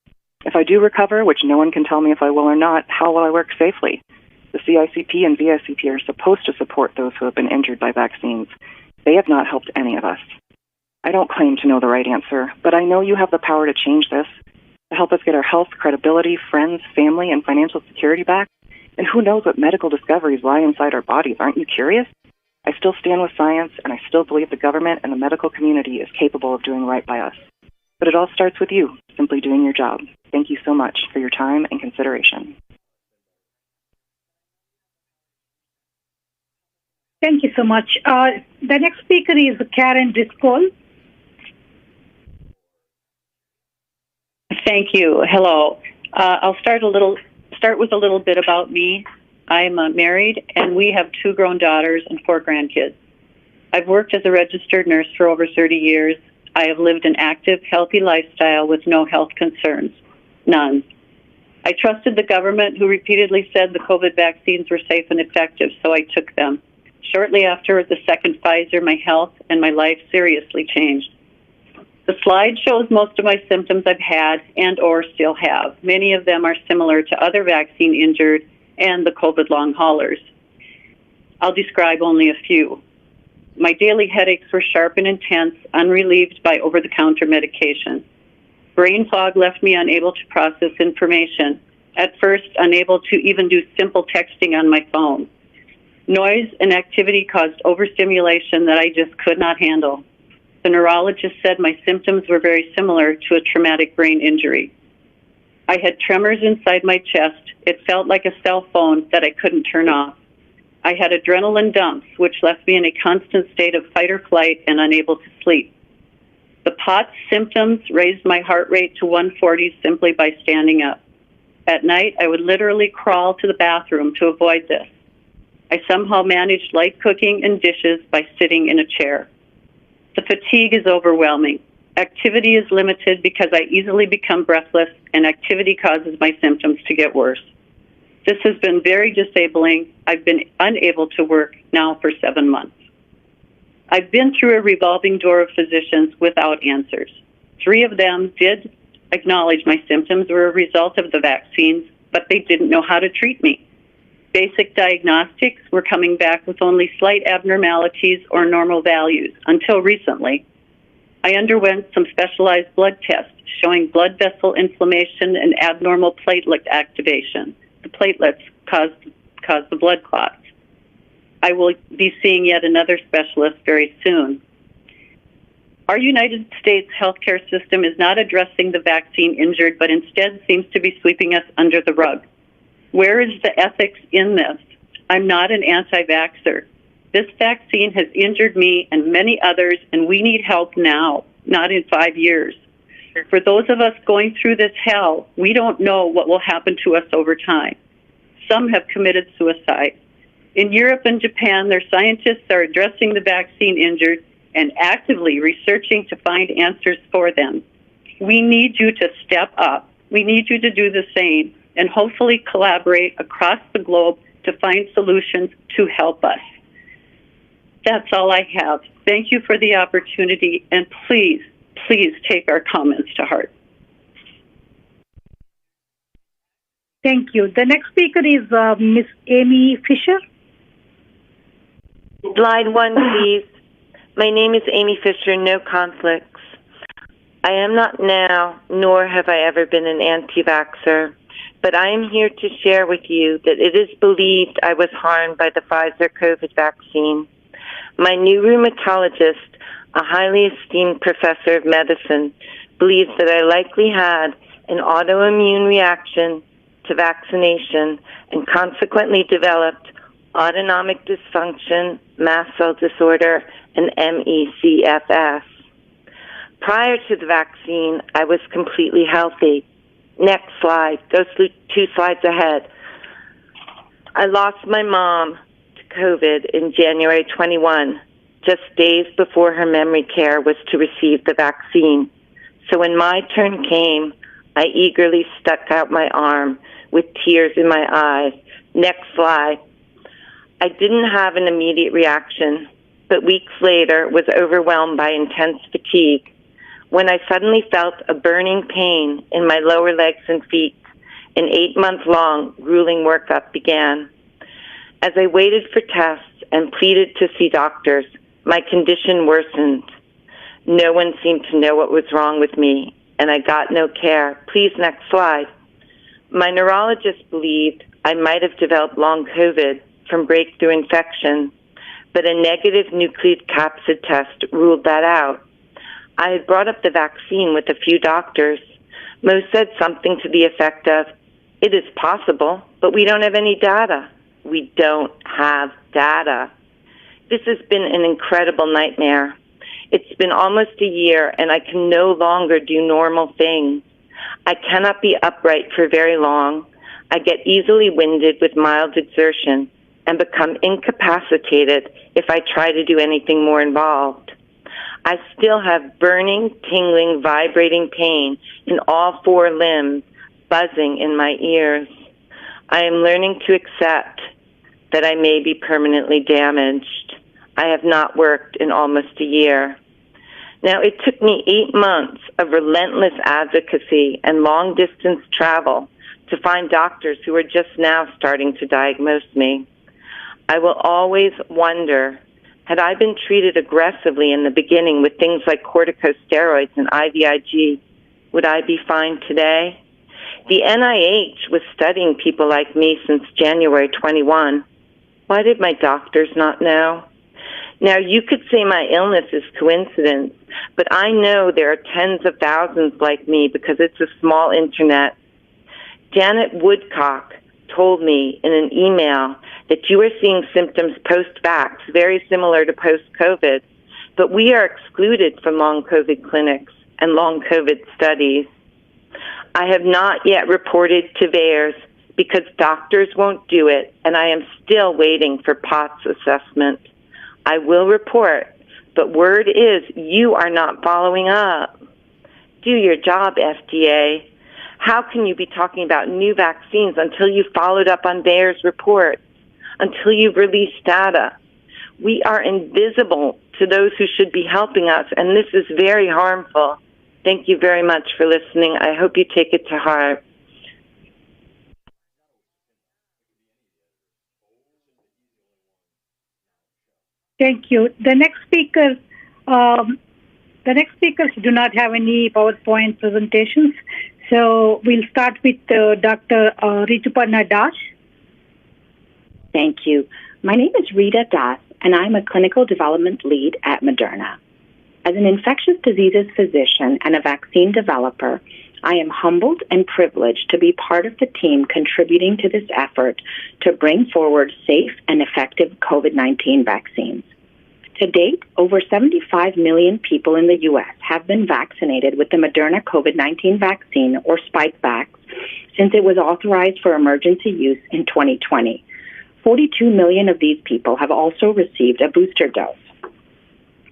If I do recover, which no one can tell me if I will or not, how will I work safely? The CICP and VICP are supposed to support those who have been injured by vaccines. They have not helped any of us. I don't claim to know the right answer, but I know you have the power to change this, to help us get our health, credibility, friends, family, and financial security back. And who knows what medical discoveries lie inside our bodies? Aren't you curious? I still stand with science, and I still believe the government and the medical community is capable of doing right by us. But it all starts with you, simply doing your job. Thank you so much for your time and consideration. Thank you so much. The next speaker is Karen Driscoll. Thank you. Hello. I'll start with a little bit about me. I'm married, and we have 2 grown daughters and 4 grandkids. I've worked as a registered nurse for over 30 years. I have lived an active, healthy lifestyle with no health concerns. None. I trusted the government, who repeatedly said the COVID vaccines were safe and effective, so I took them. Shortly after the second Pfizer, my health and my life seriously changed. The slide shows most of my symptoms I've had and or still have. Many of them are similar to other vaccine injured and the COVID long haulers. I'll describe only a few. My daily headaches were sharp and intense, unrelieved by over-the-counter medication. Brain fog left me unable to process information. At first, unable to even do simple texting on my phone. Noise and activity caused overstimulation that I just could not handle. The neurologist said my symptoms were very similar to a traumatic brain injury. I had tremors inside my chest. It felt like a cell phone that I couldn't turn off. I had adrenaline dumps, which left me in a constant state of fight or flight and unable to sleep. The POTS symptoms raised my heart rate to 140 simply by standing up. At night, I would literally crawl to the bathroom to avoid this. I somehow managed light cooking and dishes by sitting in a chair. The fatigue is overwhelming. Activity is limited because I easily become breathless, and activity causes my symptoms to get worse. This has been very disabling. I've been unable to work now for 7 months. I've been through a revolving door of physicians without answers. 3 of them did acknowledge my symptoms were a result of the vaccines, but they didn't know how to treat me. Basic diagnostics were coming back with only slight abnormalities or normal values until recently. I underwent some specialized blood tests showing blood vessel inflammation and abnormal platelet activation. The platelets cause the blood clots. I will be seeing yet another specialist very soon. Our United States healthcare system is not addressing the vaccine injured, but instead seems to be sweeping us under the rug. Where is the ethics in this? I'm not an anti-vaxxer. This vaccine has injured me and many others, and we need help now, not in 5 years. For those of us going through this hell, we don't know what will happen to us over time. Some have committed suicide. In Europe and Japan, their scientists are addressing the vaccine injured and actively researching to find answers for them. We need you to step up. We need you to do the same and hopefully collaborate across the globe to find solutions to help us. That's all I have. Thank you for the opportunity, and please, please take our comments to heart. Thank you. The next speaker is Ms. Amy Fisher. Slide 1, please. My name is Amy Fisher, no conflicts. I am not now, nor have I ever been an anti-vaxxer, but I am here to share with you that it is believed I was harmed by the Pfizer COVID vaccine. My new rheumatologist, a highly esteemed professor of medicine, believes that I likely had an autoimmune reaction to vaccination and consequently developed autonomic dysfunction, mast cell disorder, and MECFS. Prior to the vaccine, I was completely healthy. Next slide. Go 2 slides ahead. I lost my mom to COVID in January 21, just days before her memory care was to receive the vaccine. So when my turn came, I eagerly stuck out my arm with tears in my eyes. Next slide. I didn't have an immediate reaction, but weeks later was overwhelmed by intense fatigue when I suddenly felt a burning pain in my lower legs and feet. An 8-month-long grueling workup began. As I waited for tests and pleaded to see doctors, my condition worsened. No one seemed to know what was wrong with me, and I got no care. Please, next slide. My neurologist believed I might have developed long COVID from breakthrough infection, but a negative nucleic capsid test ruled that out. I had brought up the vaccine with a few doctors. Most said something to the effect of, "It is possible, but we don't have any data." We don't have data. This has been an incredible nightmare. It's been almost a year, and I can no longer do normal things. I cannot be upright for very long. I get easily winded with mild exertion and become incapacitated if I try to do anything more involved. I still have burning, tingling, vibrating pain in all 4 limbs, buzzing in my ears. I am learning to accept that I may be permanently damaged. I have not worked in almost a year. Now, it took me 8 months of relentless advocacy and long-distance travel to find doctors who are just now starting to diagnose me. I will always wonder, had I been treated aggressively in the beginning with things like corticosteroids and IVIG, would I be fine today? The NIH was studying people like me since January 21. Why did my doctors not know? Now, you could say my illness is coincidence, but I know there are tens of thousands like me because it's a small internet. Janet Woodcock told me in an email that you are seeing symptoms post-vax very similar to post-COVID, but we are excluded from long COVID clinics and long COVID studies. I have not yet reported to VAERS because doctors won't do it, and I am still waiting for POTS assessment. I will report, but word is you are not following up. Do your job, FDA. How can you be talking about new vaccines until you've followed up on VAERS reports, until you've released data? We are invisible to those who should be helping us, and this is very harmful. Thank you very much for listening. I hope you take it to heart. Thank you. The next speakers do not have any PowerPoint presentations, so we'll start with Dr. Rituparna Das. Thank you. My name is Rita Das, and I'm a clinical development lead at Moderna. As an infectious diseases physician and a vaccine developer, I am humbled and privileged to be part of the team contributing to this effort to bring forward safe and effective COVID-19 vaccines. To date, over 75 million people in the U.S. have been vaccinated with the Moderna COVID-19 vaccine, or Spikevax, since it was authorized for emergency use in 2020. 42 million of these people have also received a booster dose.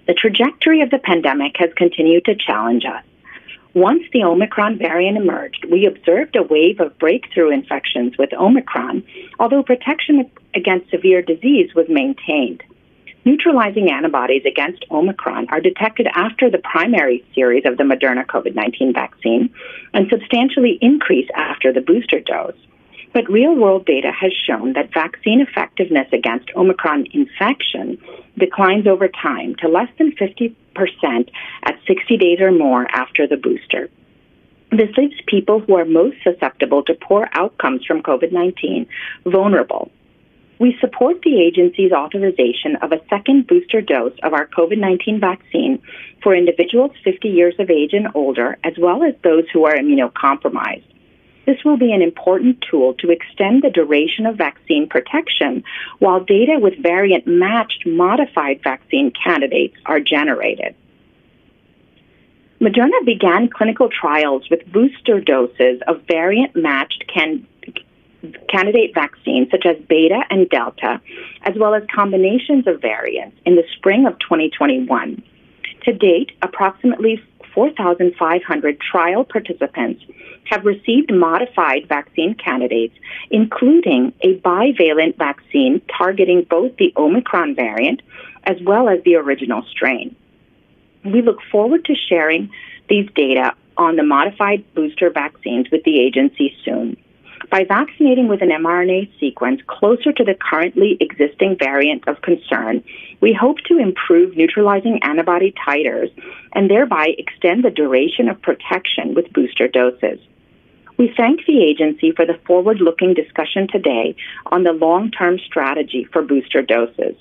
The trajectory of the pandemic has continued to challenge us. Once the Omicron variant emerged, we observed a wave of breakthrough infections with Omicron, although protection against severe disease was maintained. Neutralizing antibodies against Omicron are detected after the primary series of the Moderna COVID-19 vaccine and substantially increase after the booster dose. But real-world data has shown that vaccine effectiveness against Omicron infection declines over time to less than 50% at 60 days or more after the booster. This leaves people who are most susceptible to poor outcomes from COVID-19 vulnerable. We support the agency's authorization of a second booster dose of our COVID-19 vaccine for individuals 50 years of age and older, as well as those who are immunocompromised. This will be an important tool to extend the duration of vaccine protection while data with variant-matched modified vaccine candidates are generated. Moderna began clinical trials with booster doses of variant-matched candidate vaccines such as Beta and Delta, as well as combinations of variants in the spring of 2021. To date, approximately 4,500 trial participants have received modified vaccine candidates, including a bivalent vaccine targeting both the Omicron variant as well as the original strain. We look forward to sharing these data on the modified booster vaccines with the agency soon. By vaccinating with an mRNA sequence closer to the currently existing variant of concern, we hope to improve neutralizing antibody titers and thereby extend the duration of protection with booster doses. We thank the agency for the forward-looking discussion today on the long-term strategy for booster doses.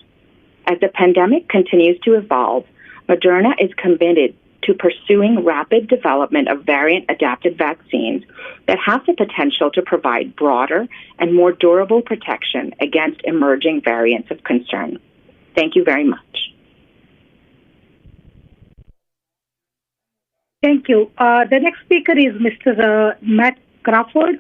As the pandemic continues to evolve, Moderna is committed to pursuing rapid development of variant-adapted vaccines that have the potential to provide broader and more durable protection against emerging variants of concern. Thank you very much. Thank you. The next speaker is Mr. Matt Crawford.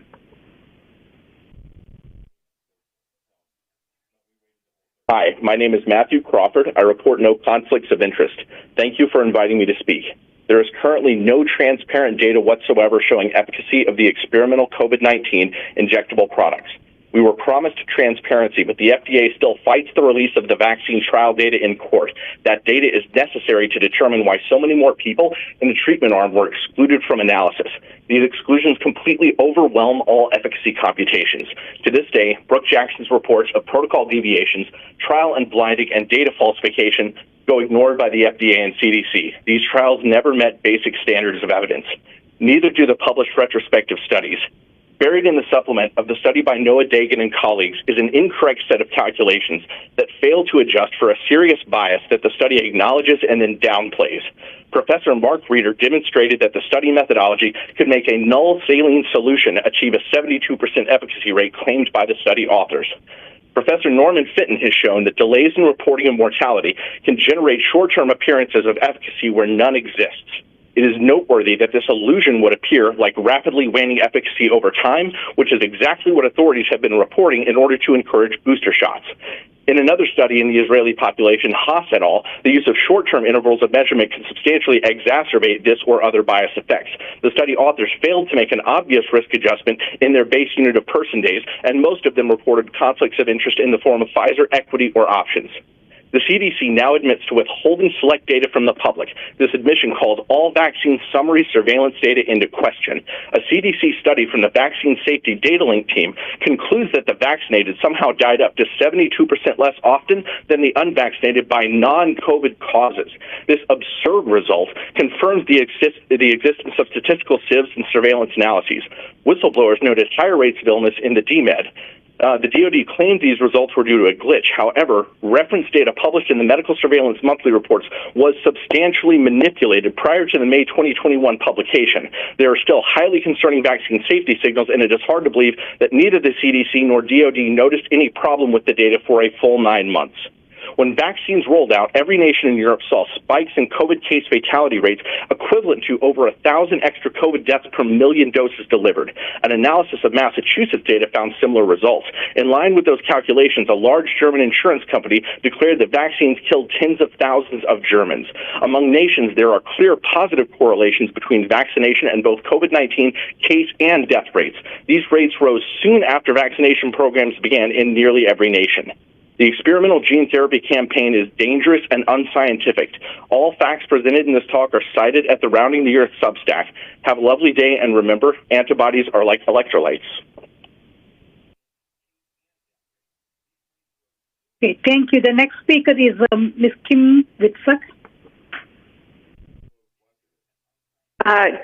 Hi, my name is Matthew Crawford. I report no conflicts of interest. Thank you for inviting me to speak. There is currently no transparent data whatsoever showing efficacy of the experimental COVID-19 injectable products. We were promised transparency, but the FDA still fights the release of the vaccine trial data in court. That data is necessary to determine why so many more people in the treatment arm were excluded from analysis. These exclusions completely overwhelm all efficacy computations. To this day, Brooke Jackson's reports of protocol deviations, trial unblinding, and data falsification go ignored by the FDA and CDC. These trials never met basic standards of evidence. Neither do the published retrospective studies. Buried in the supplement of the study by Noah Dagan and colleagues is an incorrect set of calculations that fail to adjust for a serious bias that the study acknowledges and then downplays. Professor Mark Reeder demonstrated that the study methodology could make a null saline solution achieve a 72% efficacy rate claimed by the study authors. Professor Norman Fitton has shown that delays in reporting of mortality can generate short-term appearances of efficacy where none exists. It is noteworthy that this illusion would appear like rapidly waning efficacy over time, which is exactly what authorities have been reporting in order to encourage booster shots. In another study in the Israeli population, Haas et al., the use of short-term intervals of measurement can substantially exacerbate this or other bias effects. The study authors failed to make an obvious risk adjustment in their base unit of person days, and most of them reported conflicts of interest in the form of Pfizer equity or options. The CDC now admits to withholding select data from the public. This admission calls all vaccine summary surveillance data into question. A CDC study from the Vaccine Safety Data Link team concludes that the vaccinated somehow died up to 72% less often than the unvaccinated by non-COVID causes. This absurd result confirms the existence of statistical sieves and surveillance analyses. Whistleblowers noted higher rates of illness in the DMED. The DoD claimed these results were due to a glitch. However, reference data published in the Medical Surveillance Monthly Reports was substantially manipulated prior to the May 2021 publication. There are still highly concerning vaccine safety signals, and it is hard to believe that neither the CDC nor DoD noticed any problem with the data for a full 9 months. When vaccines rolled out, every nation in Europe saw spikes in COVID case fatality rates equivalent to over 1,000 extra COVID deaths per million doses delivered. An analysis of Massachusetts data found similar results. In line with those calculations, a large German insurance company declared that vaccines killed tens of thousands of Germans. Among nations, there are clear positive correlations between vaccination and both COVID-19 case and death rates. These rates rose soon after vaccination programs began in nearly every nation. The experimental gene therapy campaign is dangerous and unscientific. All facts presented in this talk are cited at the Rounding the Earth Substack. Have a lovely day, and remember, antibodies are like electrolytes. Okay, thank you. The next speaker is Ms. Kim Witzak.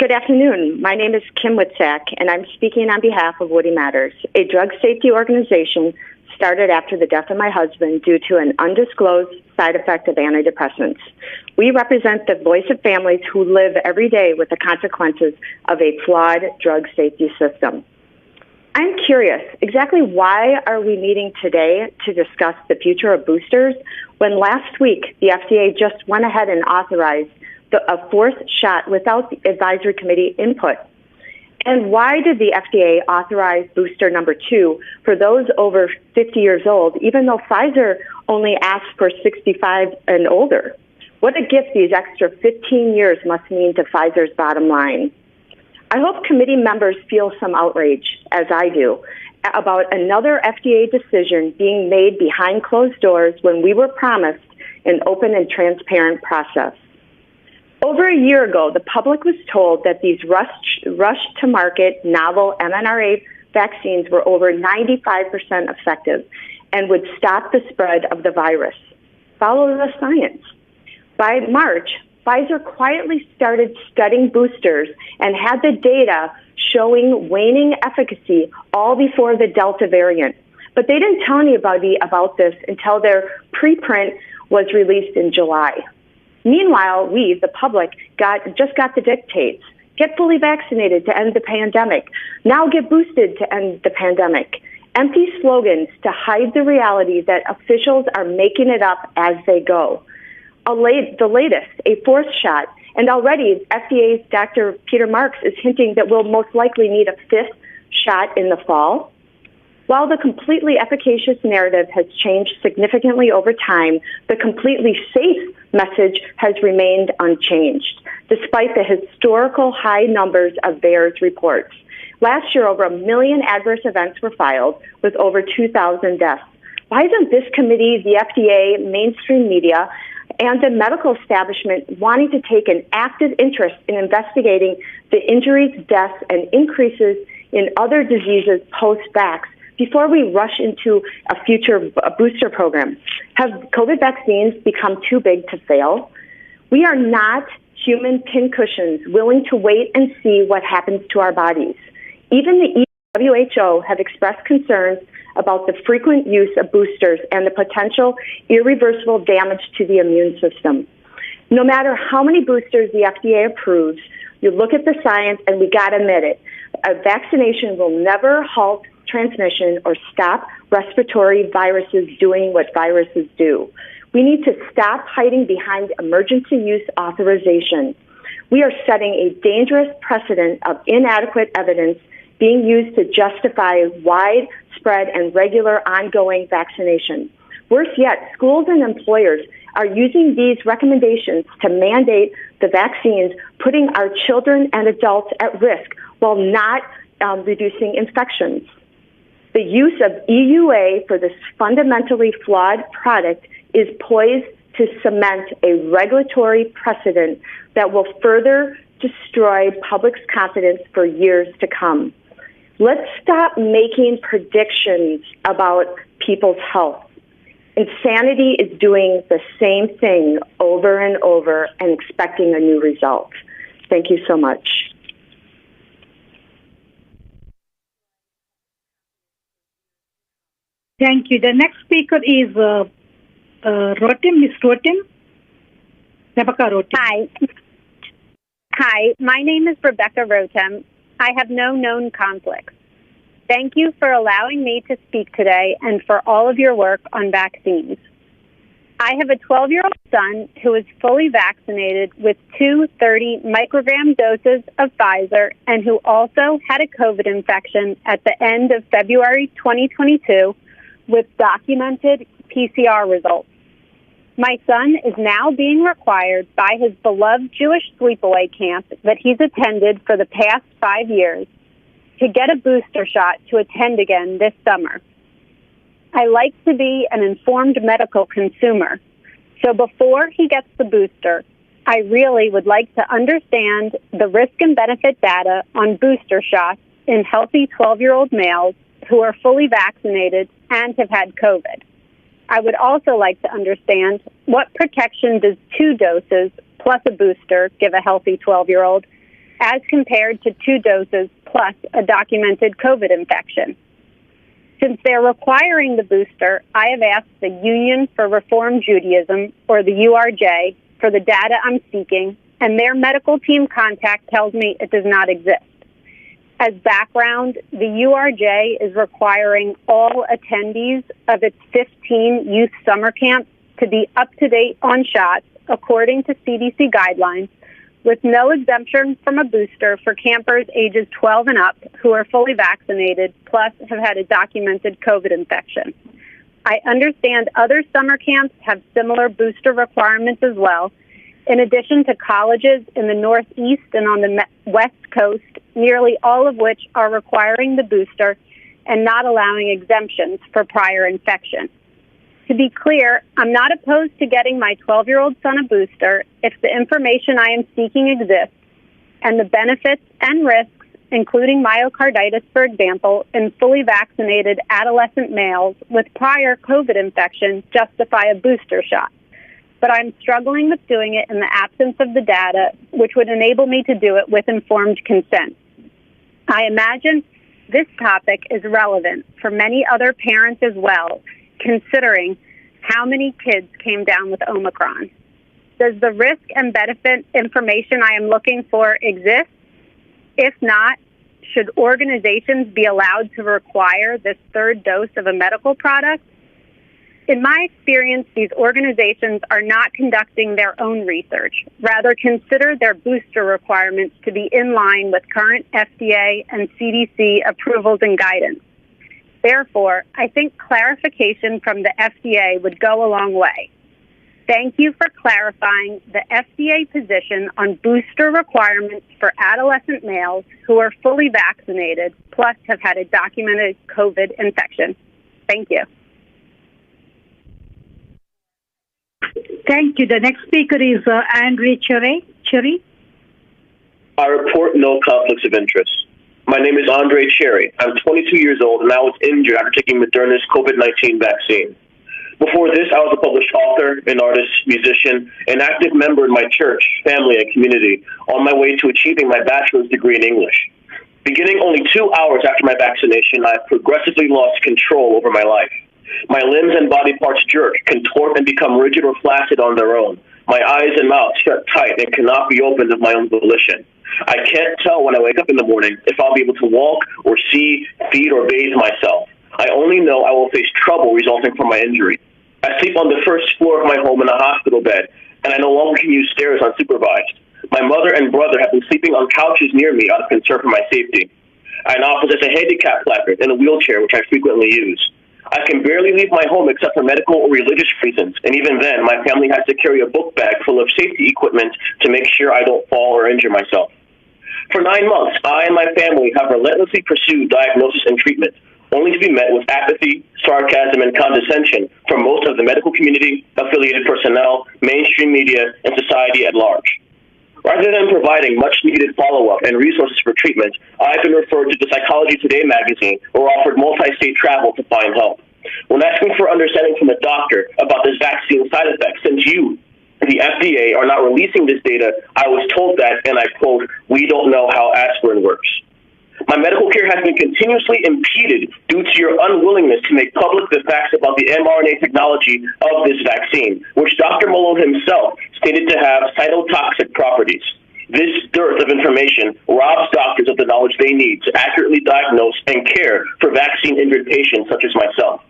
Good afternoon. My name is Kim Witzak, and I'm speaking on behalf of Woody Matters, a drug safety organization started after the death of my husband due to an undisclosed side effect of antidepressants. We represent the voice of families who live every day with the consequences of a flawed drug safety system. I'm curious, exactly why are we meeting today to discuss the future of boosters when last week the FDA just went ahead and authorized a fourth shot without the advisory committee input? And why did the FDA authorize booster number 2 for those over 50 years old, even though Pfizer only asked for 65 and older? What a gift these extra 15 years must mean to Pfizer's bottom line. I hope committee members feel some outrage, as I do, about another FDA decision being made behind closed doors when we were promised an open and transparent process. Over a year ago, the public was told that these rushed-to-market novel mRNA vaccines were over 95% effective and would stop the spread of the virus. Follow the science. By March, Pfizer quietly started studying boosters and had the data showing waning efficacy all before the Delta variant. But they didn't tell anybody about this until their preprint was released in July. Meanwhile, we, the public, just got the dictates. Get fully vaccinated to end the pandemic. Now get boosted to end the pandemic. Empty slogans to hide the reality that officials are making it up as they go. The latest, a fourth shot, and already FDA's Dr. Peter Marks is hinting that we'll most likely need a fifth shot in the fall. While the completely efficacious narrative has changed significantly over time, the completely safe message has remained unchanged, despite the historical high numbers of VAERS reports. Last year, over 1 million adverse events were filed, with over 2,000 deaths. Why isn't this committee, the FDA, mainstream media, and the medical establishment wanting to take an active interest in investigating the injuries, deaths, and increases in other diseases post-vax before we rush into a future booster program? Have COVID vaccines become too big to fail? We are not human pincushions willing to wait and see what happens to our bodies. Even the WHO have expressed concerns about the frequent use of boosters and the potential irreversible damage to the immune system. No matter how many boosters the FDA approves, you look at the science and we got to admit it, a vaccination will never halt transmission or stop respiratory viruses doing what viruses do. We need to stop hiding behind emergency use authorization. We are setting a dangerous precedent of inadequate evidence being used to justify widespread and regular ongoing vaccination. Worse yet, schools and employers are using these recommendations to mandate the vaccines, putting our children and adults at risk while not reducing infections. The use of EUA for this fundamentally flawed product is poised to cement a regulatory precedent that will further destroy public's confidence for years to come. Let's stop making predictions about people's health. Insanity is doing the same thing over and over and expecting a new result. Thank you so much. Thank you. The next speaker is Rotem, Ms. Rotem. Rebecca Rotem. Hi, my name is Rebecca Rotem. I have no known conflicts. Thank you for allowing me to speak today and for all of your work on vaccines. I have a 12-year-old son who is fully vaccinated with 2 30-microgram doses of Pfizer and who also had a COVID infection at the end of February 2022 with documented PCR results. My son is now being required by his beloved Jewish sleepaway camp that he's attended for the past 5 years to get a booster shot to attend again this summer. I like to be an informed medical consumer, so before he gets the booster, I really would like to understand the risk and benefit data on booster shots in healthy 12-year-old males who are fully vaccinated and have had COVID. I would also like to understand what protection does 2 doses plus a booster give a healthy 12-year-old as compared to 2 doses plus a documented COVID infection. Since they're requiring the booster, I have asked the Union for Reform Judaism, or the URJ, for the data I'm seeking, and their medical team contact tells me it does not exist. As background, the URJ is requiring all attendees of its 15 youth summer camps to be up to date on shots according to CDC guidelines, with no exemption from a booster for campers ages 12 and up who are fully vaccinated plus have had a documented COVID infection. I understand other summer camps have similar booster requirements as well, in addition to colleges in the Northeast and on the West Coast, nearly all of which are requiring the booster and not allowing exemptions for prior infection. To be clear, I'm not opposed to getting my 12-year-old son a booster if the information I am seeking exists and the benefits and risks, including myocarditis, for example, in fully vaccinated adolescent males with prior COVID infection, justify a booster shot. But I'm struggling with doing it in the absence of the data, which would enable me to do it with informed consent. I imagine this topic is relevant for many other parents as well, considering how many kids came down with Omicron. Does the risk and benefit information I am looking for exist? If not, should organizations be allowed to require this 3rd dose of a medical product? In my experience, these organizations are not conducting their own research, rather consider their booster requirements to be in line with current FDA and CDC approvals and guidance. Therefore, I think clarification from the FDA would go a long way. Thank you for clarifying the FDA position on booster requirements for adolescent males who are fully vaccinated plus have had a documented COVID infection. Thank you. Thank you. The next speaker is Andre Cherry. I report no conflicts of interest. My name is Andre Cherry. I'm 22 years old, and I was injured after taking Moderna's COVID-19 vaccine. Before this, I was a published author, an artist, musician, an active member in my church, family, and community on my way to achieving my bachelor's degree in English. Beginning only 2 hours after my vaccination, I have progressively lost control over my life. My limbs and body parts jerk, contort, and become rigid or flaccid on their own. My eyes and mouth shut tight and cannot be opened of my own volition. I can't tell when I wake up in the morning if I'll be able to walk or see, feed, or bathe myself. I only know I will face trouble resulting from my injury. I sleep on the first floor of my home in a hospital bed, and I no longer can use stairs unsupervised. My mother and brother have been sleeping on couches near me out of concern for my safety. I now possess a handicap placard and a wheelchair, which I frequently use. I can barely leave my home except for medical or religious reasons, and even then, my family has to carry a book bag full of safety equipment to make sure I don't fall or injure myself. For 9 months, I and my family have relentlessly pursued diagnosis and treatment, only to be met with apathy, sarcasm, and condescension from most of the medical community, affiliated personnel, mainstream media, and society at large. Rather than providing much-needed follow-up and resources for treatment, I've been referred to the Psychology Today magazine or offered multi-state travel to find help. When asking for understanding from a doctor about this vaccine side effects, since you, the FDA, are not releasing this data, I was told that, and I quote, "We don't know how aspirin works." My medical care has been continuously impeded due to your unwillingness to make public the facts about the mRNA technology of this vaccine, which Dr. Malone himself stated to have cytotoxic properties. This dearth of information robs doctors of the knowledge they need to accurately diagnose and care for vaccine-injured patients such as myself.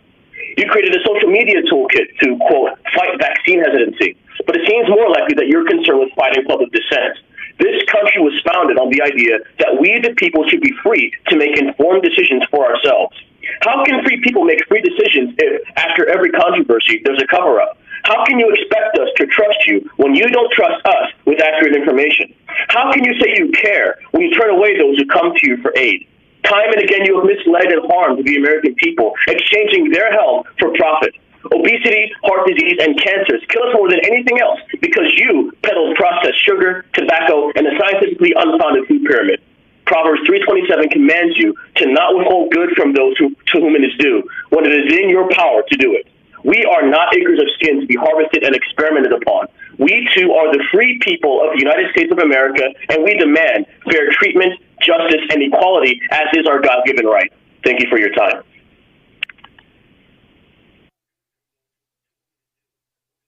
You created a social media toolkit to, quote, fight vaccine vaccine hesitancy, but it seems more likely that you're concerned with fighting public dissent. This country was founded on the idea that we, the people, should be free to make informed decisions for ourselves. How can free people make free decisions if, after every controversy, there's a cover-up? How can you expect us to trust you when you don't trust us with accurate information? How can you say you care when you turn away those who come to you for aid? Time and again, you have misled and harmed the American people, exchanging their health for profit. Obesity, heart disease, and cancers kill us more than anything else because you peddle processed sugar, tobacco, and a scientifically unfounded food pyramid. Proverbs 3:27 commands you to not withhold good from those to whom it is due, when it is in your power to do it. We are not acres of skin to be harvested and experimented upon. We, too, are the free people of the United States of America, and we demand fair treatment, justice, and equality, as is our God-given right. Thank you for your time.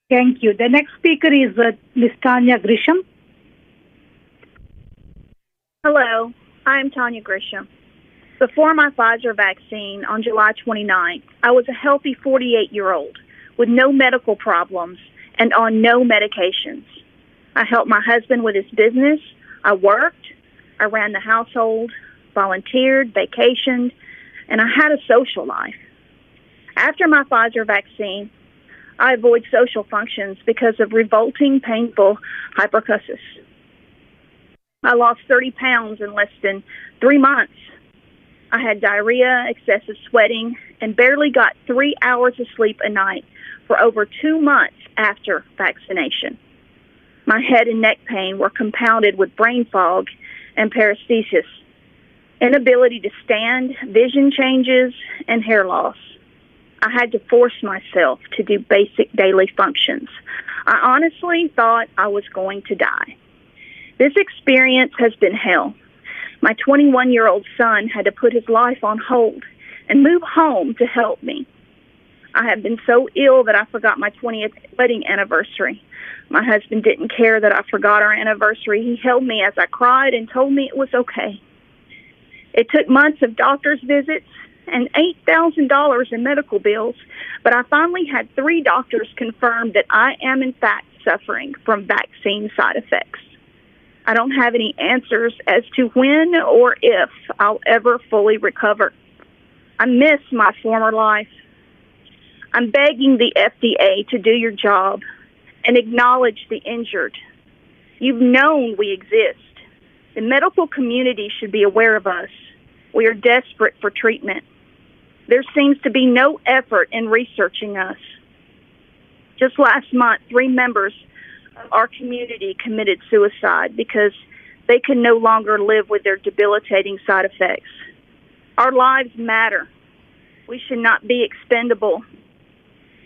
Thank you. The next speaker is Ms. Tanya Grisham. Hello, I'm Tanya Grisham. Before my Pfizer vaccine on July 29th, I was a healthy 48-year-old with no medical problems and on no medications. I helped my husband with his business. I worked. I ran the household, volunteered, vacationed, and I had a social life. After my Pfizer vaccine, I avoid social functions because of revolting, painful hypercusis. I lost 30 pounds in less than 3 months. I had diarrhea, excessive sweating, and barely got 3 hours of sleep a night for over 2 months after vaccination. My head and neck pain were compounded with brain fog and paresthesia, inability to stand, vision changes, and hair loss. I had to force myself to do basic daily functions. I honestly thought I was going to die. This experience has been hell. My 21-year-old son had to put his life on hold and move home to help me. I have been so ill that I forgot my 20th wedding anniversary. My husband didn't care that I forgot our anniversary. He held me as I cried and told me it was okay. It took months of doctor's visits and $8,000 in medical bills, but I finally had 3 doctors confirm that I am in fact suffering from vaccine side effects. I don't have any answers as to when or if I'll ever fully recover. I miss my former life. I'm begging the FDA to do your job and acknowledge the injured. You've known we exist. The medical community should be aware of us. We are desperate for treatment. There seems to be no effort in researching us. Just last month, 3 members of our community committed suicide because they can no longer live with their debilitating side effects. Our lives matter. We should not be expendable.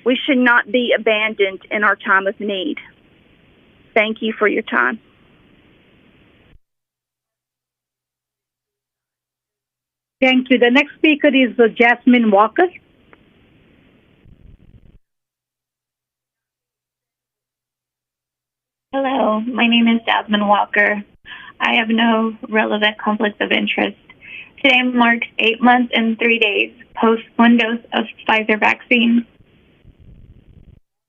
We should not be abandoned in our time of need. Thank you for your time. Thank you. The next speaker is Jasmine Walker. Hello, my name is Jasmine Walker. I have no relevant conflicts of interest. Today marks 8 months and 3 days post 1 dose of Pfizer vaccine.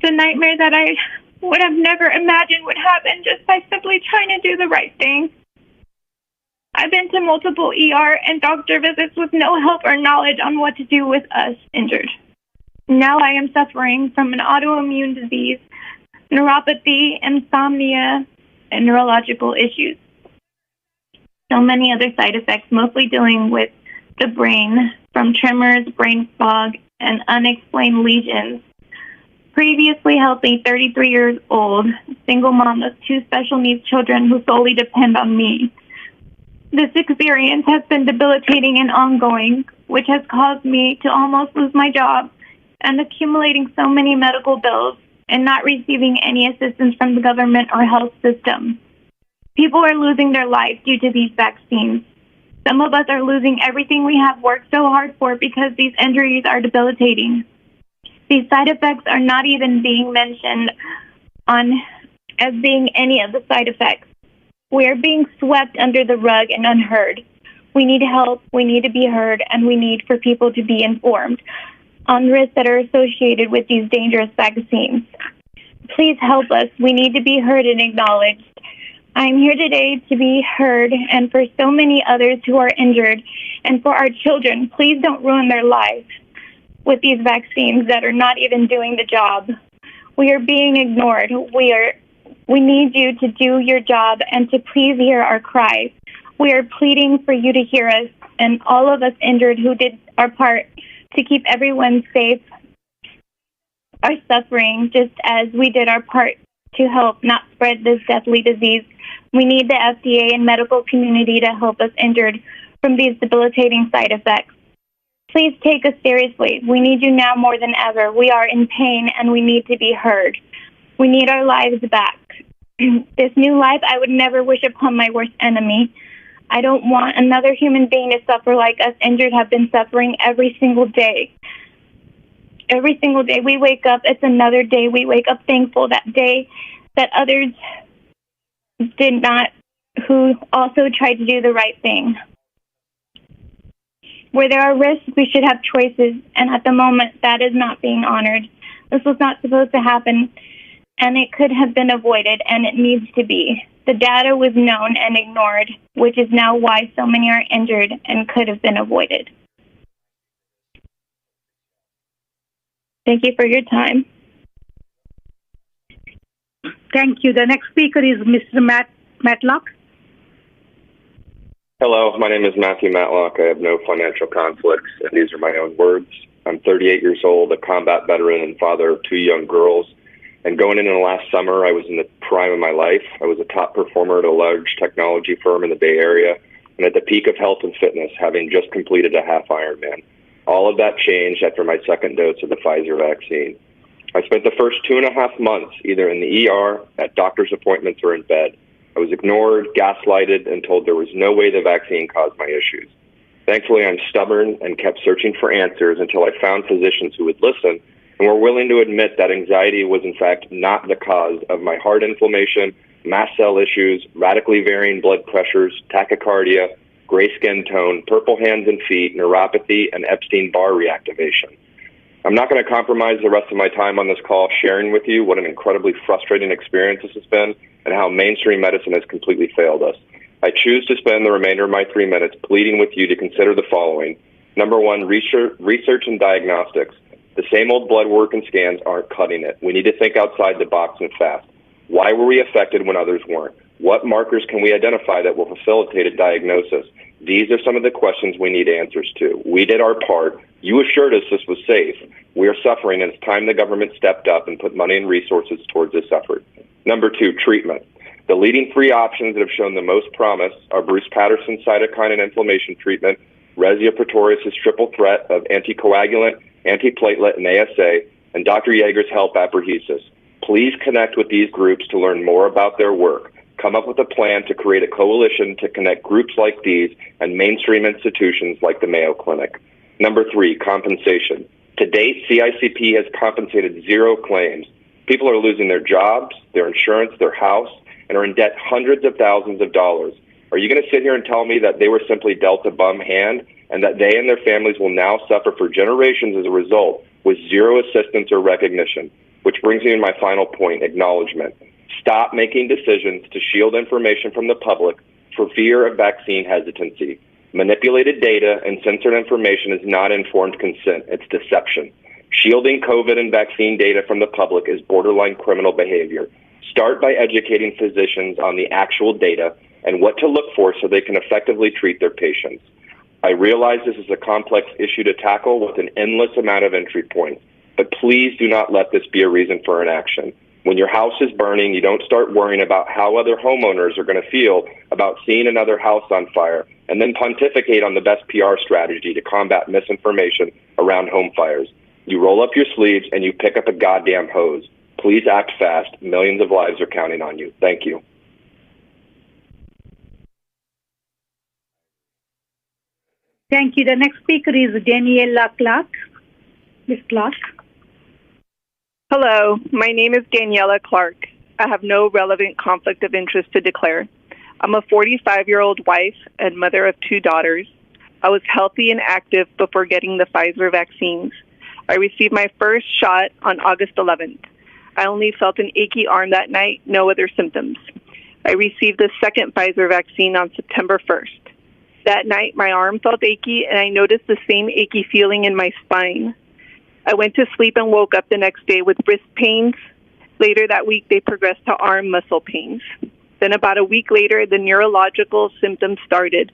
It's a nightmare that I would have never imagined would happen just by simply trying to do the right thing. I've been to multiple ER and doctor visits with no help or knowledge on what to do with us injured. Now I am suffering from an autoimmune disease, neuropathy, insomnia, and neurological issues. So many other side effects, mostly dealing with the brain, from tremors, brain fog, and unexplained lesions. Previously healthy, 33 years old, single mom of 2 special needs children who solely depend on me. This experience has been debilitating and ongoing, which has caused me to almost lose my job and accumulating so many medical bills and not receiving any assistance from the government or health system. People are losing their lives due to these vaccines. Some of us are losing everything we have worked so hard for because these injuries are debilitating. These side effects are not even being mentioned as being any of the side effects. We are being swept under the rug and unheard. We need help, we need to be heard, and we need for people to be informed on risks that are associated with these dangerous vaccines. Please help us. We need to be heard and acknowledged. I'm here today to be heard, and for so many others who are injured, and for our children, please don't ruin their lives with these vaccines that are not even doing the job. We are being ignored. We need you to do your job and to please hear our cries. We are pleading for you to hear us, and all of us injured who did our part to keep everyone safe are suffering just as we did our part to help not spread this deadly disease. We need the FDA and medical community to help us injured from these debilitating side effects. Please take us seriously. We need you now more than ever. We are in pain and we need to be heard. We need our lives back. This new life I would never wish upon my worst enemy. I don't want another human being to suffer like us injured have been suffering every single day. Every single day we wake up, it's another day. We wake up thankful that day that others did not, who also tried to do the right thing. Where there are risks, we should have choices, and at the moment, that is not being honored. This was not supposed to happen, and it could have been avoided, and it needs to be. The data was known and ignored, which is now why so many are injured and could have been avoided. Thank you for your time. Thank you. The next speaker is Mr. Matlock. Hello, my name is Matthew Matlock. I have no financial conflicts, and these are my own words. I'm 38 years old, a combat veteran and father of 2 young girls. And going into the last summer, I was in the prime of my life. I was a top performer at a large technology firm in the Bay Area, and at the peak of health and fitness, having just completed a half Ironman. All of that changed after my second dose of the Pfizer vaccine. I spent the first 2.5 months either in the ER, at doctor's appointments, or in bed. I was ignored, gaslighted, and told there was no way the vaccine caused my issues. Thankfully, I'm stubborn and kept searching for answers until I found physicians who would listen and were willing to admit that anxiety was in fact not the cause of my heart inflammation, mast cell issues, radically varying blood pressures, tachycardia, gray skin tone, purple hands and feet, neuropathy, and Epstein-Barr reactivation. I'm not going to compromise the rest of my time on this call sharing with you what an incredibly frustrating experience this has been and how mainstream medicine has completely failed us. I choose to spend the remainder of my 3 minutes pleading with you to consider the following. Number one, research and diagnostics. The same old blood work and scans aren't cutting it. We need to think outside the box and fast. Why were we affected when others weren't? What markers can we identify that will facilitate a diagnosis? These are some of the questions we need answers to. We did our part. You assured us this was safe. We are suffering, and it's time the government stepped up and put money and resources towards this effort. Number two, treatment. The leading 3 options that have shown the most promise are Bruce Patterson's cytokine and inflammation treatment, Rezia Pretorius' triple threat of anticoagulant, antiplatelet, and ASA, and Dr. Yeager's HELP aprehesis. Please connect with these groups to learn more about their work. Come up with a plan to create a coalition to connect groups like these and mainstream institutions like the Mayo Clinic. Number 3, compensation. To date, CICP has compensated 0 claims. People are losing their jobs, their insurance, their house, and are in debt hundreds of thousands of dollars. Are you going to sit here and tell me that they were simply dealt a bum hand and that they and their families will now suffer for generations as a result with 0 assistance or recognition? Which brings me to my final point, acknowledgement. Stop making decisions to shield information from the public for fear of vaccine hesitancy. Manipulated data and censored information is not informed consent, it's deception. Shielding COVID and vaccine data from the public is borderline criminal behavior. Start by educating physicians on the actual data and what to look for so they can effectively treat their patients. I realize this is a complex issue to tackle with an endless amount of entry points, but please do not let this be a reason for inaction. When your house is burning, you don't start worrying about how other homeowners are going to feel about seeing another house on fire and then pontificate on the best PR strategy to combat misinformation around home fires. You roll up your sleeves and you pick up a goddamn hose. Please act fast. Millions of lives are counting on you. Thank you. Thank you. The next speaker is Daniela Clark. Ms. Clark. Hello, my name is Daniela Clark. I have no relevant conflict of interest to declare. I'm a 45-year-old wife and mother of 2 daughters. I was healthy and active before getting the Pfizer vaccines. I received my first shot on August 11th. I only felt an achy arm that night, no other symptoms. I received the second Pfizer vaccine on September 1st. That night, my arm felt achy, and I noticed the same achy feeling in my spine. I went to sleep and woke up the next day with wrist pains. Later that week, they progressed to arm muscle pains. Then about a week later, the neurological symptoms started.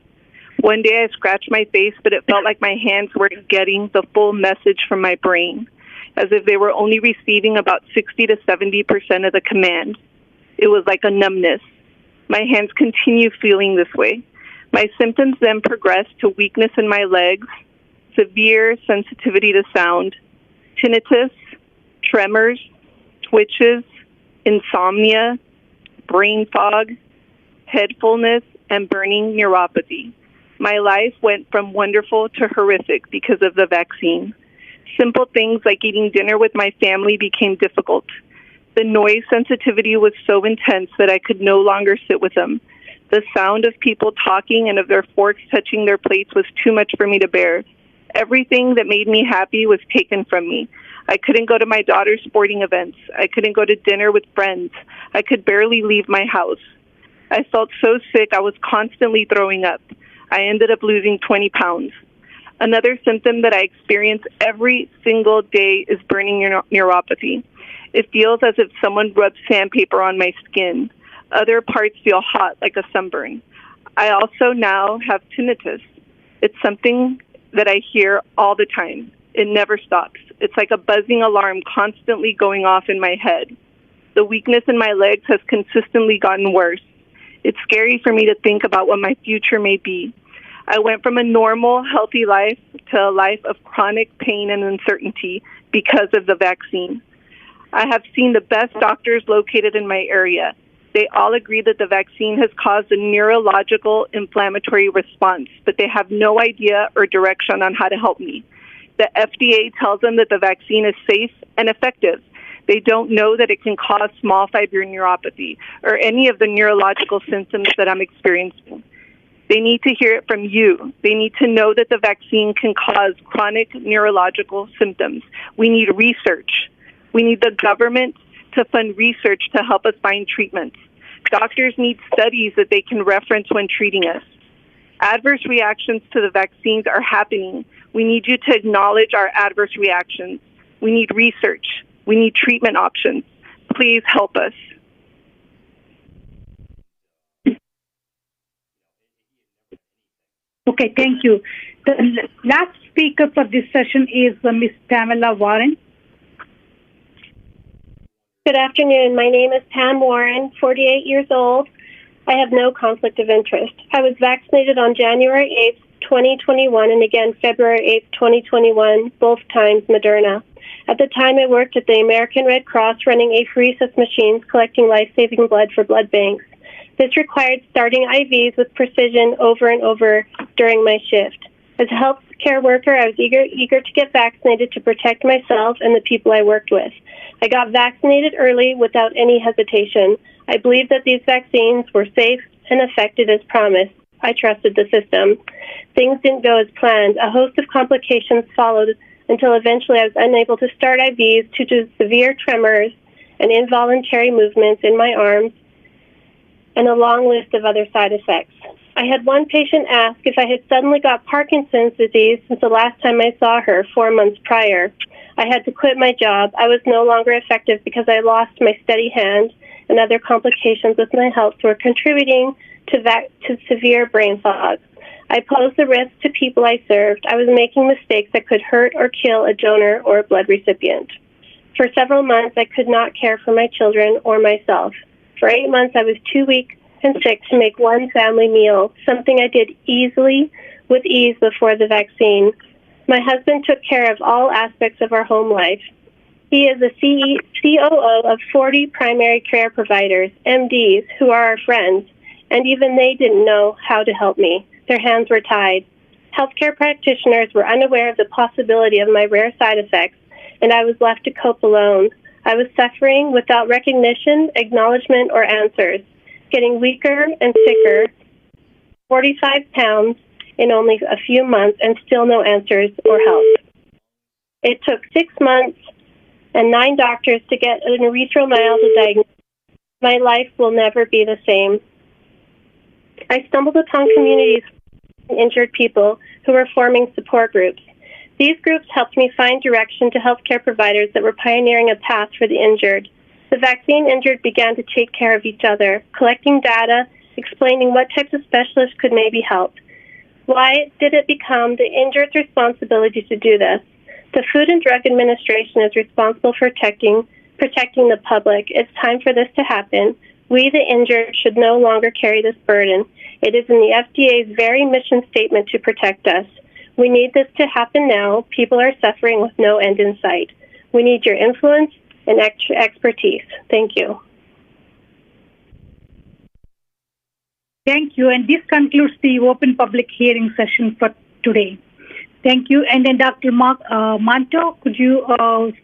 One day, I scratched my face, but it felt like my hands weren't getting the full message from my brain, as if they were only receiving about 60 to 70% of the command. It was like a numbness. My hands continue feeling this way. My symptoms then progressed to weakness in my legs, severe sensitivity to sound, tinnitus, tremors, twitches, insomnia, brain fog, head fullness, and burning neuropathy. My life went from wonderful to horrific because of the vaccine. Simple things like eating dinner with my family became difficult. The noise sensitivity was so intense that I could no longer sit with them. The sound of people talking and of their forks touching their plates was too much for me to bear. Everything that made me happy was taken from me. I couldn't go to my daughter's sporting events. I couldn't go to dinner with friends. I could barely leave my house. I felt so sick I was constantly throwing up. I ended up losing 20 pounds. Another symptom that I experience every single day is burning neuropathy. It feels as if someone rubbed sandpaper on my skin. Other parts feel hot, like a sunburn. I also now have tinnitus. It's something that I hear all the time. It never stops. It's like a buzzing alarm constantly going off in my head. The weakness in my legs has consistently gotten worse. It's scary for me to think about what my future may be. I went from a normal, healthy life to a life of chronic pain and uncertainty because of the vaccine. I have seen the best doctors located in my area. They all agree that the vaccine has caused a neurological inflammatory response, but they have no idea or direction on how to help me. The FDA tells them that the vaccine is safe and effective. They don't know that it can cause small fiber neuropathy or any of the neurological symptoms that I'm experiencing. They need to hear it from you. They need to know that the vaccine can cause chronic neurological symptoms. We need research. We need the government to fund research to help us find treatments. Doctors need studies that they can reference when treating us. Adverse reactions to the vaccines are happening. We need you to acknowledge our adverse reactions. We need research. We need treatment options. Please help us. Okay, thank you. The last speaker for this session is Ms. Pamela Warren. Good afternoon. My name is Pam Warren, 48 years old. I have no conflict of interest. I was vaccinated on January 8th, 2021, and again February 8th, 2021, both times Moderna. At the time, I worked at the American Red Cross running apheresis machines collecting life-saving blood for blood banks. This required starting IVs with precision over and over during my shift. As a healthcare worker, I was eager to get vaccinated to protect myself and the people I worked with. I got vaccinated early without any hesitation. I believed that these vaccines were safe and effective as promised. I trusted the system. Things didn't go as planned. A host of complications followed until eventually I was unable to start IVs due to severe tremors and involuntary movements in my arms and a long list of other side effects. I had one patient ask if I had suddenly got Parkinson's disease since the last time I saw her 4 months prior. I had to quit my job. I was no longer effective because I lost my steady hand, and other complications with my health were contributing to severe brain fog. I posed the risk to people I served. I was making mistakes that could hurt or kill a donor or a blood recipient. For several months, I could not care for my children or myself. For 8 months, I was too weak and sick to make one family meal, something I did with ease before the vaccine. My husband took care of all aspects of our home life. He is the COO of 40 primary care providers, MDs, who are our friends, and even they didn't know how to help me. Their hands were tied. Healthcare practitioners were unaware of the possibility of my rare side effects, and I was left to cope alone. I was suffering without recognition, acknowledgement, or answers, getting weaker and sicker, 45 pounds in only a few months, and still no answers or help. It took 6 months and 9 doctors to get an erythromyalgia diagnosis. My life will never be the same. I stumbled upon communities of injured people who were forming support groups. These groups helped me find direction to healthcare providers that were pioneering a path for the injured. The vaccine injured began to take care of each other, collecting data, explaining what types of specialists could maybe help. Why did it become the injured's responsibility to do this? The Food and Drug Administration is responsible for protecting the public. It's time for this to happen. We, the injured, should no longer carry this burden. It is in the FDA's very mission statement to protect us. We need this to happen now. People are suffering with no end in sight. We need your influence and expertise. Thank you. Thank you. And this concludes the open public hearing session for today. Thank you. And then Dr. Mark Manto, could you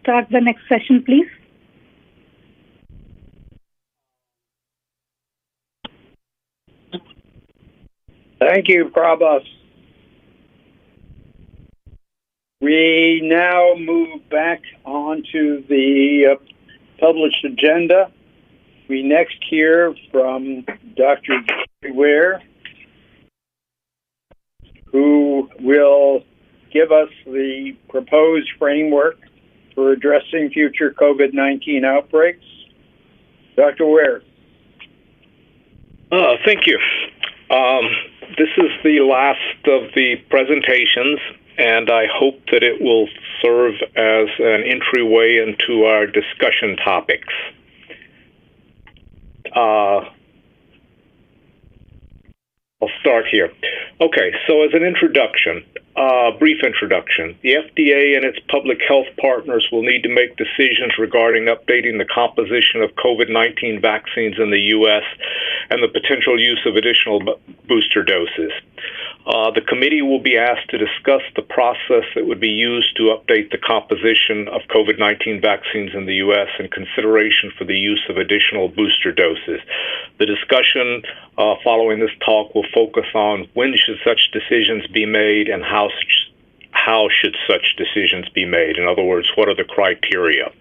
start the next session, please? Thank you, Prabhas. We now move back onto the published agenda. We next hear from Dr. Ware, who will give us the proposed framework for addressing future COVID-19 outbreaks. Dr. Ware. Thank you. This is the last of the presentations, and I hope that it will serve as an entryway into our discussion topics. I'll start here. Okay, so as an introduction, brief introduction, the FDA and its public health partners will need to make decisions regarding updating the composition of COVID-19 vaccines in the U.S. and the potential use of additional booster doses. The committee will be asked to discuss the process that would be used to update the composition of COVID-19 vaccines in the U.S. in consideration for the use of additional booster doses. The discussion following this talk will focus on when should such decisions be made and how should such decisions be made. In other words, what are the criteria?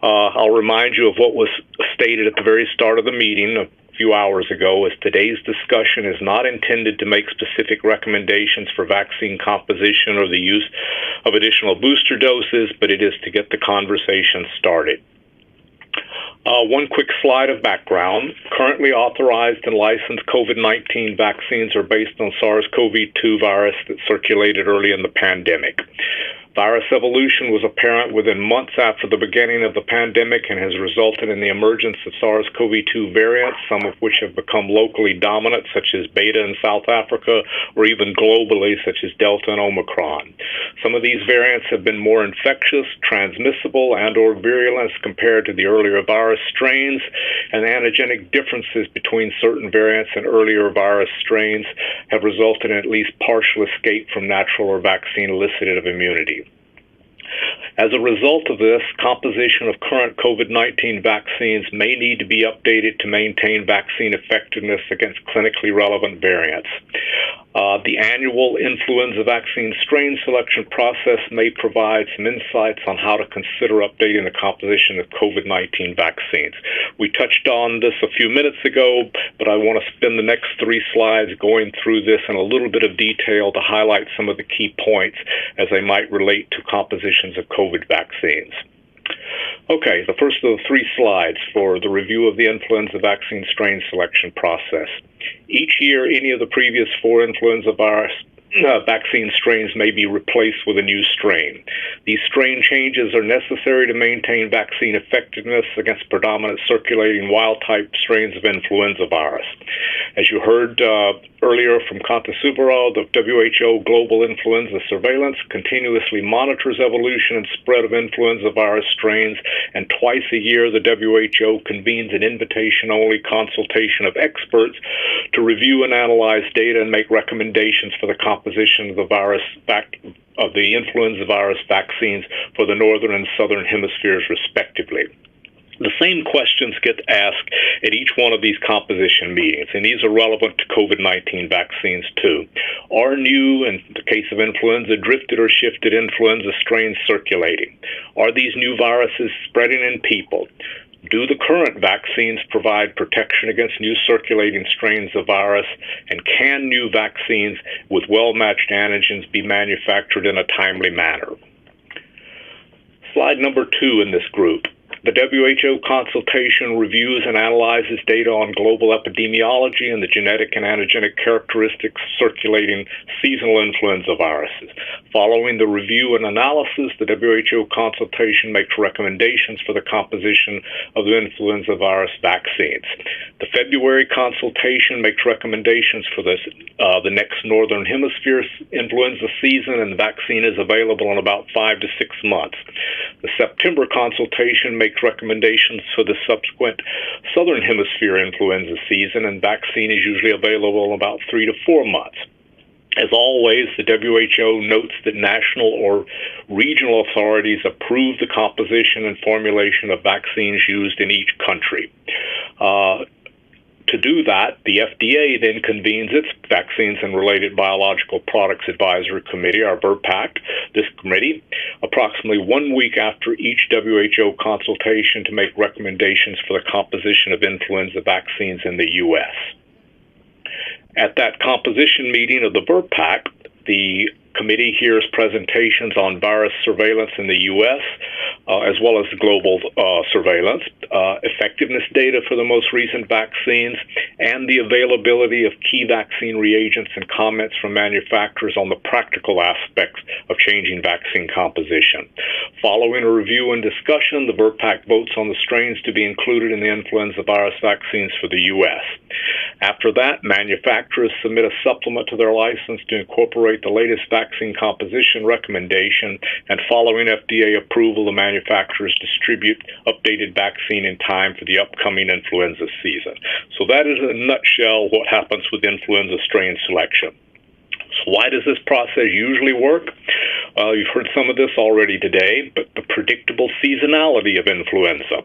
I'll remind you of what was stated at the very start of the meeting a few hours ago, as today's discussion is not intended to make specific recommendations for vaccine composition or the use of additional booster doses, but it is to get the conversation started. One quick slide of background. Currently authorized and licensed COVID-19 vaccines are based on SARS-CoV-2 virus that circulated early in the pandemic. Virus evolution was apparent within months after the beginning of the pandemic and has resulted in the emergence of SARS-CoV-2 variants, some of which have become locally dominant, such as Beta in South Africa, or even globally, such as Delta and Omicron. Some of these variants have been more infectious, transmissible, and/or virulent compared to the earlier virus strains, and antigenic differences between certain variants and earlier virus strains have resulted in at least partial escape from natural or vaccine-elicited immunity. As a result of this, composition of current COVID-19 vaccines may need to be updated to maintain vaccine effectiveness against clinically relevant variants. The annual influenza vaccine strain selection process may provide some insights on how to consider updating the composition of COVID-19 vaccines. We touched on this a few minutes ago, but I want to spend the next 3 slides going through this in a little bit of detail to highlight some of the key points as they might relate to compositions of COVID vaccines. Okay, the first of the 3 slides for the review of the influenza vaccine strain selection process. Each year, any of the previous 4 influenza virus vaccine strains may be replaced with a new strain. These strain changes are necessary to maintain vaccine effectiveness against predominant circulating wild-type strains of influenza virus. As you heard earlier from Kanta Subbarao, the WHO Global Influenza Surveillance continuously monitors evolution and spread of influenza virus strains, and twice a year the WHO convenes an invitation-only consultation of experts to review and analyze data and make recommendations for the composition of the virus of the influenza virus vaccines for the northern and southern hemispheres, respectively. The same questions get asked at each one of these composition meetings, and these are relevant to COVID-19 vaccines too. Are new, in the case of influenza, drifted or shifted influenza strains circulating? Are these new viruses spreading in people? Do the current vaccines provide protection against new circulating strains of virus? And can new vaccines with well-matched antigens be manufactured in a timely manner? Slide number 2 in this group. The WHO consultation reviews and analyzes data on global epidemiology and the genetic and antigenic characteristics circulating seasonal influenza viruses. Following the review and analysis, the WHO consultation makes recommendations for the composition of the influenza virus vaccines. The February consultation makes recommendations for the next Northern Hemisphere influenza season, and the vaccine is available in about 5 to 6 months. The September consultation makes recommendations for the subsequent Southern Hemisphere influenza season, and vaccine is usually available in about 3 to 4 months. As always, the WHO notes that national or regional authorities approve the composition and formulation of vaccines used in each country. To do that, the FDA then convenes its Vaccines and Related Biological Products Advisory Committee, our VRBPAC, this committee, approximately 1 week after each WHO consultation to make recommendations for the composition of influenza vaccines in the U.S. At that composition meeting of the VRBPAC, the committee hears presentations on virus surveillance in the U.S., as well as global surveillance, effectiveness data for the most recent vaccines, and the availability of key vaccine reagents and comments from manufacturers on the practical aspects of changing vaccine composition. Following a review and discussion, the VRBPAC votes on the strains to be included in the influenza virus vaccines for the U.S. After that, manufacturers submit a supplement to their license to incorporate the latest vaccine composition recommendation, and following FDA approval, the manufacturers distribute updated vaccine in time for the upcoming influenza season. So that is, in a nutshell, what happens with influenza strain selection. So why does this process usually work? You've heard some of this already today, but the predictable seasonality of influenza.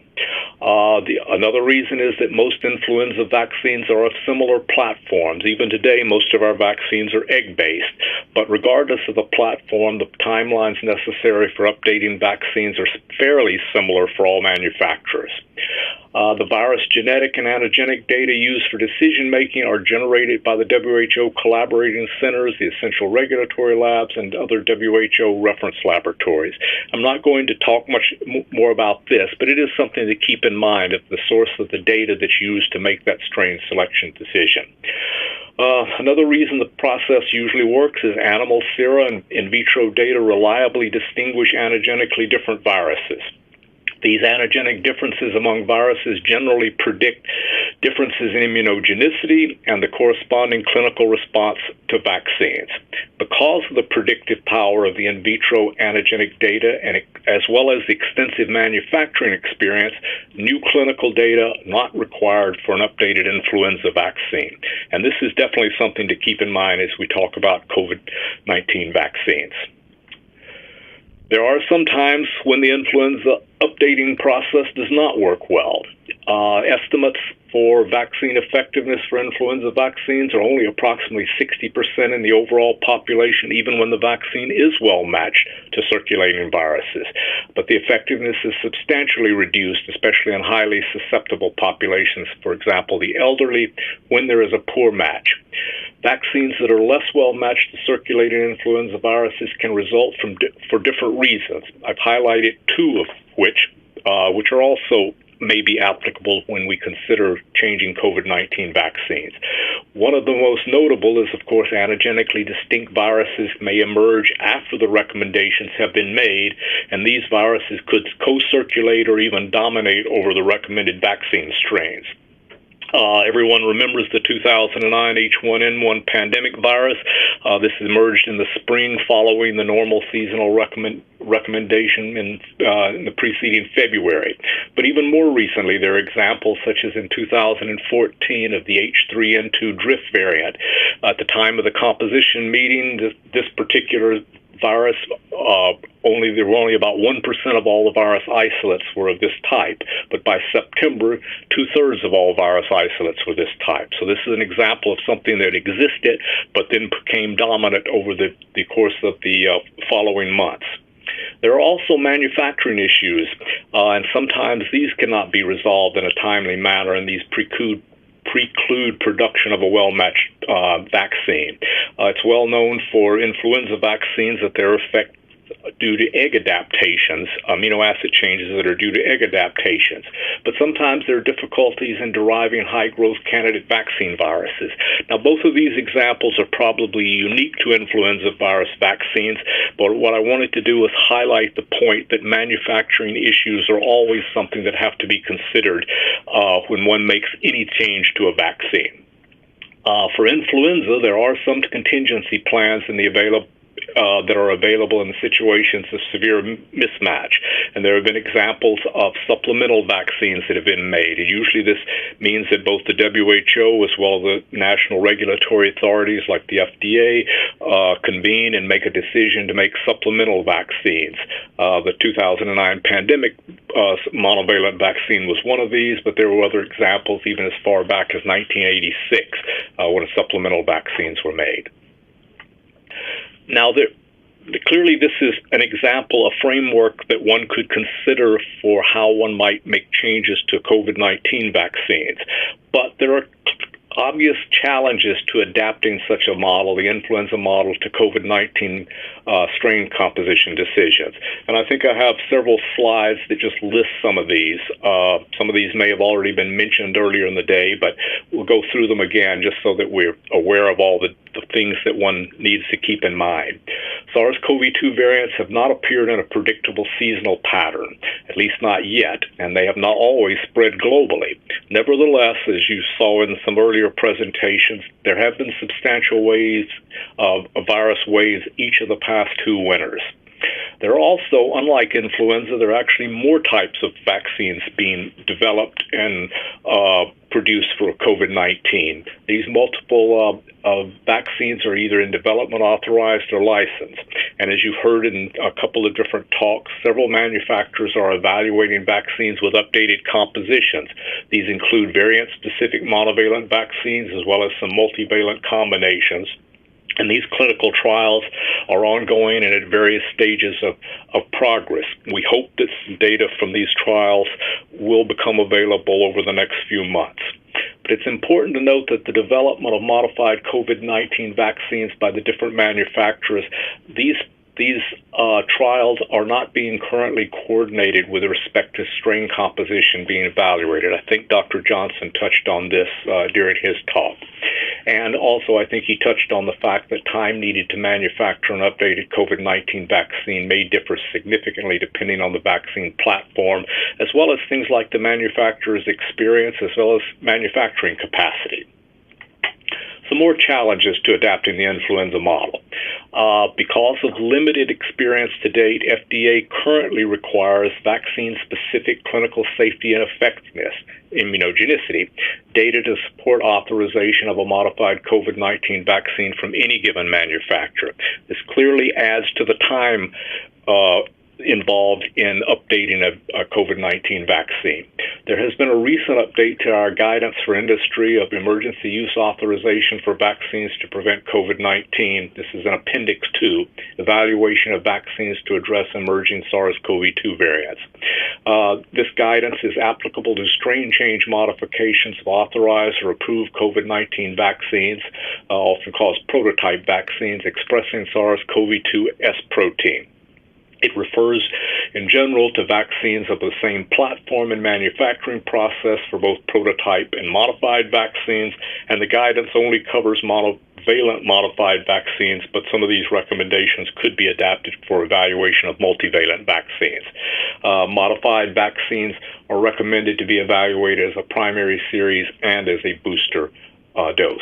Another reason is that most influenza vaccines are of similar platforms. Even today, most of our vaccines are egg-based, but regardless of the platform, the timelines necessary for updating vaccines are fairly similar for all manufacturers. The virus genetic and antigenic data used for decision-making are generated by the WHO collaborating centers, the essential regulatory labs, and other WHO reference laboratories. I'm not going to talk much more about this, but it is something to keep in mind of the source of the data that's used to make that strain selection decision. Another reason the process usually works is animal sera and in vitro data reliably distinguish antigenically different viruses. These antigenic differences among viruses generally predict differences in immunogenicity and the corresponding clinical response to vaccines. Because of the predictive power of the in vitro antigenic data, and as well as the extensive manufacturing experience, new clinical data not required for an updated influenza vaccine. And this is definitely something to keep in mind as we talk about COVID-19 vaccines. There are some times when the influenza updating process does not work well. Estimates for vaccine effectiveness for influenza vaccines are only approximately 60% in the overall population, even when the vaccine is well matched to circulating viruses. But the effectiveness is substantially reduced, especially in highly susceptible populations, for example, the elderly, when there is a poor match. Vaccines that are less well matched to circulating influenza viruses can result for different reasons. I've highlighted two of which are also may be applicable when we consider changing COVID-19 vaccines. One of the most notable is, of course, antigenically distinct viruses may emerge after the recommendations have been made, and these viruses could co-circulate or even dominate over the recommended vaccine strains. Everyone remembers the 2009 H1N1 pandemic virus. This emerged in the spring following the normal seasonal recommendation in the preceding February. But even more recently, there are examples such as in 2014 of the H3N2 drift variant. At the time of the composition meeting, this particular virus, there were only about 1% of all the virus isolates were of this type, but by September, 2/3 of all virus isolates were this type. So this is an example of something that existed, but then became dominant over the course of the following months. There are also manufacturing issues, and sometimes these cannot be resolved in a timely manner, and these preclude production of a well-matched vaccine. It's well known for influenza vaccines that their effect due to egg adaptations, amino acid changes that are due to egg adaptations. But sometimes there are difficulties in deriving high-growth candidate vaccine viruses. Now, both of these examples are probably unique to influenza virus vaccines, but what I wanted to do was highlight the point that manufacturing issues are always something that have to be considered when one makes any change to a vaccine. For influenza, there are some contingency plans in the that are available in situations of severe mismatch. And there have been examples of supplemental vaccines that have been made. And usually this means that both the WHO as well as the national regulatory authorities like the FDA convene and make a decision to make supplemental vaccines. The 2009 pandemic monovalent vaccine was one of these, but there were other examples even as far back as 1986 when supplemental vaccines were made. Now, clearly this is an example, a framework that one could consider for how one might make changes to COVID-19 vaccines. But there are obvious challenges to adapting such a model, the influenza model, to COVID-19 strain composition decisions. And I think I have several slides that just list some of these. Some of these may have already been mentioned earlier in the day, but we'll go through them again just so that we're aware of all the things that one needs to keep in mind. SARS-CoV-2 variants have not appeared in a predictable seasonal pattern, at least not yet, and they have not always spread globally. Nevertheless, as you saw in some earlier presentations, there have been substantial waves of virus waves each of the past 2 winters. There are also, unlike influenza, there are actually more types of vaccines being developed and produced for COVID-19. These multiple vaccines are either in development, authorized, or licensed. And as you've heard in a couple of different talks, several manufacturers are evaluating vaccines with updated compositions. These include variant-specific monovalent vaccines as well as some multivalent combinations. And these clinical trials are ongoing and at various stages of progress. We hope that some data from these trials will become available over the next few months. But it's important to note that the development of modified COVID-19 vaccines by the different manufacturers, these trials are not being currently coordinated with respect to strain composition being evaluated. I think Dr. Johnson touched on this during his talk. And also, I think he touched on the fact that time needed to manufacture an updated COVID-19 vaccine may differ significantly depending on the vaccine platform, as well as things like the manufacturer's experience, as well as manufacturing capacity. Some more challenges to adapting the influenza model. Because of limited experience to date, FDA currently requires vaccine-specific clinical safety and effectiveness, immunogenicity, data to support authorization of a modified COVID-19 vaccine from any given manufacturer. This clearly adds to the time involved in updating a COVID-19 vaccine. There has been a recent update to our guidance for industry of emergency use authorization for vaccines to prevent COVID-19. This is in Appendix 2, evaluation of vaccines to address emerging SARS-CoV-2 variants. This guidance is applicable to strain change modifications of authorized or approved COVID-19 vaccines, often called prototype vaccines, expressing SARS-CoV-2 S protein. It refers, in general, to vaccines of the same platform and manufacturing process for both prototype and modified vaccines, and the guidance only covers monovalent modified vaccines, but some of these recommendations could be adapted for evaluation of multivalent vaccines. Modified vaccines are recommended to be evaluated as a primary series and as a booster dose.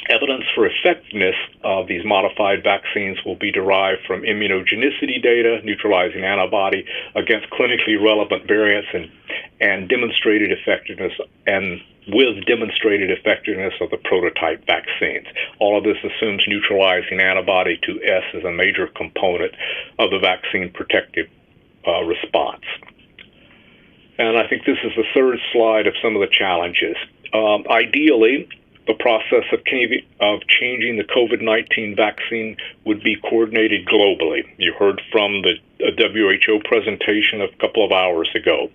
Evidence for effectiveness of these modified vaccines will be derived from immunogenicity data, neutralizing antibody against clinically relevant variants, and demonstrated effectiveness of the prototype vaccines. All of this assumes neutralizing antibody to S is a major component of the vaccine protective response. And I think this is the third slide of some of the challenges. Ideally, the process of changing the COVID-19 vaccine would be coordinated globally. You heard from the WHO presentation a couple of hours ago.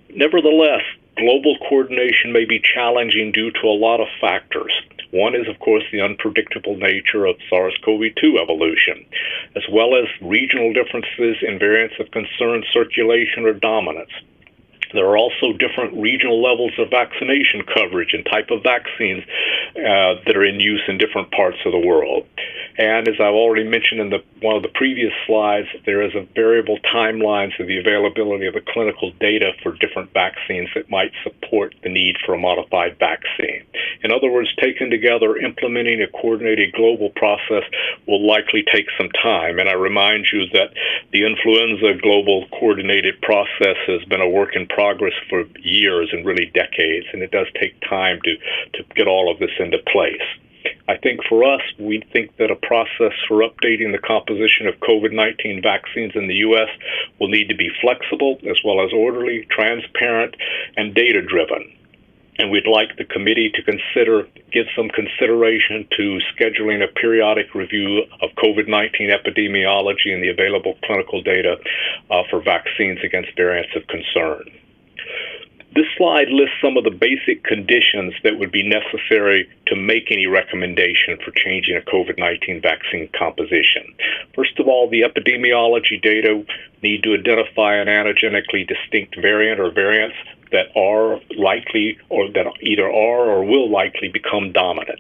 Nevertheless, global coordination may be challenging due to a lot of factors. One is, of course, the unpredictable nature of SARS-CoV-2 evolution, as well as regional differences in variants of concern, circulation, or dominance. There are also different regional levels of vaccination coverage and type of vaccines that are in use in different parts of the world. And as I've already mentioned in one of the previous slides, there is a variable timelines of the availability of the clinical data for different vaccines that might support the need for a modified vaccine. In other words, taken together, implementing a coordinated global process will likely take some time. And I remind you that the influenza global coordinated process has been a work in progress for years and really decades, and it does take time to get all of this into place. I think for us, we think that a process for updating the composition of COVID-19 vaccines in the U.S. will need to be flexible, as well as orderly, transparent, and data-driven. And we'd like the committee to give some consideration to scheduling a periodic review of COVID-19 epidemiology and the available clinical data for vaccines against variants of concern. This slide lists some of the basic conditions that would be necessary to make any recommendation for changing a COVID-19 vaccine composition. First of all, the epidemiology data need to identify an antigenically distinct variant or variants that are likely or that either are or will likely become dominant.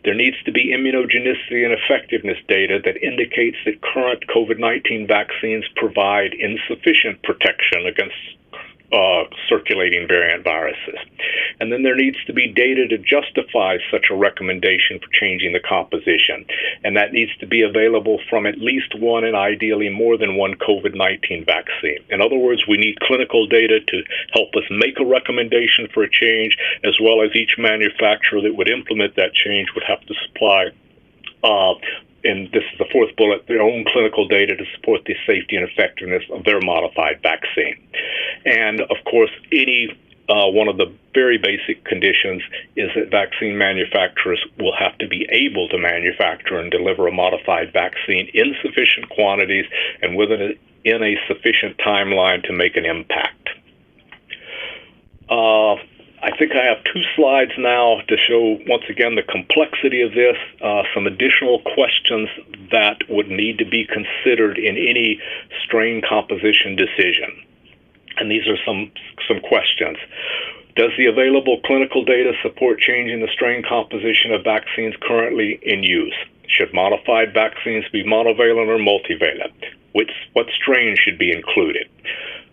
There needs to be immunogenicity and effectiveness data that indicates that current COVID-19 vaccines provide insufficient protection against circulating variant viruses. And then there needs to be data to justify such a recommendation for changing the composition. And that needs to be available from at least one and ideally more than one COVID-19 vaccine. In other words, we need clinical data to help us make a recommendation for a change, as well as each manufacturer that would implement that change would have to supply and this is the fourth bullet, their own clinical data to support the safety and effectiveness of their modified vaccine. And, of course, one of the very basic conditions is that vaccine manufacturers will have to be able to manufacture and deliver a modified vaccine in sufficient quantities and in a sufficient timeline to make an impact. I think I have two slides now to show, once again, the complexity of this, some additional questions that would need to be considered in any strain composition decision. And these are some questions. Does the available clinical data support changing the strain composition of vaccines currently in use? Should modified vaccines be monovalent or multivalent? What strain should be included?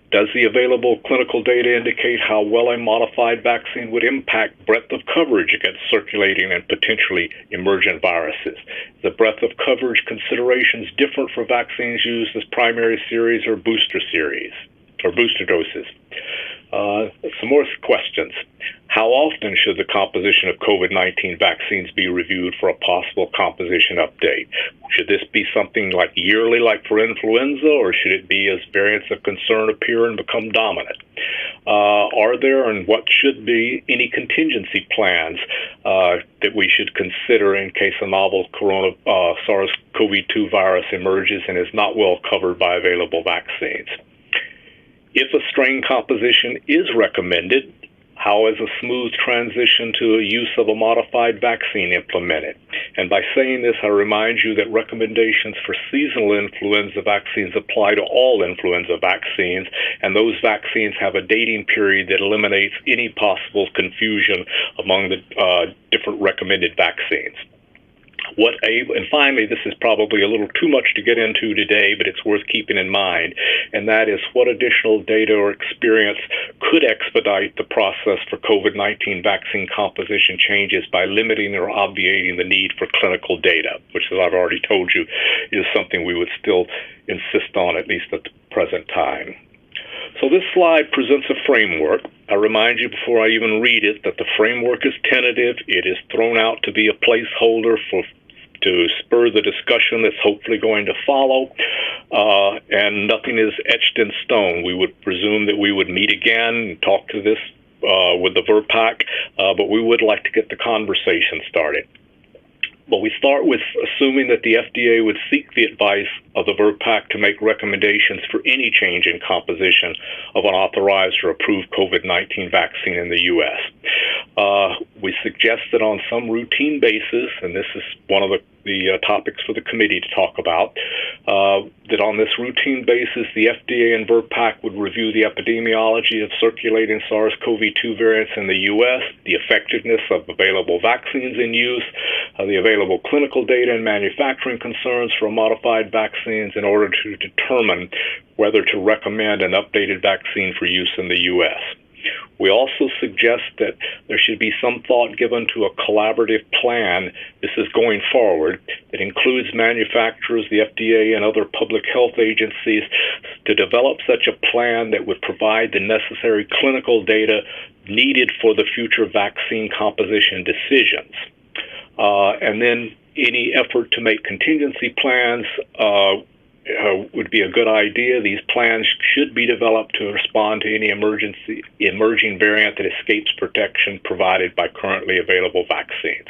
Does the available clinical data indicate how well a modified vaccine would impact breadth of coverage against circulating and potentially emergent viruses? The breadth of coverage considerations different for vaccines used as primary series or booster series or booster doses. Some more questions. How often should the composition of COVID-19 vaccines be reviewed for a possible composition update? Should this be something like yearly, like for influenza, or should it be as variants of concern appear and become dominant? Are there and what should be any contingency plans that we should consider in case a novel SARS-CoV-2 virus emerges and is not well covered by available vaccines? If a strain composition is recommended, how is a smooth transition to a use of a modified vaccine implemented? And by saying this, I remind you that recommendations for seasonal influenza vaccines apply to all influenza vaccines, and those vaccines have a dating period that eliminates any possible confusion among the different recommended vaccines. And finally, this is probably a little too much to get into today, but it's worth keeping in mind, and that is what additional data or experience could expedite the process for COVID-19 vaccine composition changes by limiting or obviating the need for clinical data, which, as I've already told you, is something we would still insist on, at least at the present time. So this slide presents a framework. I remind you before I even read it that the framework is tentative. It is thrown out to be a placeholder to spur the discussion that's hopefully going to follow, and nothing is etched in stone. We would presume that we would meet again and talk to this with the VRPAC, but we would like to get the conversation started. But we start with assuming that the FDA would seek the advice of the VRPAC to make recommendations for any change in composition of an authorized or approved COVID-19 vaccine in the U.S. We suggest that on some routine basis, and this is one of the topics for the committee to talk about, that on this routine basis, the FDA and VRPAC would review the epidemiology of circulating SARS-CoV-2 variants in the U.S., the effectiveness of available vaccines in use, the available clinical data and manufacturing concerns for modified vaccines in order to determine whether to recommend an updated vaccine for use in the U.S. We also suggest that there should be some thought given to a collaborative plan, this is going forward, that includes manufacturers, the FDA, and other public health agencies to develop such a plan that would provide the necessary clinical data needed for the future vaccine composition decisions. And then any effort to make contingency plans would be a good idea. These plans should be developed to respond to any emerging variant that escapes protection provided by currently available vaccines.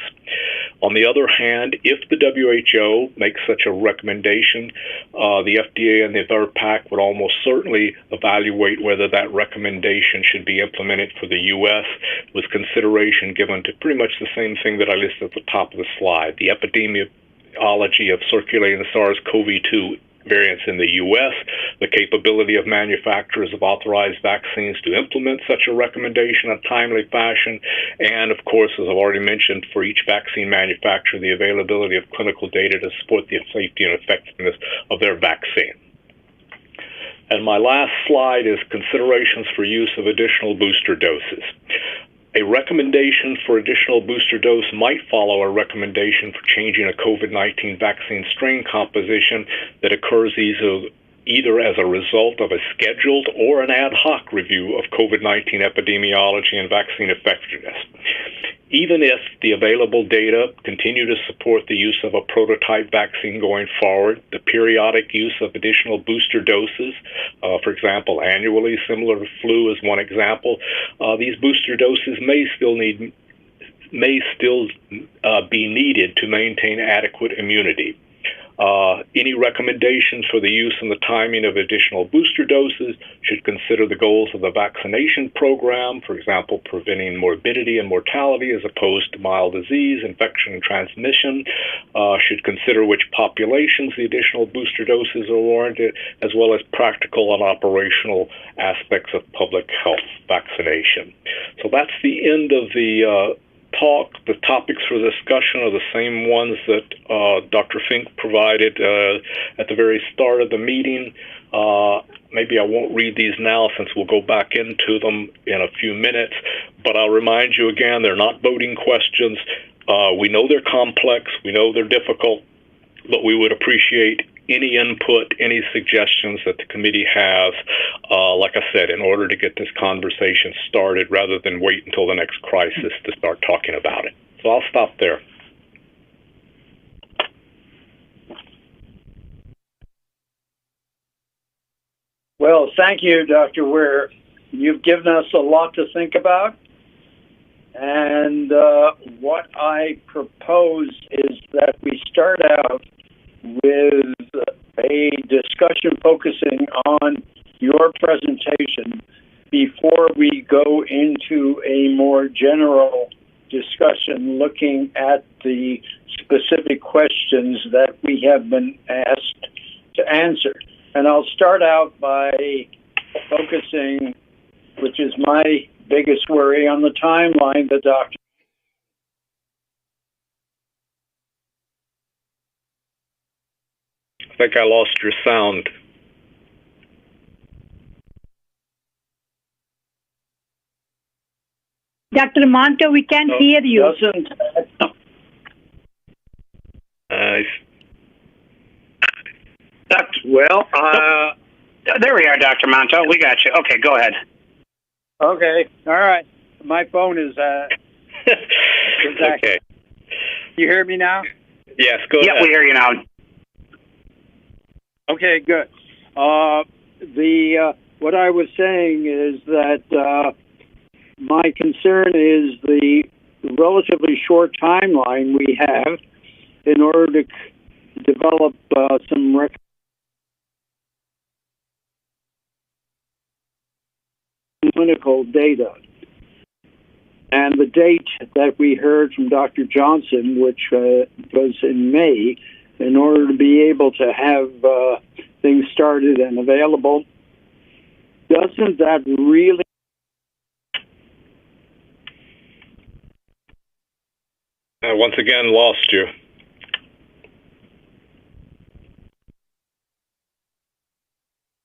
On the other hand, if the WHO makes such a recommendation, the FDA and the VRPAC would almost certainly evaluate whether that recommendation should be implemented for the U.S. with consideration given to pretty much the same thing that I listed at the top of the slide, the epidemiology of circulating SARS-CoV-2 variants in the U.S., the capability of manufacturers of authorized vaccines to implement such a recommendation in a timely fashion, and, of course, as I've already mentioned, for each vaccine manufacturer, the availability of clinical data to support the safety and effectiveness of their vaccine. And my last slide is considerations for use of additional booster doses. A recommendation for additional booster dose might follow a recommendation for changing a COVID-19 vaccine strain composition that occurs either as a result of a scheduled or an ad hoc review of COVID-19 epidemiology and vaccine effectiveness. Even if the available data continue to support the use of a prototype vaccine going forward, the periodic use of additional booster doses, for example, annually, similar to flu is one example, these booster doses may still be needed to maintain adequate immunity. Any recommendations for the use and the timing of additional booster doses should consider the goals of the vaccination program, for example, preventing morbidity and mortality as opposed to mild disease, infection, and transmission, should consider which populations the additional booster doses are warranted, as well as practical and operational aspects of public health vaccination. So that's the end of the talk. The topics for discussion are the same ones that Dr. Fink provided at the very start of the meeting. Maybe I won't read these now since we'll go back into them in a few minutes, but I'll remind you again, they're not voting questions. We know they're complex, we know they're difficult, but we would appreciate any input, any suggestions that the committee has, like I said, in order to get this conversation started rather than wait until the next crisis to start talking about it. So I'll stop there. Well, thank you, Dr. Ware. You've given us a lot to think about. And what I propose is that we start out with a discussion focusing on your presentation before we go into a more general discussion looking at the specific questions that we have been asked to answer. And I'll start out by focusing, which is my biggest worry, on the timeline that Dr. think I lost your sound. Dr. Monto, we can't hear you. There we are, Dr. Monto. We got you. Okay, go ahead. Okay. All right. My phone is okay. You hear me now? Yes, go ahead. Yeah, we hear you now. Okay, good. What I was saying is that my concern is the relatively short timeline we have in order to develop some clinical data. And the date that we heard from Dr. Johnson, which was in May, in order to be able to have things started and available, doesn't that really once again lost you.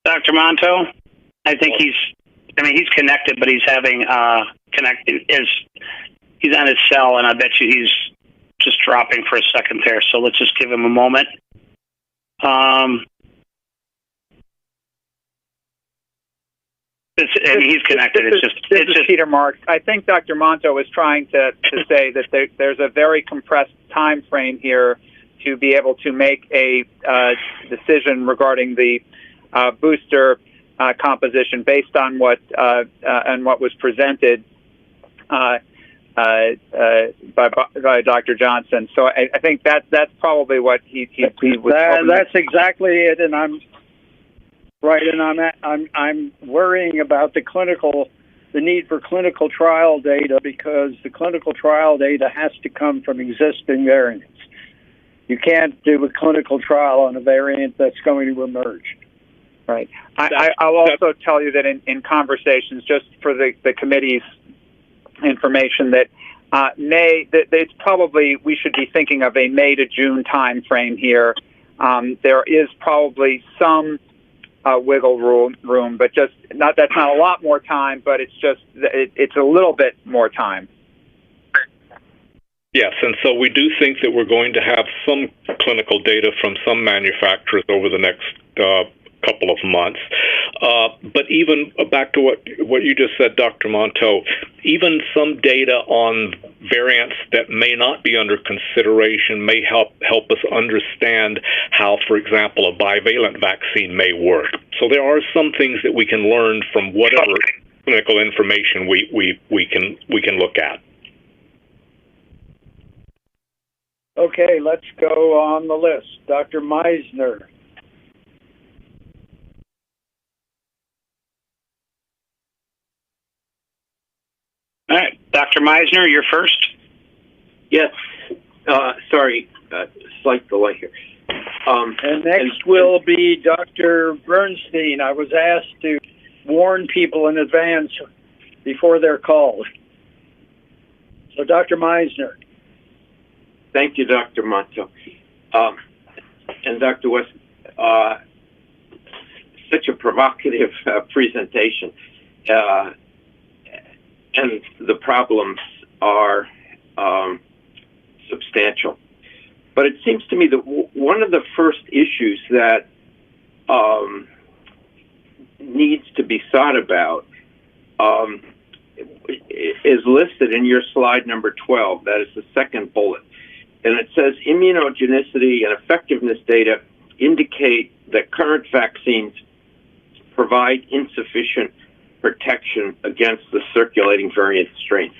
Dr. Monto, I think he's connected, but he's having he's on his cell, and I bet you he's just dropping for a second there. So let's just give him a moment. He's connected. This is Peter Marks. I think Dr. Monto was trying to say that there's a very compressed time frame here to be able to make a decision regarding the booster composition based on what was presented by Dr. Johnson. So I think that's probably what he was. That's exactly it, and I'm right. And I'm worrying about the need for clinical trial data, because the clinical trial data has to come from existing variants. You can't do a clinical trial on a variant that's going to emerge. Right. I'll also tell you that in conversations, just for the committee's information, that it's probably, we should be thinking of a May to June time frame here. There is probably some wiggle room, but that's not a lot more time, but it's a little bit more time. Yes, and so we do think that we're going to have some clinical data from some manufacturers over the next couple of months. But even back to what you just said, Dr. Monto, even some data on variants that may not be under consideration may help us understand how, for example, a bivalent vaccine may work. So there are some things that we can learn from whatever clinical information we can look at. Okay, let's go on the list. Dr. Meisner. All right, Dr. Meisner, you're first. Yes. Sorry, slight delay here. And next will be Dr. Bernstein. I was asked to warn people in advance before they're called. So, Dr. Meisner. Thank you, Dr. Monto. And Dr. West, such a provocative presentation. And the problems are substantial. But it seems to me that one of the first issues that needs to be thought about is listed in your slide number 12. That is the second bullet. And it says immunogenicity and effectiveness data indicate that current vaccines provide insufficient protection against the circulating variant strains.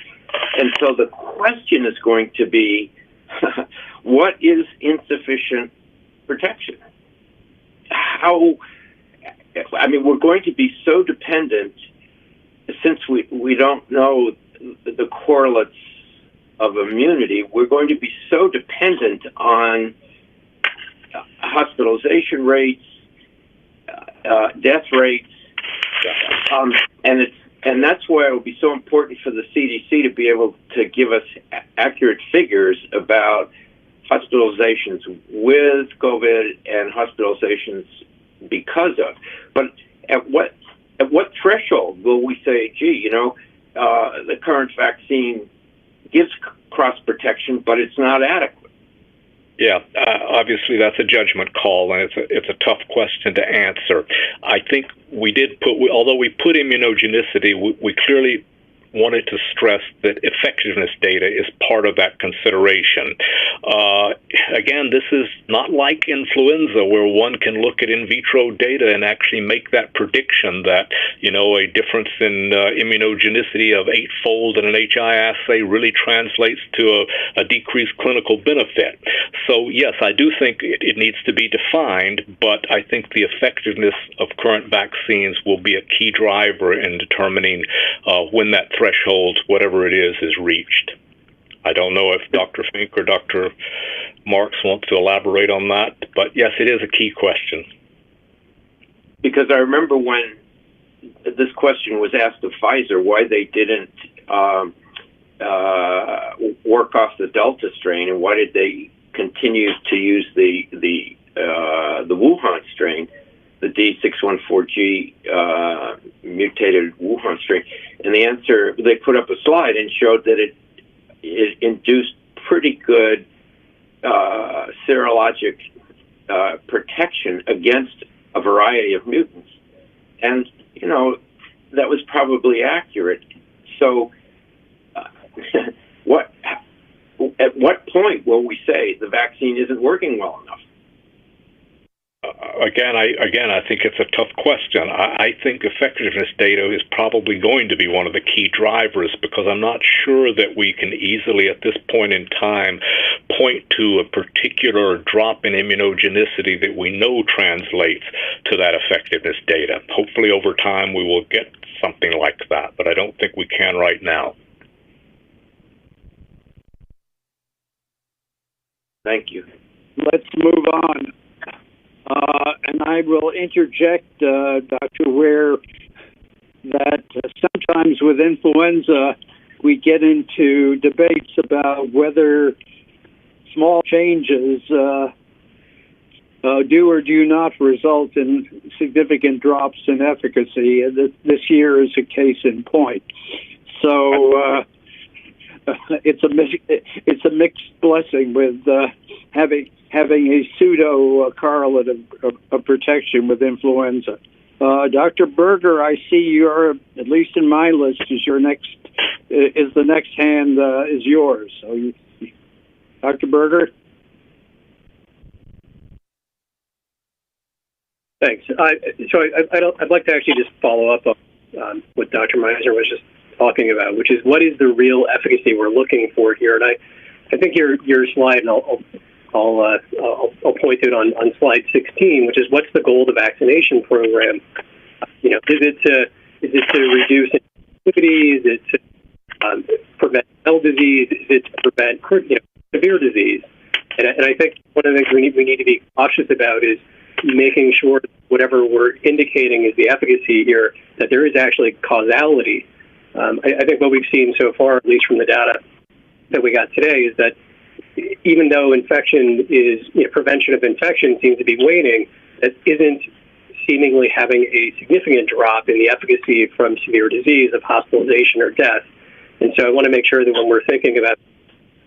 And so the question is going to be, what is insufficient protection? We're going to be so dependent, since we don't know the correlates of immunity, we're going to be so dependent on hospitalization rates, death rates, and that's why it will be so important for the CDC to be able to give us accurate figures about hospitalizations with COVID and hospitalizations because of. But at what threshold will we say, gee, the current vaccine gives cross protection, but it's not adequate? Yeah, obviously that's a judgment call, and it's a tough question to answer. I think although we put immunogenicity, we clearly wanted to stress that effectiveness data is part of that consideration. Again, this is not like influenza where one can look at in vitro data and actually make that prediction that, a difference in immunogenicity of 8-fold in an HI assay really translates to a decreased clinical benefit. So yes, I do think it needs to be defined, but I think the effectiveness of current vaccines will be a key driver in determining when that threshold, whatever it is reached. I don't know if Dr. Fink or Dr. Marks wants to elaborate on that, but yes, it is a key question. Because I remember when this question was asked of Pfizer, why they didn't work off the Delta strain, and why did they continue to use the Wuhan strain, the D614G mutated Wuhan strain. And the answer, they put up a slide and showed that it induced pretty good serologic protection against a variety of mutants. And, that was probably accurate. So at what point will we say the vaccine isn't working well enough? Again, I think it's a tough question. I think effectiveness data is probably going to be one of the key drivers, because I'm not sure that we can easily at this point in time point to a particular drop in immunogenicity that we know translates to that effectiveness data. Hopefully over time we will get something like that, but I don't think we can right now. Thank you. Let's move on. And I will interject, Dr. Ware, that sometimes with influenza we get into debates about whether small changes do or do not result in significant drops in efficacy. This year is a case in point. So it's a mixed blessing with having a pseudo correlate of protection with influenza. Dr. Berger, I see you're, at least in my list, is the next hand is yours. So, Dr. Berger. Thanks. I'd like to actually just follow up on what Dr. Meiser was just talking about, which is what is the real efficacy we're looking for here. And I think your slide, and I'll point to it on slide 16, which is what's the goal of the vaccination program? Is it to reduce infectivity? Is it to prevent cell disease? Is it to prevent severe disease? And I think one of the things we need to be cautious about is making sure that whatever we're indicating is the efficacy here, that there is actually causality. I think what we've seen so far, at least from the data that we got today, is that even though infection is, prevention of infection seems to be waning, that isn't seemingly having a significant drop in the efficacy from severe disease of hospitalization or death. And so I want to make sure that when we're thinking about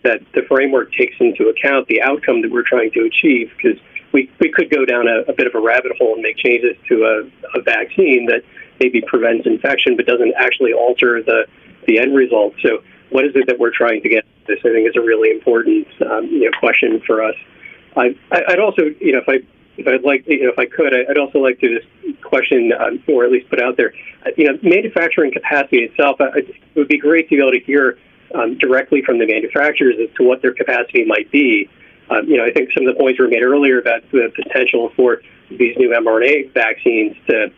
that, the framework takes into account the outcome that we're trying to achieve, because we could go down a bit of a rabbit hole and make changes to a vaccine that maybe prevents infection but doesn't actually alter the end result. So what is it that we're trying to get? This, I think, is a really important question for us. I'd also, if I could, I'd also like to just question, or at least put out there, manufacturing capacity itself. It would be great to be able to hear directly from the manufacturers as to what their capacity might be. I think some of the points were made earlier about the potential for these new mRNA vaccines to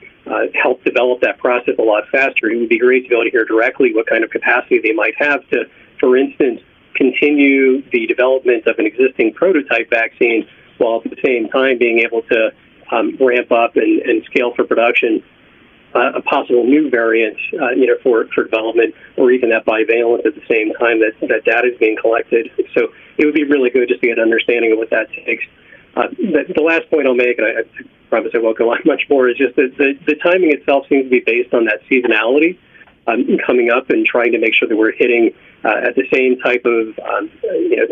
help develop that process a lot faster. It would be great to be able to hear directly what kind of capacity they might have to, for instance, continue the development of an existing prototype vaccine while at the same time being able to ramp up and scale for production a possible new variant, for development, or even that bivalent at the same time that data is being collected. So it would be really good just to get an understanding of what that takes. The last point I'll make, and I promise I won't go on much more, is just that the timing itself seems to be based on that seasonality coming up and trying to make sure that we're hitting at the same type of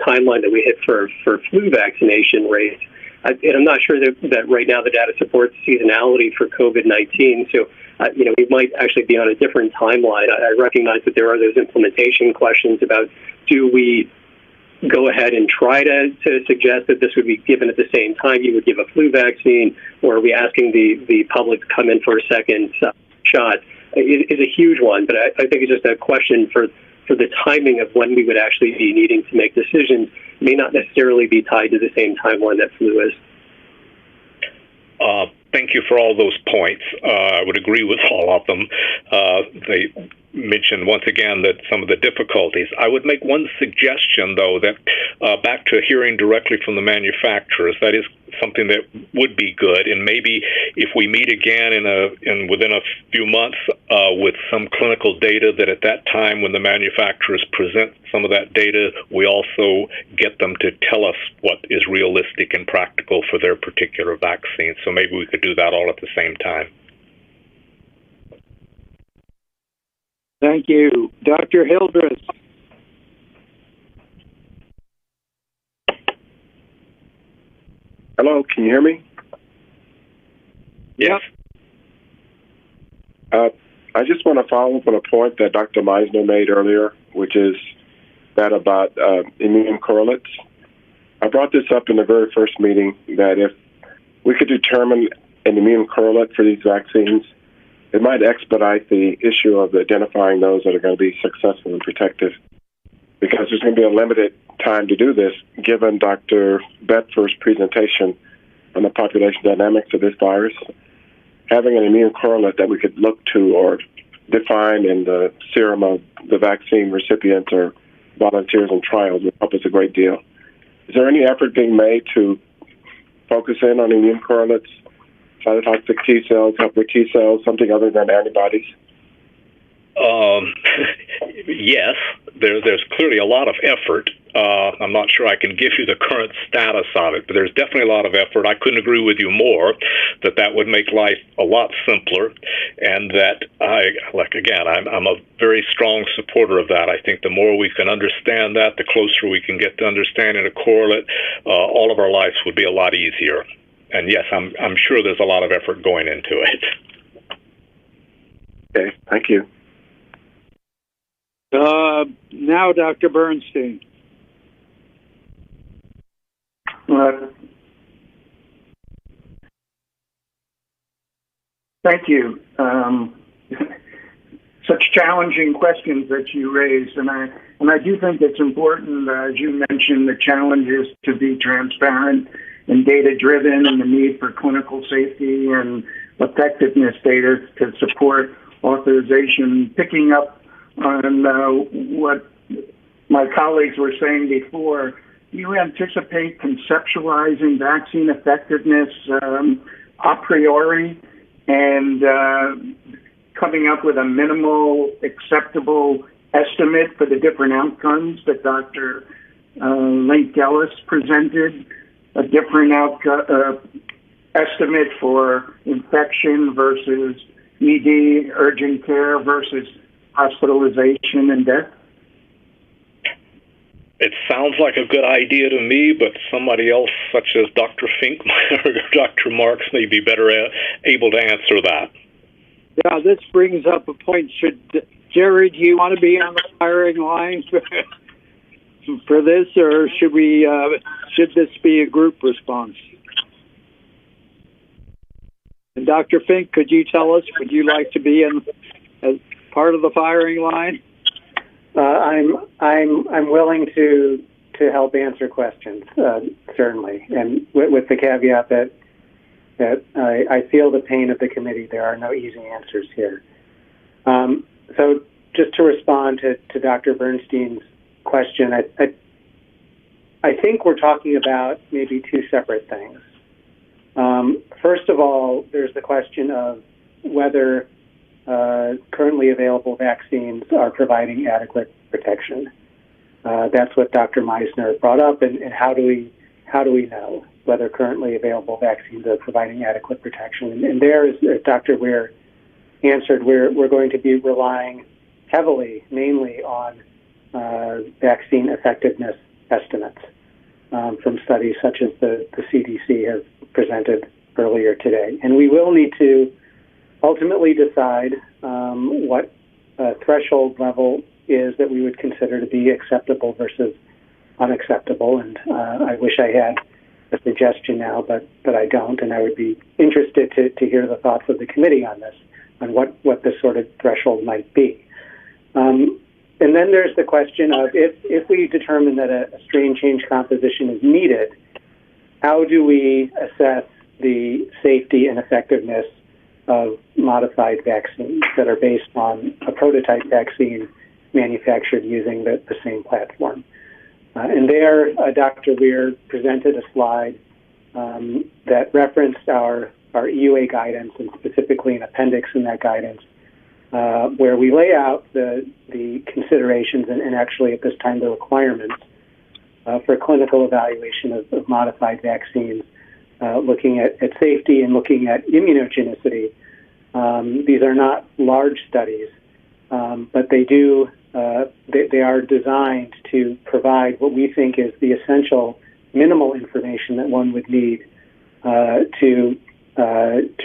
timeline that we hit for flu vaccination rates. And I'm not sure that right now the data supports seasonality for COVID-19. So, we might actually be on a different timeline. I recognize that there are those implementation questions about, do we go ahead and try to suggest that this would be given at the same time you would give a flu vaccine, or are we asking the public to come in for a second shot? It is a huge one, but I think it's just a question for the timing of when we would actually be needing to make decisions may not necessarily be tied to the same timeline that flu is. Thank you for all those points. I would agree with all of them. They mentioned once again that some of the difficulties. I would make one suggestion, though, that back to hearing directly from the manufacturers, that is something that would be good. And maybe if we meet again within a few months with some clinical data, that at that time when the manufacturers present some of that data, we also get them to tell us what is realistic and practical for their particular vaccine. So maybe we could do that all at the same time. Thank you. Dr. Hildreth. Hello, can you hear me? Yes. I just want to follow up on a point that Dr. Meisner made earlier, which is that about immune correlates. I brought this up in the very first meeting, that if we could determine an immune correlate for these vaccines, it might expedite the issue of identifying those that are going to be successful and protective, because there's going to be a limited time to do this, given Dr. Bedford's presentation on the population dynamics of this virus. Having an immune correlate that we could look to or define in the serum of the vaccine recipients or volunteers in trials would help us a great deal. Is there any effort being made to focus in on immune correlates, cytotoxic T cells, helper T cells, something other than antibodies? Yes, there's clearly a lot of effort. I'm not sure I can give you the current status of it, but there's definitely a lot of effort. I couldn't agree with you more that would make life a lot simpler, and that I'm a very strong supporter of that. I think the more we can understand that, the closer we can get to understanding a correlate, all of our lives would be a lot easier. And yes, I'm sure there's a lot of effort going into it. Okay, thank you. Now, Dr. Bernstein. Thank you. Such challenging questions that you raised, and I do think it's important, as you mentioned, the challenge is to be transparent and data-driven, and the need for clinical safety and effectiveness data to support authorization. Picking up on what my colleagues were saying before, do you anticipate conceptualizing vaccine effectiveness a priori and coming up with a minimal acceptable estimate for the different outcomes that Dr. Link-Ellis presented, a different estimate for infection versus ED, urgent care versus hospitalization and death? It sounds like a good idea to me, but somebody else, such as Dr. Fink or Dr. Marks, may be better able to answer that. Yeah, this brings up a point. Jerry, do you want to be on the firing line for this, or should this be a group response? And Dr. Fink, could you tell us, would you like to be as part of the firing line? I'm willing to help answer questions, certainly, and with the caveat that I feel the pain of the committee. There are no easy answers here. So just to respond to Dr. Bernstein's question, I think we're talking about maybe two separate things. First of all, there's the question of whether currently available vaccines are providing adequate protection. That's what Dr. Meisner brought up, and how do we know whether currently available vaccines are providing adequate protection? And there, as Dr. Weir answered, we're going to be relying heavily, mainly on vaccine effectiveness estimates from studies such as the CDC has presented earlier today. And we will need to ultimately decide what threshold level is that we would consider to be acceptable versus unacceptable. And I wish I had a suggestion now, but I don't. And I would be interested to hear the thoughts of the committee on this, on what this sort of threshold might be. And then there's the question of if we determine that a strain change composition is needed, how do we assess the safety and effectiveness of modified vaccines that are based on a prototype vaccine manufactured using the same platform? And there, Dr. Weir presented a slide that referenced our EUA guidance, and specifically an appendix in that guidance, where we lay out the considerations and actually at this time the requirements for clinical evaluation of modified vaccines, looking at safety and looking at immunogenicity. These are not large studies, but they are designed to provide what we think is the essential minimal information that one would need to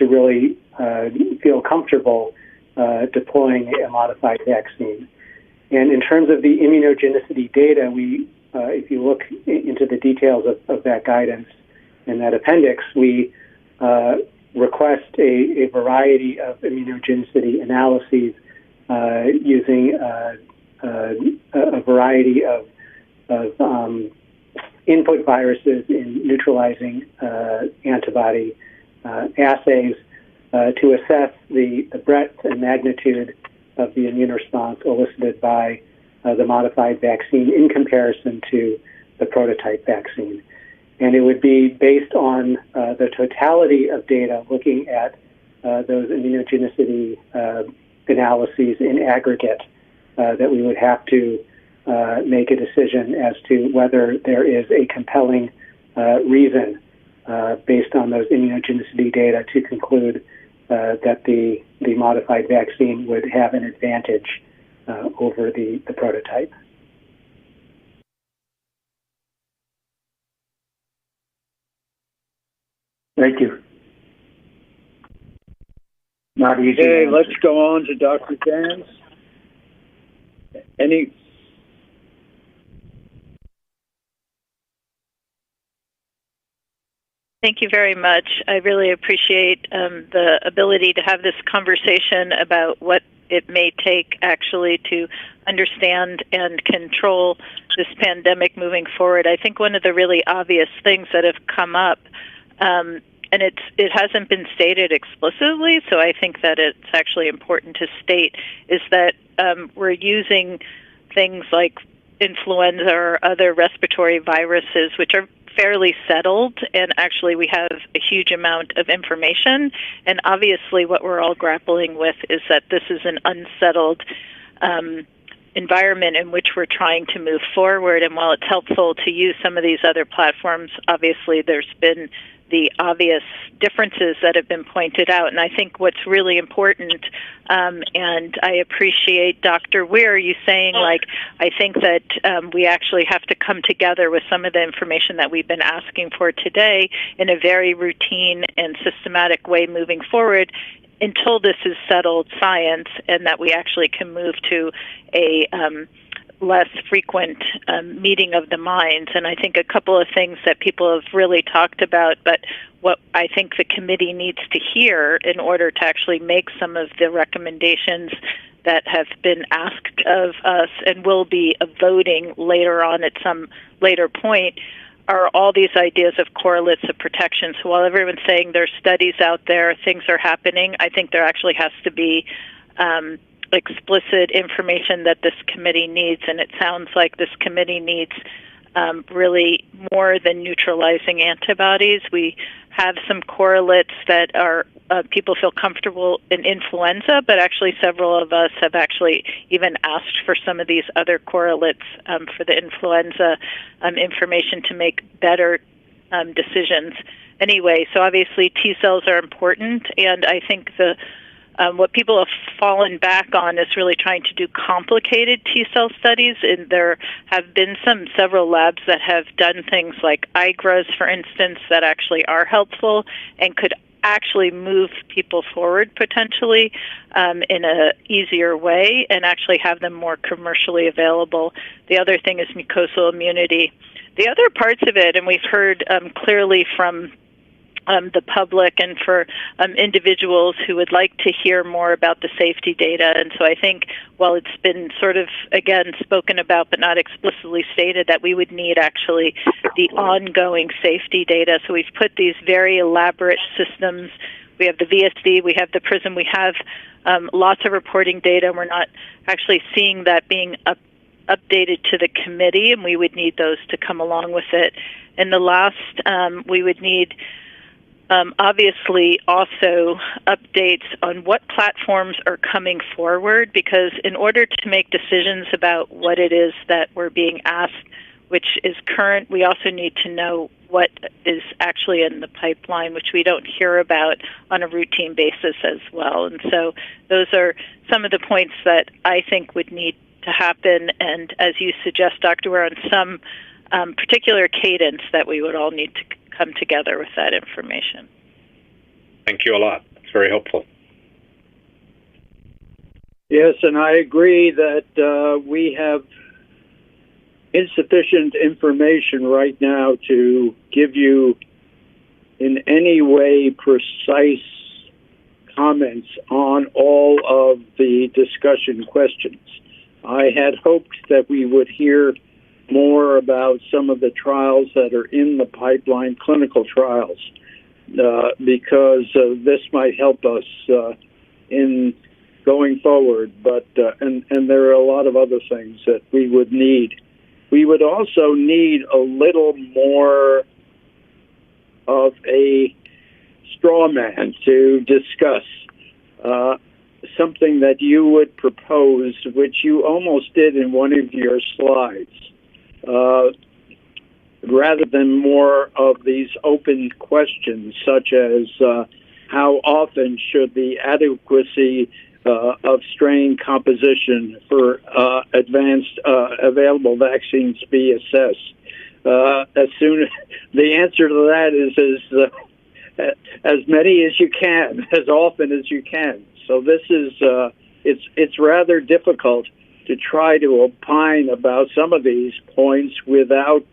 really feel comfortable deploying a modified vaccine. And in terms of the immunogenicity data, if you look into the details of that guidance in that appendix, we request a variety of immunogenicity analyses using a variety of input viruses in neutralizing antibody assays to assess the breadth and magnitude of the immune response elicited by the modified vaccine in comparison to the prototype vaccine. And it would be based on the totality of data looking at those immunogenicity analyses in aggregate that we would have to make a decision as to whether there is a compelling reason based on those immunogenicity data to conclude that the modified vaccine would have an advantage over the prototype. Thank you. Not easy. Okay, let's go on to Dr. Jans. Thank you very much. I really appreciate the ability to have this conversation about what it may take actually to understand and control this pandemic moving forward. I think one of the really obvious things that have come up, and it hasn't been stated explicitly, so I think that it's actually important to state, is that we're using things like influenza or other respiratory viruses, which are fairly settled, and actually we have a huge amount of information. And obviously what we're all grappling with is that this is an unsettled environment in which we're trying to move forward. And while it's helpful to use some of these other platforms, obviously there's been the obvious differences that have been pointed out. And I think what's really important, and I appreciate Dr. Weir, you saying, like, I think that we actually have to come together with some of the information that we've been asking for today in a very routine and systematic way moving forward until this is settled science, and that we actually can move to a less frequent meeting of the minds. And I think a couple of things that people have really talked about, but what I think the committee needs to hear in order to actually make some of the recommendations that have been asked of us and will be voting later on at some later point, are all these ideas of correlates of protection. So while everyone's saying there's studies out there, things are happening, I think there actually has to be explicit information that this committee needs, and it sounds like this committee needs really more than neutralizing antibodies. We have some correlates that are people feel comfortable in influenza, but actually several of us have actually even asked for some of these other correlates for the influenza information to make better decisions. Anyway, so obviously T cells are important, and I think what people have fallen back on is really trying to do complicated T cell studies, and there have been several labs that have done things like IGRAs, for instance, that actually are helpful and could actually move people forward potentially in a easier way and actually have them more commercially available. The other thing is mucosal immunity. The other parts of it, and we've heard clearly from the public and for individuals who would like to hear more about the safety data. And so I think while it's been sort of, again, spoken about but not explicitly stated, that we would need actually the ongoing safety data. So we've put these very elaborate systems. We have the VSD, we have the PRISM, we have lots of reporting data, and we're not actually seeing that being updated to the committee, and we would need those to come along with it. And the last, we would need obviously also updates on what platforms are coming forward, because in order to make decisions about what it is that we're being asked, which is current, we also need to know what is actually in the pipeline, which we don't hear about on a routine basis as well. And so those are some of the points that I think would need to happen, and as you suggest, Dr. Ware, on some particular cadence that we would all need to come together with that information. Thank you a lot. It's very helpful. Yes, and I agree that we have insufficient information right now to give you in any way precise comments on all of the discussion questions. I had hoped that we would hear more about some of the trials that are in the pipeline, clinical trials, because this might help us in going forward. But and there are a lot of other things that we would need. We would also need a little more of a straw man to discuss something that you would propose, which you almost did in one of your slides, rather than more of these open questions, such as how often should the adequacy of strain composition for advanced available vaccines be assessed. As soon the answer to that is as many as you can, as often as you can. So this is it's rather difficult to try to opine about some of these points without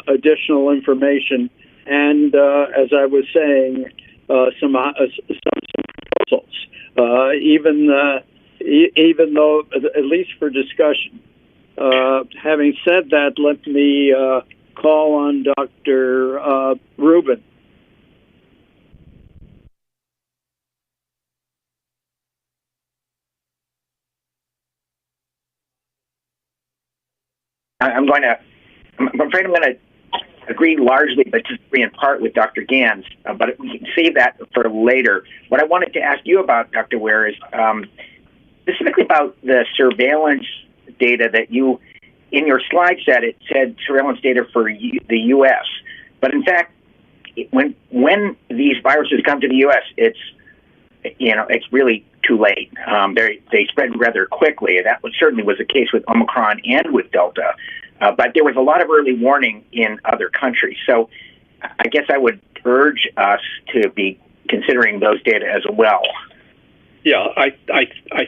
additional information. And as I was saying, some proposals. Even though, at least for discussion. Having said that, let me call on Dr. Rubin. I'm afraid I'm going to agree largely, but disagree in part with Dr. Gans, but we can save that for later. What I wanted to ask you about, Dr. Ware, is specifically about the surveillance data that you, in your slide set, it said surveillance data for the U.S. But in fact, when these viruses come to the U.S., it's really too late. They spread rather quickly. That certainly was the case with Omicron and with Delta. But there was a lot of early warning in other countries. So I guess I would urge us to be considering those data as well. Yeah, I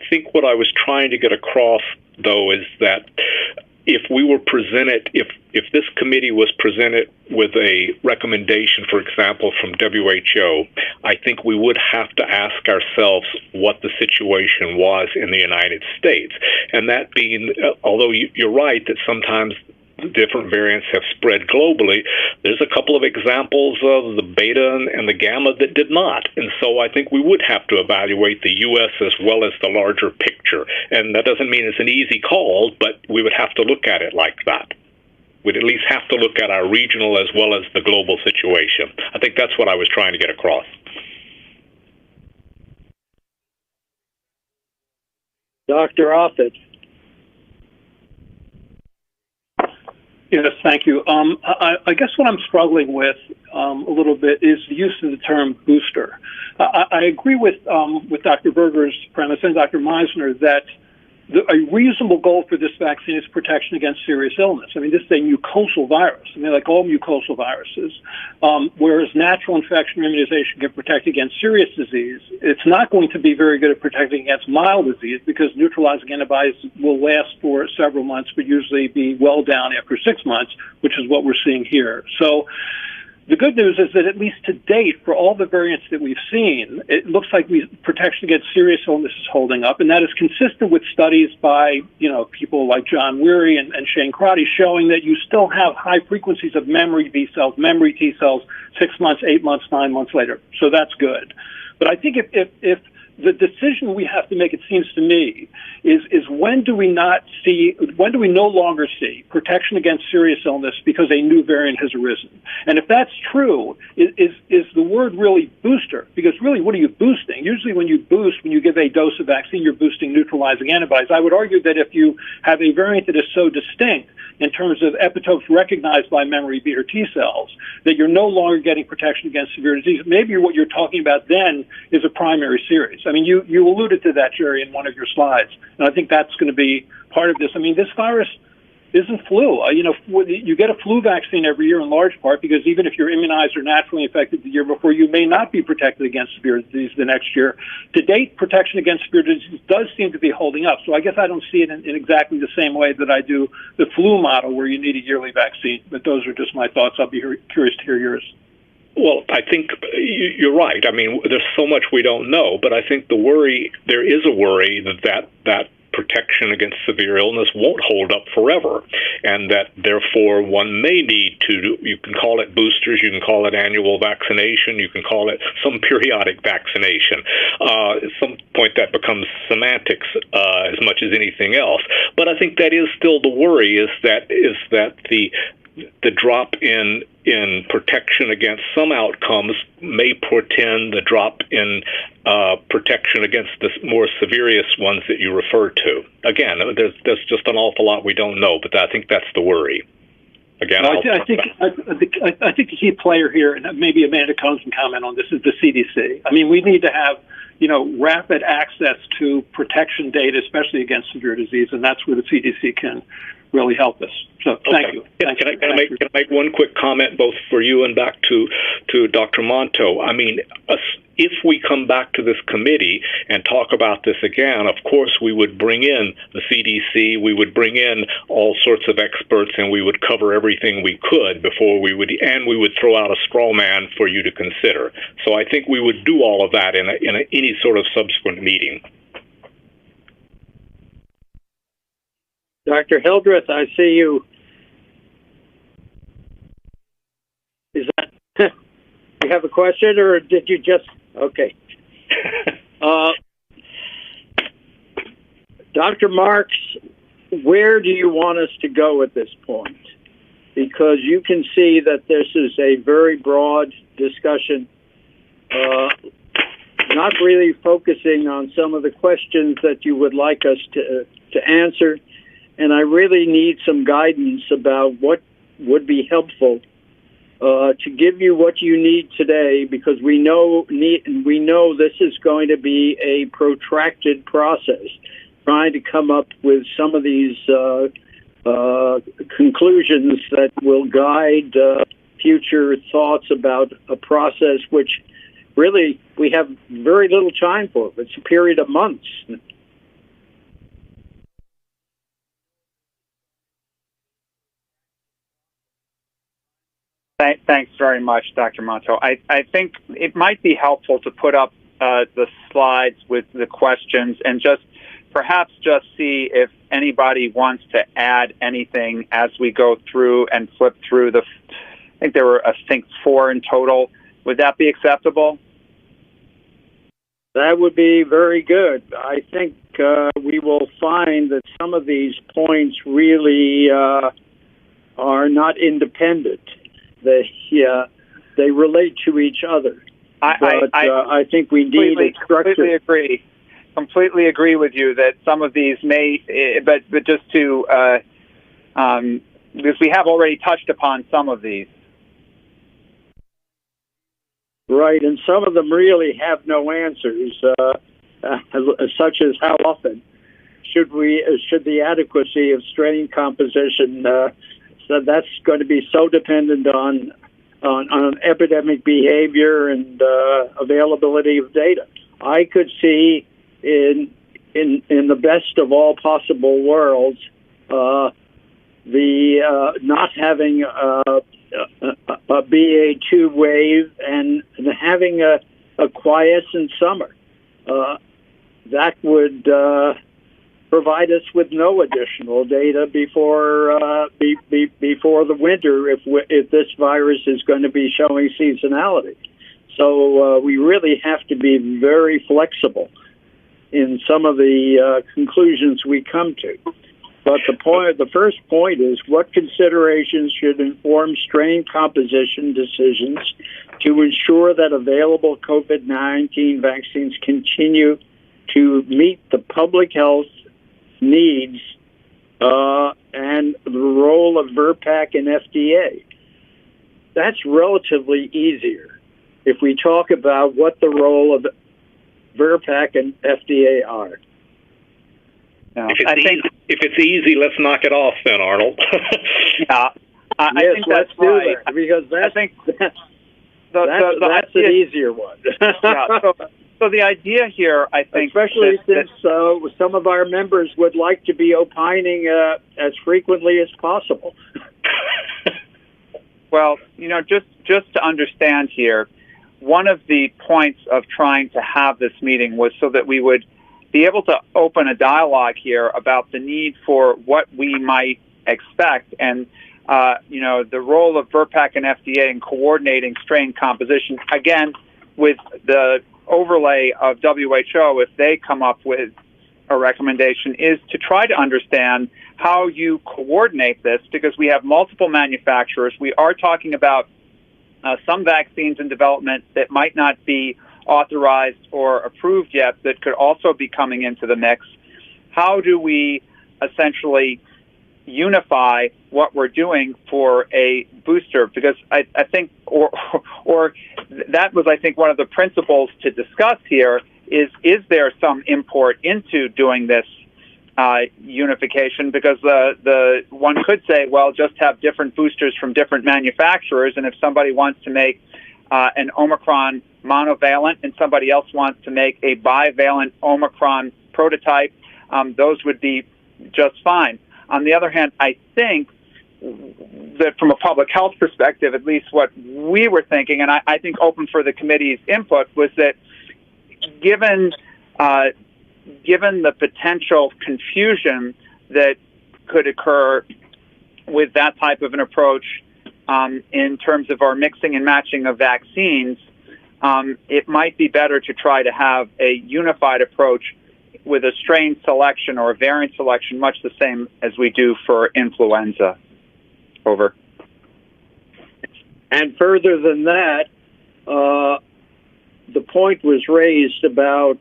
think what I was trying to get across, though, is that if we were presented, if this committee was presented with a recommendation, for example, from WHO, I think we would have to ask ourselves what the situation was in the United States. And that being, although you're right that sometimes different variants have spread globally, there's a couple of examples of the beta and the gamma that did not. And so I think we would have to evaluate the U.S. as well as the larger picture. And that doesn't mean it's an easy call, but we would have to look at it like that. We'd at least have to look at our regional as well as the global situation. I think that's what I was trying to get across. Dr. Offit. Yes, thank you. I guess what I'm struggling with a little bit is the use of the term booster. I agree with Dr. Berger's premise and Dr. Meisner that a reasonable goal for this vaccine is protection against serious illness. I mean, this is a mucosal virus. I mean, like all mucosal viruses, whereas natural infection or immunization can protect against serious disease, it's not going to be very good at protecting against mild disease because neutralizing antibodies will last for several months, but usually be well down after 6 months, which is what we're seeing here. So the good news is that at least to date, for all the variants that we've seen, it looks like protection against serious illness is holding up, and that is consistent with studies by, people like John Weary and Shane Crotty showing that you still have high frequencies of memory B cells, memory T cells, 6 months, 8 months, 9 months later. So that's good. But I think if the decision we have to make, it seems to me, is when do we no longer see protection against serious illness because a new variant has arisen? And if that's true, is the word really booster? Because really, what are you boosting? Usually when you give a dose of vaccine, you're boosting neutralizing antibodies. I would argue that if you have a variant that is so distinct in terms of epitopes recognized by memory B or T cells, that you're no longer getting protection against severe disease. Maybe what you're talking about then is a primary series. I mean, you alluded to that, Jerry, in one of your slides, and I think that's going to be part of this. I mean, this virus isn't flu. You get a flu vaccine every year in large part because even if you're immunized or naturally infected the year before, you may not be protected against severe disease the next year. To date, protection against severe disease does seem to be holding up. So I guess I don't see it in exactly the same way that I do the flu model where you need a yearly vaccine. But those are just my thoughts. I'll be curious to hear yours. Well, I think you're right. I mean, there's so much we don't know, but I think there is a worry that protection against severe illness won't hold up forever, and that therefore one may need to, you can call it boosters, you can call it annual vaccination, you can call it some periodic vaccination. At some point that becomes semantics as much as anything else. But I think that is still the worry, is that the drop in protection against some outcomes may portend the drop in protection against the more serious ones that you refer to. Again, there's just an awful lot we don't know, but I think that's the worry. Again, I think the key player here, and maybe Amanda Combs can comment on this, is the CDC. I mean, we need to have rapid access to protection data, especially against severe disease, and that's where the CDC can really help us. So thank you. Can I make one quick comment both for you and back to Dr. Monto? I mean, if we come back to this committee and talk about this again, of course we would bring in the CDC, we would bring in all sorts of experts, and we would cover everything we could before we would throw out a straw man for you to consider. So I think we would do all of that in any sort of subsequent meeting. Dr. Hildreth, I see you. Is that you have a question, or did you just? Okay. Dr. Marks, where do you want us to go at this point? Because you can see that this is a very broad discussion, not really focusing on some of the questions that you would like us to answer. And I really need some guidance about what would be helpful to give you what you need today, because we know this is going to be a protracted process, trying to come up with some of these conclusions that will guide future thoughts about a process which really we have very little time for. It's a period of months. Thanks very much, Dr. Monto. I think it might be helpful to put up the slides with the questions and perhaps see if anybody wants to add anything as we go through and flip through I think there were, 4 in total. Would that be acceptable? That would be very good. I think we will find that some of these points really are not independent. They relate to each other. I think we need a structure. Completely agree with you that some of these may, but just to, because we have already touched upon some of these. Right, and some of them really have no answers, such as how often should the adequacy of strain composition, so that's going to be so dependent on epidemic behavior and availability of data. I could see in the best of all possible worlds, the not having a BA2 wave and having a quiescent summer. That would provide us with no additional data before the winter if this virus is going to be showing seasonality. So we really have to be very flexible in some of the conclusions we come to. But the first point is what considerations should inform strain composition decisions to ensure that available COVID-19 vaccines continue to meet the public health needs and the role of VRBPAC and FDA. That's relatively easier if we talk about what the role of VRBPAC and FDA are. No, if it's easy, let's knock it off then, Arnold. Yeah, I think that's right. Because that's an easier one. So the idea here, I think, especially since some of our members would like to be opining as frequently as possible. Well, just to understand here, one of the points of trying to have this meeting was so that we would be able to open a dialogue here about the need for what we might expect and, the role of VRBPAC and FDA in coordinating strain composition, again, with the overlay of WHO, if they come up with a recommendation, is to try to understand how you coordinate this, because we have multiple manufacturers. We are talking about some vaccines in development that might not be authorized or approved yet that could also be coming into the mix. How do we essentially unify what we're doing for a booster? Because I think, or that was, I think, one of the principles to discuss here is there some import into doing this unification? Because the one could say, well, just have different boosters from different manufacturers, and if somebody wants to make an Omicron monovalent and somebody else wants to make a bivalent Omicron prototype, those would be just fine. On the other hand, I think that from a public health perspective, at least what we were thinking, and I think open for the committee's input, was that given the potential confusion that could occur with that type of an approach in terms of our mixing and matching of vaccines, it might be better to try to have a unified approach with a strain selection or a variant selection, much the same as we do for influenza. Over. And further than that, the point was raised about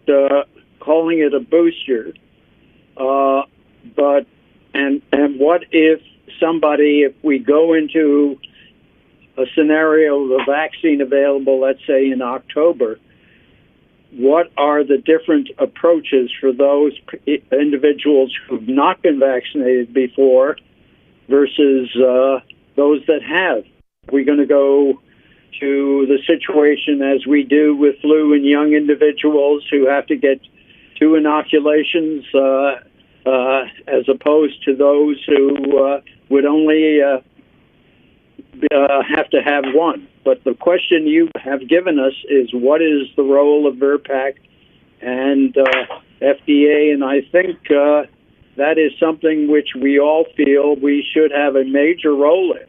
calling it a booster, but what if we go into a scenario of a vaccine available, let's say in October, what are the different approaches for those individuals who've not been vaccinated before versus those that have? We're going to go to the situation as we do with flu in young individuals who have to get 2 inoculations as opposed to those who would only have to have 1. But the question you have given us is what is the role of VRBPAC and FDA, and I think that is something which we all feel we should have a major role in.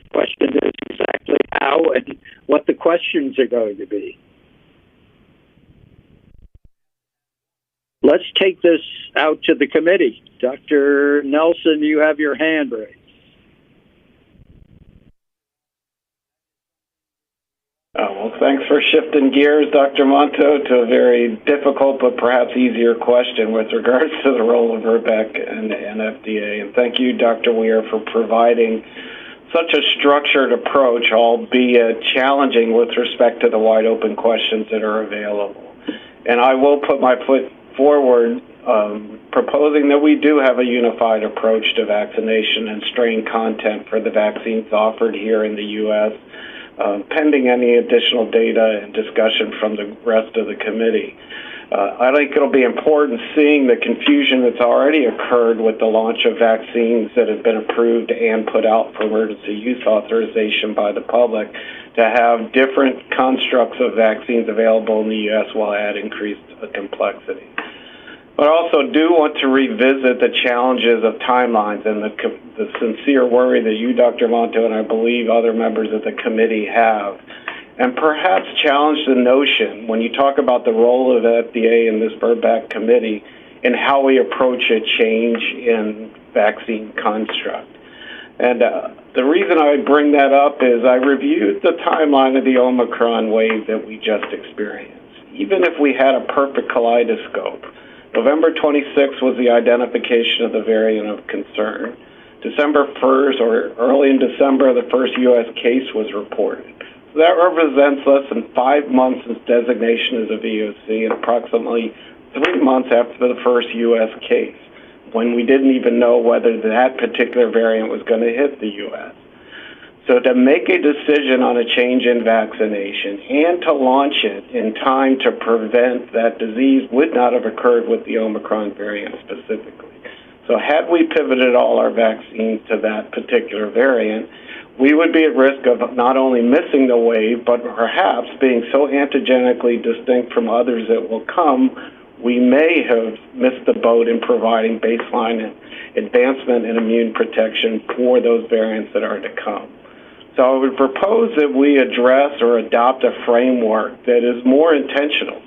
The question is exactly how and what the questions are going to be. Let's take this out to the committee. Dr. Nelson, you have your hand raised. thanks for shifting gears, Dr. Monto, to a very difficult but perhaps easier question with regards to the role of VRBEC and FDA. And thank you, Dr. Weir, for providing such a structured approach, albeit challenging with respect to the wide open questions that are available. And I will put my foot forward proposing that we do have a unified approach to vaccination and strain content for the vaccines offered here in the U.S., pending any additional data and discussion from the rest of the committee. I think it'll be important, seeing the confusion that's already occurred with the launch of vaccines that have been approved and put out for emergency use authorization by the public, to have different constructs of vaccines available in the U.S. will add increased complexity. But I also do want to revisit the challenges of timelines and the sincere worry that you, Dr. Monto, and I believe other members of the committee have, and perhaps challenge the notion, when you talk about the role of the FDA in this VRBEC committee, in how we approach a change in vaccine construct. And the reason I bring that up is I reviewed the timeline of the Omicron wave that we just experienced. Even if we had a perfect kaleidoscope, November 26th was the identification of the variant of concern. December 1st, or early in December, the first U.S. case was reported. So that represents less than 5 months since designation as a VOC and approximately 3 months after the first U.S. case, when we didn't even know whether that particular variant was going to hit the U.S. So to make a decision on a change in vaccination and to launch it in time to prevent that disease would not have occurred with the Omicron variant specifically. So had we pivoted all our vaccines to that particular variant, we would be at risk of not only missing the wave, but perhaps being so antigenically distinct from others that will come, we may have missed the boat in providing baseline advancement in immune protection for those variants that are to come. So I would propose that we address or adopt a framework that is more intentional,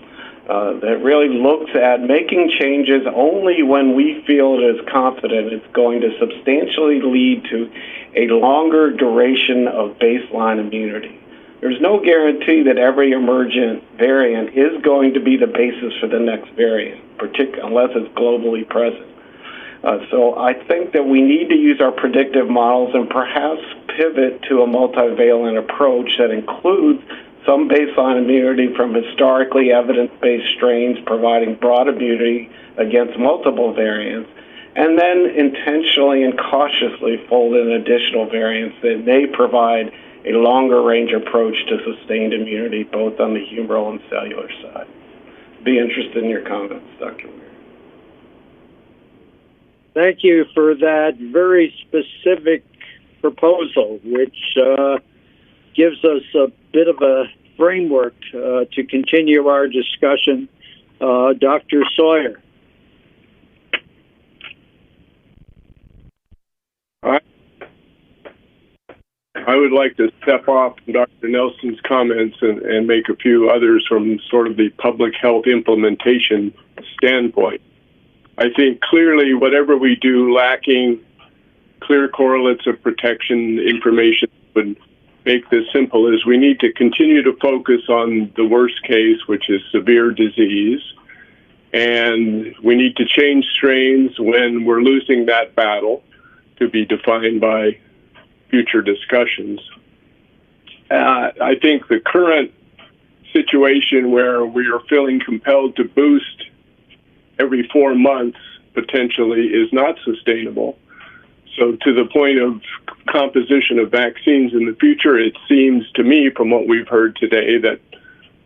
that really looks at making changes only when we feel it is confident it's going to substantially lead to a longer duration of baseline immunity. There's no guarantee that every emergent variant is going to be the basis for the next variant, unless it's globally present. So I think that we need to use our predictive models and perhaps pivot to a multivalent approach that includes some baseline immunity from historically evidence-based strains providing broad immunity against multiple variants, and then intentionally and cautiously fold in additional variants that may provide a longer range approach to sustained immunity, both on the humoral and cellular side. Be interested in your comments, Dr. Weir. Thank you for that very specific proposal, which gives us a bit of a framework to continue our discussion. Dr. Sawyer. I would like to step off from Dr. Nelson's comments and make a few others from sort of the public health implementation standpoint. I think clearly whatever we do lacking clear correlates of protection information would make this simple is we need to continue to focus on the worst case, which is severe disease, and we need to change strains when we're losing that battle, to be defined by future discussions. I think the current situation where we are feeling compelled to boost every 4 months potentially is not sustainable. So to the point of composition of vaccines in the future, it seems to me from what we've heard today that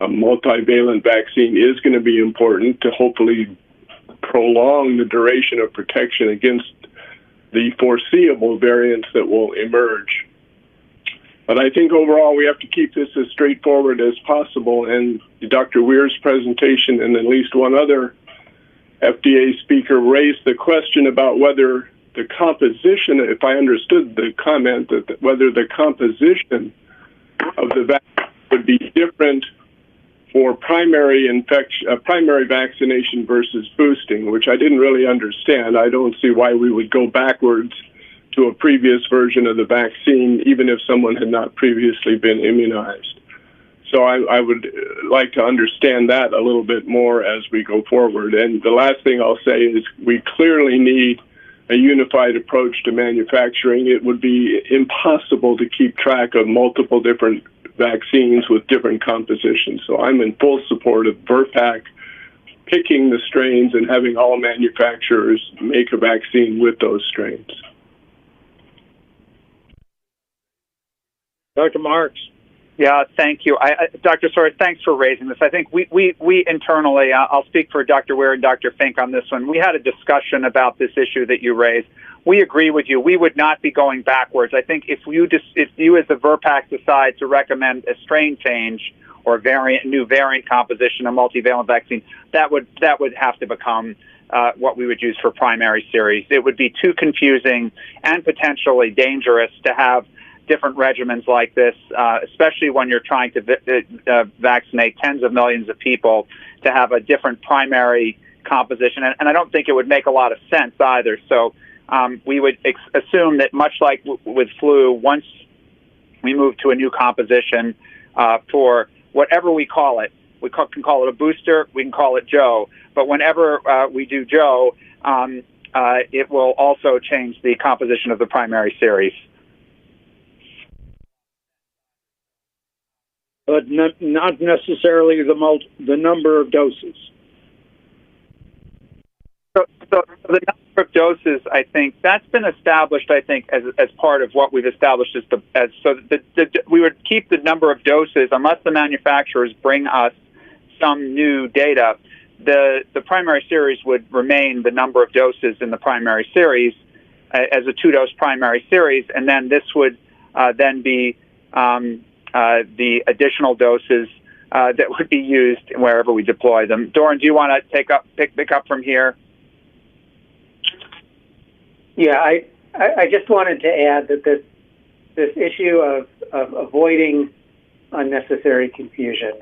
a multivalent vaccine is going to be important to hopefully prolong the duration of protection against the foreseeable variants that will emerge. But I think overall we have to keep this as straightforward as possible, and Dr. Weir's presentation and at least one other FDA speaker raised the question about whether the composition, if I understood the comment, that whether the composition of the vaccine would be different for primary vaccination versus boosting, which I didn't really understand. I don't see why we would go backwards to a previous version of the vaccine, even if someone had not previously been immunized. So I would like to understand that a little bit more as we go forward. And the last thing I'll say is we clearly need a unified approach to manufacturing. It would be impossible to keep track of multiple different vaccines with different compositions. So I'm in full support of VRBPAC picking the strains and having all manufacturers make a vaccine with those strains. Dr. Marks. Yeah, thank you. Dr. Sawyer, thanks for raising this. I think we internally, I'll speak for Dr. Weir and Dr. Fink on this one. We had a discussion about this issue that you raised. We agree with you. We would not be going backwards. I think if you as the VRBPAC decide to recommend a strain change or new variant composition, a multivalent vaccine, that would have to become what we would use for primary series. It would be too confusing and potentially dangerous to have different regimens like this, especially when you're trying to vaccinate tens of millions of people, to have a different primary composition. And I don't think it would make a lot of sense either. So we would assume that much like with flu, once we move to a new composition for whatever we call it, we can call it a booster, we can call it Joe, but whenever we do Joe, it will also change the composition of the primary series. But not necessarily the number of doses. So the number of doses, I think, that's been established. I think as part of what we've established we would keep the number of doses unless the manufacturers bring us some new data. The primary series would remain the number of doses in the primary series as a 2-dose primary series, and then this would then be the additional doses that would be used wherever we deploy them. Doran, do you want to pick up from here? Yeah, I just wanted to add that this issue of avoiding unnecessary confusion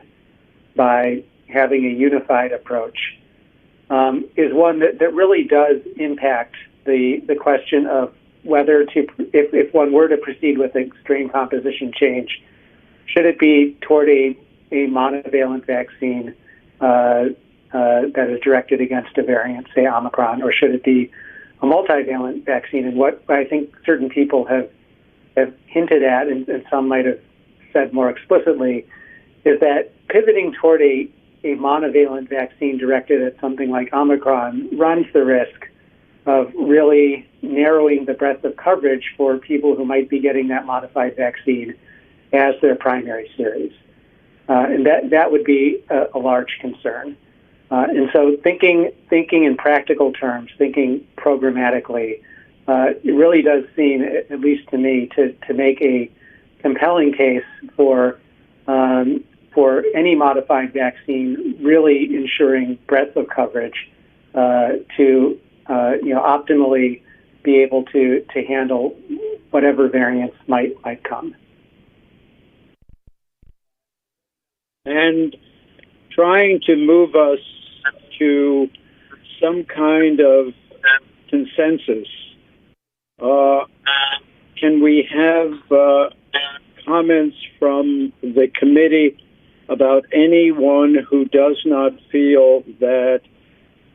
by having a unified approach is one that really does impact the question of whether to, if one were to proceed with a strain composition change, should it be toward a monovalent vaccine that is directed against a variant, say Omicron, or should it be a multivalent vaccine? And what I think certain people have hinted at, and some might have said more explicitly, is that pivoting toward a monovalent vaccine directed at something like Omicron runs the risk of really narrowing the breadth of coverage for people who might be getting that modified vaccine as their primary series. And that would be a large concern. And so thinking in practical terms, thinking programmatically, it really does seem, at least to me, to make a compelling case for any modified vaccine really ensuring breadth of coverage to optimally be able to handle whatever variants might come. And trying to move us to some kind of consensus. Can we have comments from the committee about anyone who does not feel that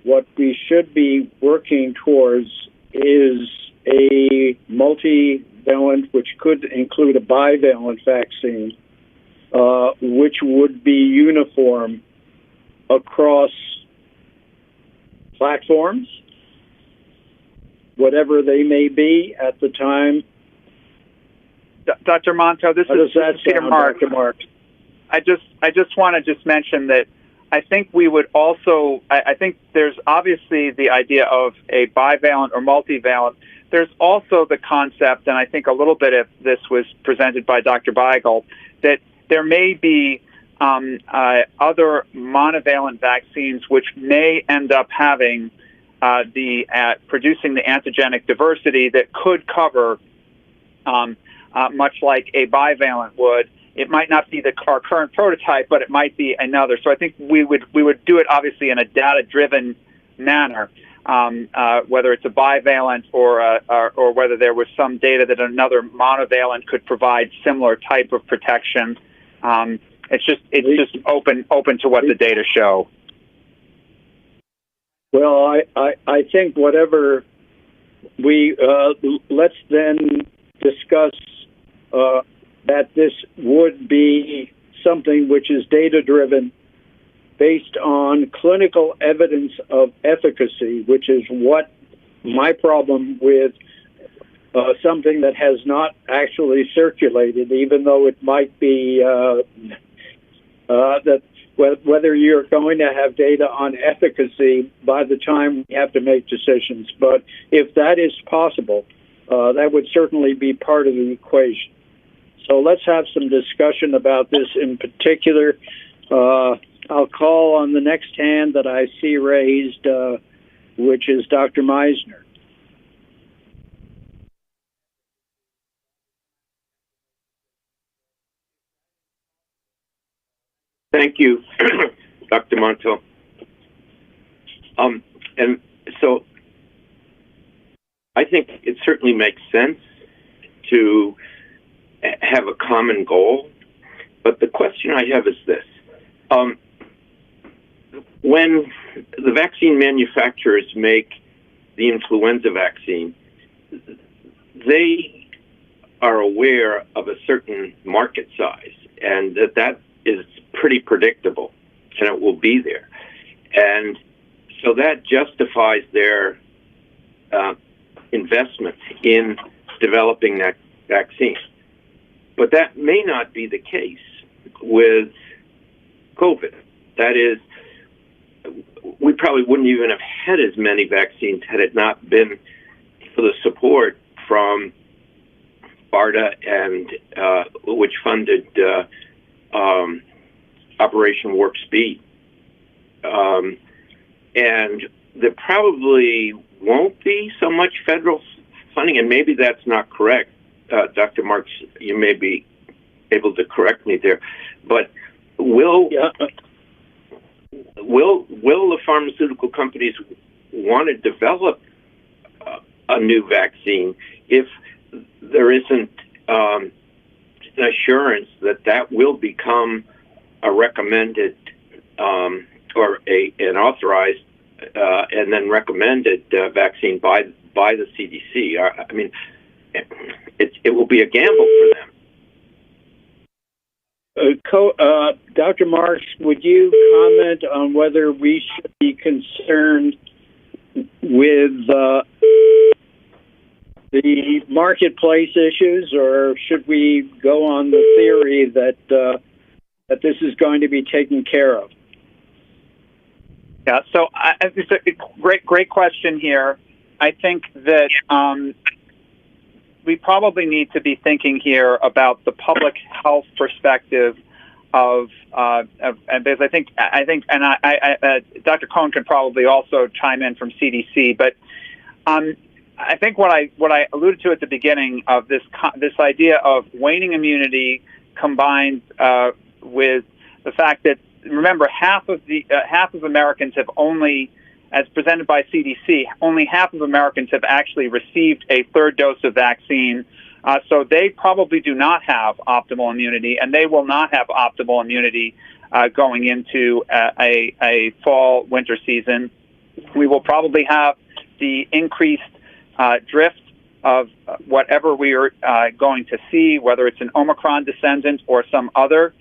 what we should be working towards is a multivalent, which could include a bivalent vaccine, which would be uniform across platforms, whatever they may be at the time? Dr. Monto, this is Peter Mark. I just want to mention that I think we would also, I think there's obviously the idea of a bivalent or multivalent. There's also the concept, and I think a little bit of this was presented by Dr. Beigel, that there may be other monovalent vaccines which may end up having producing the antigenic diversity that could cover, much like a bivalent would. It might not be our current prototype, but it might be another. So I think we would do it obviously in a data-driven manner, whether it's a bivalent or whether there was some data that another monovalent could provide similar type of protection. It's just open to what the data show. Well, I think whatever we let's then discuss that this would be something which is data-driven based on clinical evidence of efficacy, which is what my problem with something that has not actually circulated, even though it might be that whether you're going to have data on efficacy by the time we have to make decisions. But if that is possible, that would certainly be part of the equation. So let's have some discussion about this in particular. I'll call on the next hand that I see raised, which is Dr. Meisner. Thank you, Dr. Monto. And so I think it certainly makes sense to have a common goal. But the question I have is this. When the vaccine manufacturers make the influenza vaccine, they are aware of a certain market size, and that is pretty predictable, and it will be there. And so that justifies their investment in developing that vaccine. But that may not be the case with COVID. That is, we probably wouldn't even have had as many vaccines had it not been for the support from BARDA and which funded Operation Warp Speed. And there probably won't be so much federal funding, and maybe that's not correct. Dr. Marks, you may be able to correct me there, but will the pharmaceutical companies want to develop a new vaccine if there isn't an assurance that that will become a recommended or an authorized and then recommended vaccine by the CDC? I mean, it will be a gamble for them. Dr. Marks, would you comment on whether we should be concerned with the marketplace issues, or should we go on the theory that that this is going to be taken care of? Yeah, so it's a great question here. I think that we probably need to be thinking here about the public health perspective of because I think, and Dr. Cohn can probably also chime in from CDC, but I think what I alluded to at the beginning of this idea of waning immunity combined with the fact that, remember, half of Americans have only, as presented by CDC, only half of Americans have actually received a third dose of vaccine. So they probably do not have optimal immunity, and they will not have optimal immunity going into a fall-winter season. We will probably have the increased drift of whatever we are going to see, whether it's an Omicron descendant or some other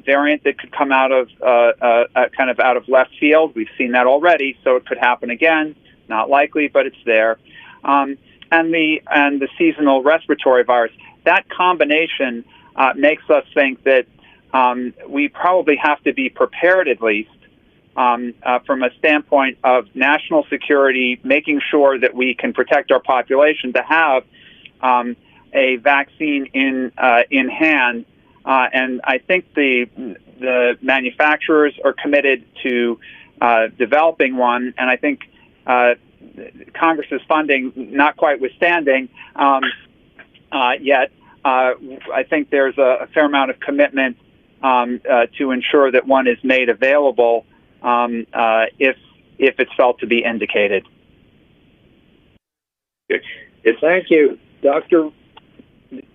variant that could come out of kind of out of left field. We've seen that already, so it could happen again. Not likely, but it's there. And the seasonal respiratory virus. That combination makes us think that we probably have to be prepared, at least from a standpoint of national security, making sure that we can protect our population, to have a vaccine in hand. And I think the manufacturers are committed to developing one, and I think Congress's funding not quite withstanding yet, I think there's a fair amount of commitment to ensure that one is made available if it's felt to be indicated. Thank you, Doctor.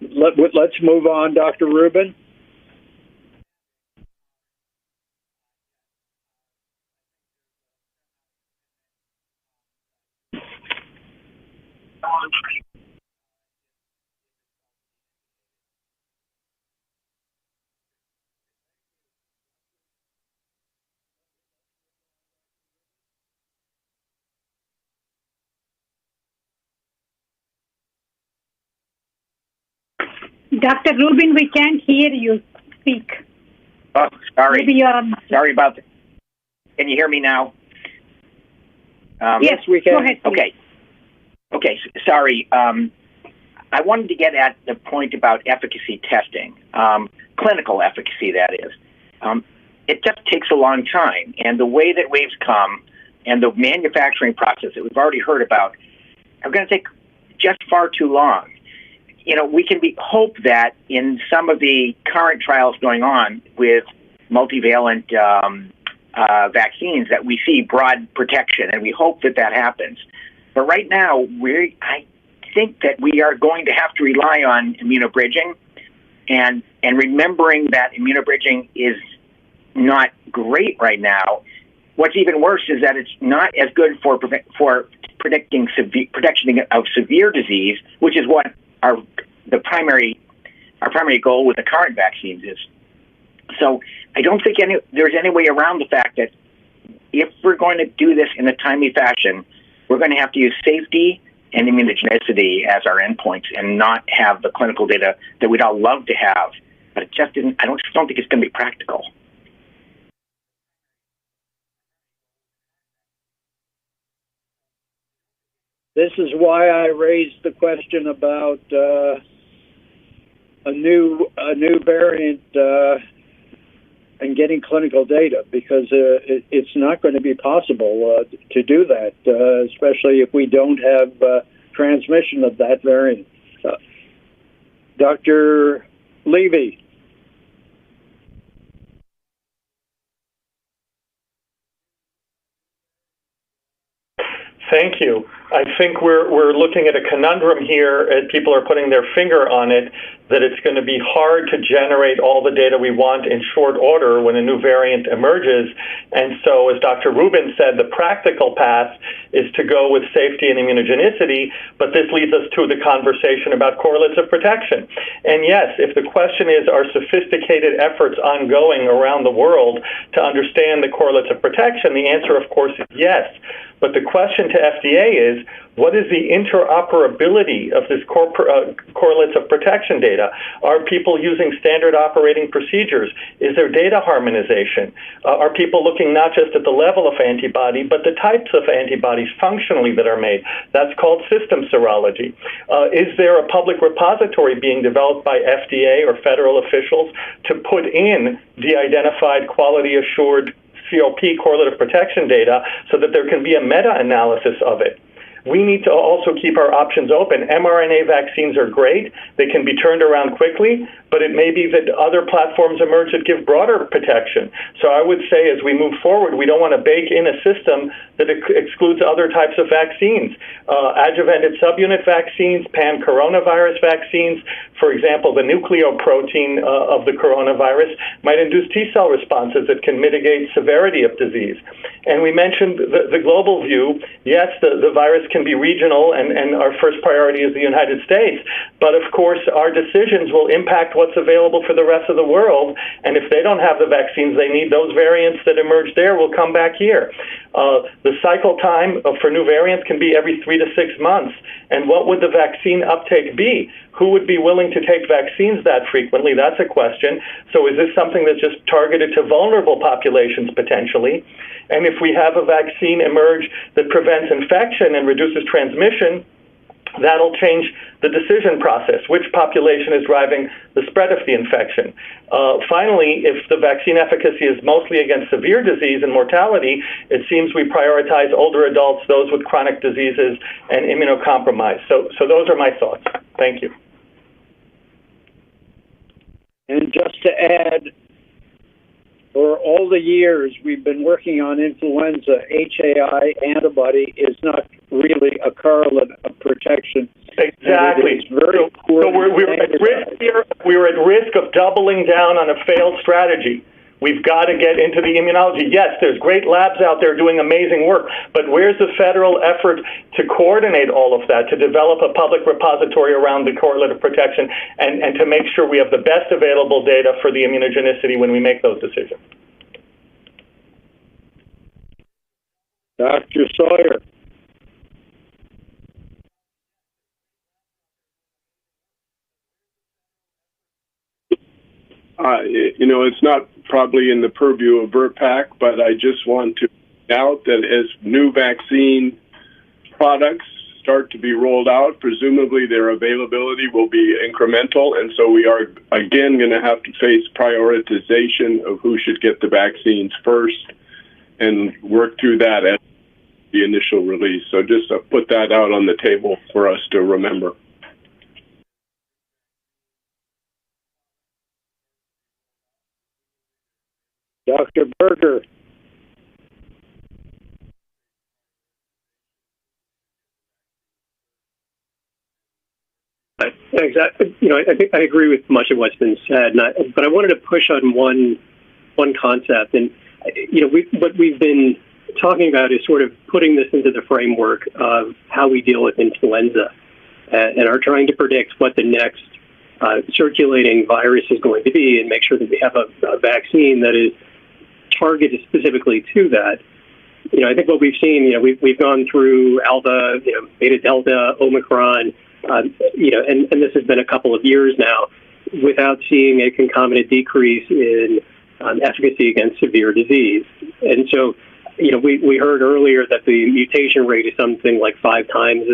Let's move on, Dr. Rubin. Dr. Rubin, we can't hear you speak. Oh, sorry. Maybe you're on. Sorry about that. Can you hear me now? Yes, we can. Go ahead, please. Okay. Sorry. I wanted to get at the point about efficacy testing, clinical efficacy, that is. It just takes a long time, and the way that waves come and the manufacturing process that we've already heard about are going to take just far too long. You know, we can hope that in some of the current trials going on with multivalent vaccines that we see broad protection, and we hope that that happens. But right now, I think that we are going to have to rely on immunobridging, and remembering that immunobridging is not great right now. What's even worse is that it's not as good for protection of severe disease, which is what our primary goal with the current vaccines is. So I don't think there's any way around the fact that if we're going to do this in a timely fashion, we're going to have to use safety and immunogenicity as our endpoints and not have the clinical data that we'd all love to have. But I don't think it's going to be practical. This is why I raised the question about a new variant and getting clinical data, because it's not going to be possible to do that, especially if we don't have transmission of that variant. Dr. Levy. Thank you. I think we're looking at a conundrum here, and people are putting their finger on it, that it's going to be hard to generate all the data we want in short order when a new variant emerges. And so, as Dr. Rubin said, the practical path is to go with safety and immunogenicity, but this leads us to the conversation about correlates of protection. And yes, if the question is, are sophisticated efforts ongoing around the world to understand the correlates of protection, the answer, of course, is yes. But the question to FDA is, what is the interoperability of this correlates of protection data? Are people using standard operating procedures? Is there data harmonization? Are people looking not just at the level of antibody, but the types of antibodies functionally that are made? That's called system serology. Is there a public repository being developed by FDA or federal officials to put in de-identified quality assured COP correlative protection data so that there can be a meta-analysis of it? We need to also keep our options open. mRNA vaccines are great. They can be turned around quickly, but it may be that other platforms emerge that give broader protection. So I would say as we move forward, we don't want to bake in a system that excludes other types of vaccines. Adjuvanted subunit vaccines, pan-coronavirus vaccines, for example, the nucleoprotein of the coronavirus might induce T-cell responses that can mitigate severity of disease. And we mentioned the global view. Yes, the virus can be regional, and our first priority is the United States. But of course, our decisions will impact what's available for the rest of the world. And if they don't have the vaccines they need, those variants that emerge there will come back here. The cycle time for new variants can be every 3 to 6 months. And what would the vaccine uptake be? Who would be willing to take vaccines that frequently? That's a question. So is this something that's just targeted to vulnerable populations potentially? And if we have a vaccine emerge that prevents infection and reduces transmission, that'll change the decision process. Which population is driving the spread of the infection? Finally, if the vaccine efficacy is mostly against severe disease and mortality, it seems we prioritize older adults, those with chronic diseases, and immunocompromised. So those are my thoughts. Thank you. And just to add, for all the years we've been working on influenza, HAI antibody is not really a correlate of protection. Exactly. So we're at risk here. We're at risk of doubling down on a failed strategy. We've got to get into the immunology. Yes, there's great labs out there doing amazing work, but where's the federal effort to coordinate all of that, to develop a public repository around the correlate of protection, and to make sure we have the best available data for the immunogenicity when we make those decisions? Dr. Sawyer. It's not probably in the purview of VRBPAC, but I just want to point out that as new vaccine products start to be rolled out, presumably their availability will be incremental, and so we are again going to have to face prioritization of who should get the vaccines first and work through that at the initial release. So just put that out on the table for us to remember. Dr. Berger. Thanks. I think I agree with much of what's been said, but I wanted to push on one concept. And what we've been talking about is sort of putting this into the framework of how we deal with influenza, and are trying to predict what the next circulating virus is going to be, and make sure that we have a vaccine that is targeted specifically to that. I think what we've seen, we've gone through Alpha, Beta, Delta, Omicron. And this has been a couple of years now without seeing a concomitant decrease in efficacy against severe disease. And so, we heard earlier that the mutation rate is something like 5 times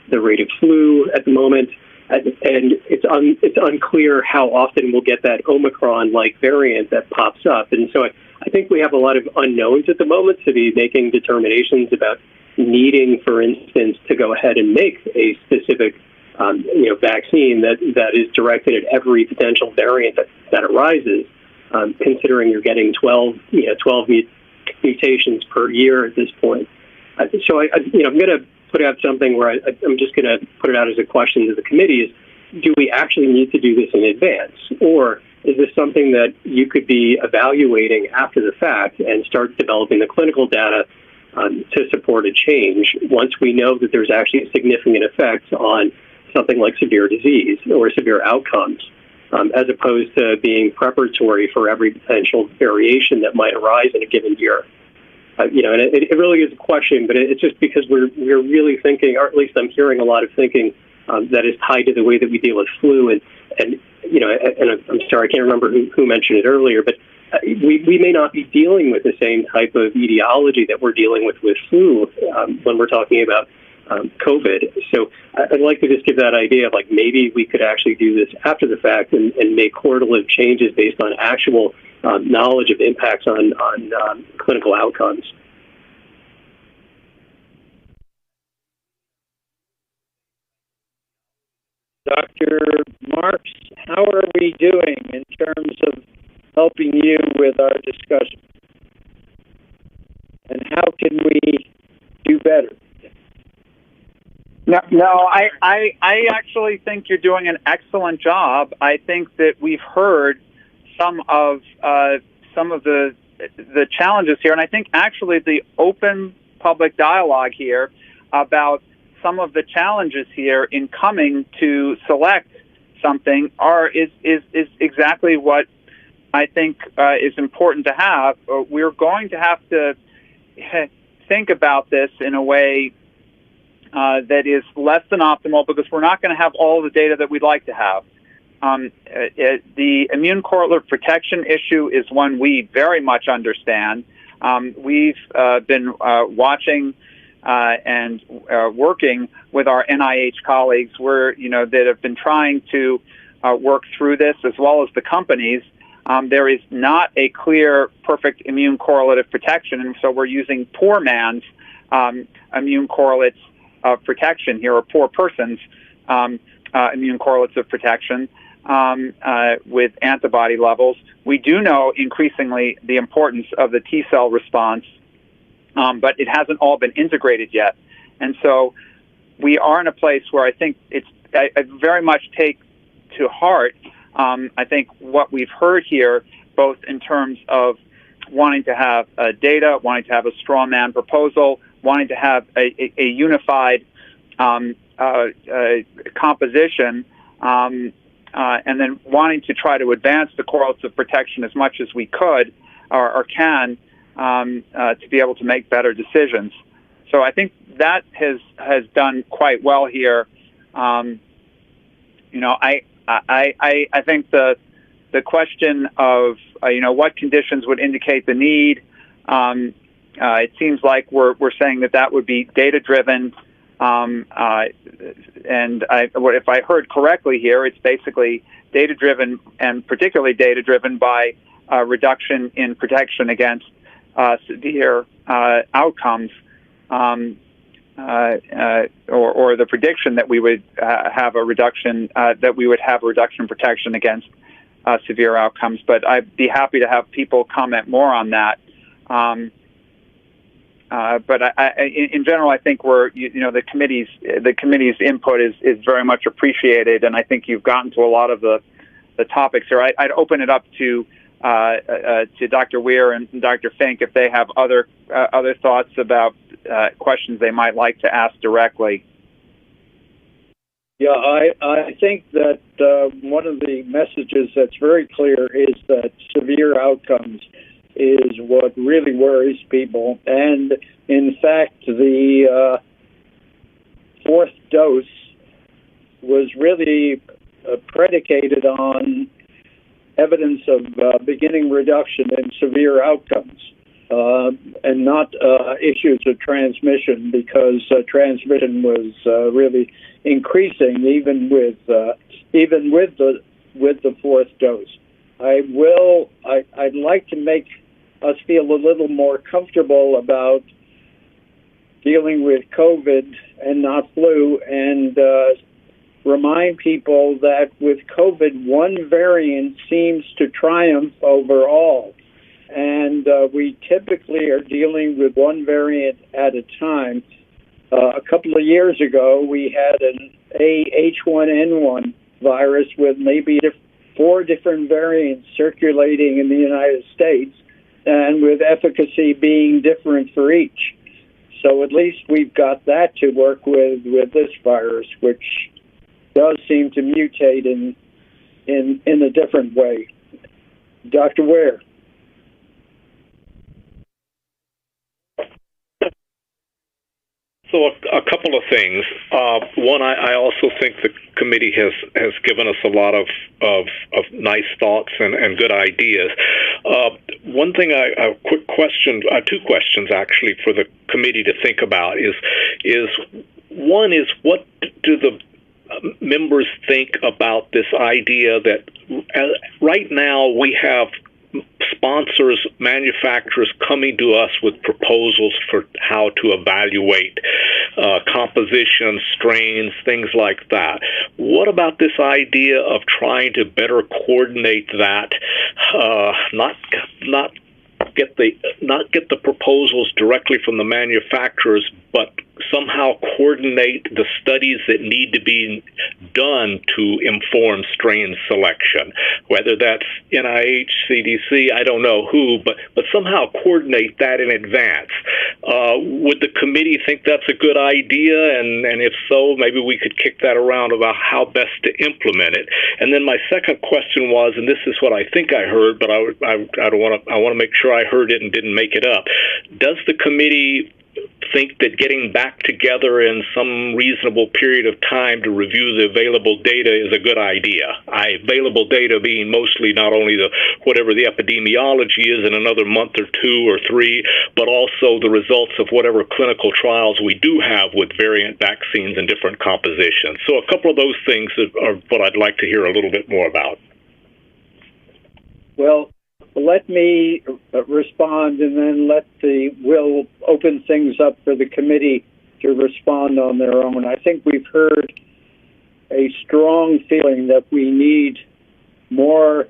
the rate of flu at the moment. And it's unclear how often we'll get that Omicron-like variant that pops up. And so I think we have a lot of unknowns at the moment to be making determinations about needing, for instance, to go ahead and make a specific vaccine that is directed at every potential variant that arises, considering you're getting 12 mutations per year at this point. So I'm going to put out something where I'm just going to put it out as a question to the committee is, do we actually need to do this in advance? Or is this something that you could be evaluating after the fact and start developing the clinical data to support a change once we know that there's actually a significant effect on something like severe disease or severe outcomes, as opposed to being preparatory for every potential variation that might arise in a given year? And it really is a question, but it's just because we're really thinking, or at least I'm hearing a lot of thinking that is tied to the way that we deal with flu. And I'm sorry, I can't remember who mentioned it earlier, but we may not be dealing with the same type of etiology that we're dealing with flu when we're talking about COVID. So I'd like to just give that idea of maybe we could actually do this after the fact and make correlative changes based on actual knowledge of impacts on clinical outcomes. Dr. Marks, how are we doing in terms of helping you with our discussion? And how can we do better? No, I actually think you're doing an excellent job. I think that we've heard some of the challenges here, and I think actually the open public dialogue here about some of the challenges here in coming to select something is exactly what I think is important to have. We're going to have to think about this in a way that is less than optimal, because we're not going to have all the data that we'd like to have. The immune correlate protection issue is one we very much understand. We've been watching and working with our NIH colleagues that have been trying to work through this, as well as the companies. There is not a clear, perfect immune correlative protection, and so we're using poor man's immune correlates of protection here, or poor person's immune correlates of protection with antibody levels. We do know increasingly the importance of the T-cell response, but it hasn't all been integrated yet. And so we are in a place where I think I very much take to heart, I think, what we've heard here, both in terms of wanting to have data, wanting to have a straw man proposal, wanting to have a unified composition, and then wanting to try to advance the correlates of protection as much as we could or can to be able to make better decisions. So I think that has done quite well here. I think the the question of what conditions would indicate the need. It seems like we're saying that would be data driven. And if I heard correctly here, it's basically data driven, and particularly data driven by reduction in protection against severe outcomes, or the prediction that we would have a reduction in protection against severe outcomes. But I'd be happy to have people comment more on that. But in general, I think the committee's input is very much appreciated, and I think you've gotten to a lot of the topics here. I'd open it up to Dr. Weir and Dr. Fink if they have other thoughts about questions they might like to ask directly. Yeah, I think that one of the messages that's very clear is that severe outcomes is what really worries people. And in fact, the fourth dose was really predicated on evidence of beginning reduction in severe outcomes, and not issues of transmission, because transmission was really increasing even with the fourth dose. I'd like to make us feel a little more comfortable about dealing with COVID and not flu, and remind people that with COVID, one variant seems to triumph over all. And we typically are dealing with one variant at a time. A couple of years ago, we had an H1N1 virus with maybe 4 different variants circulating in the United States, and with efficacy being different for each. So at least we've got that to work with this virus, which does seem to mutate in a different way. Dr. Weir. So a couple of things. One, I also think the committee has given us a lot of nice thoughts and good ideas. One thing, a quick question, 2 questions actually for the committee to think about is one is, what do the members think about this idea that right now we have sponsors, manufacturers coming to us with proposals for how to evaluate composition, strains, things like that. What about this idea of trying to better coordinate that, not get the proposals directly from the manufacturers, but somehow coordinate the studies that need to be done to inform strain selection, whether that's NIH, CDC, I don't know who, but somehow coordinate that in advance. Would the committee think that's a good idea? And if so, maybe we could kick that around about how best to implement it. And then my second question was, and this is what I think I heard, but I want to make sure I heard it and didn't make it up. Does the committee think that getting back together in some reasonable period of time to review the available data is a good idea? Available data being mostly not only whatever the epidemiology is in another month or 2 or 3, but also the results of whatever clinical trials we do have with variant vaccines and different compositions. So a couple of those things are what I'd like to hear a little bit more about. Well, let me respond, and then we'll open things up for the committee to respond on their own. I think we've heard a strong feeling that we need more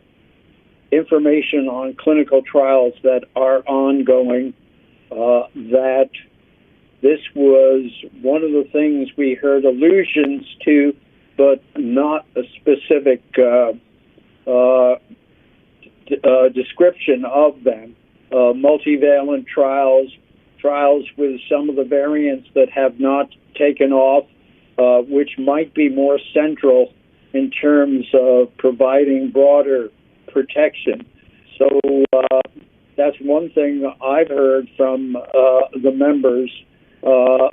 information on clinical trials that are ongoing, that this was one of the things we heard allusions to, but not a specific description of them. Multivalent trials with some of the variants that have not taken off, which might be more central in terms of providing broader protection. So that's one thing I've heard from the members. The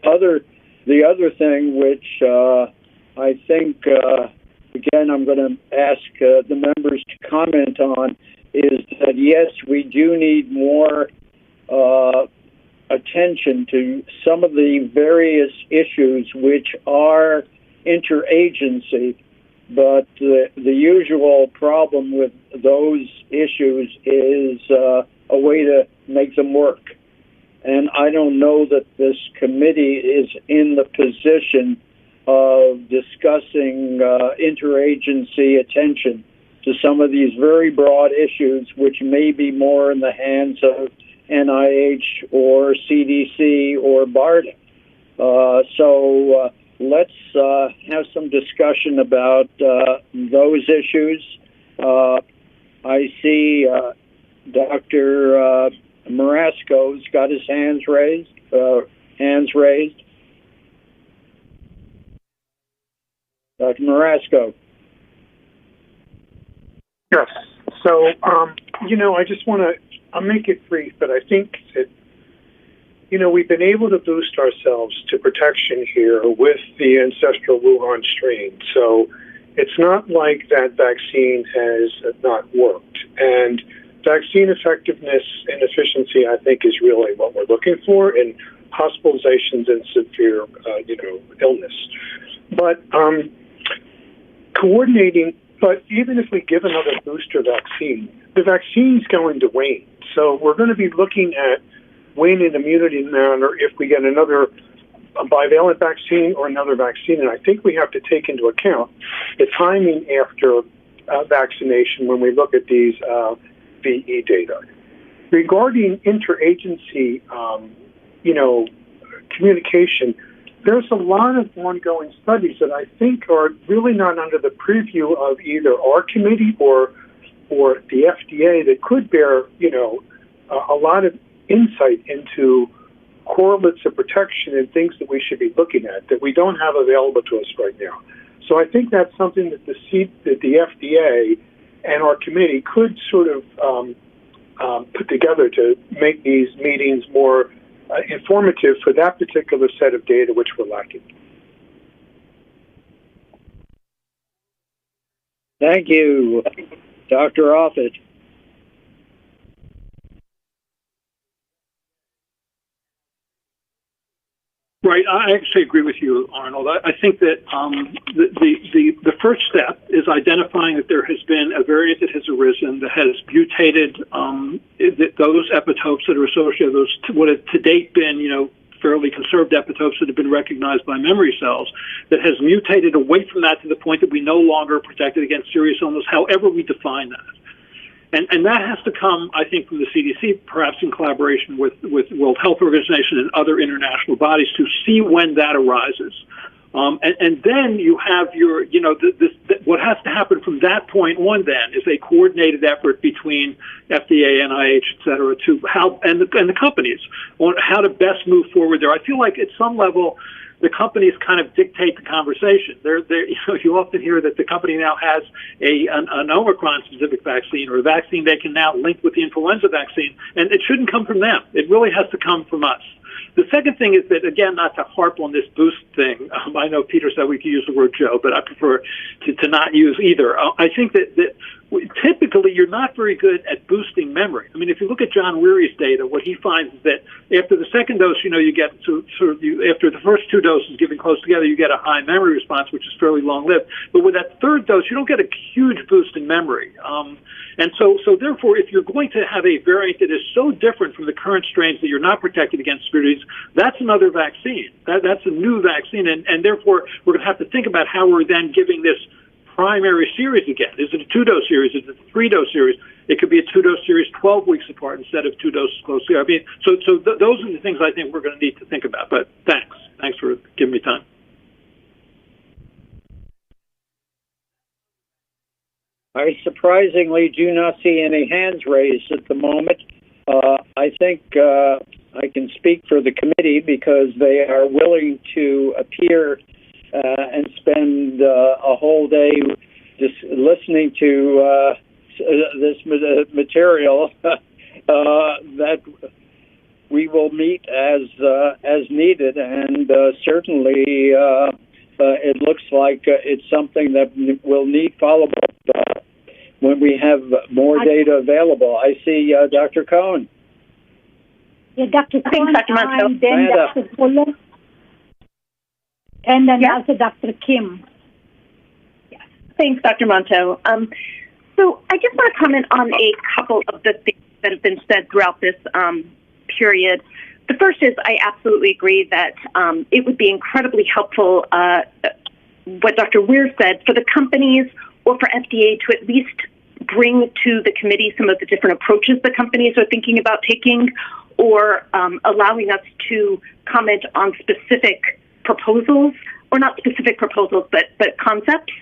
other thing, which I think again, I'm going to ask the members to comment on, is that, yes, we do need more attention to some of the various issues which are interagency, but the usual problem with those issues is a way to make them work. And I don't know that this committee is in the position of discussing interagency attention to some of these very broad issues, which may be more in the hands of NIH or CDC or BARDA. So let's have some discussion about those issues. I see Dr. Marasco's got his hands raised. Dr. Marasco. Yes. So, I just want to, I'll make it brief, but I think that, we've been able to boost ourselves to protection here with the ancestral Wuhan strain. So it's not like that vaccine has not worked. And vaccine effectiveness and efficiency, I think, is really what we're looking for in hospitalizations and severe, illness. But but even if we give another booster vaccine, the vaccine's going to wane. So we're going to be looking at waning immunity manner if we get another bivalent vaccine or another vaccine. And I think we have to take into account the timing after vaccination when we look at these VE data. Regarding interagency, communication, there's a lot of ongoing studies that I think are really not under the preview of either our committee or the FDA that could bear, a lot of insight into correlates of protection and things that we should be looking at that we don't have available to us right now. So I think that's something that the FDA and our committee could sort of put together to make these meetings more informative for that particular set of data which we're lacking. Thank you, Dr. Offit. Right, I actually agree with you, Arnold. I think that the first step is identifying that there has been a variant that has arisen that has mutated those epitopes that are associated with those what have to date been, fairly conserved epitopes that have been recognized by memory cells, that has mutated away from that to the point that we no longer are protected against serious illness, however we define that. And that has to come, I think, from the CDC, perhaps in collaboration with World Health Organization and other international bodies to see when that arises. And then you have your, what has to happen from that point on then is a coordinated effort between FDA, NIH, et cetera, to how, and the companies on how to best move forward there. I feel like at some level, the companies kind of dictate the conversation. You often hear that the company now has an Omicron-specific vaccine or a vaccine they can now link with the influenza vaccine, and it shouldn't come from them. It really has to come from us. The second thing is that, again, not to harp on this boost thing. I know Peter said we could use the word Joe, but I prefer to not use either. I think that typically you're not very good at boosting memory. I mean, if you look at John Weary's data, what he finds is that after the second dose, you get after the first two doses given close together, you get a high memory response, which is fairly long-lived. But with that third dose, you don't get a huge boost in memory. And so therefore, if you're going to have a variant that is so different from the current strains that you're not protected against severe disease, that's another vaccine. That's a new vaccine, and therefore we're going to have to think about how we're then giving this primary series again. Is it a 2-dose series? Is it a 3-dose series? It could be a 2-dose series 12 weeks apart instead of 2 doses close together. I mean, those are the things I think we're going to need to think about. But thanks for giving me time. I surprisingly do not see any hands raised at the moment. I think I can speak for the committee because they are willing to appear and spend a whole day just listening to this material that we will meet as needed, and certainly it looks like it's something that will need follow-up when we have more data available. I see Dr. Cohen. Yeah, Dr. Cohen, Dr. Monto. and then Dr. Fuller, and then also Dr. Kim. Yes. Thanks, Dr. Monto. So I just want to comment on a couple of the things that have been said throughout this period. The first is I absolutely agree that it would be incredibly helpful, what Dr. Weir said, for the companies or for FDA to at least bring to the committee some of the different approaches the companies are thinking about taking, or allowing us to comment on specific proposals, or not specific proposals, but concepts,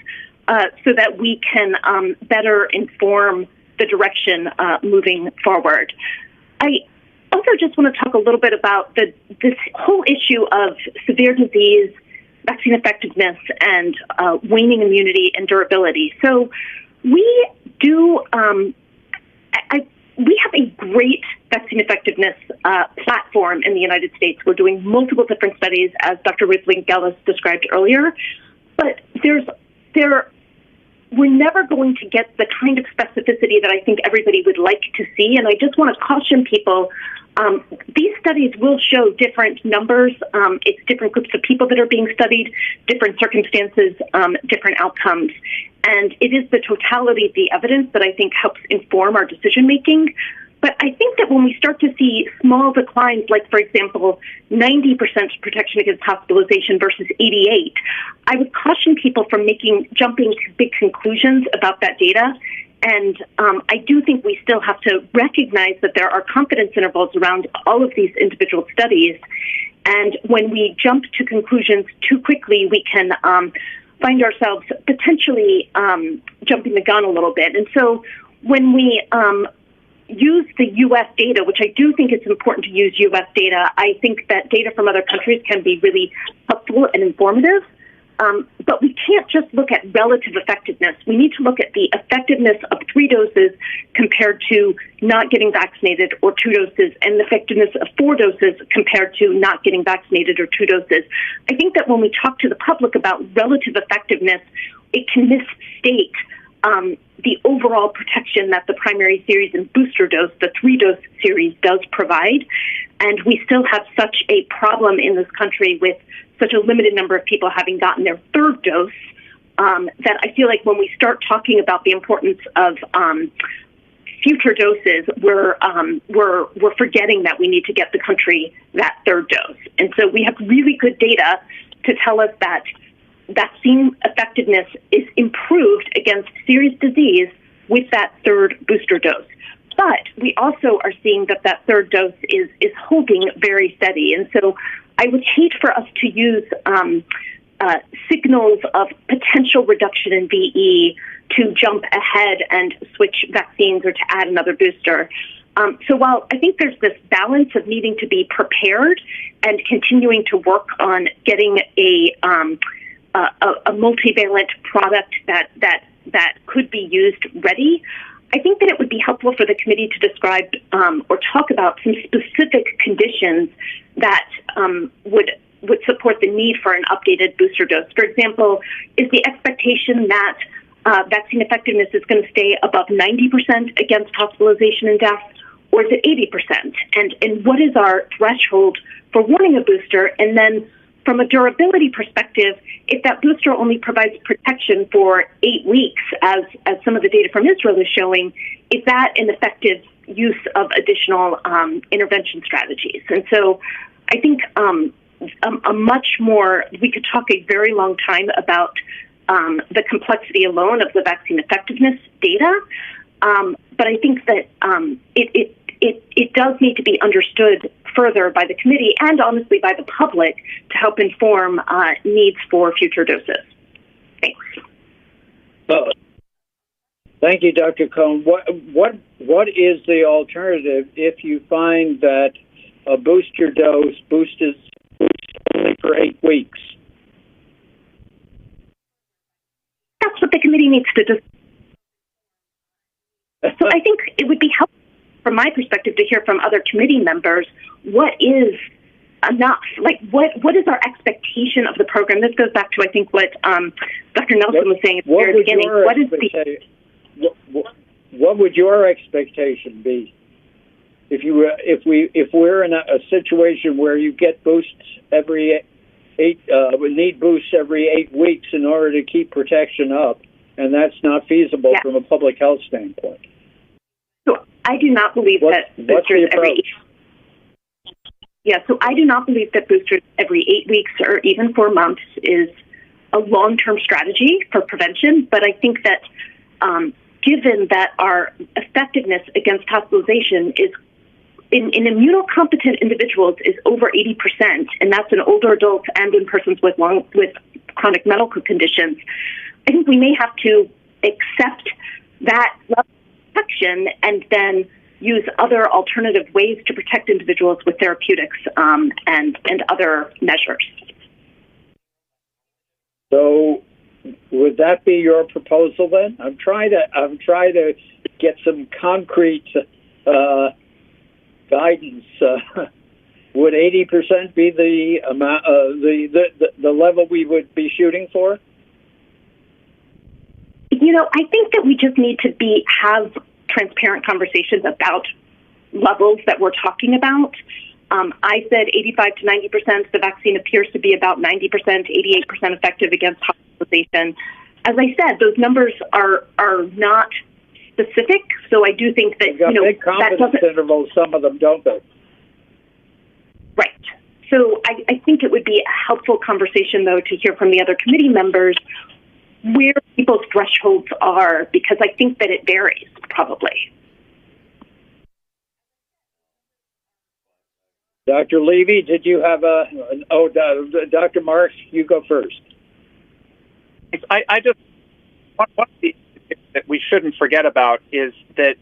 so that we can better inform the direction moving forward. I also just want to talk a little bit about this whole issue of severe disease, vaccine effectiveness, and waning immunity and durability. So we do, we have a great vaccine effectiveness platform in the United States. We're doing multiple different studies, as Dr. Risley-Gellis described earlier, but we're never going to get the kind of specificity that I think everybody would like to see. And I just want to caution people, these studies will show different numbers. It's different groups of people that are being studied, different circumstances, different outcomes. And it is the totality of the evidence that I think helps inform our decision-making. But I think that when we start to see small declines, like, for example, 90% protection against hospitalization versus 88%, I would caution people from jumping to big conclusions about that data. And I do think we still have to recognize that there are confidence intervals around all of these individual studies. And when we jump to conclusions too quickly, we can find ourselves potentially jumping the gun a little bit. And so when we use the U.S. data, which I do think it's important to use U.S. data, I think that data from other countries can be really helpful and informative. But we can't just look at relative effectiveness. We need to look at the effectiveness of 3 doses compared to not getting vaccinated, or 2 doses, and the effectiveness of 4 doses compared to not getting vaccinated or 2 doses. I think that when we talk to the public about relative effectiveness, it can misstate the overall protection that the primary series and booster dose, the 3-dose series, does provide. And we still have such a problem in this country with such a limited number of people having gotten their 3rd dose that I feel like when we start talking about the importance of future doses, we're forgetting that we need to get the country that 3rd dose. And so we have really good data to tell us that vaccine effectiveness is improved against serious disease with that 3rd booster dose. But we also are seeing that 3rd dose is holding very steady. And so I would hate for us to use signals of potential reduction in VE to jump ahead and switch vaccines or to add another booster. So while I think there's this balance of needing to be prepared and continuing to work on getting a multivalent product that could be used ready, I think that it would be helpful for the committee to describe or talk about some specific conditions that would support the need for an updated booster dose. For example, is the expectation that vaccine effectiveness is going to stay above 90% against hospitalization and death, or is it 80%? And what is our threshold for wanting a booster? And then from a durability perspective, if that booster only provides protection for 8 weeks, as some of the data from Israel is showing, is that an effective use of additional intervention strategies? And so I think a much more, we could talk a very long time about the complexity alone of the vaccine effectiveness data, but I think that it does need to be understood further by the committee and honestly by the public to help inform needs for future doses. Thanks. Thank you, Dr. Cohn. What is the alternative if you find that a booster dose boosts only for 8 weeks? That's what the committee needs to do. So I think it would be helpful from my perspective to hear from other committee members what is enough? Like, what is our expectation of the program? This goes back to, I think, what Dr. Nelson was saying at the very beginning. What would your expectation be if we're in a situation where you get boosts every we need boosts every 8 weeks in order to keep protection up, and that's not feasible from a public health standpoint? So I do not believe that boosters every. Yeah, so I do not believe that boosters every 8 weeks or even 4 months is a long-term strategy for prevention. But I think that given that our effectiveness against hospitalization is in immunocompetent individuals is over 80%, and that's in older adults and in persons with chronic medical conditions, I think we may have to accept that level of protection and then use other alternative ways to protect individuals with therapeutics and other measures. So, would that be your proposal then? I'm trying to get some concrete guidance. Would 80% be the amount, the level we would be shooting for? You know, I think that we just need to have transparent conversations about levels that we're talking about. I said 85 to 90%. The vaccine appears to be about 90%, 88% effective against hospitalization. As I said, those numbers are not specific, so I do think that big confidence intervals. Some of them don't, though. Right. So I think it would be a helpful conversation, though, to hear from the other committee members where people's thresholds are, because I think that it varies, probably. Dr. Levy, did you have Dr. Marks, you go first. I just, one of the things that we shouldn't forget about is that,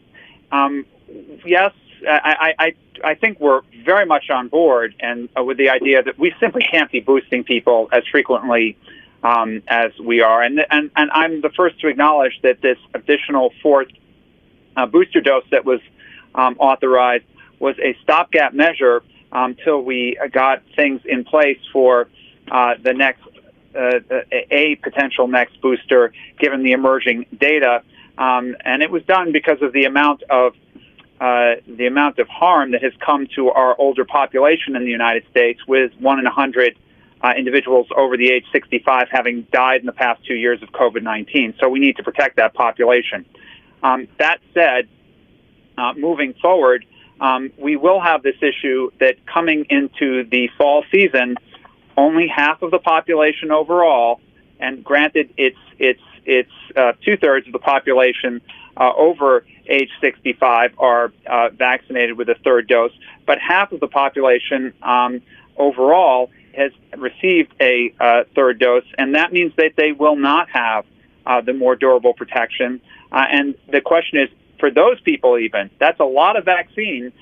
yes, I think we're very much on board and with the idea that we simply can't be boosting people as frequently as we are. And I'm the first to acknowledge that this additional fourth booster dose that was authorized was a stopgap measure until we got things in place for the next a potential next booster, given the emerging data, and it was done because of the amount of harm that has come to our older population in the United States, with 1 in 100 individuals over the age 65 having died in the past 2 years of COVID-19. So we need to protect that population. That said, moving forward, we will have this issue that coming into the fall season, only half of the population overall, and granted it's 2/3 of the population over age 65 are vaccinated with a third dose, but half of the population overall has received a third dose, and that means that they will not have the more durable protection. And the question is, for those people even, that's a lot of vaccine.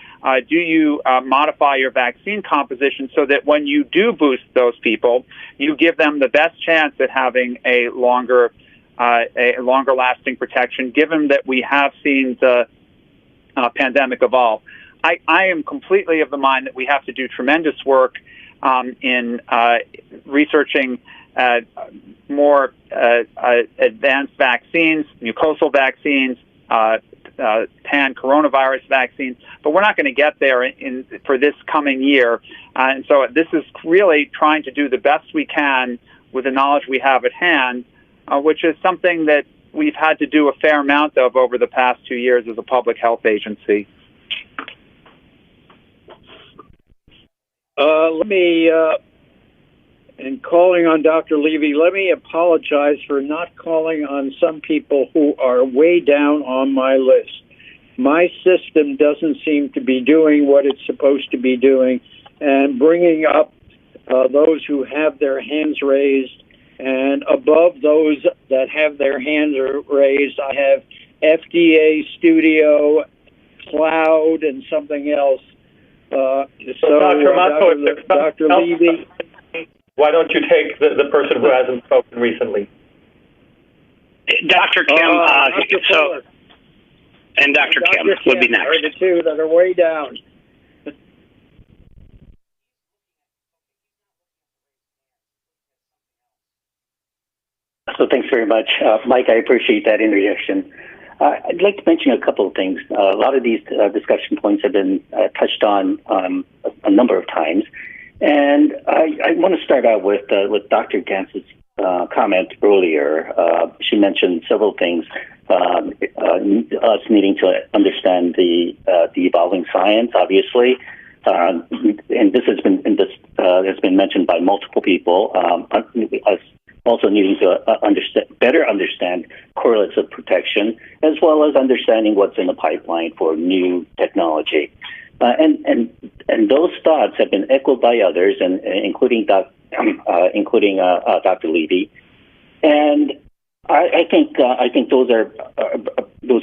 Do you modify your vaccine composition so that when you do boost those people, you give them the best chance at having a longer lasting protection, given that we have seen the pandemic evolve? I am completely of the mind that we have to do tremendous work in researching more advanced vaccines, mucosal vaccines, pan-coronavirus vaccines, but we're not going to get there for this coming year. And so this is really trying to do the best we can with the knowledge we have at hand, which is something that we've had to do a fair amount of over the past 2 years as a public health agency. Let me, in calling on Dr. Levy, let me apologize for not calling on some people who are way down on my list. My system doesn't seem to be doing what it's supposed to be doing, and bringing up those who have their hands raised, and above those that have their hands raised, I have FDA, Studio, Cloud, and something else. Dr. Levy, why don't you take the person who hasn't spoken recently? Dr. Kim, and Dr. Kim would be next. Are the two that are way down. So thanks very much. Mike, I appreciate that interjection. I'd like to mention a couple of things. A lot of these discussion points have been touched on a number of times. And I want to start out with Dr. Gantz's comment earlier. She mentioned several things, us needing to understand the evolving science, obviously. And this has been mentioned by multiple people, us also needing to better understand correlates of protection, as well as understanding what's in the pipeline for new technology. And those thoughts have been echoed by others, and including Dr. Levy. And I think those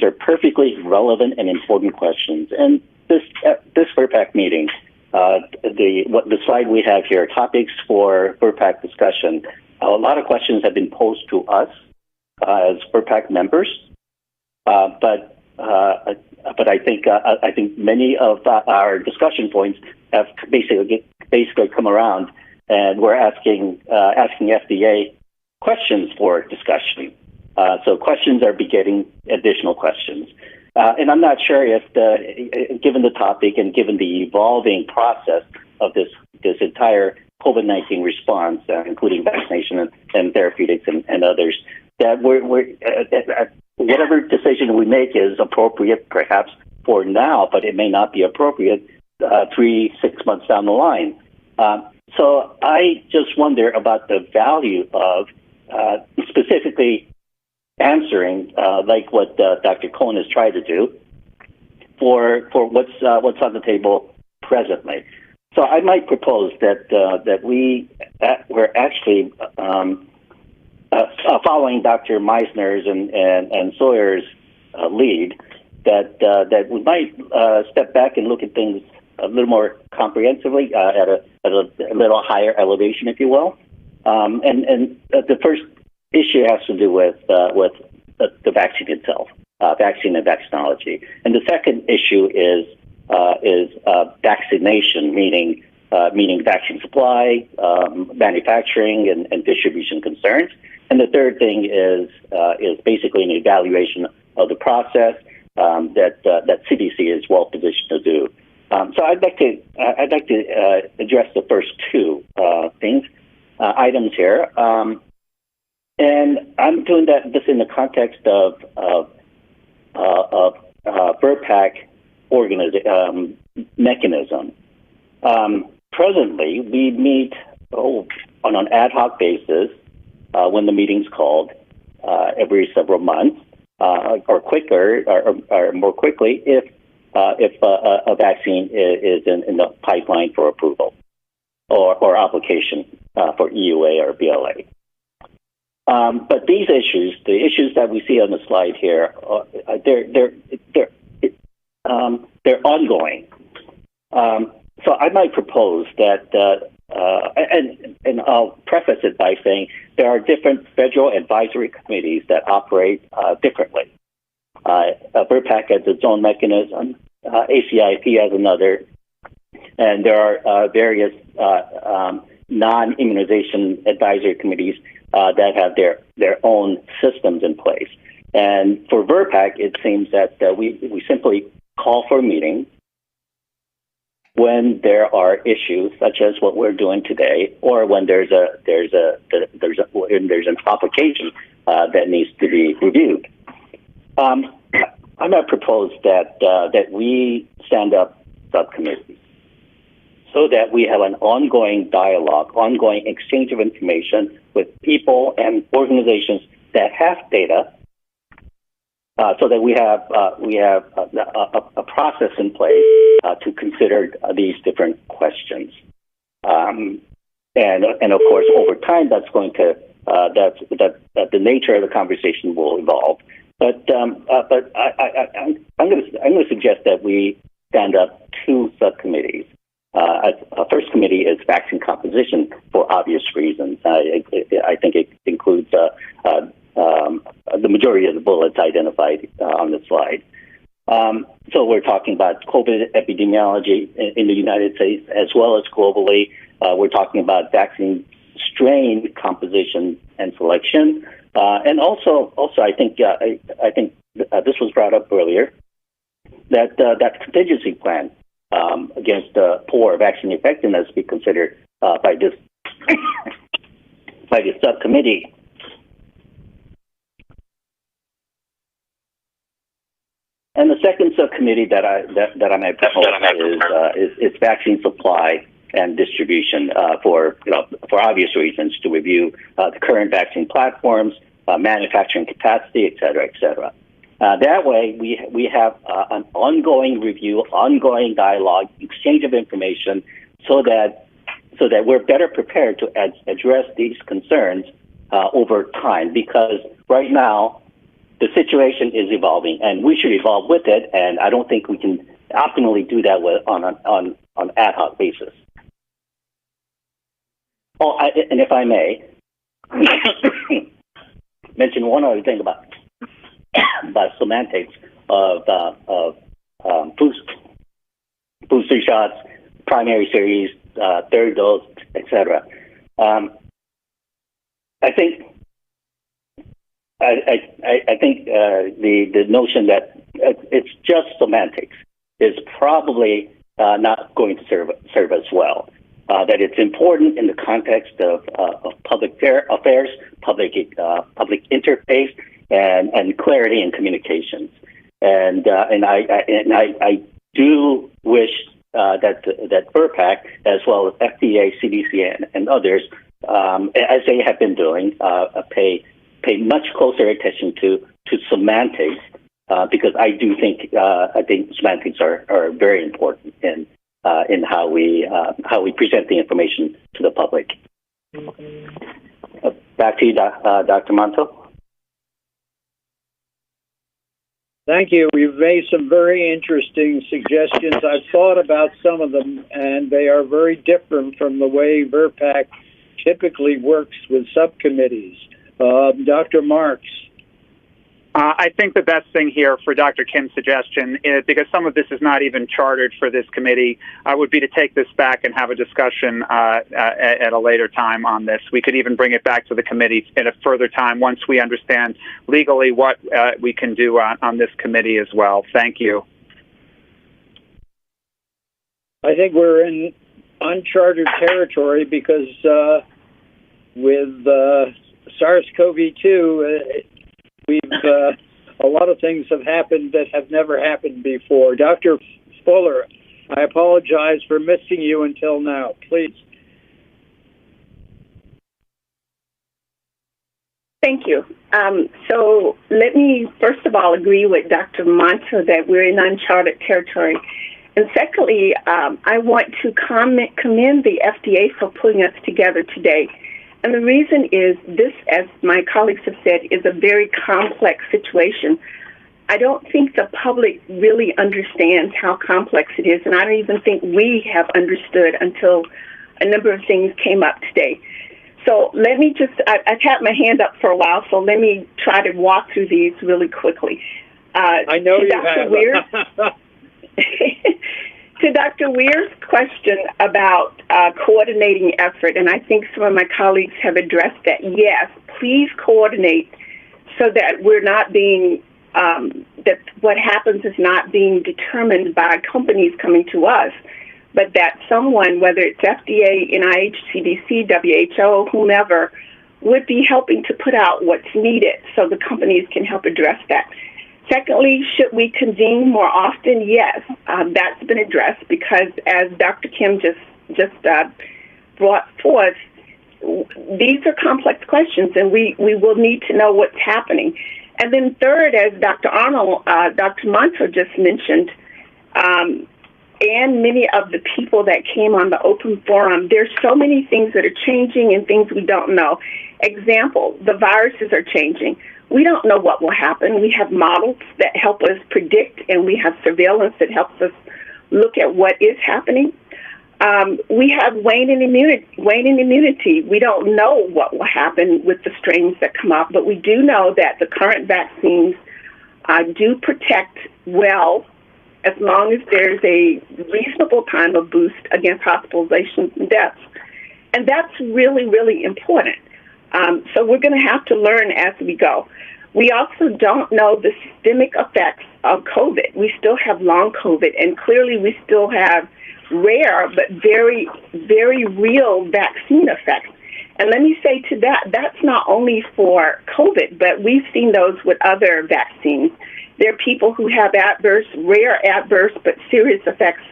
are perfectly relevant and important questions. And this VRPAC meeting, the slide we have here, topics for VRPAC discussion. A lot of questions have been posed to us as VRPAC members, but I think many of our discussion points have basically come around, and we're asking FDA questions for discussion. So questions are begetting additional questions, and I'm not sure if, given the topic and given the evolving process of this entire COVID-19 response, including vaccination and therapeutics and others, that whatever decision we make is appropriate perhaps for now, but it may not be appropriate 3-6 months down the line. So I just wonder about the value of specifically answering, like what Dr. Cohen has tried to do, for what's on the table presently. So I might propose that we're actually following Dr. Meisner's and Sawyer's lead, that we might step back and look at things a little more comprehensively at a little higher elevation, if you will. And the first issue has to do with the vaccine itself, vaccine and vaccinology, and the second issue is vaccination, meaning vaccine supply, manufacturing, and distribution concerns. And the third thing is basically an evaluation of the process that CDC is well positioned to do. So I'd like to address the first two items here, and I'm doing this in the context of VRPAC mechanism. Presently, we meet on an ad hoc basis when the meeting's called every several months, or quicker, or more quickly if a vaccine is in the pipeline for approval or application for EUA or BLA. But these issues, the issues that we see on the slide here, they're ongoing. So I might propose that, and I'll preface it by saying there are different federal advisory committees that operate differently. VRPAC has its own mechanism, ACIP has another, and there are various non-immunization advisory committees that have their own systems in place. And for VRPAC, it seems that we simply call for a meeting when there are issues such as what we're doing today, or when there's an application that needs to be reviewed. I might propose that we stand up subcommittees so that we have an ongoing dialogue, ongoing exchange of information with people and organizations that have data, so that we have a process in place to consider these different questions, and of course over time that's going to the nature of the conversation will evolve. But I'm going to suggest that we stand up two subcommittees. A first committee is vaccine composition for obvious reasons. I think it includes the majority of the bullets identified on the slide. So we're talking about COVID epidemiology in the United States as well as globally. We're talking about vaccine strain composition and selection, and also I think this was brought up earlier that that contingency plan against poor vaccine effectiveness be considered by this subcommittee. And the second subcommittee that I may propose is vaccine supply and distribution for obvious reasons, to review the current vaccine platforms, manufacturing capacity, et cetera, et cetera. That way, we have an ongoing review, ongoing dialogue, exchange of information, so that we're better prepared to address these concerns over time. Because right now, the situation is evolving, and we should evolve with it. And I don't think we can optimally do that on an ad hoc basis. Oh, and if I may mention one other thing about semantics of booster shots, primary series, third dose, etc. I think the notion that it's just semantics is probably not going to serve us well. That it's important in the context of public affairs, public interface, and clarity in communications. And I do wish that VRBPAC, as well as FDA, CDC, and others, as they have been doing, pay much closer attention to semantics, because I do think semantics are very important in how we present the information to the public. Back to you, Dr. Monto. Thank you. You've made some very interesting suggestions. I've thought about some of them, and they are very different from the way VRBPAC typically works with subcommittees. Dr. Marks. I think the best thing here for Dr. Kim's suggestion is, because some of this is not even chartered for this committee, would be to take this back and have a discussion at a later time on this. We could even bring it back to the committee at a further time once we understand legally what we can do on this committee as well. Thank you. I think we're in uncharted territory because with SARS-CoV-2, a lot of things have happened that have never happened before. Dr. Fuller, I apologize for missing you until now. Please. Thank you. So let me, first of all, agree with Dr. Monto that we're in uncharted territory. And secondly, I want to commend the FDA for putting us together today. And the reason is this, as my colleagues have said, is a very complex situation. I don't think the public really understands how complex it is, and I don't even think we have understood until a number of things came up today. So let me just, I've had my hand up for a while, so let me try to walk through these really quickly. I know you have. Weir, to Dr. Weir's question about coordinating effort, and I think some of my colleagues have addressed that. Yes, please coordinate so that we're not being, that what happens is not being determined by companies coming to us, but that someone, whether it's FDA, NIH, CDC, WHO, whomever, would be helping to put out what's needed so the companies can help address that. Secondly, should we convene more often? Yes, that's been addressed because, as Dr. Kim just brought forth, these are complex questions, and we will need to know what's happening. And then third, as Dr. Monto just mentioned, and many of the people that came on the open forum, there's so many things that are changing and things we don't know. Example, the viruses are changing. We don't know what will happen. We have models that help us predict, and we have surveillance that helps us look at what is happening. We have waning immunity. We don't know what will happen with the strains that come up, but we do know that the current vaccines do protect well as long as there's a reasonable time of boost against hospitalizations and deaths. And that's really, really important. So we're going to have to learn as we go. We also don't know the systemic effects of COVID. We still have long COVID, and clearly we still have rare but very, very real vaccine effects. And let me say to that, that's not only for COVID, but we've seen those with other vaccines. There are people who have rare adverse, but serious effects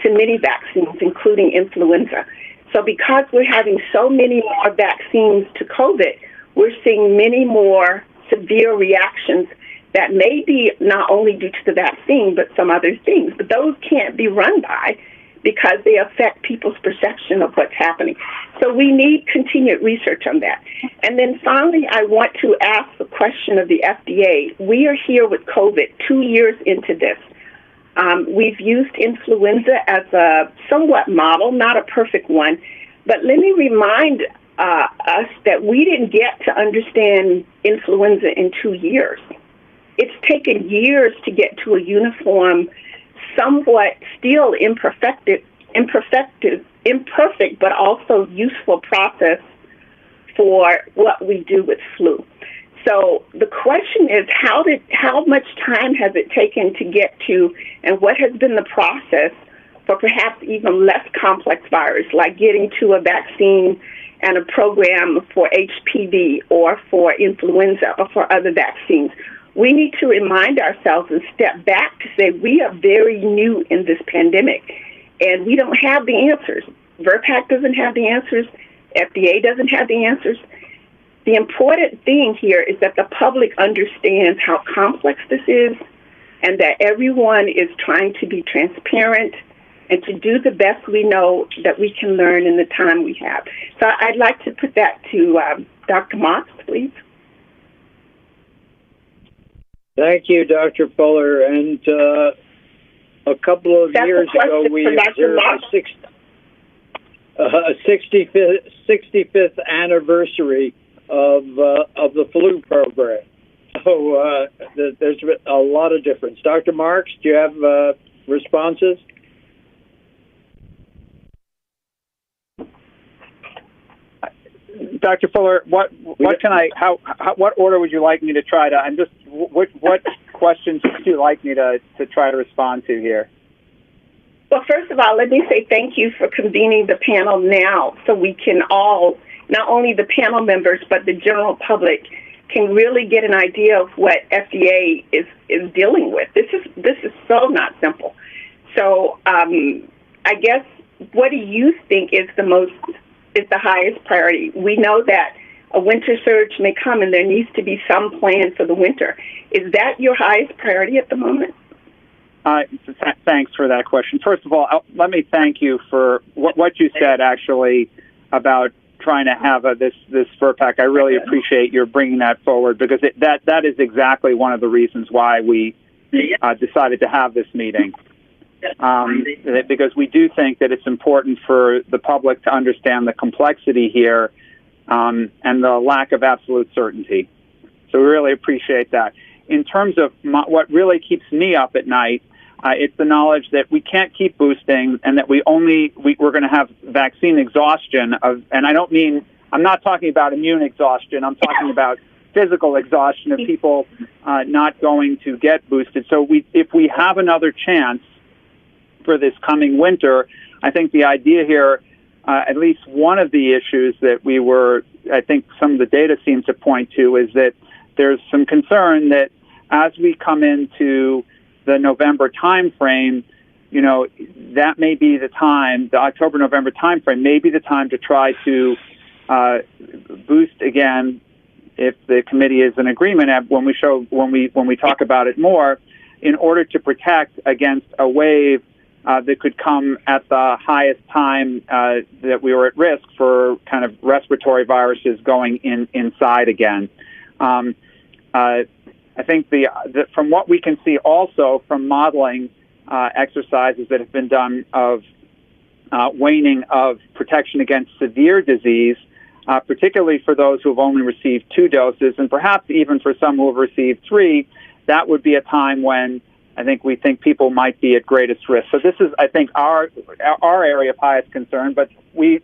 to many vaccines, including influenza. So because we're having so many more vaccines to COVID, we're seeing many more severe reactions that may be not only due to the vaccine, but some other things. But those can't be run by because they affect people's perception of what's happening. So we need continued research on that. And then finally, I want to ask the question of the FDA. We are here with COVID 2 years into this. We've used influenza as a somewhat model, not a perfect one. But let me remind us that we didn't get to understand influenza in 2 years. It's taken years to get to a uniform, somewhat still imperfect, but also useful process for what we do with flu. So the question is, how much time has it taken to get to, and what has been the process for perhaps even less complex virus, like getting to a vaccine and a program for HPV or for influenza or for other vaccines? We need to remind ourselves and step back to say we are very new in this pandemic, and we don't have the answers. VRBPAC doesn't have the answers. FDA doesn't have the answers. The important thing here is that the public understands how complex this is and that everyone is trying to be transparent and to do the best we know that we can learn in the time we have. So I'd like to put that to Dr. Moss, please. Thank you, Dr. Fuller. And a couple of years ago, we observed a 65th anniversary of the flu program. So there's a lot of difference. Dr. Marks, do you have responses? Dr. Fuller, what order would you like me to try to? What questions would you like me to try to respond to here? Well, first of all, let me say thank you for convening the panel now, so we can all, not only the panel members but the general public, can really get an idea of what FDA is dealing with. This is so not simple. So I guess, what do you think is the highest priority? We know that a winter surge may come and there needs to be some plan for the winter. Is that your highest priority at the moment? Thanks for that question. First of all, let me thank you for what you said, actually, about trying to have this VRBPAC. I really appreciate your bringing that forward, because that is exactly one of the reasons why we decided to have this meeting. Because we do think that it's important for the public to understand the complexity here and the lack of absolute certainty. So we really appreciate that. In terms of what really keeps me up at night, it's the knowledge that we can't keep boosting, and that we're going to have vaccine exhaustion and I'm not talking about immune exhaustion. I'm talking about physical exhaustion of people not going to get boosted. So if we have another chance for this coming winter, I think the idea here, at least one of the issues that I think some of the data seems to point to, is that there's some concern that as we come into the November timeframe, that may be the time, the October-November timeframe may be the time to try to boost again, if the committee is in agreement, when we talk about it more, in order to protect against a wave that could come at the highest time that we were at risk for kind of respiratory viruses going inside again. I think from what we can see also from modeling exercises that have been done of waning of protection against severe disease, particularly for those who have only received 2 doses, and perhaps even for some who have received 3, that would be a time when I think we think people might be at greatest risk. So this is, I think, our area of highest concern, but we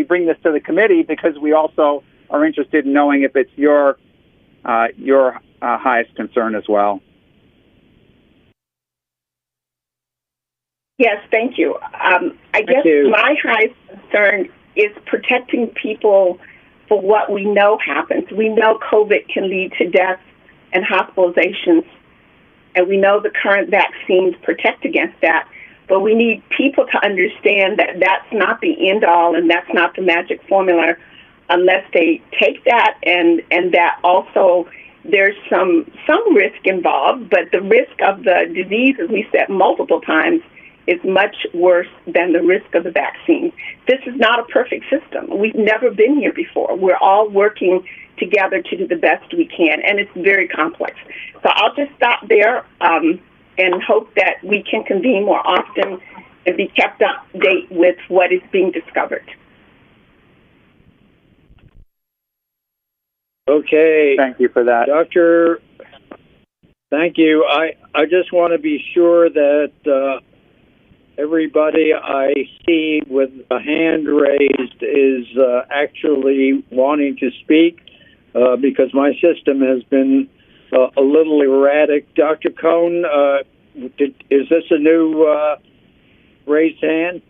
bring this to the committee because we also are interested in knowing if it's your highest concern as well. Yes, thank you. I guess my highest concern is protecting people for what we know happens. We know COVID can lead to death and hospitalizations, and we know the current vaccines protect against that, but we need people to understand that that's not the end-all and that's not the magic formula unless they take that, and that also there's some risk involved, but the risk of the disease, as we said multiple times, is much worse than the risk of the vaccine. This is not a perfect system. We've never been here before. We're all working together to do the best we can, and it's very complex. So I'll just stop there and hope that we can convene more often and be kept up to date with what is being discovered. Okay. Thank you for that. Doctor, thank you. I just want to be sure that everybody I see with a hand raised is actually wanting to speak because my system has been a little erratic. Dr. Cohn, is this a new raised hand?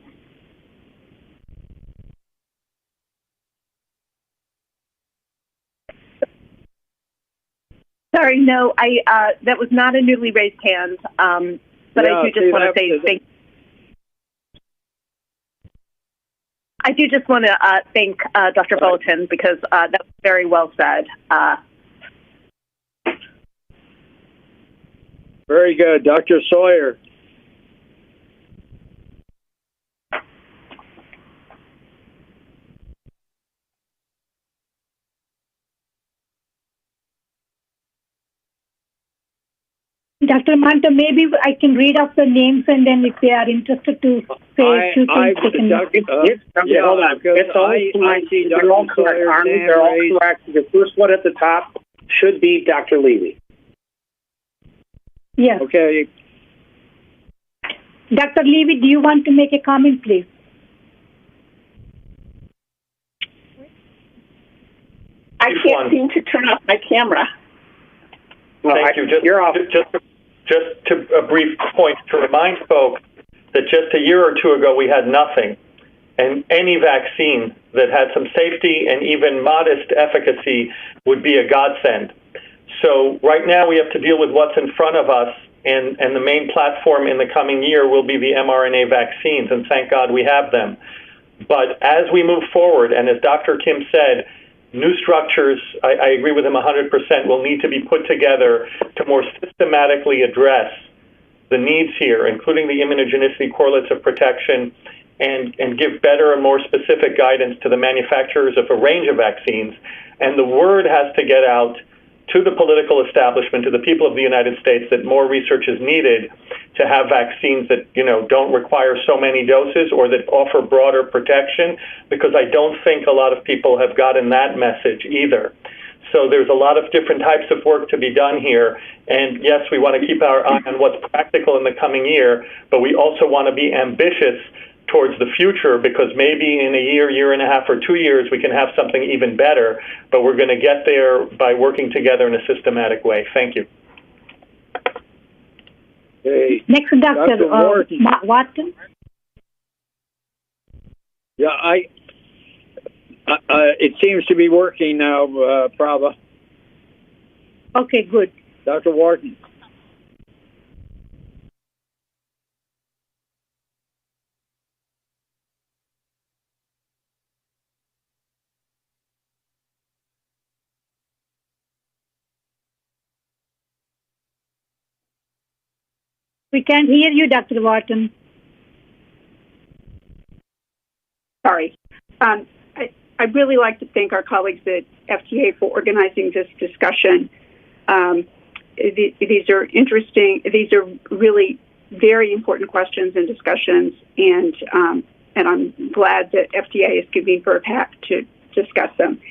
Sorry, no, that was not a newly raised hand, but Yeah, I do just want to say thank. I do just want to thank Dr. Bulletin because that was very well said. Very good. Dr. Sawyer. Dr. Manta, maybe I can read off the names, and then if they are interested to say a few things, they can. Hold on. It's they're all correct, Army. They're all correct. The first one at the top should be Dr. Levy. Yes. Okay. Dr. Levy, do you want to make a comment, please? I can't seem to turn off my camera. Thank you. Just to a brief point to remind folks that just a year or two ago we had nothing, and any vaccine that had some safety and even modest efficacy would be a godsend. So right now we have to deal with what's in front of us, and the main platform in the coming year will be the mRNA vaccines, and thank God we have them. But as we move forward, and as Dr. Kim said, new structures, I agree with him 100%, will need to be put together to more systematically address the needs here, including the immunogenicity correlates of protection, and give better and more specific guidance to the manufacturers of a range of vaccines. And the word has to get out to the political establishment, to the people of the United States, that more research is needed to have vaccines that, don't require so many doses or that offer broader protection, because I don't think a lot of people have gotten that message either. So there's a lot of different types of work to be done here. And yes, we want to keep our eye on what's practical in the coming year, but we also want to be ambitious towards the future, because maybe in a year and a half, or 2 years, we can have something even better, but we're going to get there by working together in a systematic way. Thank you. Okay. Next, Dr. Watson. Yeah, it seems to be working now, Prabha. Okay, good. Dr. Wharton. We can't hear you, Dr. Wharton. Sorry. I'd really like to thank our colleagues at FDA for organizing this discussion. These are interesting. These are really very important questions and discussions, and I'm glad that FDA is convened for a PAC to discuss them.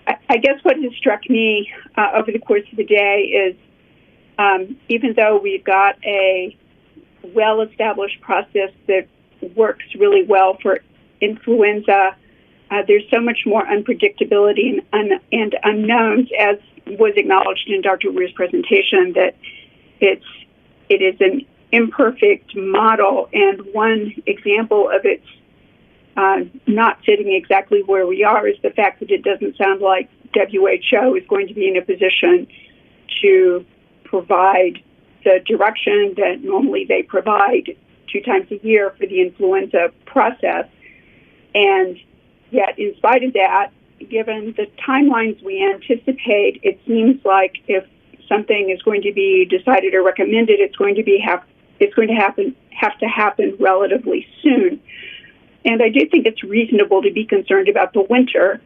I guess what has struck me over the course of the day is even though we've got a well-established process that works really well for influenza, there's so much more unpredictability and unknowns, as was acknowledged in Dr. Weir's presentation, that it is an imperfect model, and one example of its not sitting exactly where we are is the fact that it doesn't sound like WHO is going to be in a position to provide the direction that normally they provide 2 times a year for the influenza process. And yet, in spite of that, given the timelines we anticipate, it seems like if something is going to be decided or recommended, it's going to have to happen relatively soon. And I do think it's reasonable to be concerned about the winter,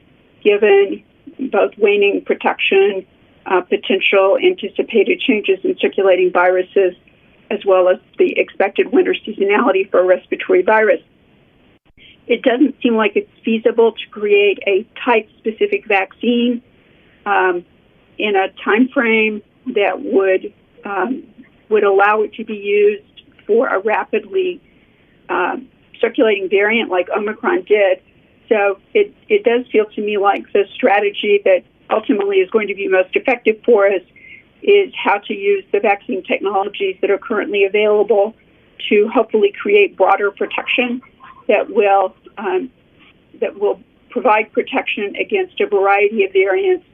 given both waning protection, potential anticipated changes in circulating viruses, as well as the expected winter seasonality for a respiratory virus. It doesn't seem like it's feasible to create a type-specific vaccine in a time frame that would allow it to be used for a rapidly circulating variant like Omicron did. So it does feel to me like the strategy that ultimately is going to be most effective for us is how to use the vaccine technologies that are currently available to hopefully create broader protection that will provide protection against a variety of variants,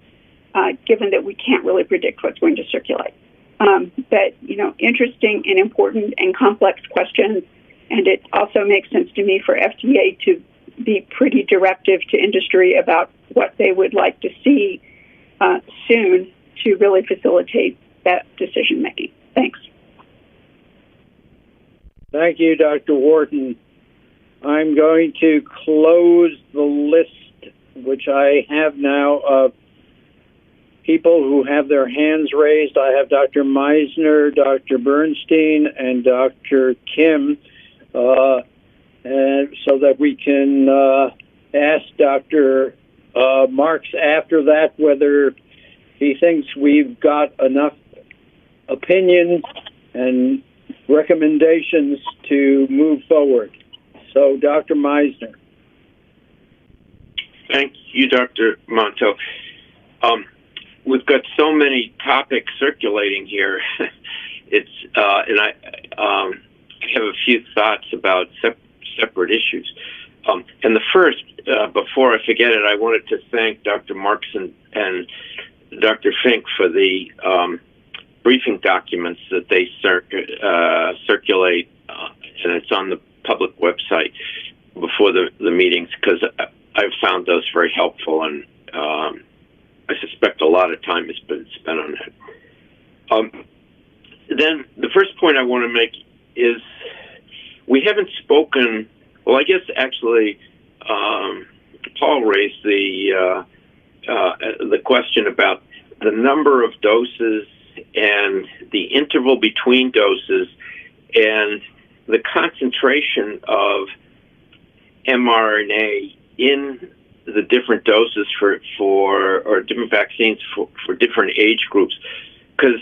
given that we can't really predict what's going to circulate. But, interesting and important and complex questions, and it also makes sense to me for FDA to be pretty directive to industry about what they would like to see soon to really facilitate that decision-making. Thanks. Thank you, Dr. Wharton. I'm going to close the list, which I have now, of people who have their hands raised. I have Dr. Meisner, Dr. Bernstein, and Dr. Kim, and so that we can ask Dr. Marks after that whether he thinks we've got enough opinions and recommendations to move forward. So, Dr. Meisner. Thank you, Dr. Monto. We've got so many topics circulating here. And I have a few thoughts about separate issues. And the first, before I forget it, I wanted to thank Dr. Marks and Dr. Fink for the briefing documents that they circulate, and it's on the public website before the meetings, because I've found those very helpful, and I suspect a lot of time has been spent on that. Then the first point I want to make is we haven't spoken, well, I guess actually Paul raised the question about the number of doses and the interval between doses and the concentration of mRNA in the different doses or different vaccines for different age groups, because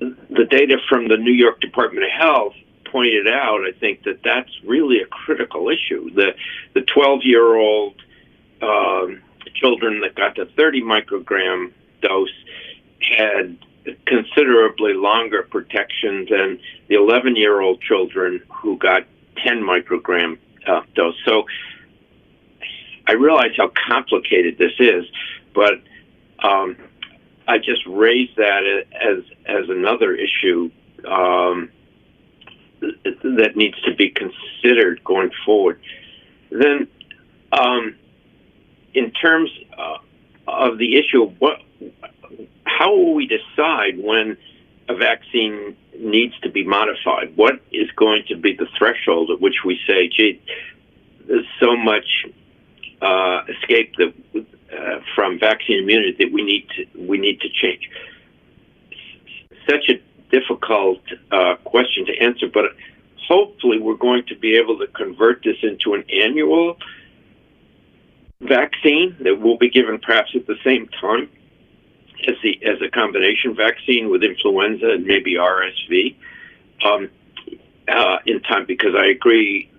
the data from the New York Department of Health pointed out, I think, that that's really a critical issue. The 12-year-old children that got the 30 microgram dose had considerably longer protection than the 11-year-old children who got 10 microgram dose. So I realize how complicated this is, but I just raised that as another issue that needs to be considered going forward. Then, in terms of the issue, how will we decide when a vaccine needs to be modified? What is going to be the threshold at which we say, gee, there's so much escape from vaccine immunity that we need to change? Such a difficult question to answer, but hopefully we're going to be able to convert this into an annual vaccine that will be given perhaps at the same time. as a combination vaccine with influenza and maybe RSV in time, because I agree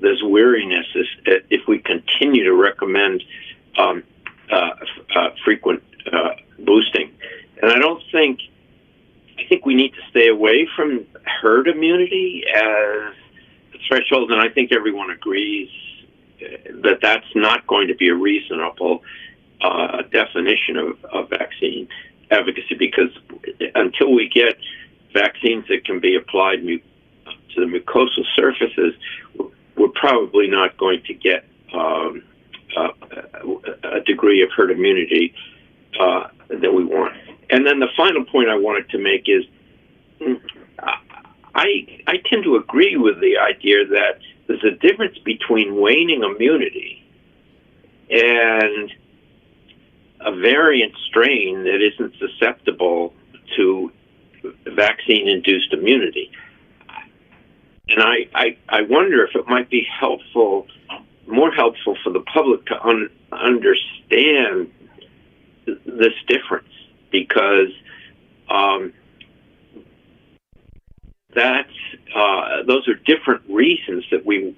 there's weariness if we continue to recommend frequent boosting. And I think we need to stay away from herd immunity as the threshold, and I think everyone agrees that that's not going to be a reasonable definition of vaccine efficacy, because until we get vaccines that can be applied to the mucosal surfaces, we're probably not going to get a degree of herd immunity that we want. And then the final point I wanted to make is I tend to agree with the idea that there's a difference between waning immunity and a variant strain that isn't susceptible to vaccine-induced immunity. And I wonder if it might be more helpful for the public to understand this difference, because those are different reasons that we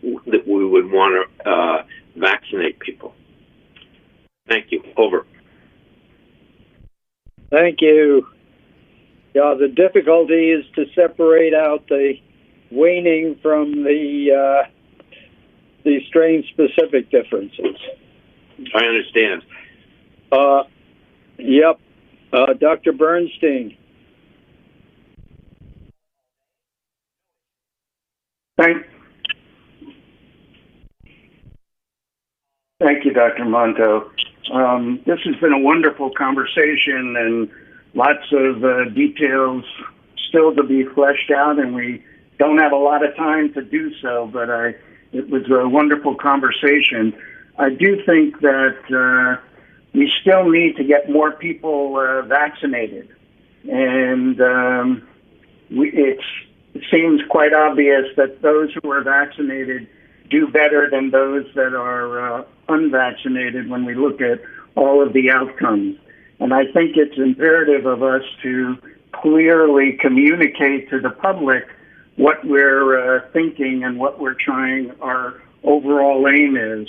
would want to vaccinate people. Thank you. Over. Thank you. Yeah, the difficulty is to separate out the waning from the strain-specific differences. I understand. Yep. Dr. Bernstein. Thank you, Dr. Monto. This has been a wonderful conversation and lots of details still to be fleshed out, and we don't have a lot of time to do so, but it was a wonderful conversation. I do think that we still need to get more people vaccinated, and it seems quite obvious that those who are vaccinated do better than those that are unvaccinated when we look at all of the outcomes. And I think it's imperative of us to clearly communicate to the public what we're thinking and what we're trying, our overall aim is.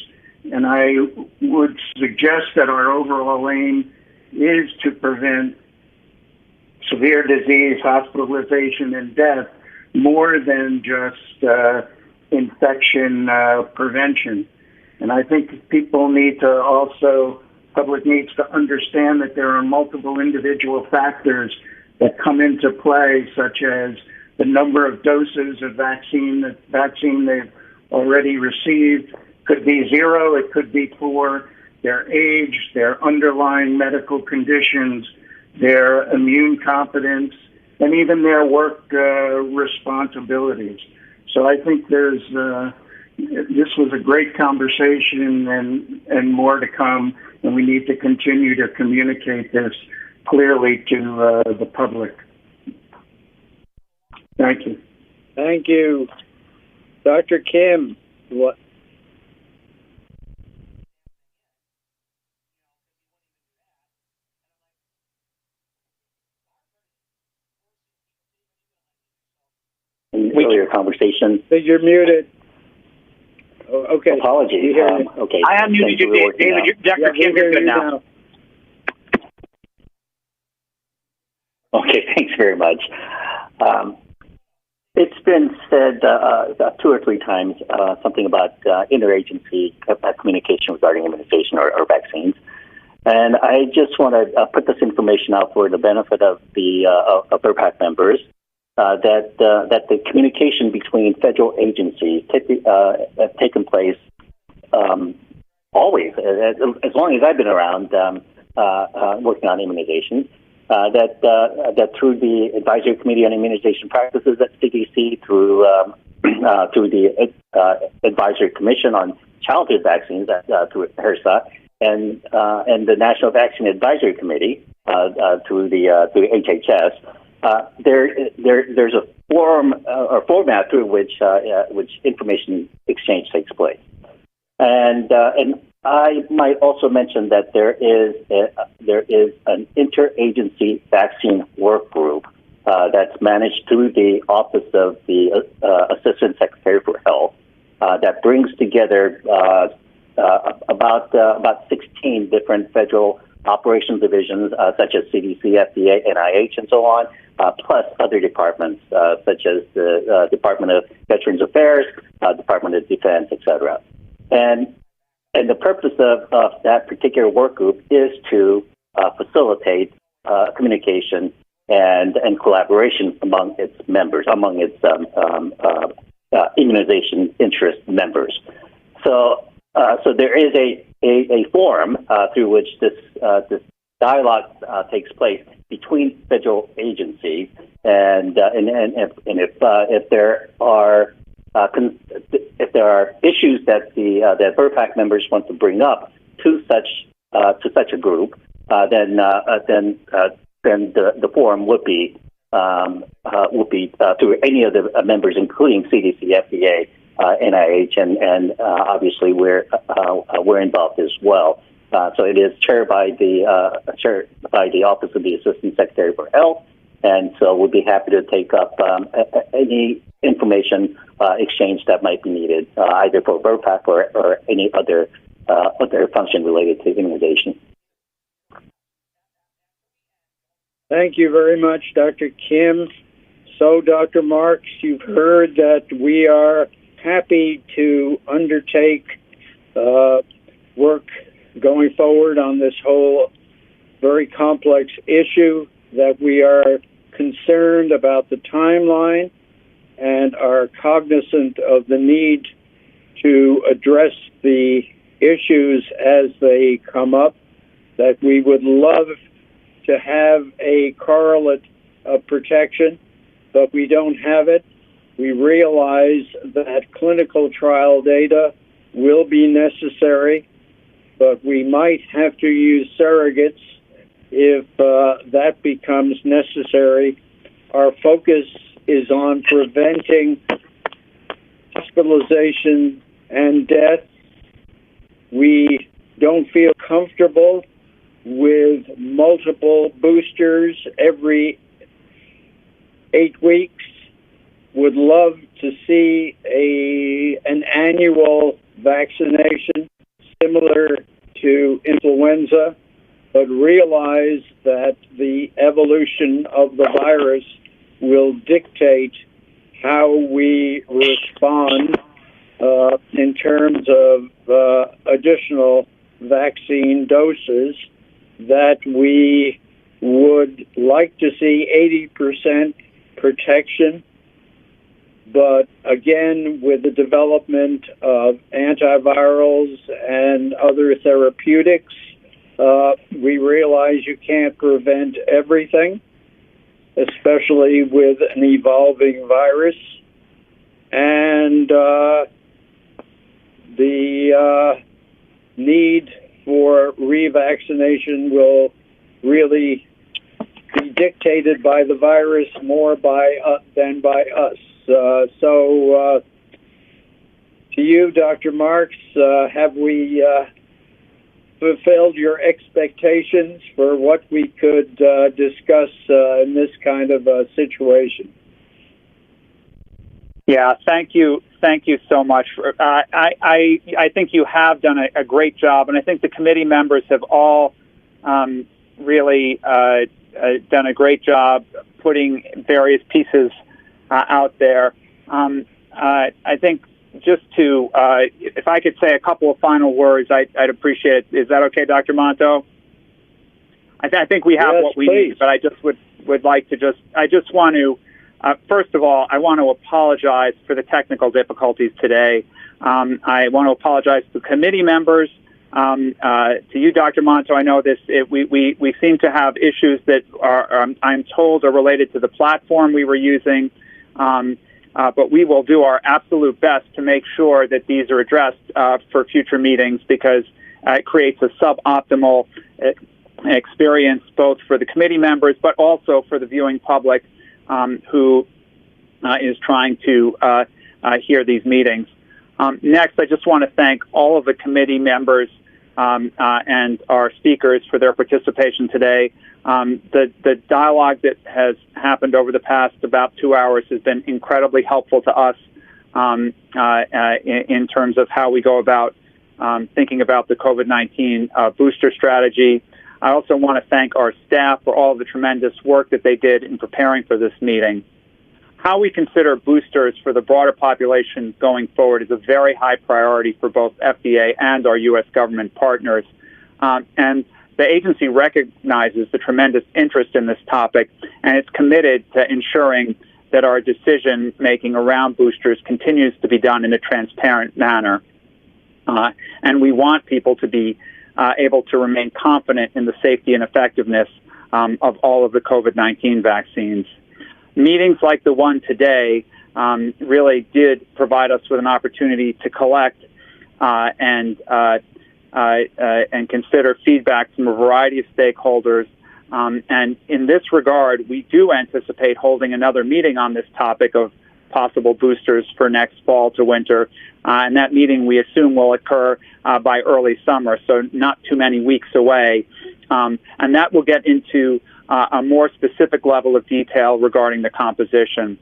And I would suggest that our overall aim is to prevent severe disease, hospitalization, and death more than just infection prevention. And I think people need to public needs to understand that there are multiple individual factors that come into play, such as the number of doses of vaccine they've already received. Could be 0, it could be 4, their age, their underlying medical conditions, their immune competence, and even their work responsibilities. So I think this was a great conversation and more to come, and we need to continue to communicate this clearly to the public. Thank you. Thank you. Dr. Kim, what? Earlier conversation. You're muted. Oh, okay. Apologies. Okay. I unmuted you, David. Dr. Kim, you're good now. Okay, thanks very much. It's been said 2 or 3 times something about interagency communication regarding immunization or vaccines. And I just want to put this information out for the benefit of the VRBPAC members. That the communication between federal agencies have taken place always, as long as I've been around working on immunization. That through the Advisory Committee on Immunization Practices at CDC, through the Advisory Commission on Childhood Vaccines through HRSA, and the National Vaccine Advisory Committee through the HHS. There's a form or format through which information exchange takes place, and I might also mention that there is an interagency vaccine work group that's managed through the Office of the Assistant Secretary for Health that brings together about 16 different federal operations divisions, such as CDC, FDA, NIH, and so on, plus other departments, such as the Department of Veterans Affairs, Department of Defense, etc. And the purpose of that particular work group is to facilitate communication and collaboration among its members, among its immunization interest members. So there is a forum through which this dialogue takes place between federal agencies, and if there are issues that that VRPAC members want to bring up to such a group, then the forum would be to any of the members, including CDC, FDA, NIH, and obviously we're involved as well. So it is chaired by the Office of the Assistant Secretary for Health, and so we'll be happy to take up any information exchange that might be needed, either for VRPAC or any other function related to immunization. Thank you very much, Dr. Kim. So, Dr. Marks, you've heard that we are happy to undertake work going forward on this whole very complex issue, that we are concerned about the timeline and are cognizant of the need to address the issues as they come up, that we would love to have a correlate of protection, but we don't have it. We realize that clinical trial data will be necessary, but we might have to use surrogates if that becomes necessary. Our focus is on preventing hospitalization and death. We don't feel comfortable with multiple boosters every 8 weeks. Would love to see an annual vaccination similar to influenza, but realize that the evolution of the virus will dictate how we respond in terms of additional vaccine doses, that we would like to see 80% protection. But again, with the development of antivirals and other therapeutics, we realize you can't prevent everything, especially with an evolving virus. And the need for revaccination will really be dictated by the virus more than by us. So to you, Dr. Marks, have we fulfilled your expectations for what we could discuss in this kind of a situation? Yeah, thank you so much. I think you have done a great job, and I think the committee members have all really done a great job putting various pieces out there. I think just to, if I could say a couple of final words, I'd appreciate it. Is that okay, Dr. Monto? I think we have what we need, but I just would like to I just want to, first of all, I want to apologize for the technical difficulties today. I want to apologize to committee members, to you, Dr. Monto. I know we seem to have issues that I'm told are related to the platform we were using. But we will do our absolute best to make sure that these are addressed for future meetings, because it creates a suboptimal experience both for the committee members but also for the viewing public who is trying to hear these meetings. Next, I just want to thank all of the committee members and our speakers for their participation today. The dialogue that has happened over the past about 2 hours has been incredibly helpful to us in terms of how we go about thinking about the COVID-19 booster strategy. I also want to thank our staff for all of the tremendous work that they did in preparing for this meeting. How we consider boosters for the broader population going forward is a very high priority for both FDA and our U.S. government partners. And the agency recognizes the tremendous interest in this topic, and it's committed to ensuring that our decision-making around boosters continues to be done in a transparent manner. And we want people to be able to remain confident in the safety and effectiveness of all of the COVID-19 vaccines. Meetings like the one today really did provide us with an opportunity to collect and consider feedback from a variety of stakeholders. And in this regard, we do anticipate holding another meeting on this topic of possible boosters for next fall to winter. And that meeting, we assume, will occur by early summer, so not too many weeks away. And that will get into a more specific level of detail regarding the composition.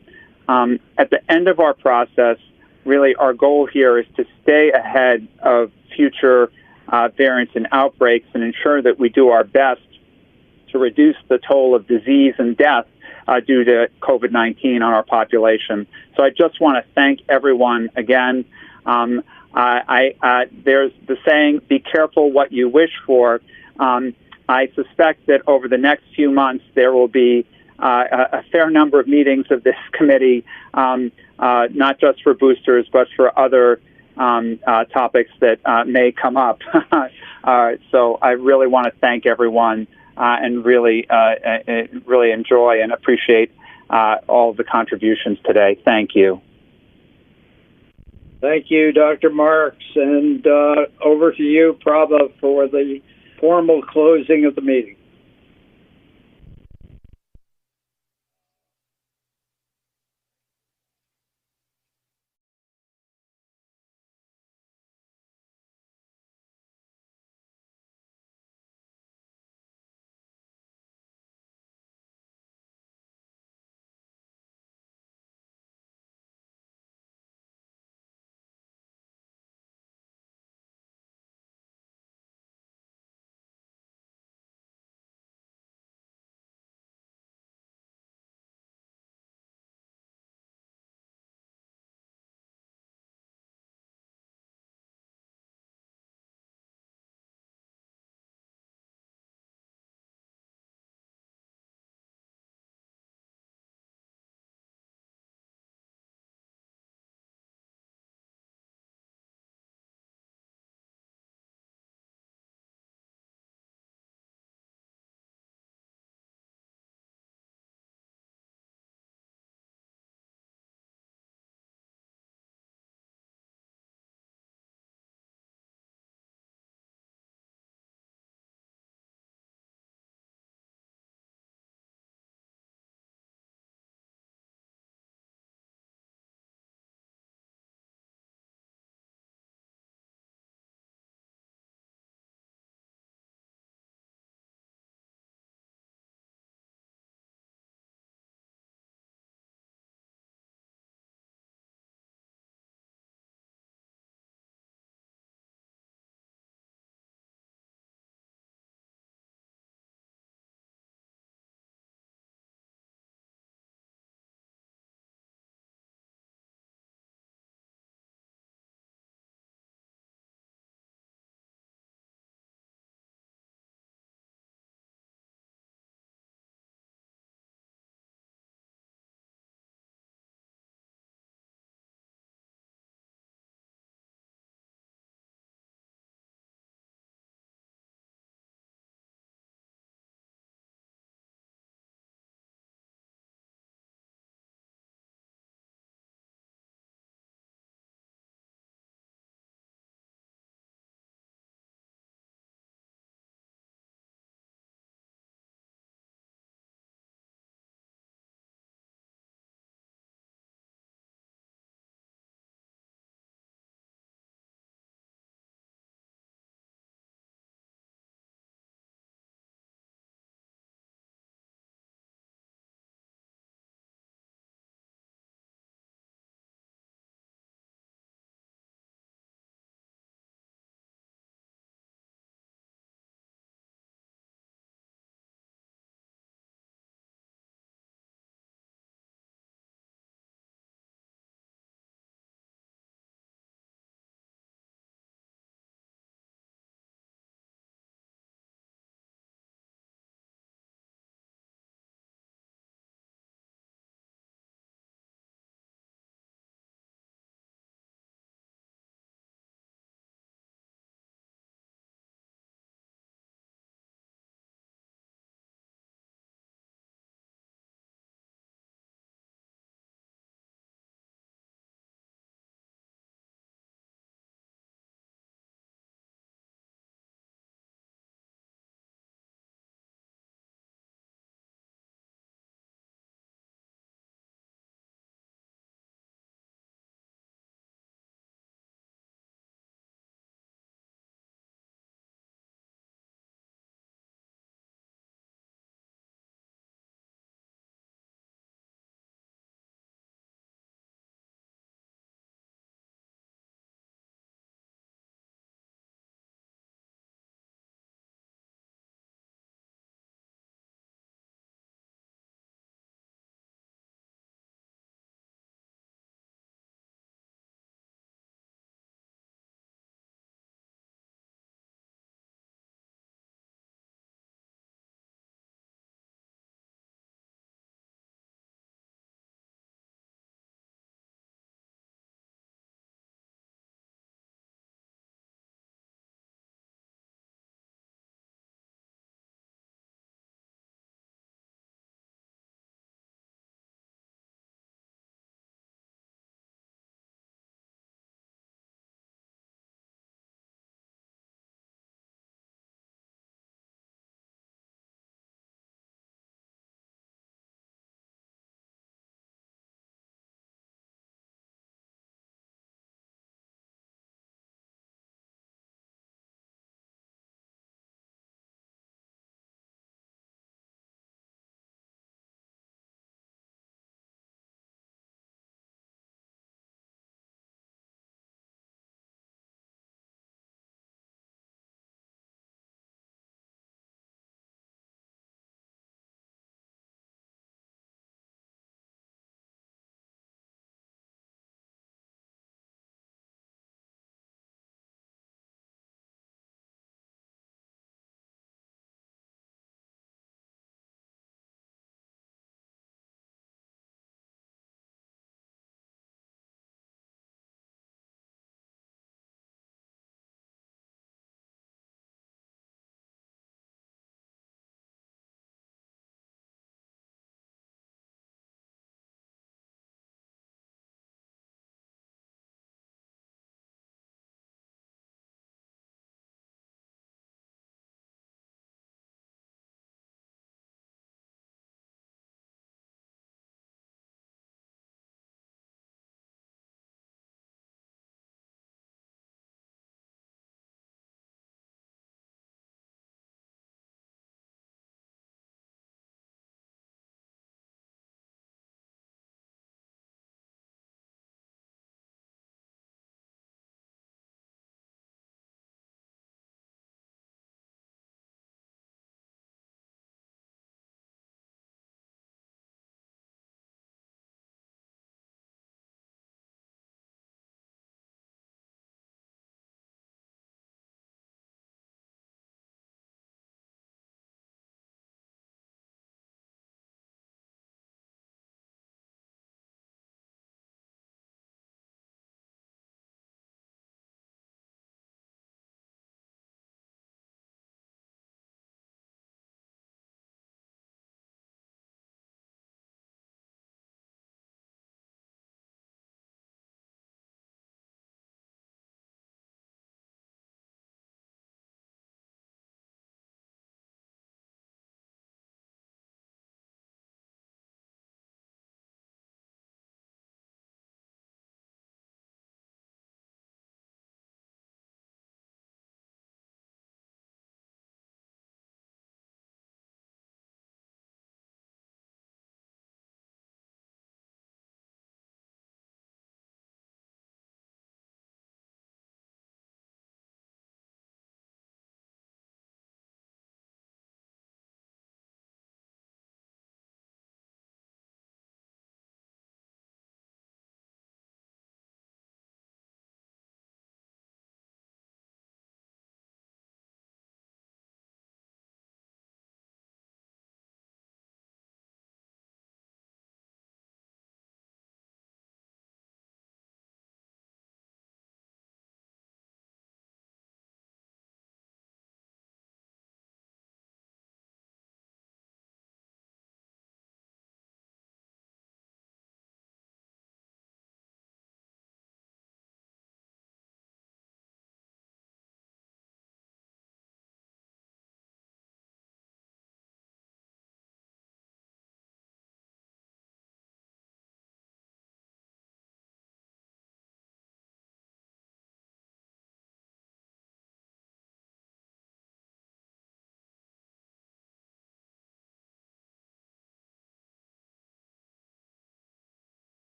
At the end of our process, really our goal here is to stay ahead of future variants and outbreaks and ensure that we do our best to reduce the toll of disease and death due to COVID-19 on our population. So I just want to thank everyone again. There's the saying, be careful what you wish for. I suspect that over the next few months there will be a fair number of meetings of this committee, not just for boosters, but for other topics that may come up. So I really want to thank everyone and really enjoy and appreciate all of the contributions today. Thank you. Thank you, Dr. Marks. And over to you, Prabha, for the formal closing of the meeting.